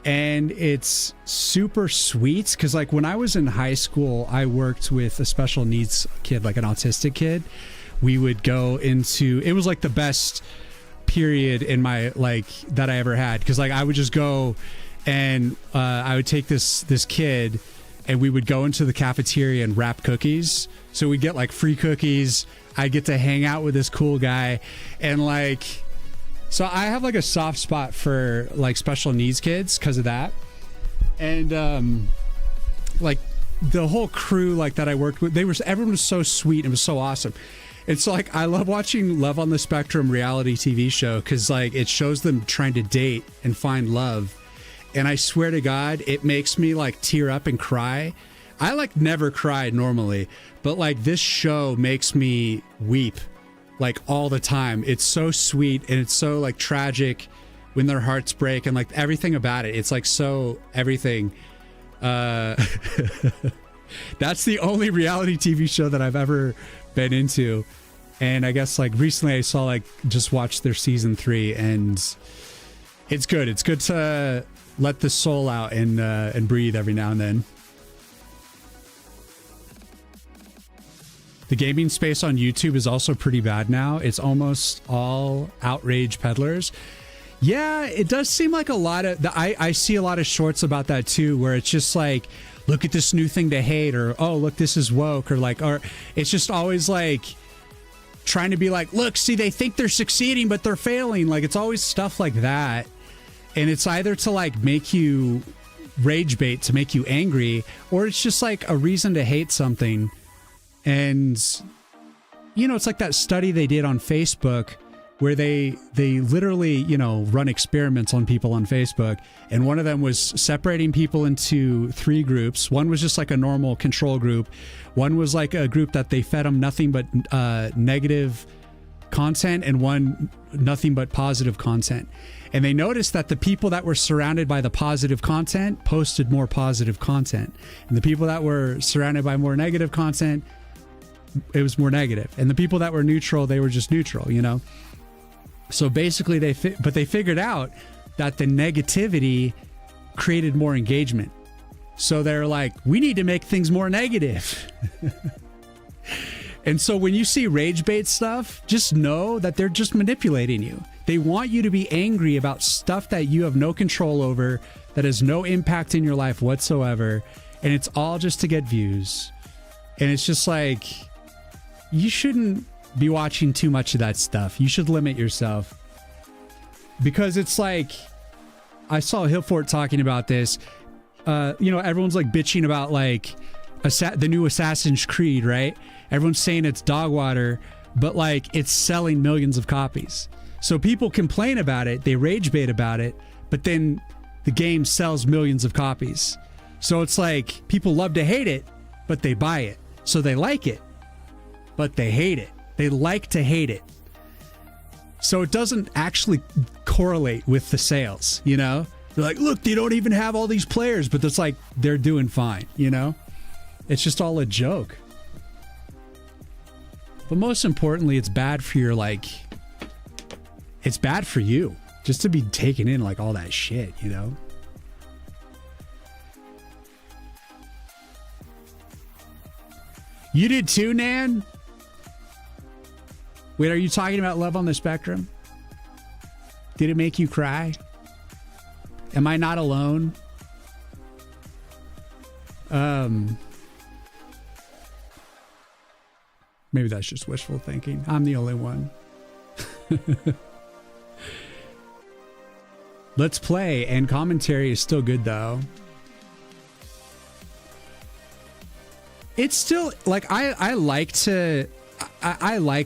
and it's super sweet. Cause like when I was in high school, I worked with a special needs kid, like an autistic kid. We would go into, it was like the best period in my, like that I ever had. Cause like I would just go and I would take this kid and we would go into the cafeteria and wrap cookies. So we'd get like free cookies. I get to hang out with this cool guy and like, so I have like a soft spot for like special needs kids because of that. And like the whole crew like that I worked with, everyone was so sweet and it was so awesome. And so like I love watching Love on the Spectrum reality TV show because like it shows them trying to date and find love. And I swear to God, it makes me like tear up and cry. I like never cry normally, but like this show makes me weep like all the time. It's so sweet and it's so like tragic when their hearts break and like everything about it. It's like so everything. That's the only reality TV show that I've ever been into. And I guess like recently I saw like just watched their season 3 and it's good. It's good to let the soul out and breathe every now and then. The gaming space on YouTube is also pretty bad now. It's almost all outrage peddlers. Yeah, it does seem like a lot of... I see a lot of shorts about that too, where it's just like, look at this new thing to hate, or, oh, look, this is woke, or like, or it's just always like trying to be like, look, see, they think they're succeeding, but they're failing. Like, it's always stuff like that. And it's either to like make you rage bait, to make you angry, or it's just like a reason to hate something. And, you know, it's like that study they did on Facebook where they literally, you know, run experiments on people on Facebook. And one of them was separating people into 3 groups. One was just like a normal control group. One was like a group that they fed them nothing but negative content, and one nothing but positive content. And they noticed that the people that were surrounded by the positive content posted more positive content. And the people that were surrounded by more negative content, it was more negative. And the people that were neutral, they were just neutral, you know? So basically they figured out that the negativity created more engagement. So they're like, we need to make things more negative. And so when you see rage bait stuff, just know that they're just manipulating you. They want you to be angry about stuff that you have no control over, that has no impact in your life whatsoever. And it's all just to get views. And it's just like, you shouldn't be watching too much of that stuff. You should limit yourself. Because it's like, I saw Hillfort talking about this. You know, everyone's like bitching about like the new Assassin's Creed, right? Everyone's saying it's dog water, but like it's selling millions of copies. So people complain about it, they rage bait about it, but then the game sells millions of copies. So it's like people love to hate it, but they buy it. So they like it, but they hate it. They like to hate it. So it doesn't actually correlate with the sales, you know? They're like, look, they don't even have all these players, but it's like they're doing fine, you know? It's just all a joke. But most importantly, it's bad for your, like, it's bad for you. just to be taken in like all that shit, you know? You did too, Nan? Wait, are you talking about Love on the Spectrum? Did it make you cry? Am I not alone? Maybe that's just wishful thinking. I'm the only one. Let's play, and commentary is still good though. It's still like I like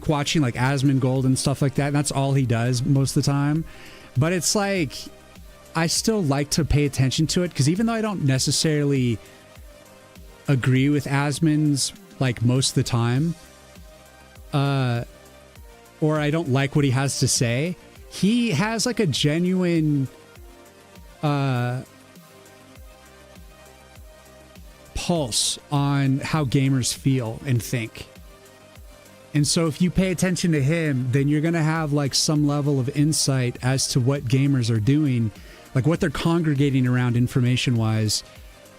watching like Asmongold and stuff like that. And that's all he does most of the time. But it's like I still like to pay attention to it because even though I don't necessarily agree with Asmon's like most of the time, or I don't like what he has to say, he has like a genuine pulse on how gamers feel and think. And so if you pay attention to him, then you're going to have like some level of insight as to what gamers are doing, like what they're congregating around information wise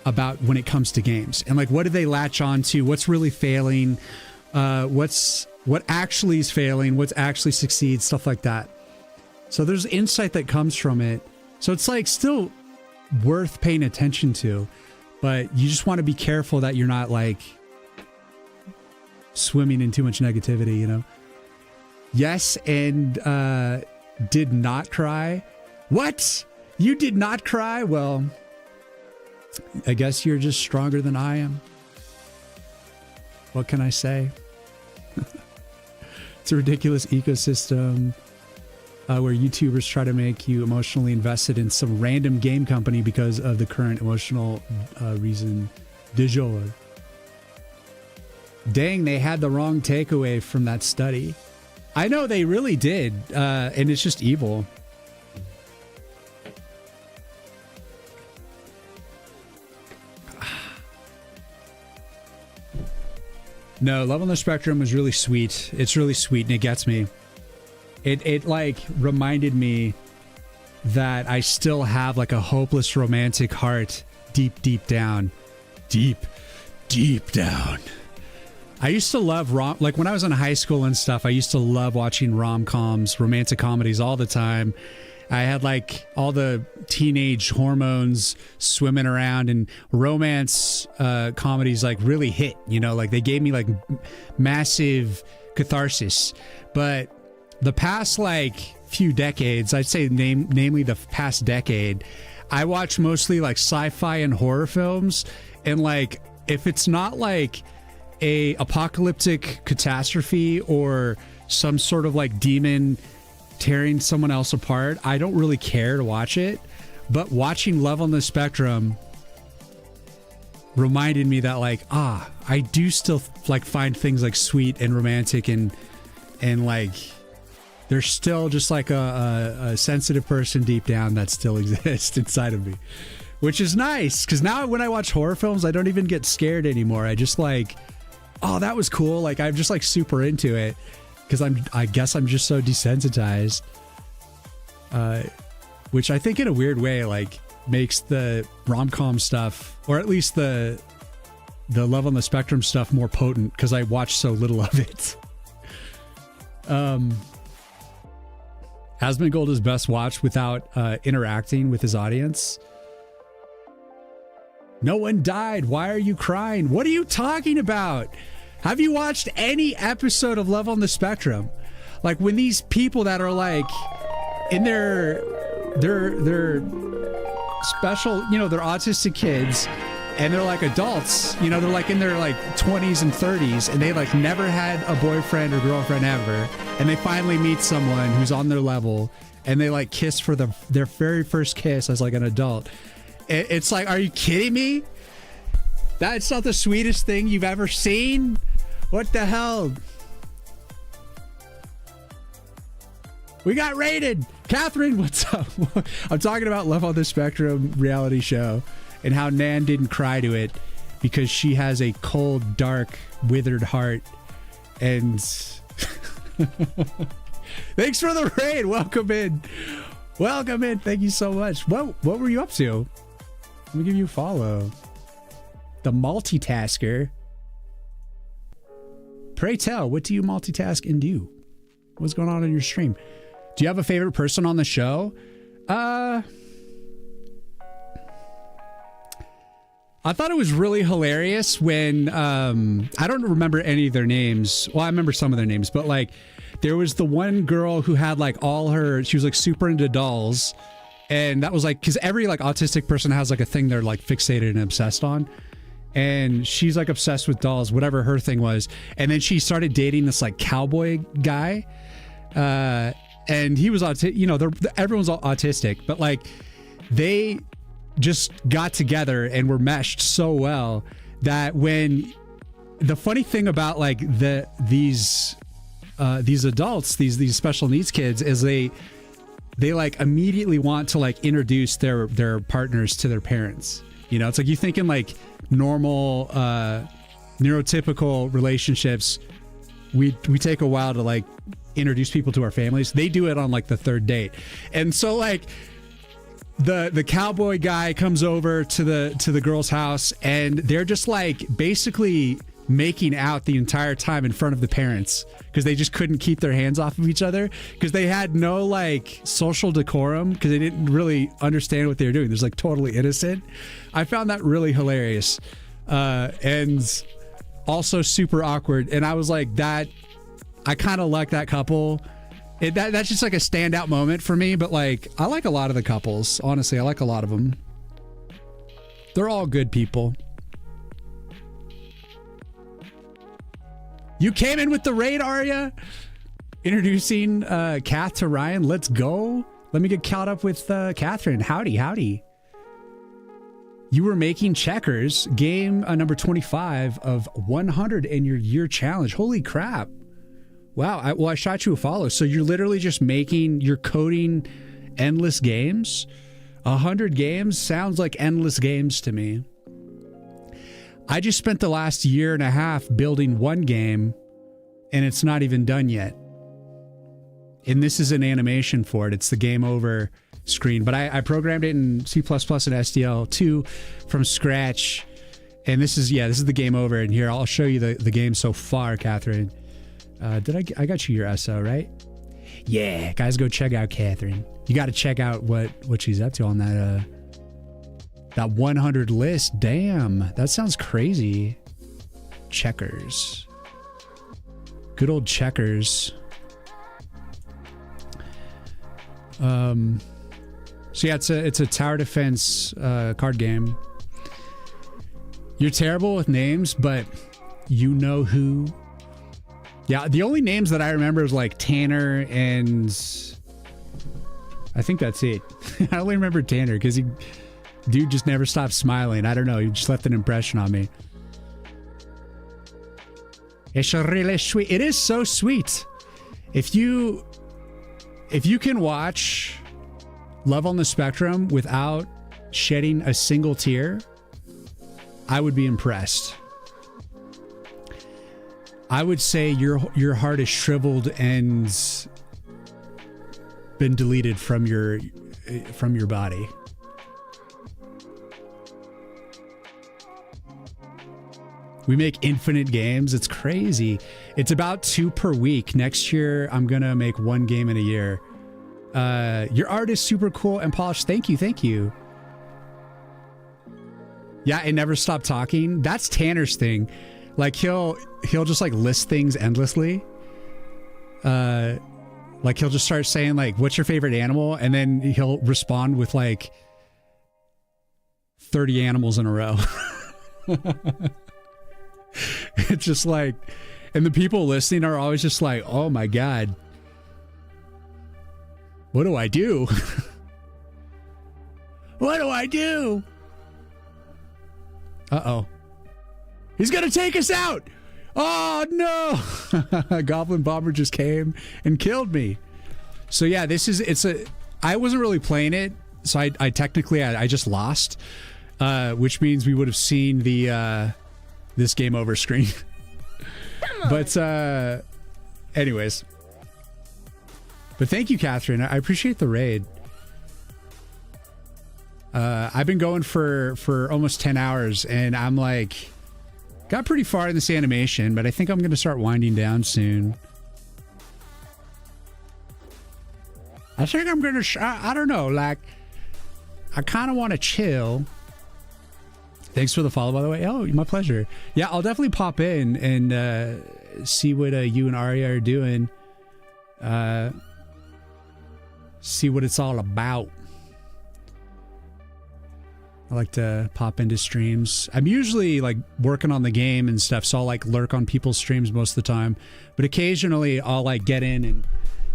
about when it comes to games. And like, what do they latch on to? What's really failing? What actually is failing? What's actually succeeds? Stuff like that. So there's insight that comes from it. So it's like still worth paying attention to, but you just want to be careful that you're not like swimming in too much negativity, you know? Yes, and did not cry. What? You did not cry? Well, I guess you're just stronger than I am. What can I say? It's a ridiculous ecosystem where YouTubers try to make you emotionally invested in some random game company because of the current emotional reason du jour. Dang, they had the wrong takeaway from that study. I know they really did, and it's just evil. No, Love on the Spectrum was really sweet. It's really sweet, and it gets me. It like reminded me that I still have like a hopeless romantic heart deep down. Deep down. I used to love like when I was in high school and stuff, I used to love watching rom-coms, romantic comedies all the time. I had like all the teenage hormones swimming around, and romance comedies like really hit, you know, like they gave me like massive catharsis. But the past like few decades, I'd say namely the past decade, I watch mostly like sci-fi and horror films. And like, if it's not like a apocalyptic catastrophe or some sort of like demon tearing someone else apart, I don't really care to watch it. But watching Love on the Spectrum reminded me that like, I do still like find things like sweet and romantic and like there's still just like a sensitive person deep down that still exists inside of me, which is nice. Because now when I watch horror films, I don't even get scared anymore. I just like, oh, that was cool. Like I'm just like super into it. Because I guess I'm just so desensitized, which I think in a weird way like makes the rom-com stuff, or at least the Love on the Spectrum stuff, more potent because I watch so little of it. Asmongold is best watched without interacting with his audience. No one died. Why are you crying? What are you talking about? Have you watched any episode of Love on the Spectrum? Like when these people that are like in their special, you know, they're autistic kids and they're like adults, you know, they're like in their like 20s and 30s and they like never had a boyfriend or girlfriend ever. And they finally meet someone who's on their level and they like kiss for their very first kiss as like an adult. It's like, are you kidding me? That's not the sweetest thing you've ever seen? What the hell? We got raided. Catherine, what's up? I'm talking about Love on the Spectrum reality show and how Nan didn't cry to it because she has a cold, dark, withered heart. And thanks for the raid. Welcome in. Welcome in. Thank you so much. What were you up to? Let me give you a follow. The multitasker. Pray tell, what do you multitask and do? What's going on in your stream? Do you have a favorite person on the show? I thought it was really hilarious when I don't remember any of their names. Well, I remember some of their names, but like there was the one girl who had like she was like super into dolls, and that was like because every like autistic person has like a thing they're like fixated and obsessed on. And she's like obsessed with dolls, whatever her thing was. And then she started dating this like cowboy guy. And he was autistic, you know, everyone's autistic, but like they just got together and were meshed so well that when the funny thing about like these adults, these special needs kids is they like immediately want to like introduce their partners to their parents. You know, it's like you thinking like normal neurotypical relationships, we take a while to like introduce people to our families. They do it on like the third date. And so like the cowboy guy comes over to the girl's house, and they're just like basically making out the entire time in front of the parents because they just couldn't keep their hands off of each other because they had no like social decorum because they didn't really understand what they were doing. They're like totally innocent. I found that really hilarious and also super awkward. And I was like, that I kind of like that couple. That's just like a standout moment for me. But like, I like a lot of the couples. Honestly, I like a lot of them. They're all good people. You came in with the raid, Arya. Introducing Kath to Riyin. Let's go. Let me get caught up with Catherine. Howdy. You were making checkers. Game number 25 of 100 in your year challenge. Holy crap. Wow. I shot you a follow. So you're literally just you're coding endless games. 100 games sounds like endless games to me. I just spent the last year and a half building one game, and it's not even done yet. And this is an animation for it. It's the game over screen. But I programmed it in C++ and SDL2 from scratch. And this is the game over. And here, I'll show you the game so far, Catherine. I got you your SO, right? Yeah, guys, go check out Catherine. You got to check out what she's up to on that 100 list. Damn, that sounds crazy. Checkers. Good old checkers. So yeah, it's a tower defense card game. You're terrible with names, but you know who. Yeah, the only names that I remember is like Tanner and I think that's it. I only remember Tanner because dude just never stopped smiling. I don't know. He just left an impression on me. It's really sweet. It is so sweet. If you can watch Love on the Spectrum without shedding a single tear, I would be impressed. I would say your heart is shriveled and been deleted from your body. We make infinite games. It's crazy. It's about 2 per week. Next year, I'm going to make 1 game in a year. Your art is super cool and polished. Thank you. Yeah, it never stopped talking. That's Tanner's thing. Like he'll just like list things endlessly. Like he'll just start saying like, what's your favorite animal? And then he'll respond with like 30 animals in a row. It's just like, and the people listening are always just like, oh my God, what do I do? What do I do? Uh-oh. He's gonna take us out. Oh no. Goblin Bomber just came and killed me. So yeah, I wasn't really playing it. So I technically just lost, which means we would have seen this game over screen. But anyways, but thank you, Catherine. I appreciate the raid. I've been going for almost 10 hours, and I'm like, got pretty far in this animation, but I think I'm going to start winding down soon. I think I'm going to, I don't know, like, I kind of want to chill. Thanks for the follow, by the way. Oh, my pleasure. Yeah, I'll definitely pop in and see what you and Arya are doing. See what it's all about. I like to pop into streams. I'm usually like working on the game and stuff, so I'll like lurk on people's streams most of the time. But occasionally I'll like get in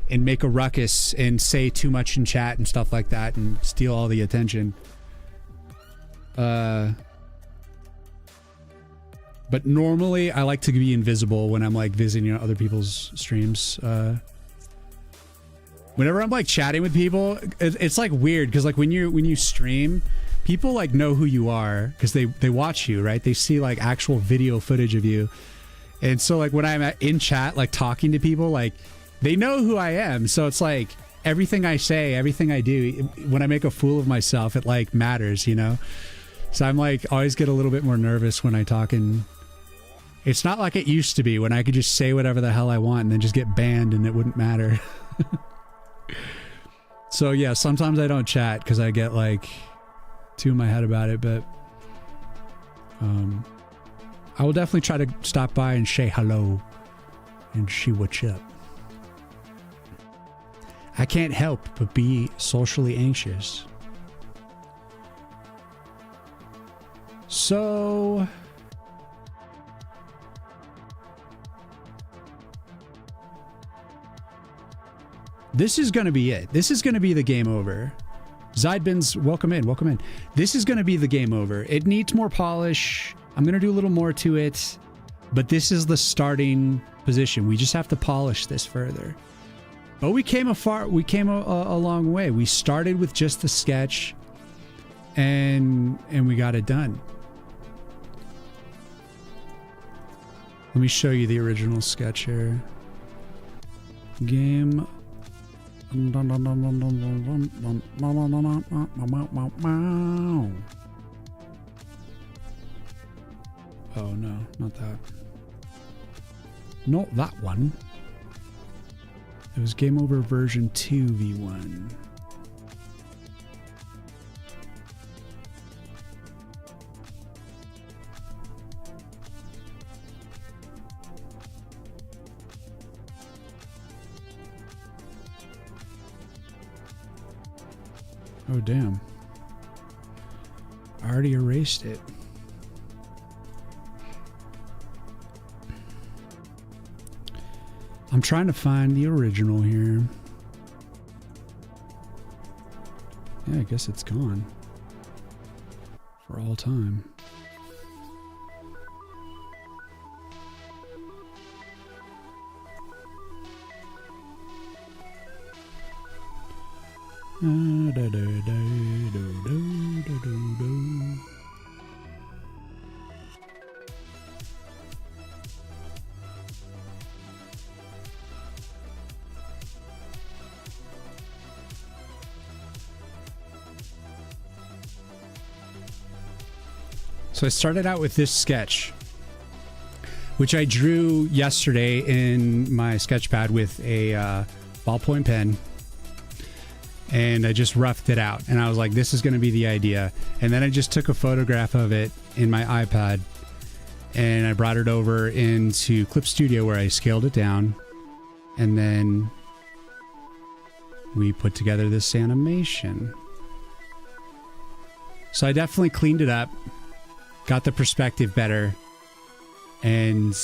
and make a ruckus and say too much in chat and stuff like that and steal all the attention. But normally I like to be invisible when I'm like visiting other people's streams. Whenever I'm like chatting with people, it's like weird because like when you stream, people like know who you are because they watch you, right? They see like actual video footage of you. And so like when I'm in chat, like talking to people, like they know who I am. So it's like everything I say, everything I do, when I make a fool of myself, it like matters, you know? So I'm like always get a little bit more nervous when I talk, and it's not like it used to be when I could just say whatever the hell I want and then just get banned and it wouldn't matter. So yeah, sometimes I don't chat because I get like too in my head about it, but I will definitely try to stop by and say hello and see what's up. I can't help but be socially anxious. So this is going to be it. This is going to be the game over. Zydbins, welcome in, welcome in. This is going to be the game over. It needs more polish. I'm going to do a little more to it, but this is the starting position. We just have to polish this further. But we came a long way. We started with just the sketch and we got it done. Let me show you the original sketch here. Game. Oh no, not that. Not that one. It was Game Over version 2 v1. Oh, damn. I already erased it. I'm trying to find the original here. Yeah, I guess it's gone. For all time. So I started out with this sketch, which I drew yesterday in my sketch pad with a ballpoint pen. And I just roughed it out. And I was like, this is going to be the idea. And then I just took a photograph of it in my iPad. And I brought it over into Clip Studio where I scaled it down. And then we put together this animation. So I definitely cleaned it up. Got the perspective better. And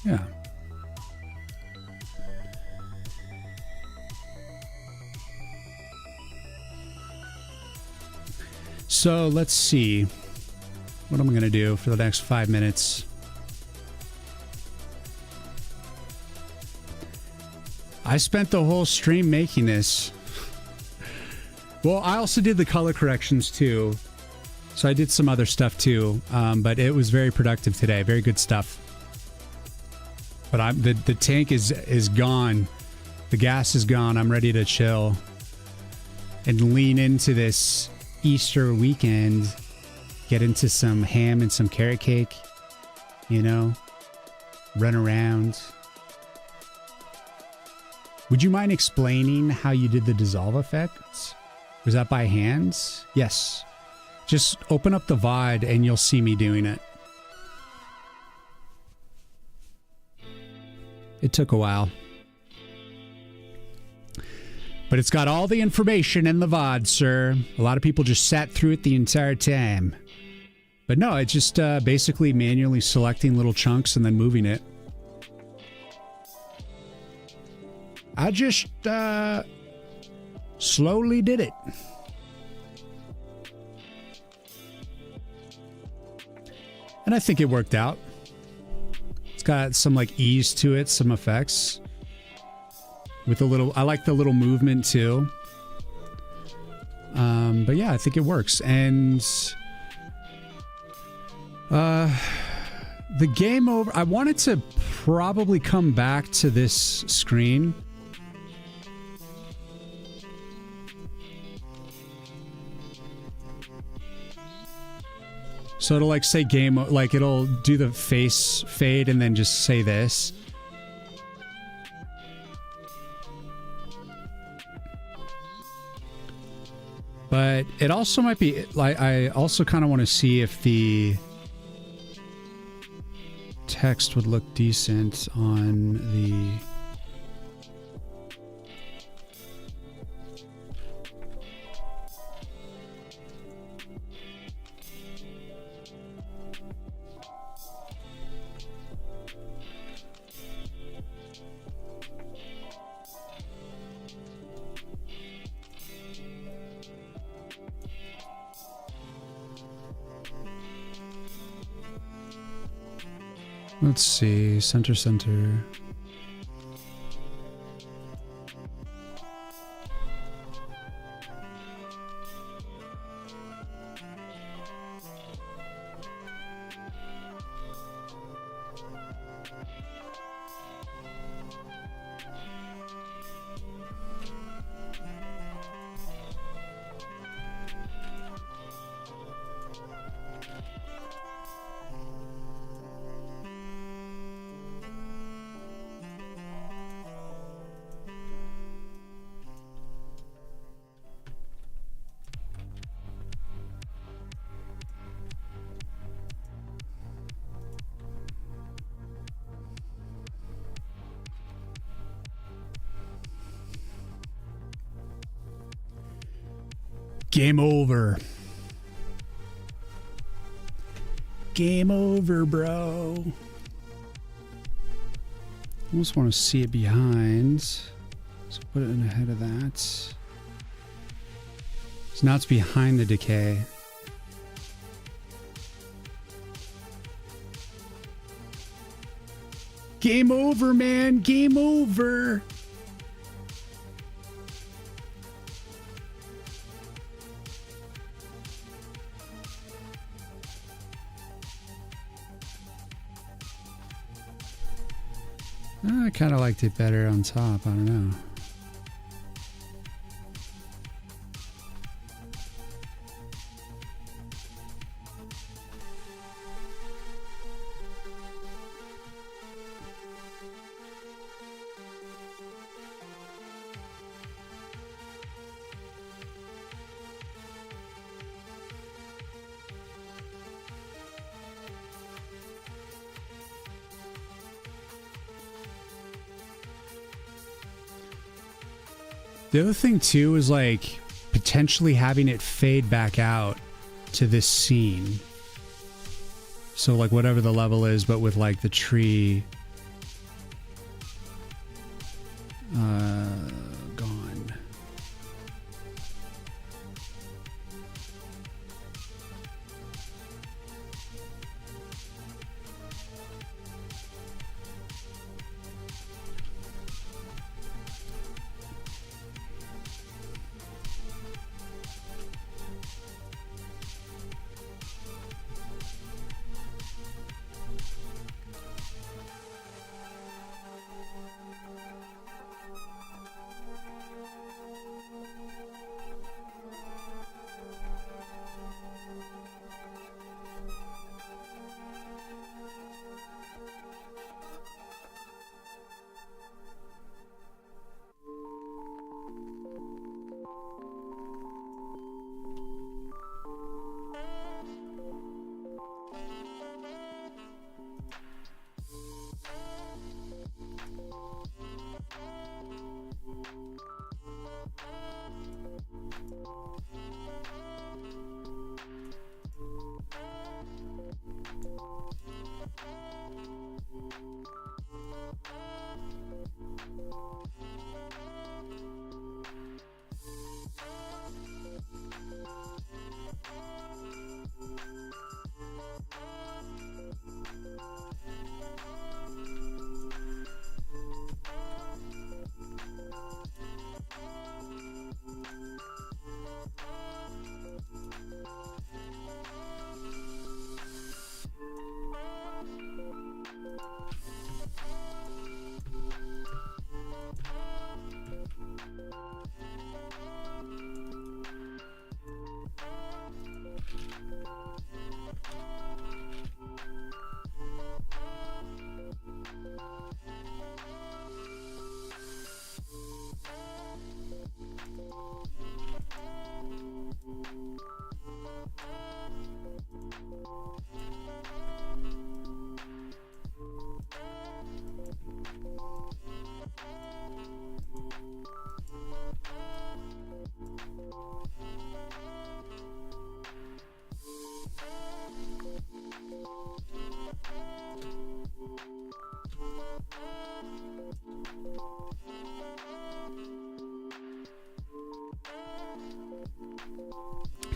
yeah. So let's see what I'm going to do for the next 5 minutes. I spent the whole stream making this. Well, I also did the color corrections too. So I did some other stuff too, but it was very productive today. Very good stuff. But the tank is gone. The gas is gone. I'm ready to chill and lean into this Easter weekend. Get into some ham and some carrot cake. You know, run around. Would you mind explaining how you did the dissolve effects? Was that by hands? Yes. Just open up the VOD and you'll see me doing it. It took a while. But it's got all the information in the VOD, sir. A lot of people just sat through it the entire time. But no, it's just basically manually selecting little chunks and then moving it. I just slowly did it. And I think it worked out. It's got some like ease to it, some effects. With a little, I like the little movement too. But yeah, I think it works. And the game over, I wanted to probably come back to this screen. So it'll like say game, like it'll do the face fade and then just say this. But it also might be like, I also kind of want to see if the text would look decent on the... Let's see, center. Game over. Game over, bro. Almost want to see it behind. So put it in ahead of that. So now it's behind the decay. Game over, man. Game over. I kind of liked it better on top. I don't know. The other thing too is like potentially having it fade back out to this scene. So like whatever the level is, but with like the tree gone.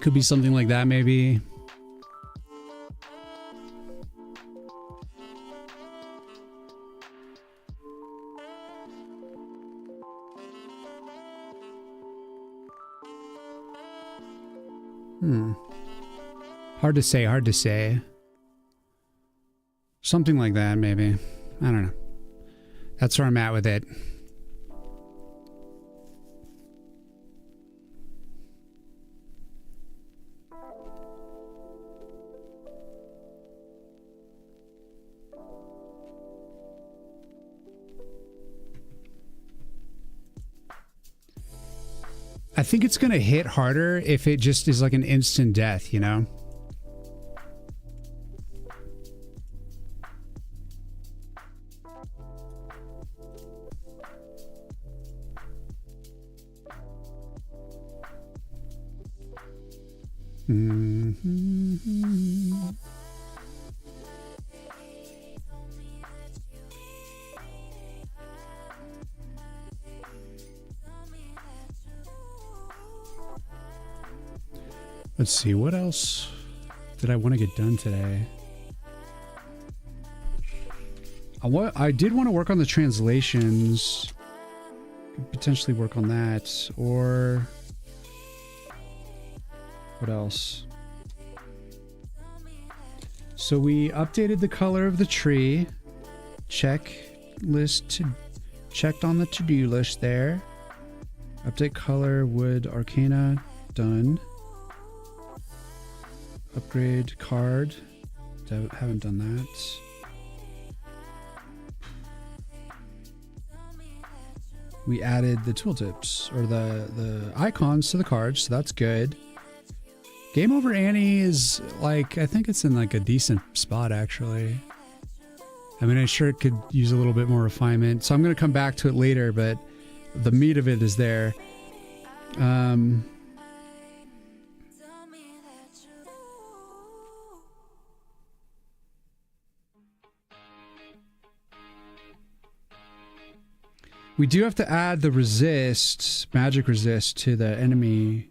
Could be something like that, maybe. Hard to say, hard to say. Something like that, maybe. I don't know. That's where I'm at with it. I think it's going to hit harder if it just is like an instant death, you know? Let's see, what else did I want to get done today? I did want to work on the translations. Could potentially work on that, or what else? So we updated the color of the tree. Checked on the to-do list there. Update color, wood, arcana, done. Upgrade card. Haven't done that. We added the tooltips or the icons to the cards, so that's good. Game Over Annie is like, I think it's in like a decent spot actually. I mean, I sure it could use a little bit more refinement, so I'm going to come back to it later, but the meat of it is there. We do have to add the resist, magic resist, to the enemy.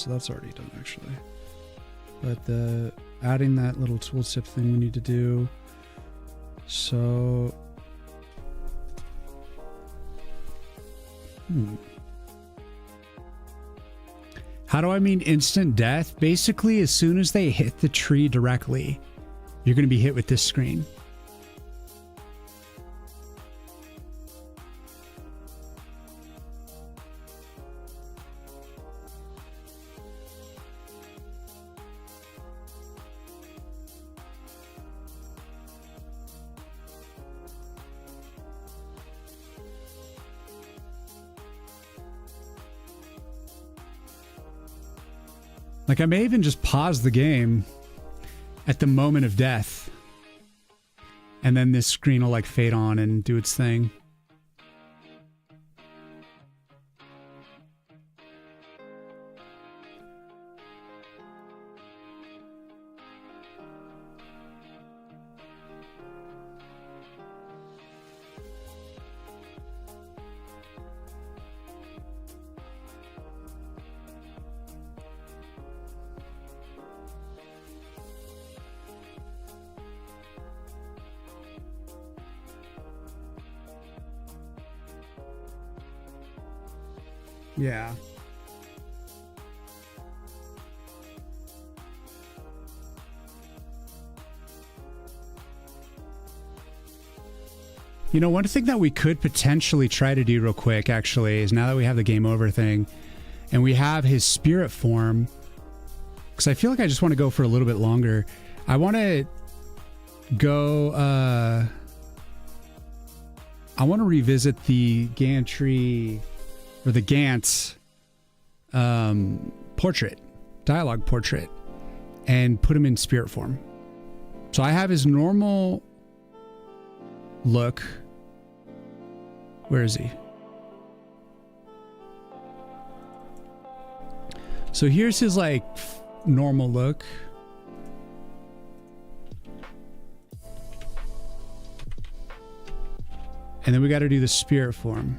That's already done actually. But the adding that little tooltip thing we need to do. So how do I mean instant death? Basically, as soon as they hit the tree directly, you're going to be hit with this screen. Like, I may even just pause the game at the moment of death, and then this screen will like fade on and do its thing. Yeah. You know, one thing that we could potentially try to do real quick, actually, is now that we have the game over thing, and we have his spirit form, because I feel like I just want to go for a little bit longer. I want to go, I want to revisit the gantry, or the Gantz portrait, dialogue portrait, and put him in spirit form. So I have his normal look. Where is he? So here's his like normal look. And then we got to do the spirit form.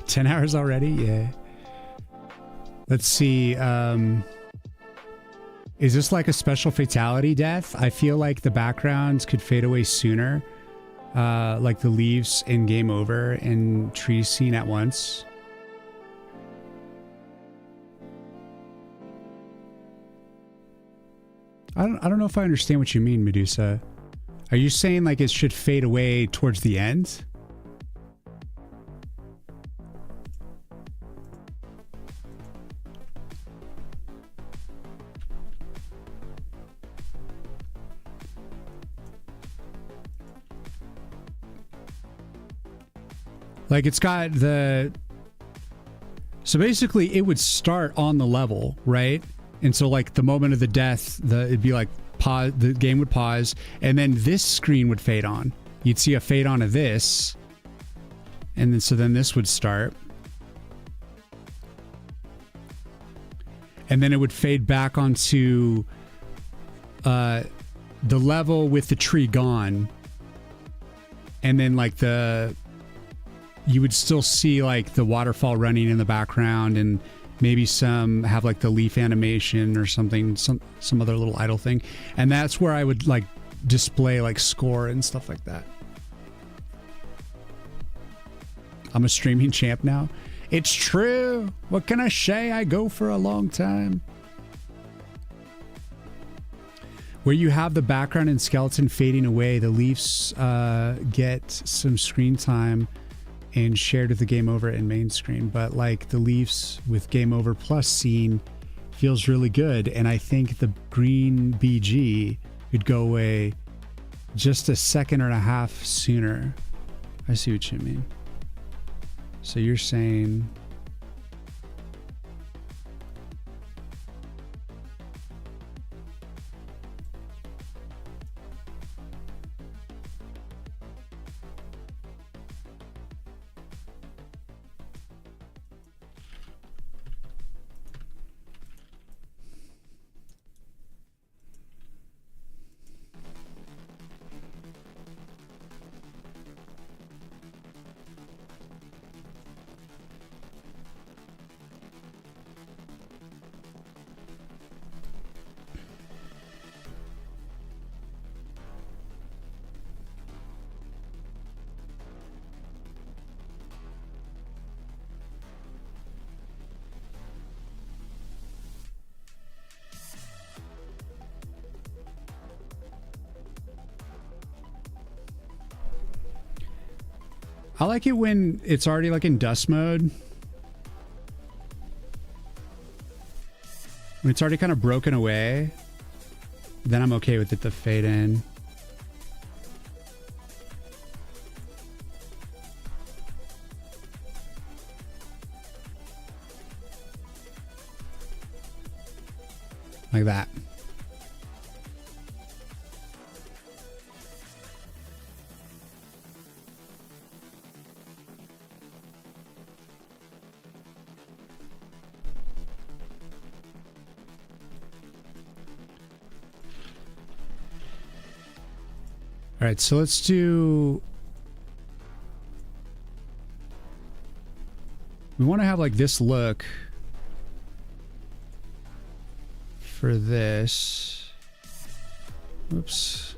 $10 hours already? Yeah. Let's see. Is this like a special fatality death? I feel like the backgrounds could fade away sooner. Like the leaves in Game Over and trees seen at once. I don't know if I understand what you mean, Medusa. Are you saying like it should fade away towards the end? Like it's got the... So basically it would start on the level, right? And so like the moment of the death, it'd be like pause, the game would pause, and then this screen would fade on. You'd see a fade on of this. And then so then this would start. And then it would fade back onto the level with the tree gone. And then like you would still see like the waterfall running in the background, and maybe some have like the leaf animation or something, some other little idle thing. And that's where I would like display like score and stuff like that. I'm a streaming champ now. It's true. What can I say? I go for a long time. Where you have the background and skeleton fading away, the leaves get some screen time and shared with the Game Over and main screen. But like the leaves with Game Over Plus scene feels really good. And I think the green BG could go away just a second and a half sooner. I see what you mean. So you're saying... I like it when it's already like in dust mode. When it's already kind of broken away, then I'm okay with it to fade in. Like that. All right, so let's do... We want to have like this look for this. Oops.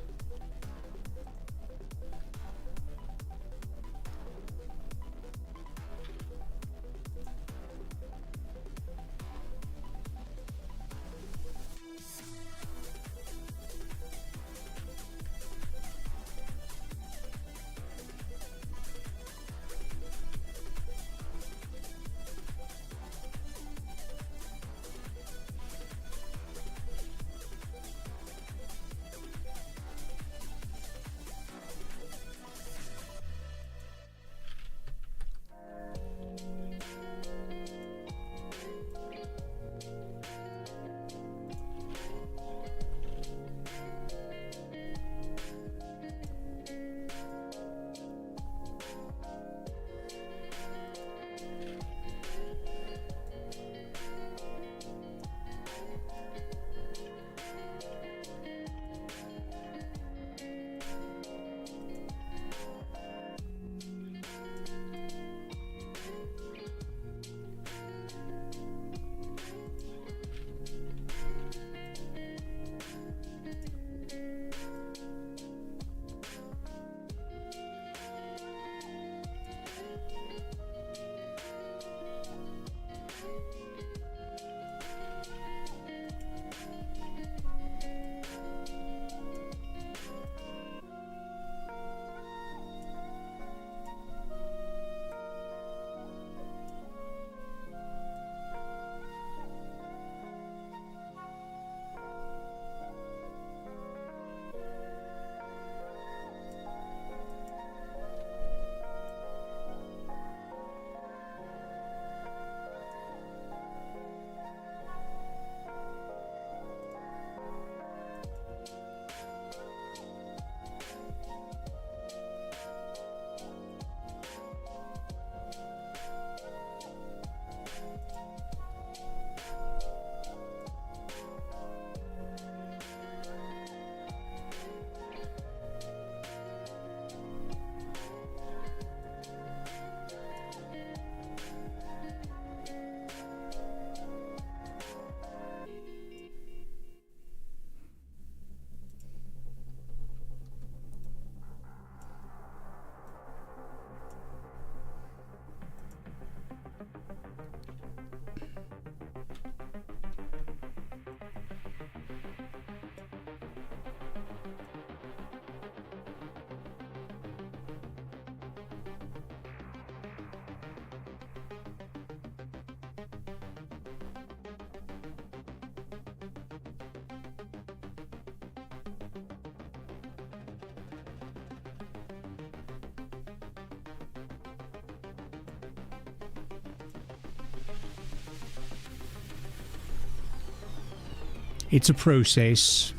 It's a process.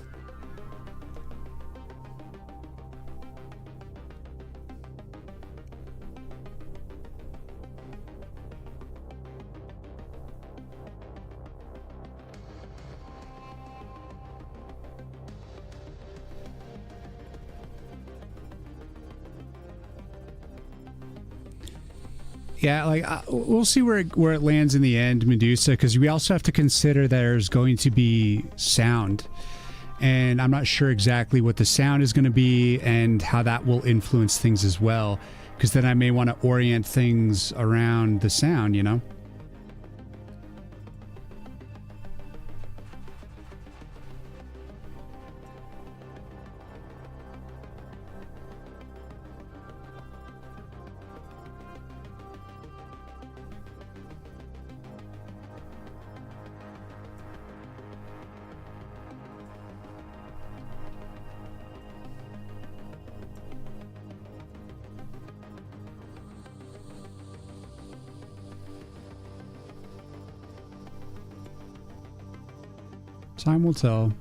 Yeah, like we'll see where it lands in the end, Medusa, because we also have to consider there's going to be sound, and I'm not sure exactly what the sound is going to be and how that will influence things as well, because then I may want to orient things around the sound, you know? Time will tell.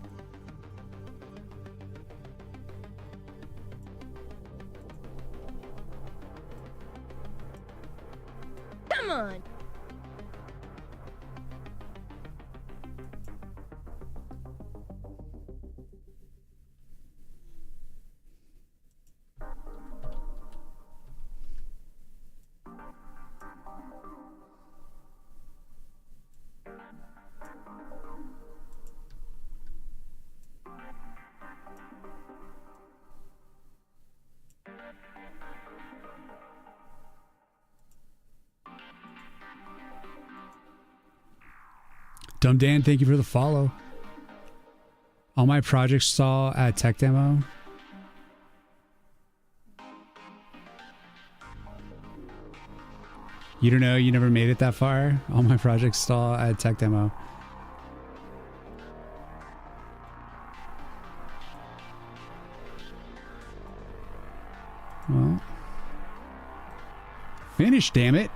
Come on. Dumb Dan, thank you for the follow. All my projects stall at tech demo. You don't know, you never made it that far. All my projects stall at tech demo. Well, finish, damn it.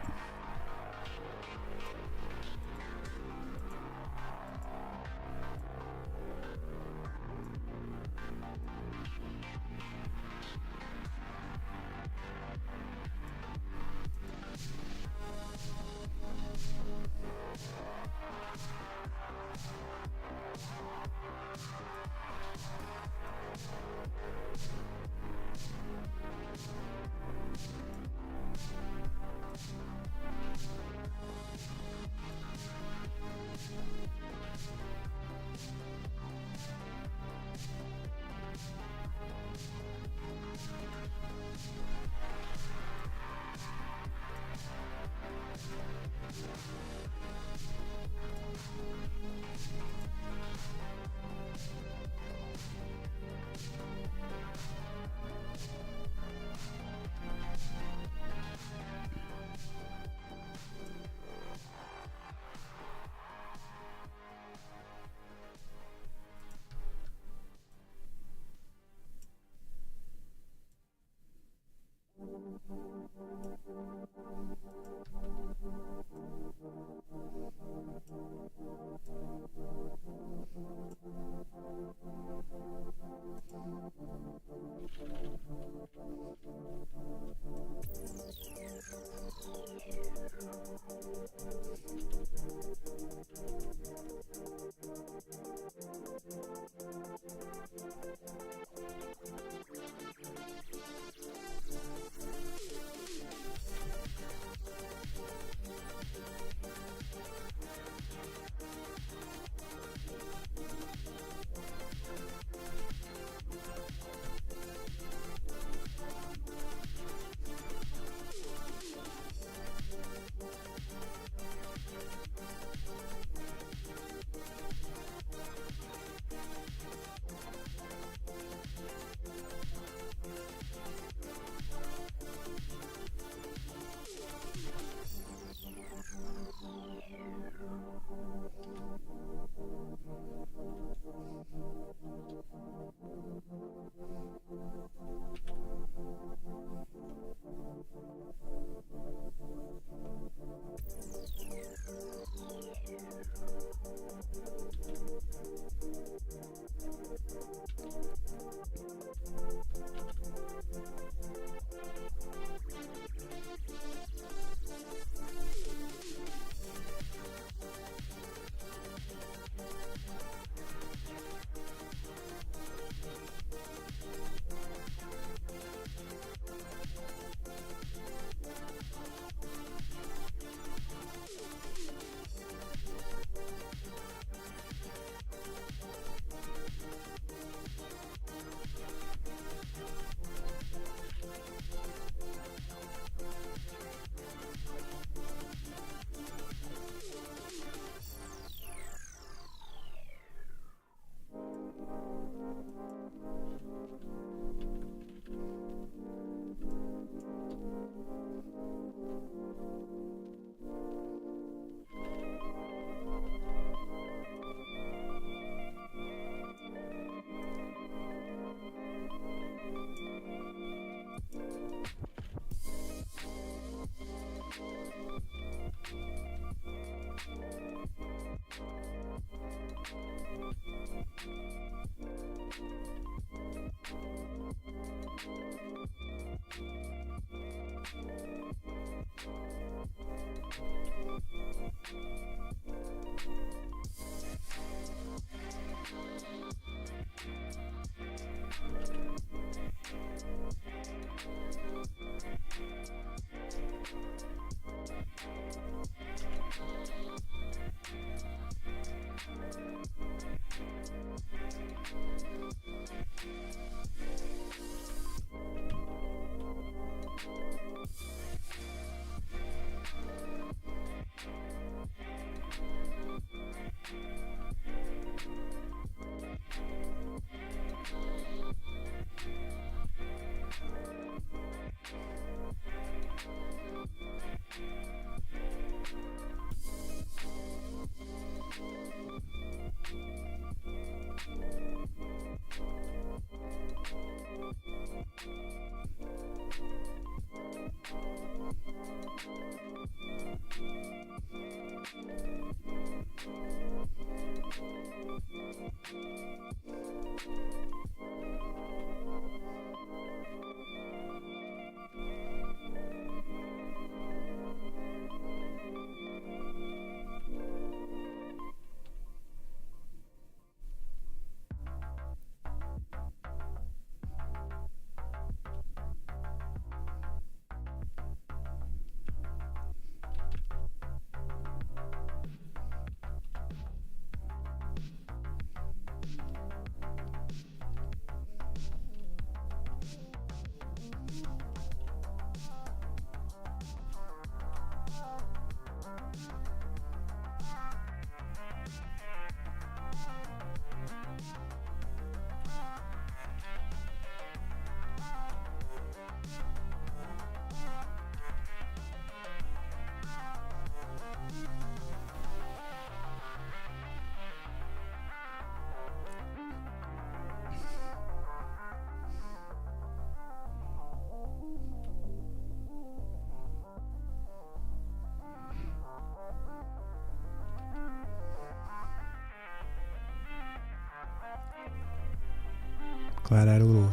Glad I had a little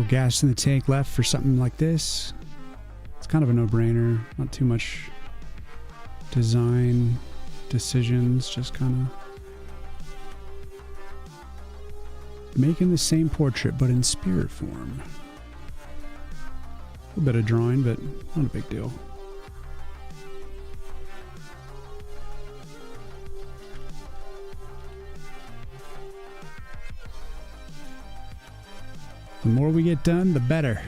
gas in the tank left for something like this. It's kind of a no-brainer. Not too much design decisions, just kind of making the same portrait but in spirit form. A little bit of drawing, but not a big deal. The more we get done, the better.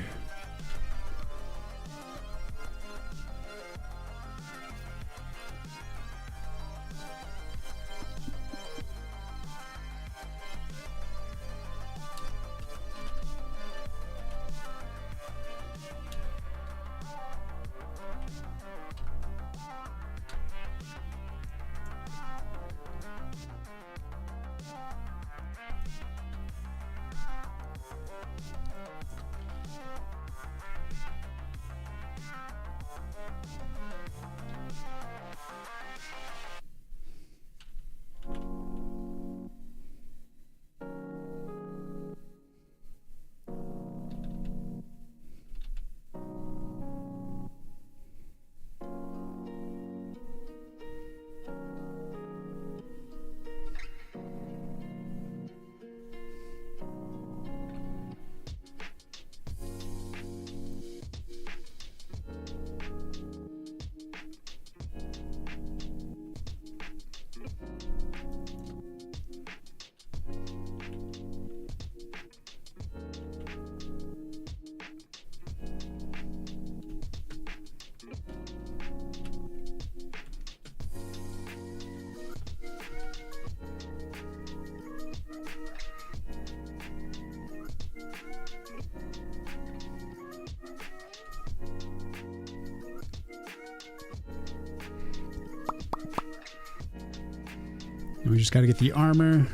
And we just got to get the armor.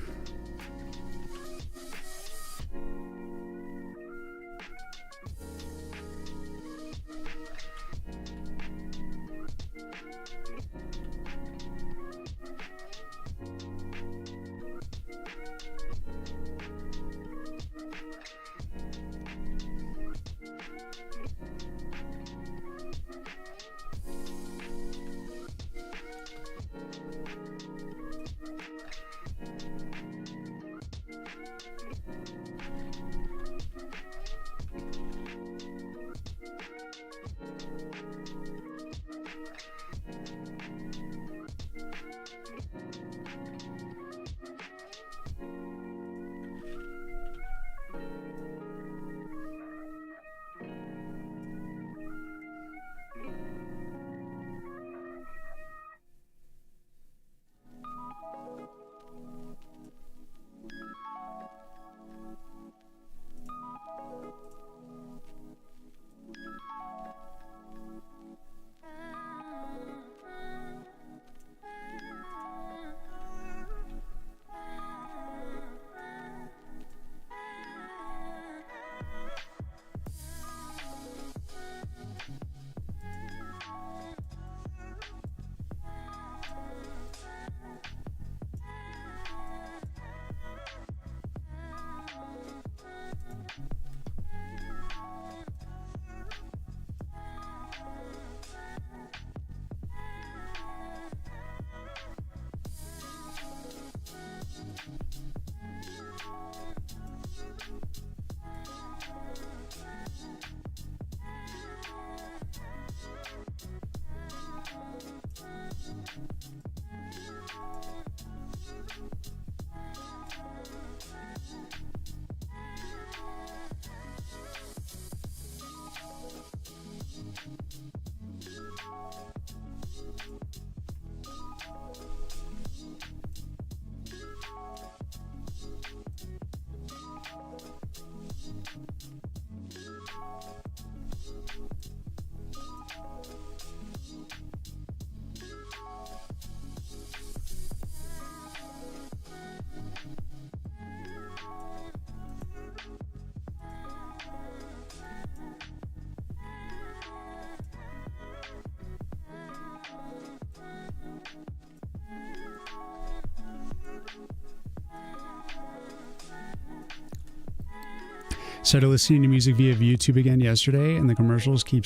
Started listening to music via YouTube again yesterday, and the commercials keep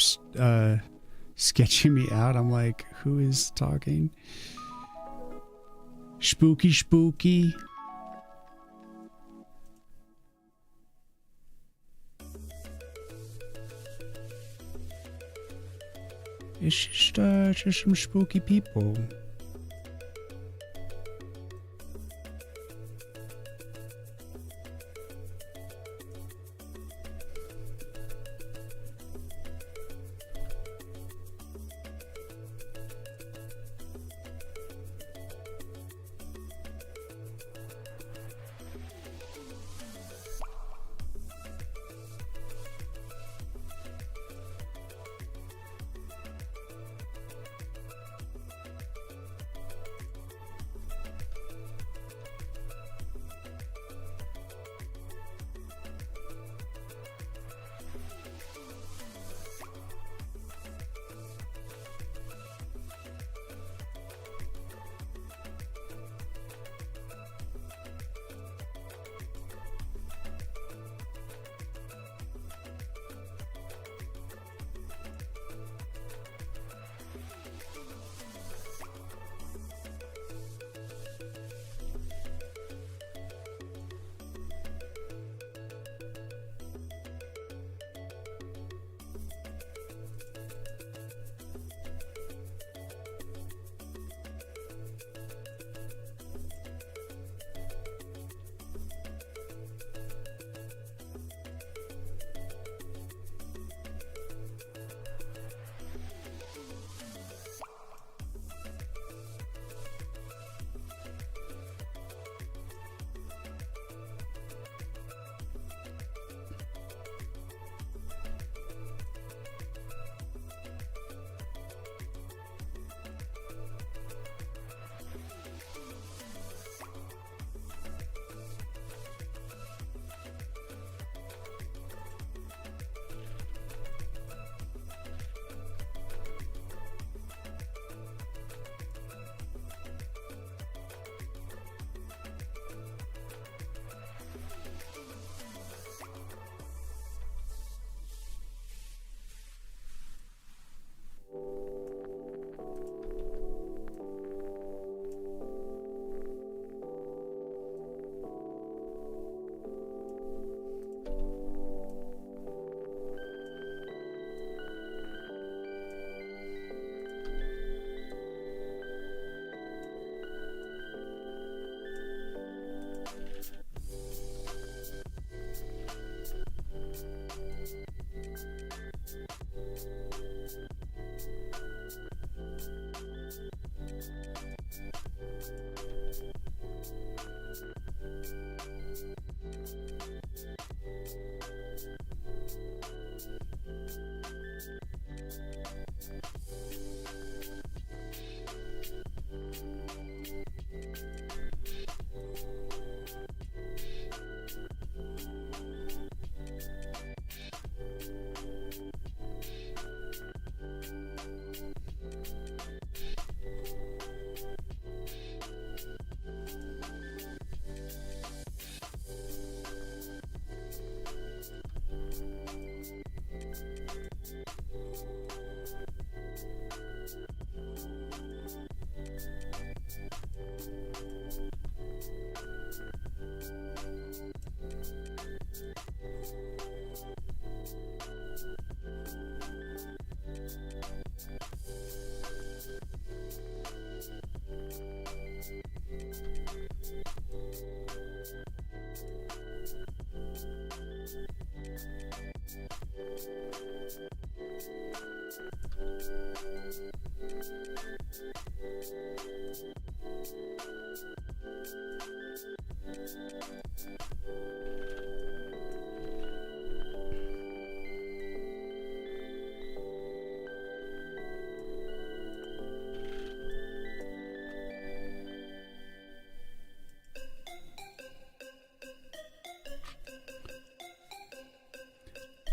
sketching me out. I'm like, who is talking? Spooky, spooky. It's just some spooky people.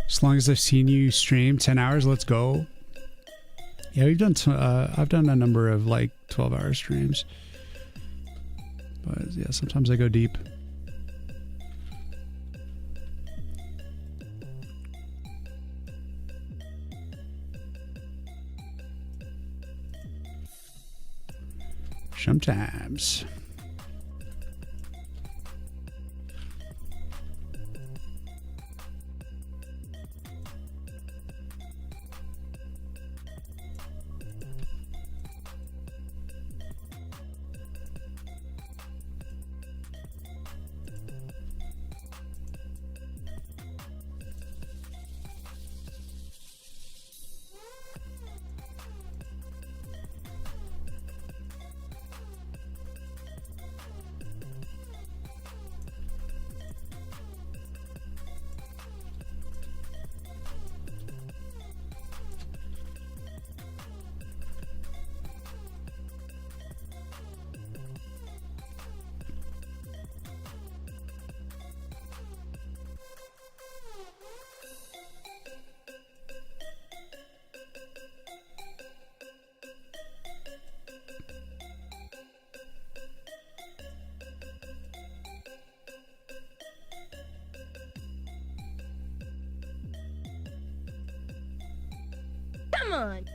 As long as I've seen you stream 10 hours, let's go. Yeah, we've done. I've done a number of like 12-hour streams, but yeah, sometimes I go deep. Sometimes. Come on.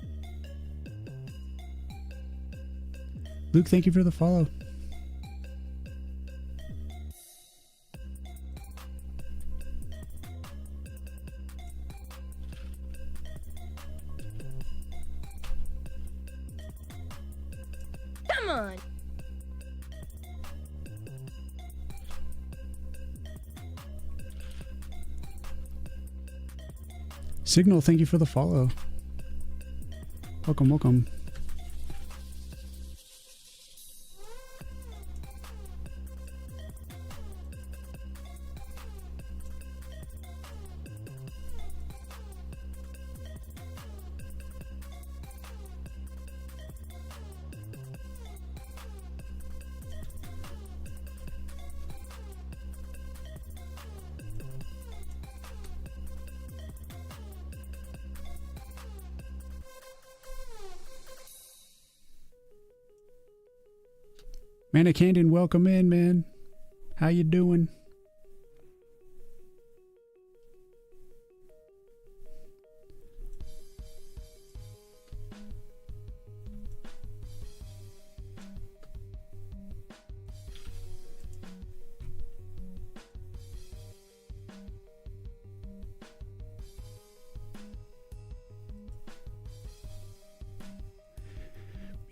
Luke, thank you for the follow. Come on. Signal, thank you for the follow. Welcome, welcome. Manna Candon, welcome in, man. How you doing?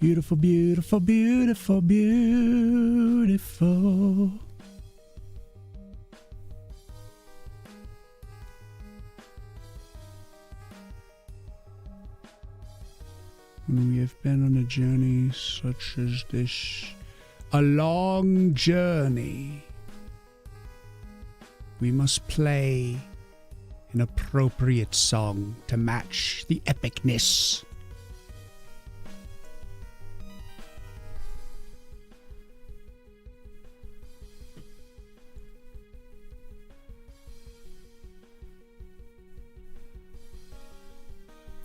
Beautiful, beautiful, beautiful, beautiful. When we have been on a journey such as this, a long journey, we must play an appropriate song to match the epicness.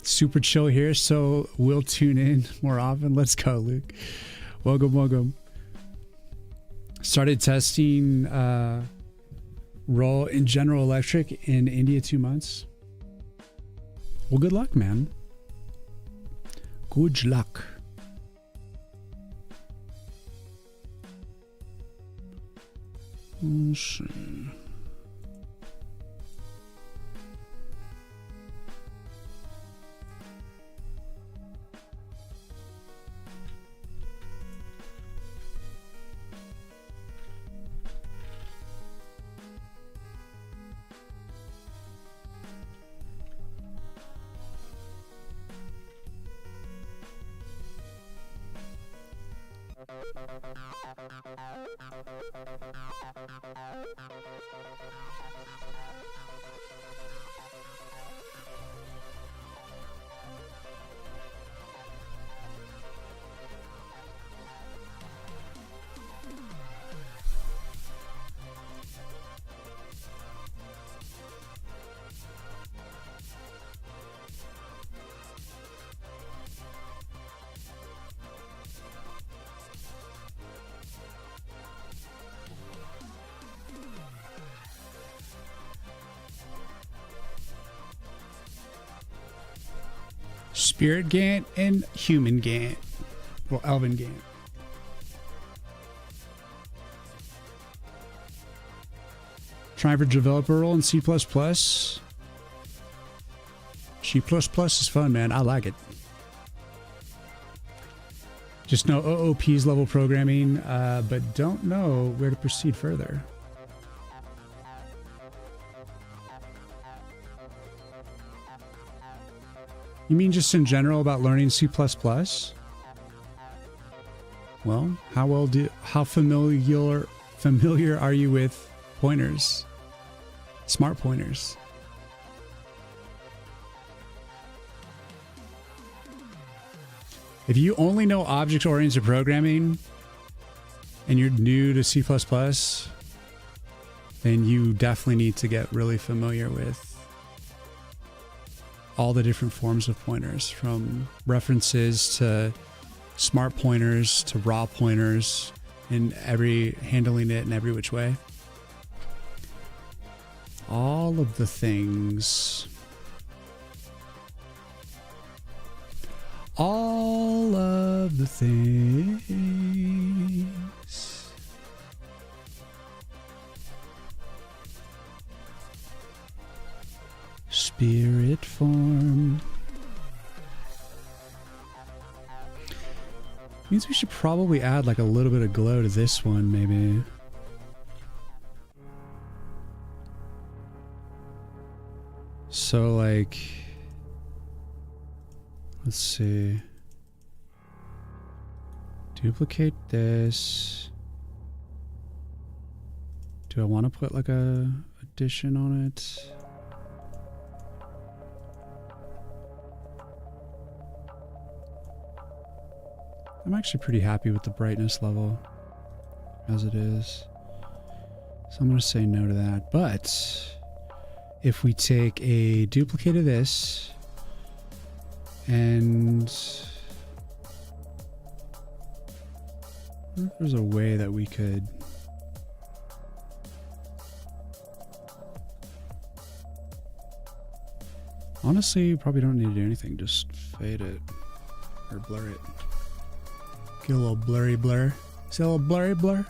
Super chill here, so we'll tune in more often. Let's go, Luke. Welcome, welcome. Started testing role in General Electric in India 2 months. Well, good luck, man. Good luck. Let's see. Spirit Gant and Human Gant. Well, Elven Gant. Trying for developer role in C++. C++ is fun, man. I like it. Just know OOP's level programming, but don't know where to proceed further. You mean just in general about learning C++? Well, how familiar are you with pointers? Smart pointers. If you only know object-oriented programming and you're new to C++, then you definitely need to get really familiar with all the different forms of pointers, from references to smart pointers to raw pointers, and handling it in every which way. All of the things. All of the things. Spirit form. Means we should probably add like a little bit of glow to this one, maybe. So like, let's see. Duplicate this. Do I want to put like a addition on it? I'm actually pretty happy with the brightness level as it is. So I'm going to say no to that. But if we take a duplicate of this and I wonder if there's a way that we could honestly, you probably don't need to do anything. Just fade it or blur it. Get a little blurry blur. See a little blurry blur?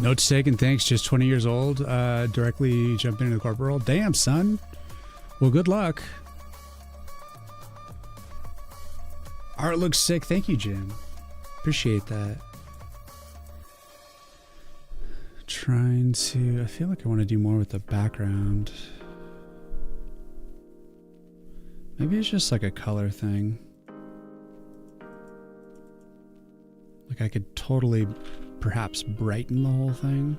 Notes taken, thanks. Just 20 years old. Directly jumped into the corporate role. Damn, son. Well, good luck. Art looks sick. Thank you, Jim. Appreciate that. Trying to... I feel like I want to do more with the background. Maybe it's just like a color thing. Like I could totally... perhaps brighten the whole thing.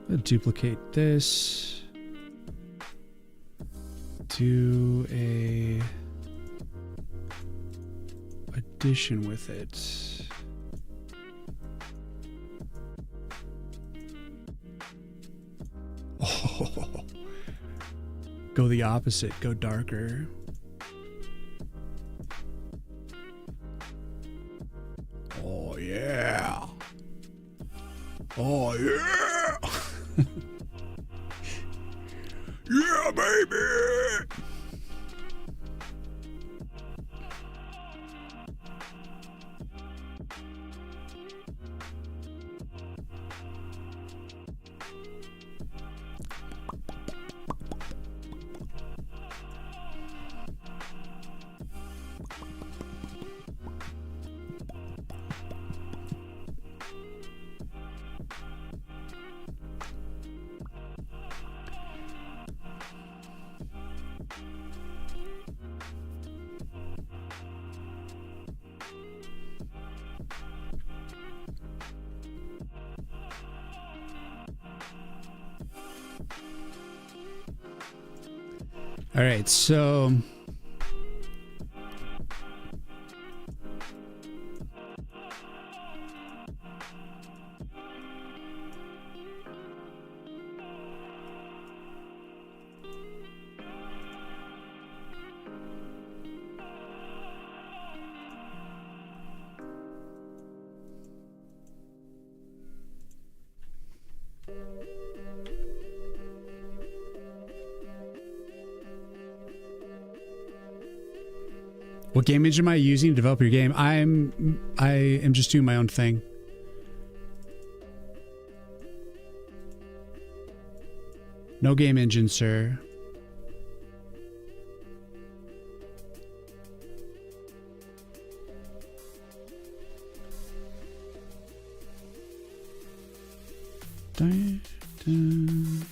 I'll duplicate this. Do a addition with it. Oh, go the opposite. Go darker. Oh yeah. Oh yeah. Yeah, baby. All right, so what game engine am I using to develop your game? I am just doing my own thing. No game engine, sir. Dun, dun.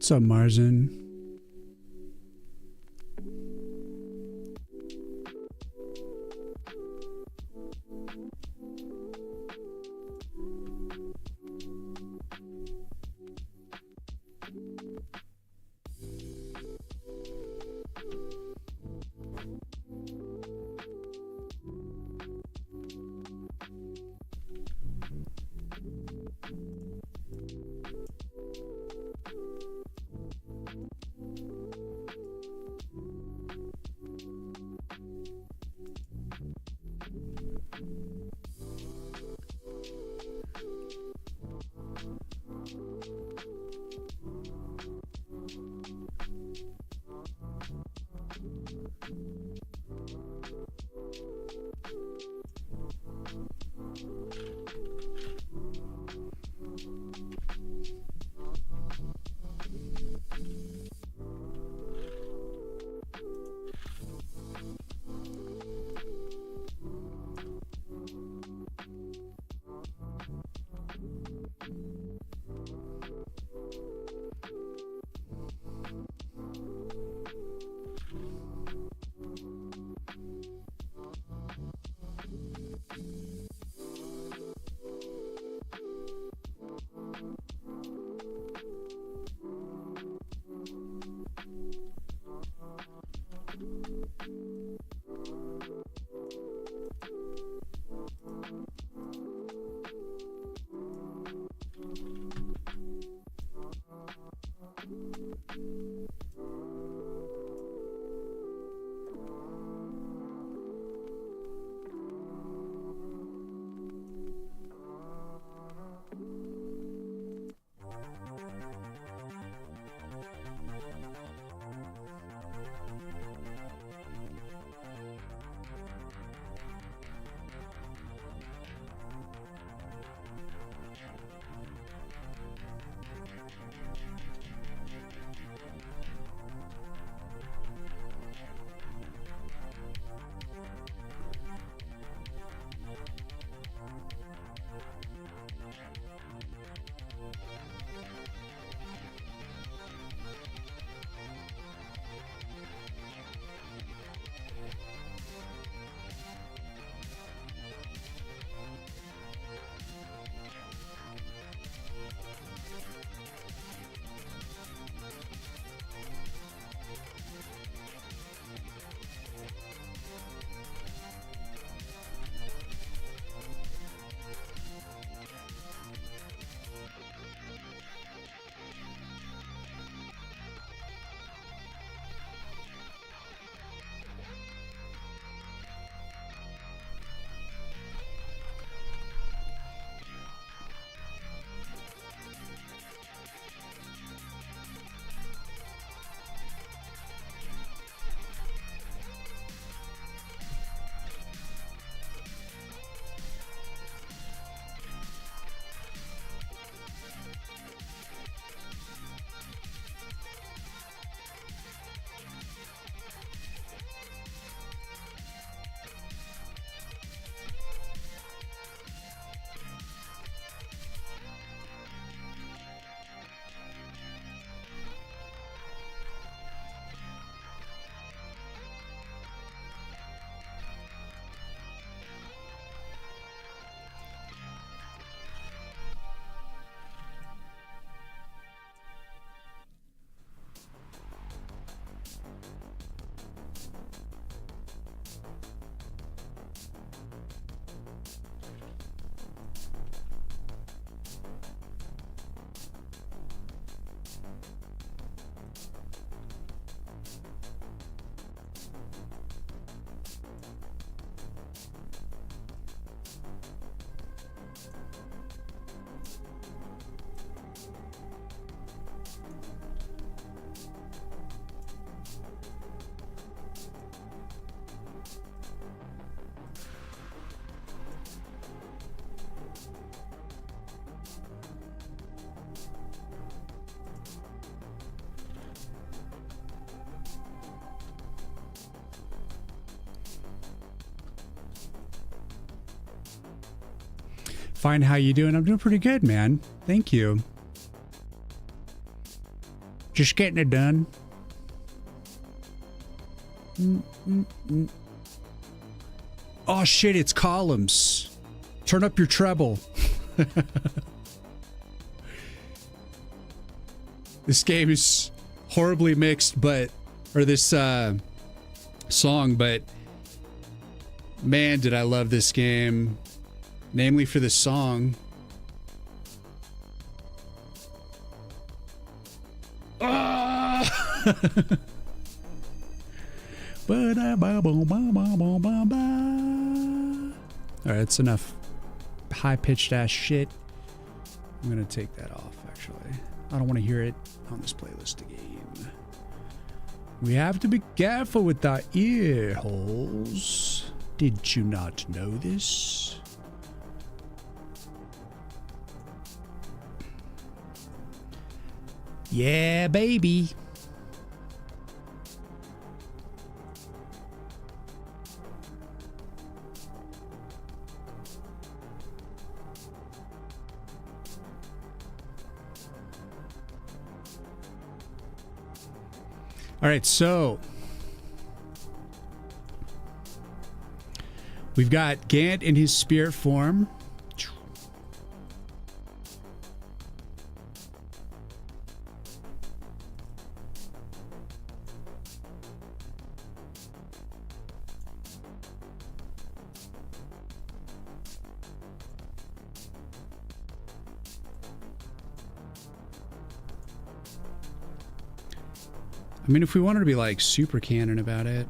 What's up, Marzin? Fine, how you doing? I'm doing pretty good, man. Thank you. Just getting it done. Oh shit, it's columns. Turn up your treble. This game is horribly mixed, but, or this song, but man, did I love this game. Namely for this song. Ah! Alright, that's enough high-pitched ass shit. I'm gonna take that off, actually. I don't want to hear it on this playlist again. We have to be careful with our ear holes. Did you not know this? Yeah, baby. All right, so we've got Gant in his spirit form. I mean, if we wanted to be like super canon about it.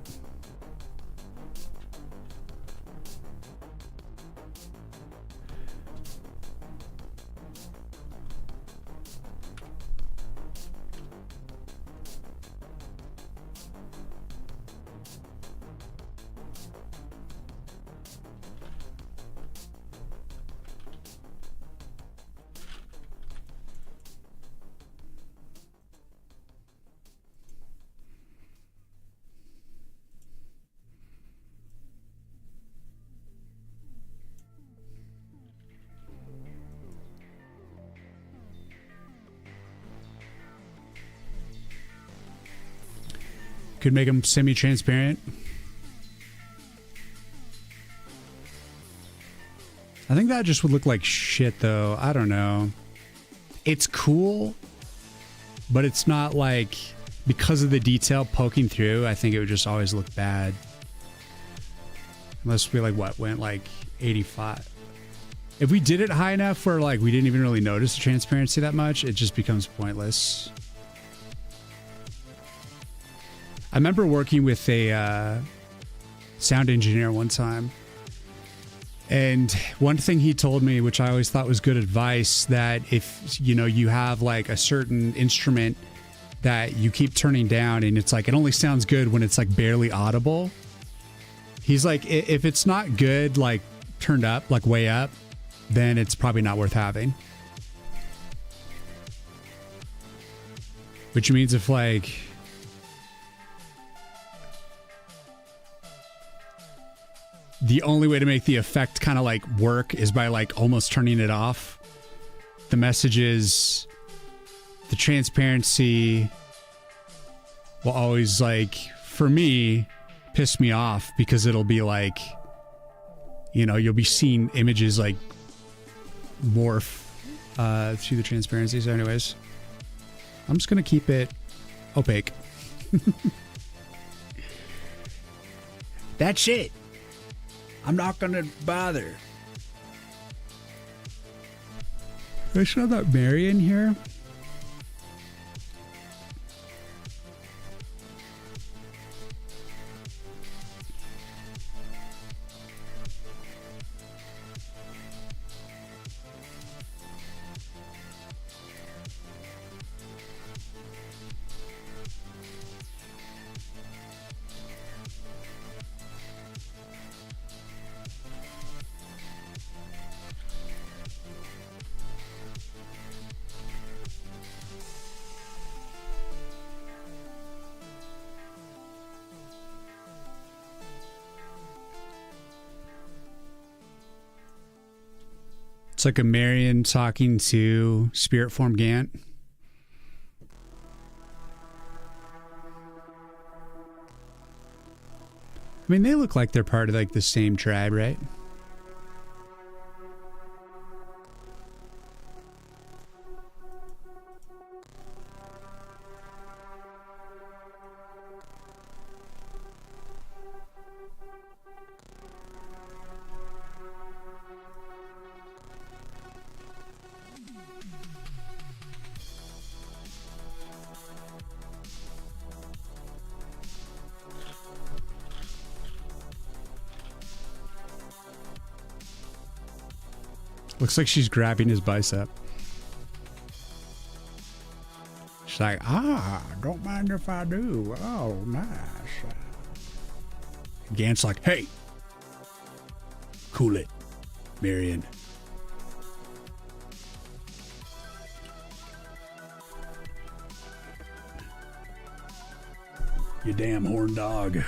Could make them semi-transparent. I think that just would look like shit, though. I don't know. It's cool, but it's not like, because of the detail poking through, I think it would just always look bad. Unless we like, what, went like 85. If we did it high enough where like we didn't even really notice the transparency that much, it just becomes pointless. I remember working with a sound engineer one time, and one thing he told me, which I always thought was good advice, that if you know you have like a certain instrument that you keep turning down and it's like it only sounds good when it's like barely audible, he's like, if it's not good like turned up, like way up, then it's probably not worth having. Which means if like the only way to make the effect kind of like work is by like almost turning it off, the message is the transparency will always, like, for me, piss me off, because it'll be like, you know, you'll be seeing images like morph through the transparency. So anyways, I'm just gonna keep it opaque. That's it. I'm not gonna bother. I should have that Mary in here. It's like a Marion talking to Spirit Form Gant. I mean, they look like they're part of like the same tribe, right? Looks like she's grabbing his bicep. She's like, don't mind if I do. Oh, nice. Gant's like, hey, cool it, Marion. You damn horn dog.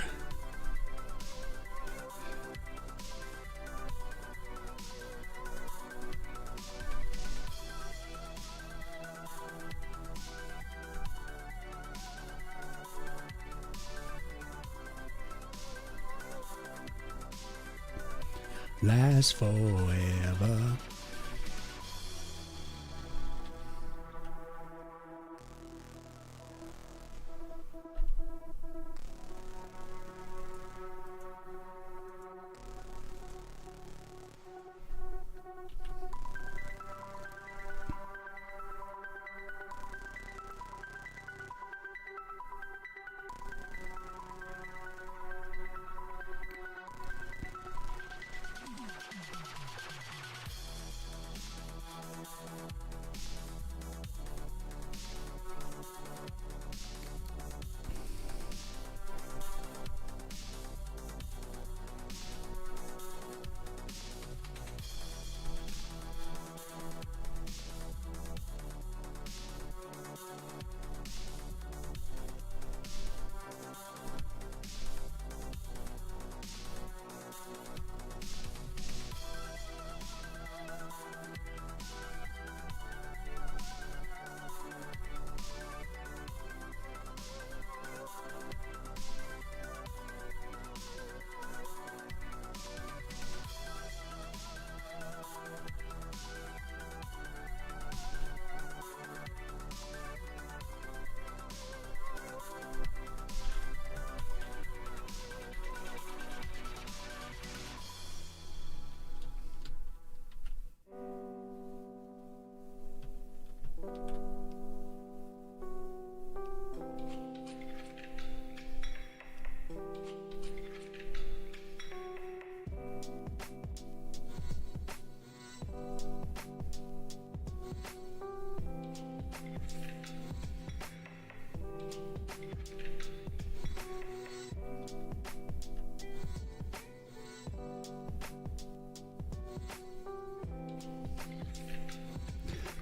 Last forever.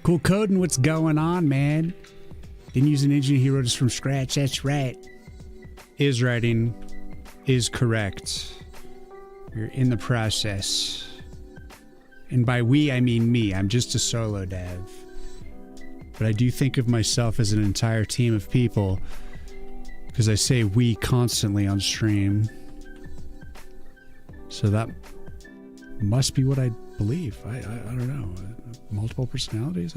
Cool coding, what's going on, man? Didn't use an engine, he wrote us from scratch, that's right. Is writing is correct. You're in the process. And by we, I mean me. I'm just a solo dev. But I do think of myself as an entire team of people because I say we constantly on stream. So that must be what I believe. I don't know. Multiple personalities?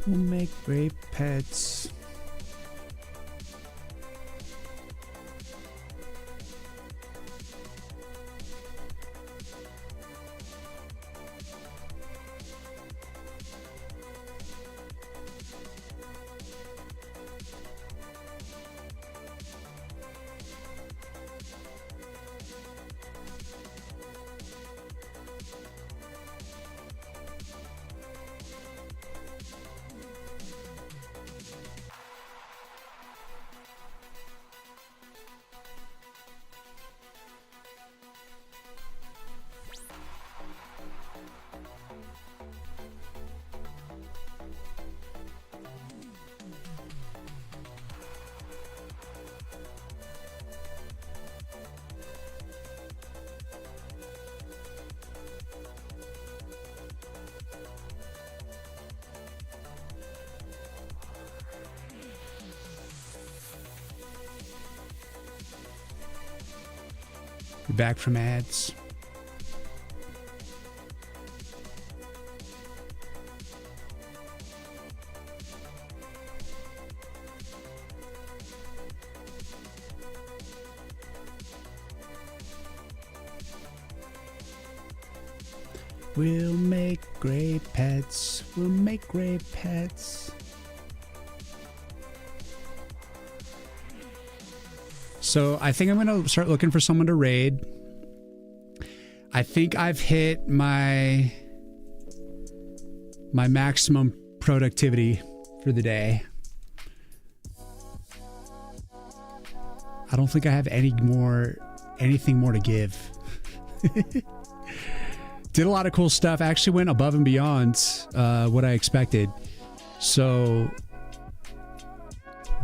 We'll make great pets. You're back from ads. We'll make great pets. We'll make great pets. So I think I'm going to start looking for someone to raid. I think I've hit my maximum productivity for the day. I don't think I have anything more to give. Did a lot of cool stuff. Actually went above and beyond what I expected. So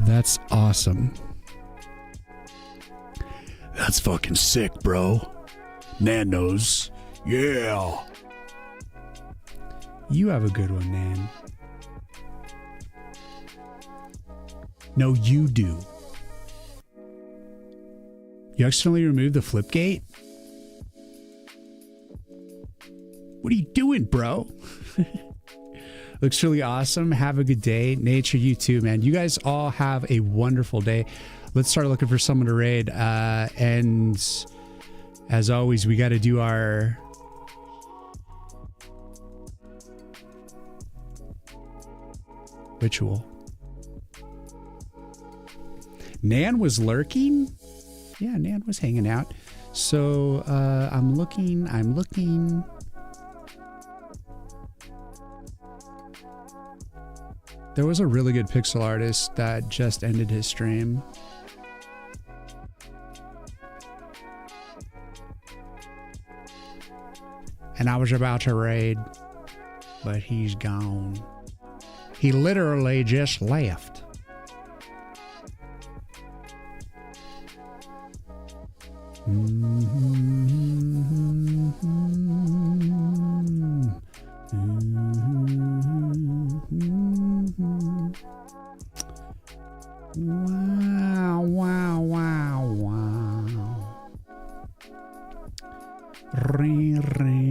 that's awesome. That's fucking sick, bro. Nanos. Yeah. You have a good one, Nan. No, you do. You accidentally removed the flip gate? What are you doing, bro? Looks really awesome. Have a good day. Nature, you too, man. You guys all have a wonderful day. Let's start looking for someone to raid. And as always, we got to do our ritual. Nan was lurking? Yeah, Nan was hanging out. So I'm looking. There was a really good pixel artist that just ended his stream. And I was about to raid, but he's gone. He literally just left. Wow, wow, wow, wow. Ring, ring.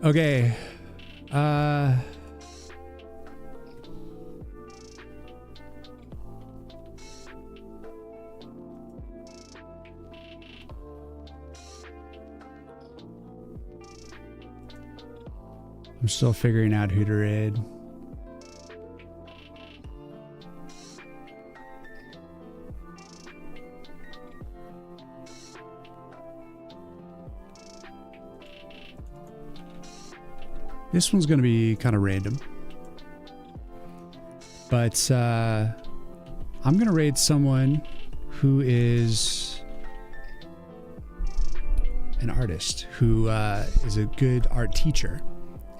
Okay. I'm still figuring out who to raid. This one's going to be kind of random. But I'm going to raid someone who is an artist who is a good art teacher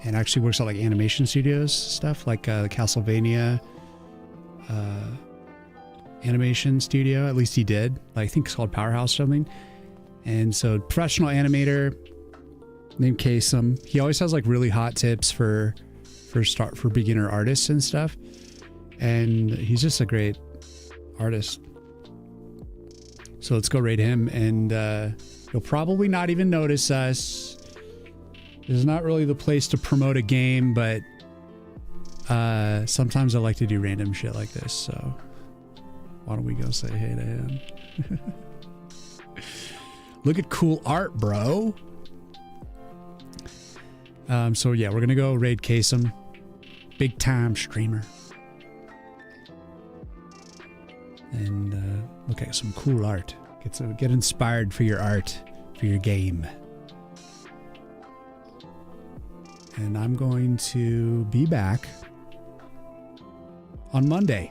and actually works at like animation studios stuff, like the Castlevania animation studio. At least he did. Like, I think it's called Powerhouse or something. And so, professional animator named Kasem. He always has like really hot tips for beginner artists and stuff. And he's just a great artist. So let's go raid him, and he'll probably not even notice us. This is not really the place to promote a game, but sometimes I like to do random shit like this, so why don't we go say hey to him? Look at cool art, bro. So yeah, we're gonna go raid Kasem. Big time streamer. And look at some cool art. Get inspired for your art, for your game. And I'm going to be back on Monday.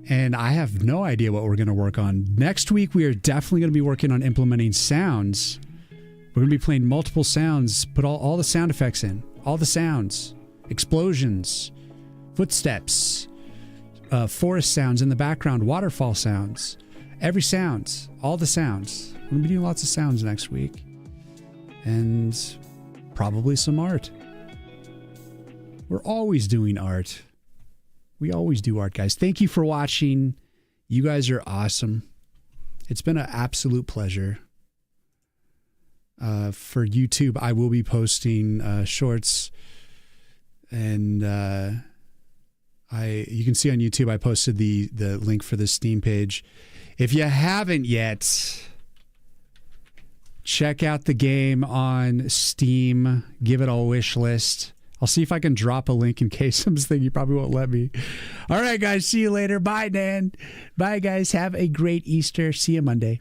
And I have no idea what we're going to work on. Next week, we are definitely going to be working on implementing sounds. We're going to be playing multiple sounds, put all the sound effects in. All the sounds. Explosions. Footsteps. Forest sounds in the background, waterfall sounds, every sound, all the sounds. I'm going to be doing lots of sounds next week. And probably some art. We're always doing art. We always do art, guys. Thank you for watching. You guys are awesome. It's been an absolute pleasure. For YouTube, I will be posting shorts, and you can see on YouTube I posted the link for the Steam page. If you haven't yet, check out the game on Steam. Give it a wish list. I'll see if I can drop a link in case something you probably won't let me. All right, guys. See you later. Bye, Dan. Bye, guys. Have a great Easter. See you Monday.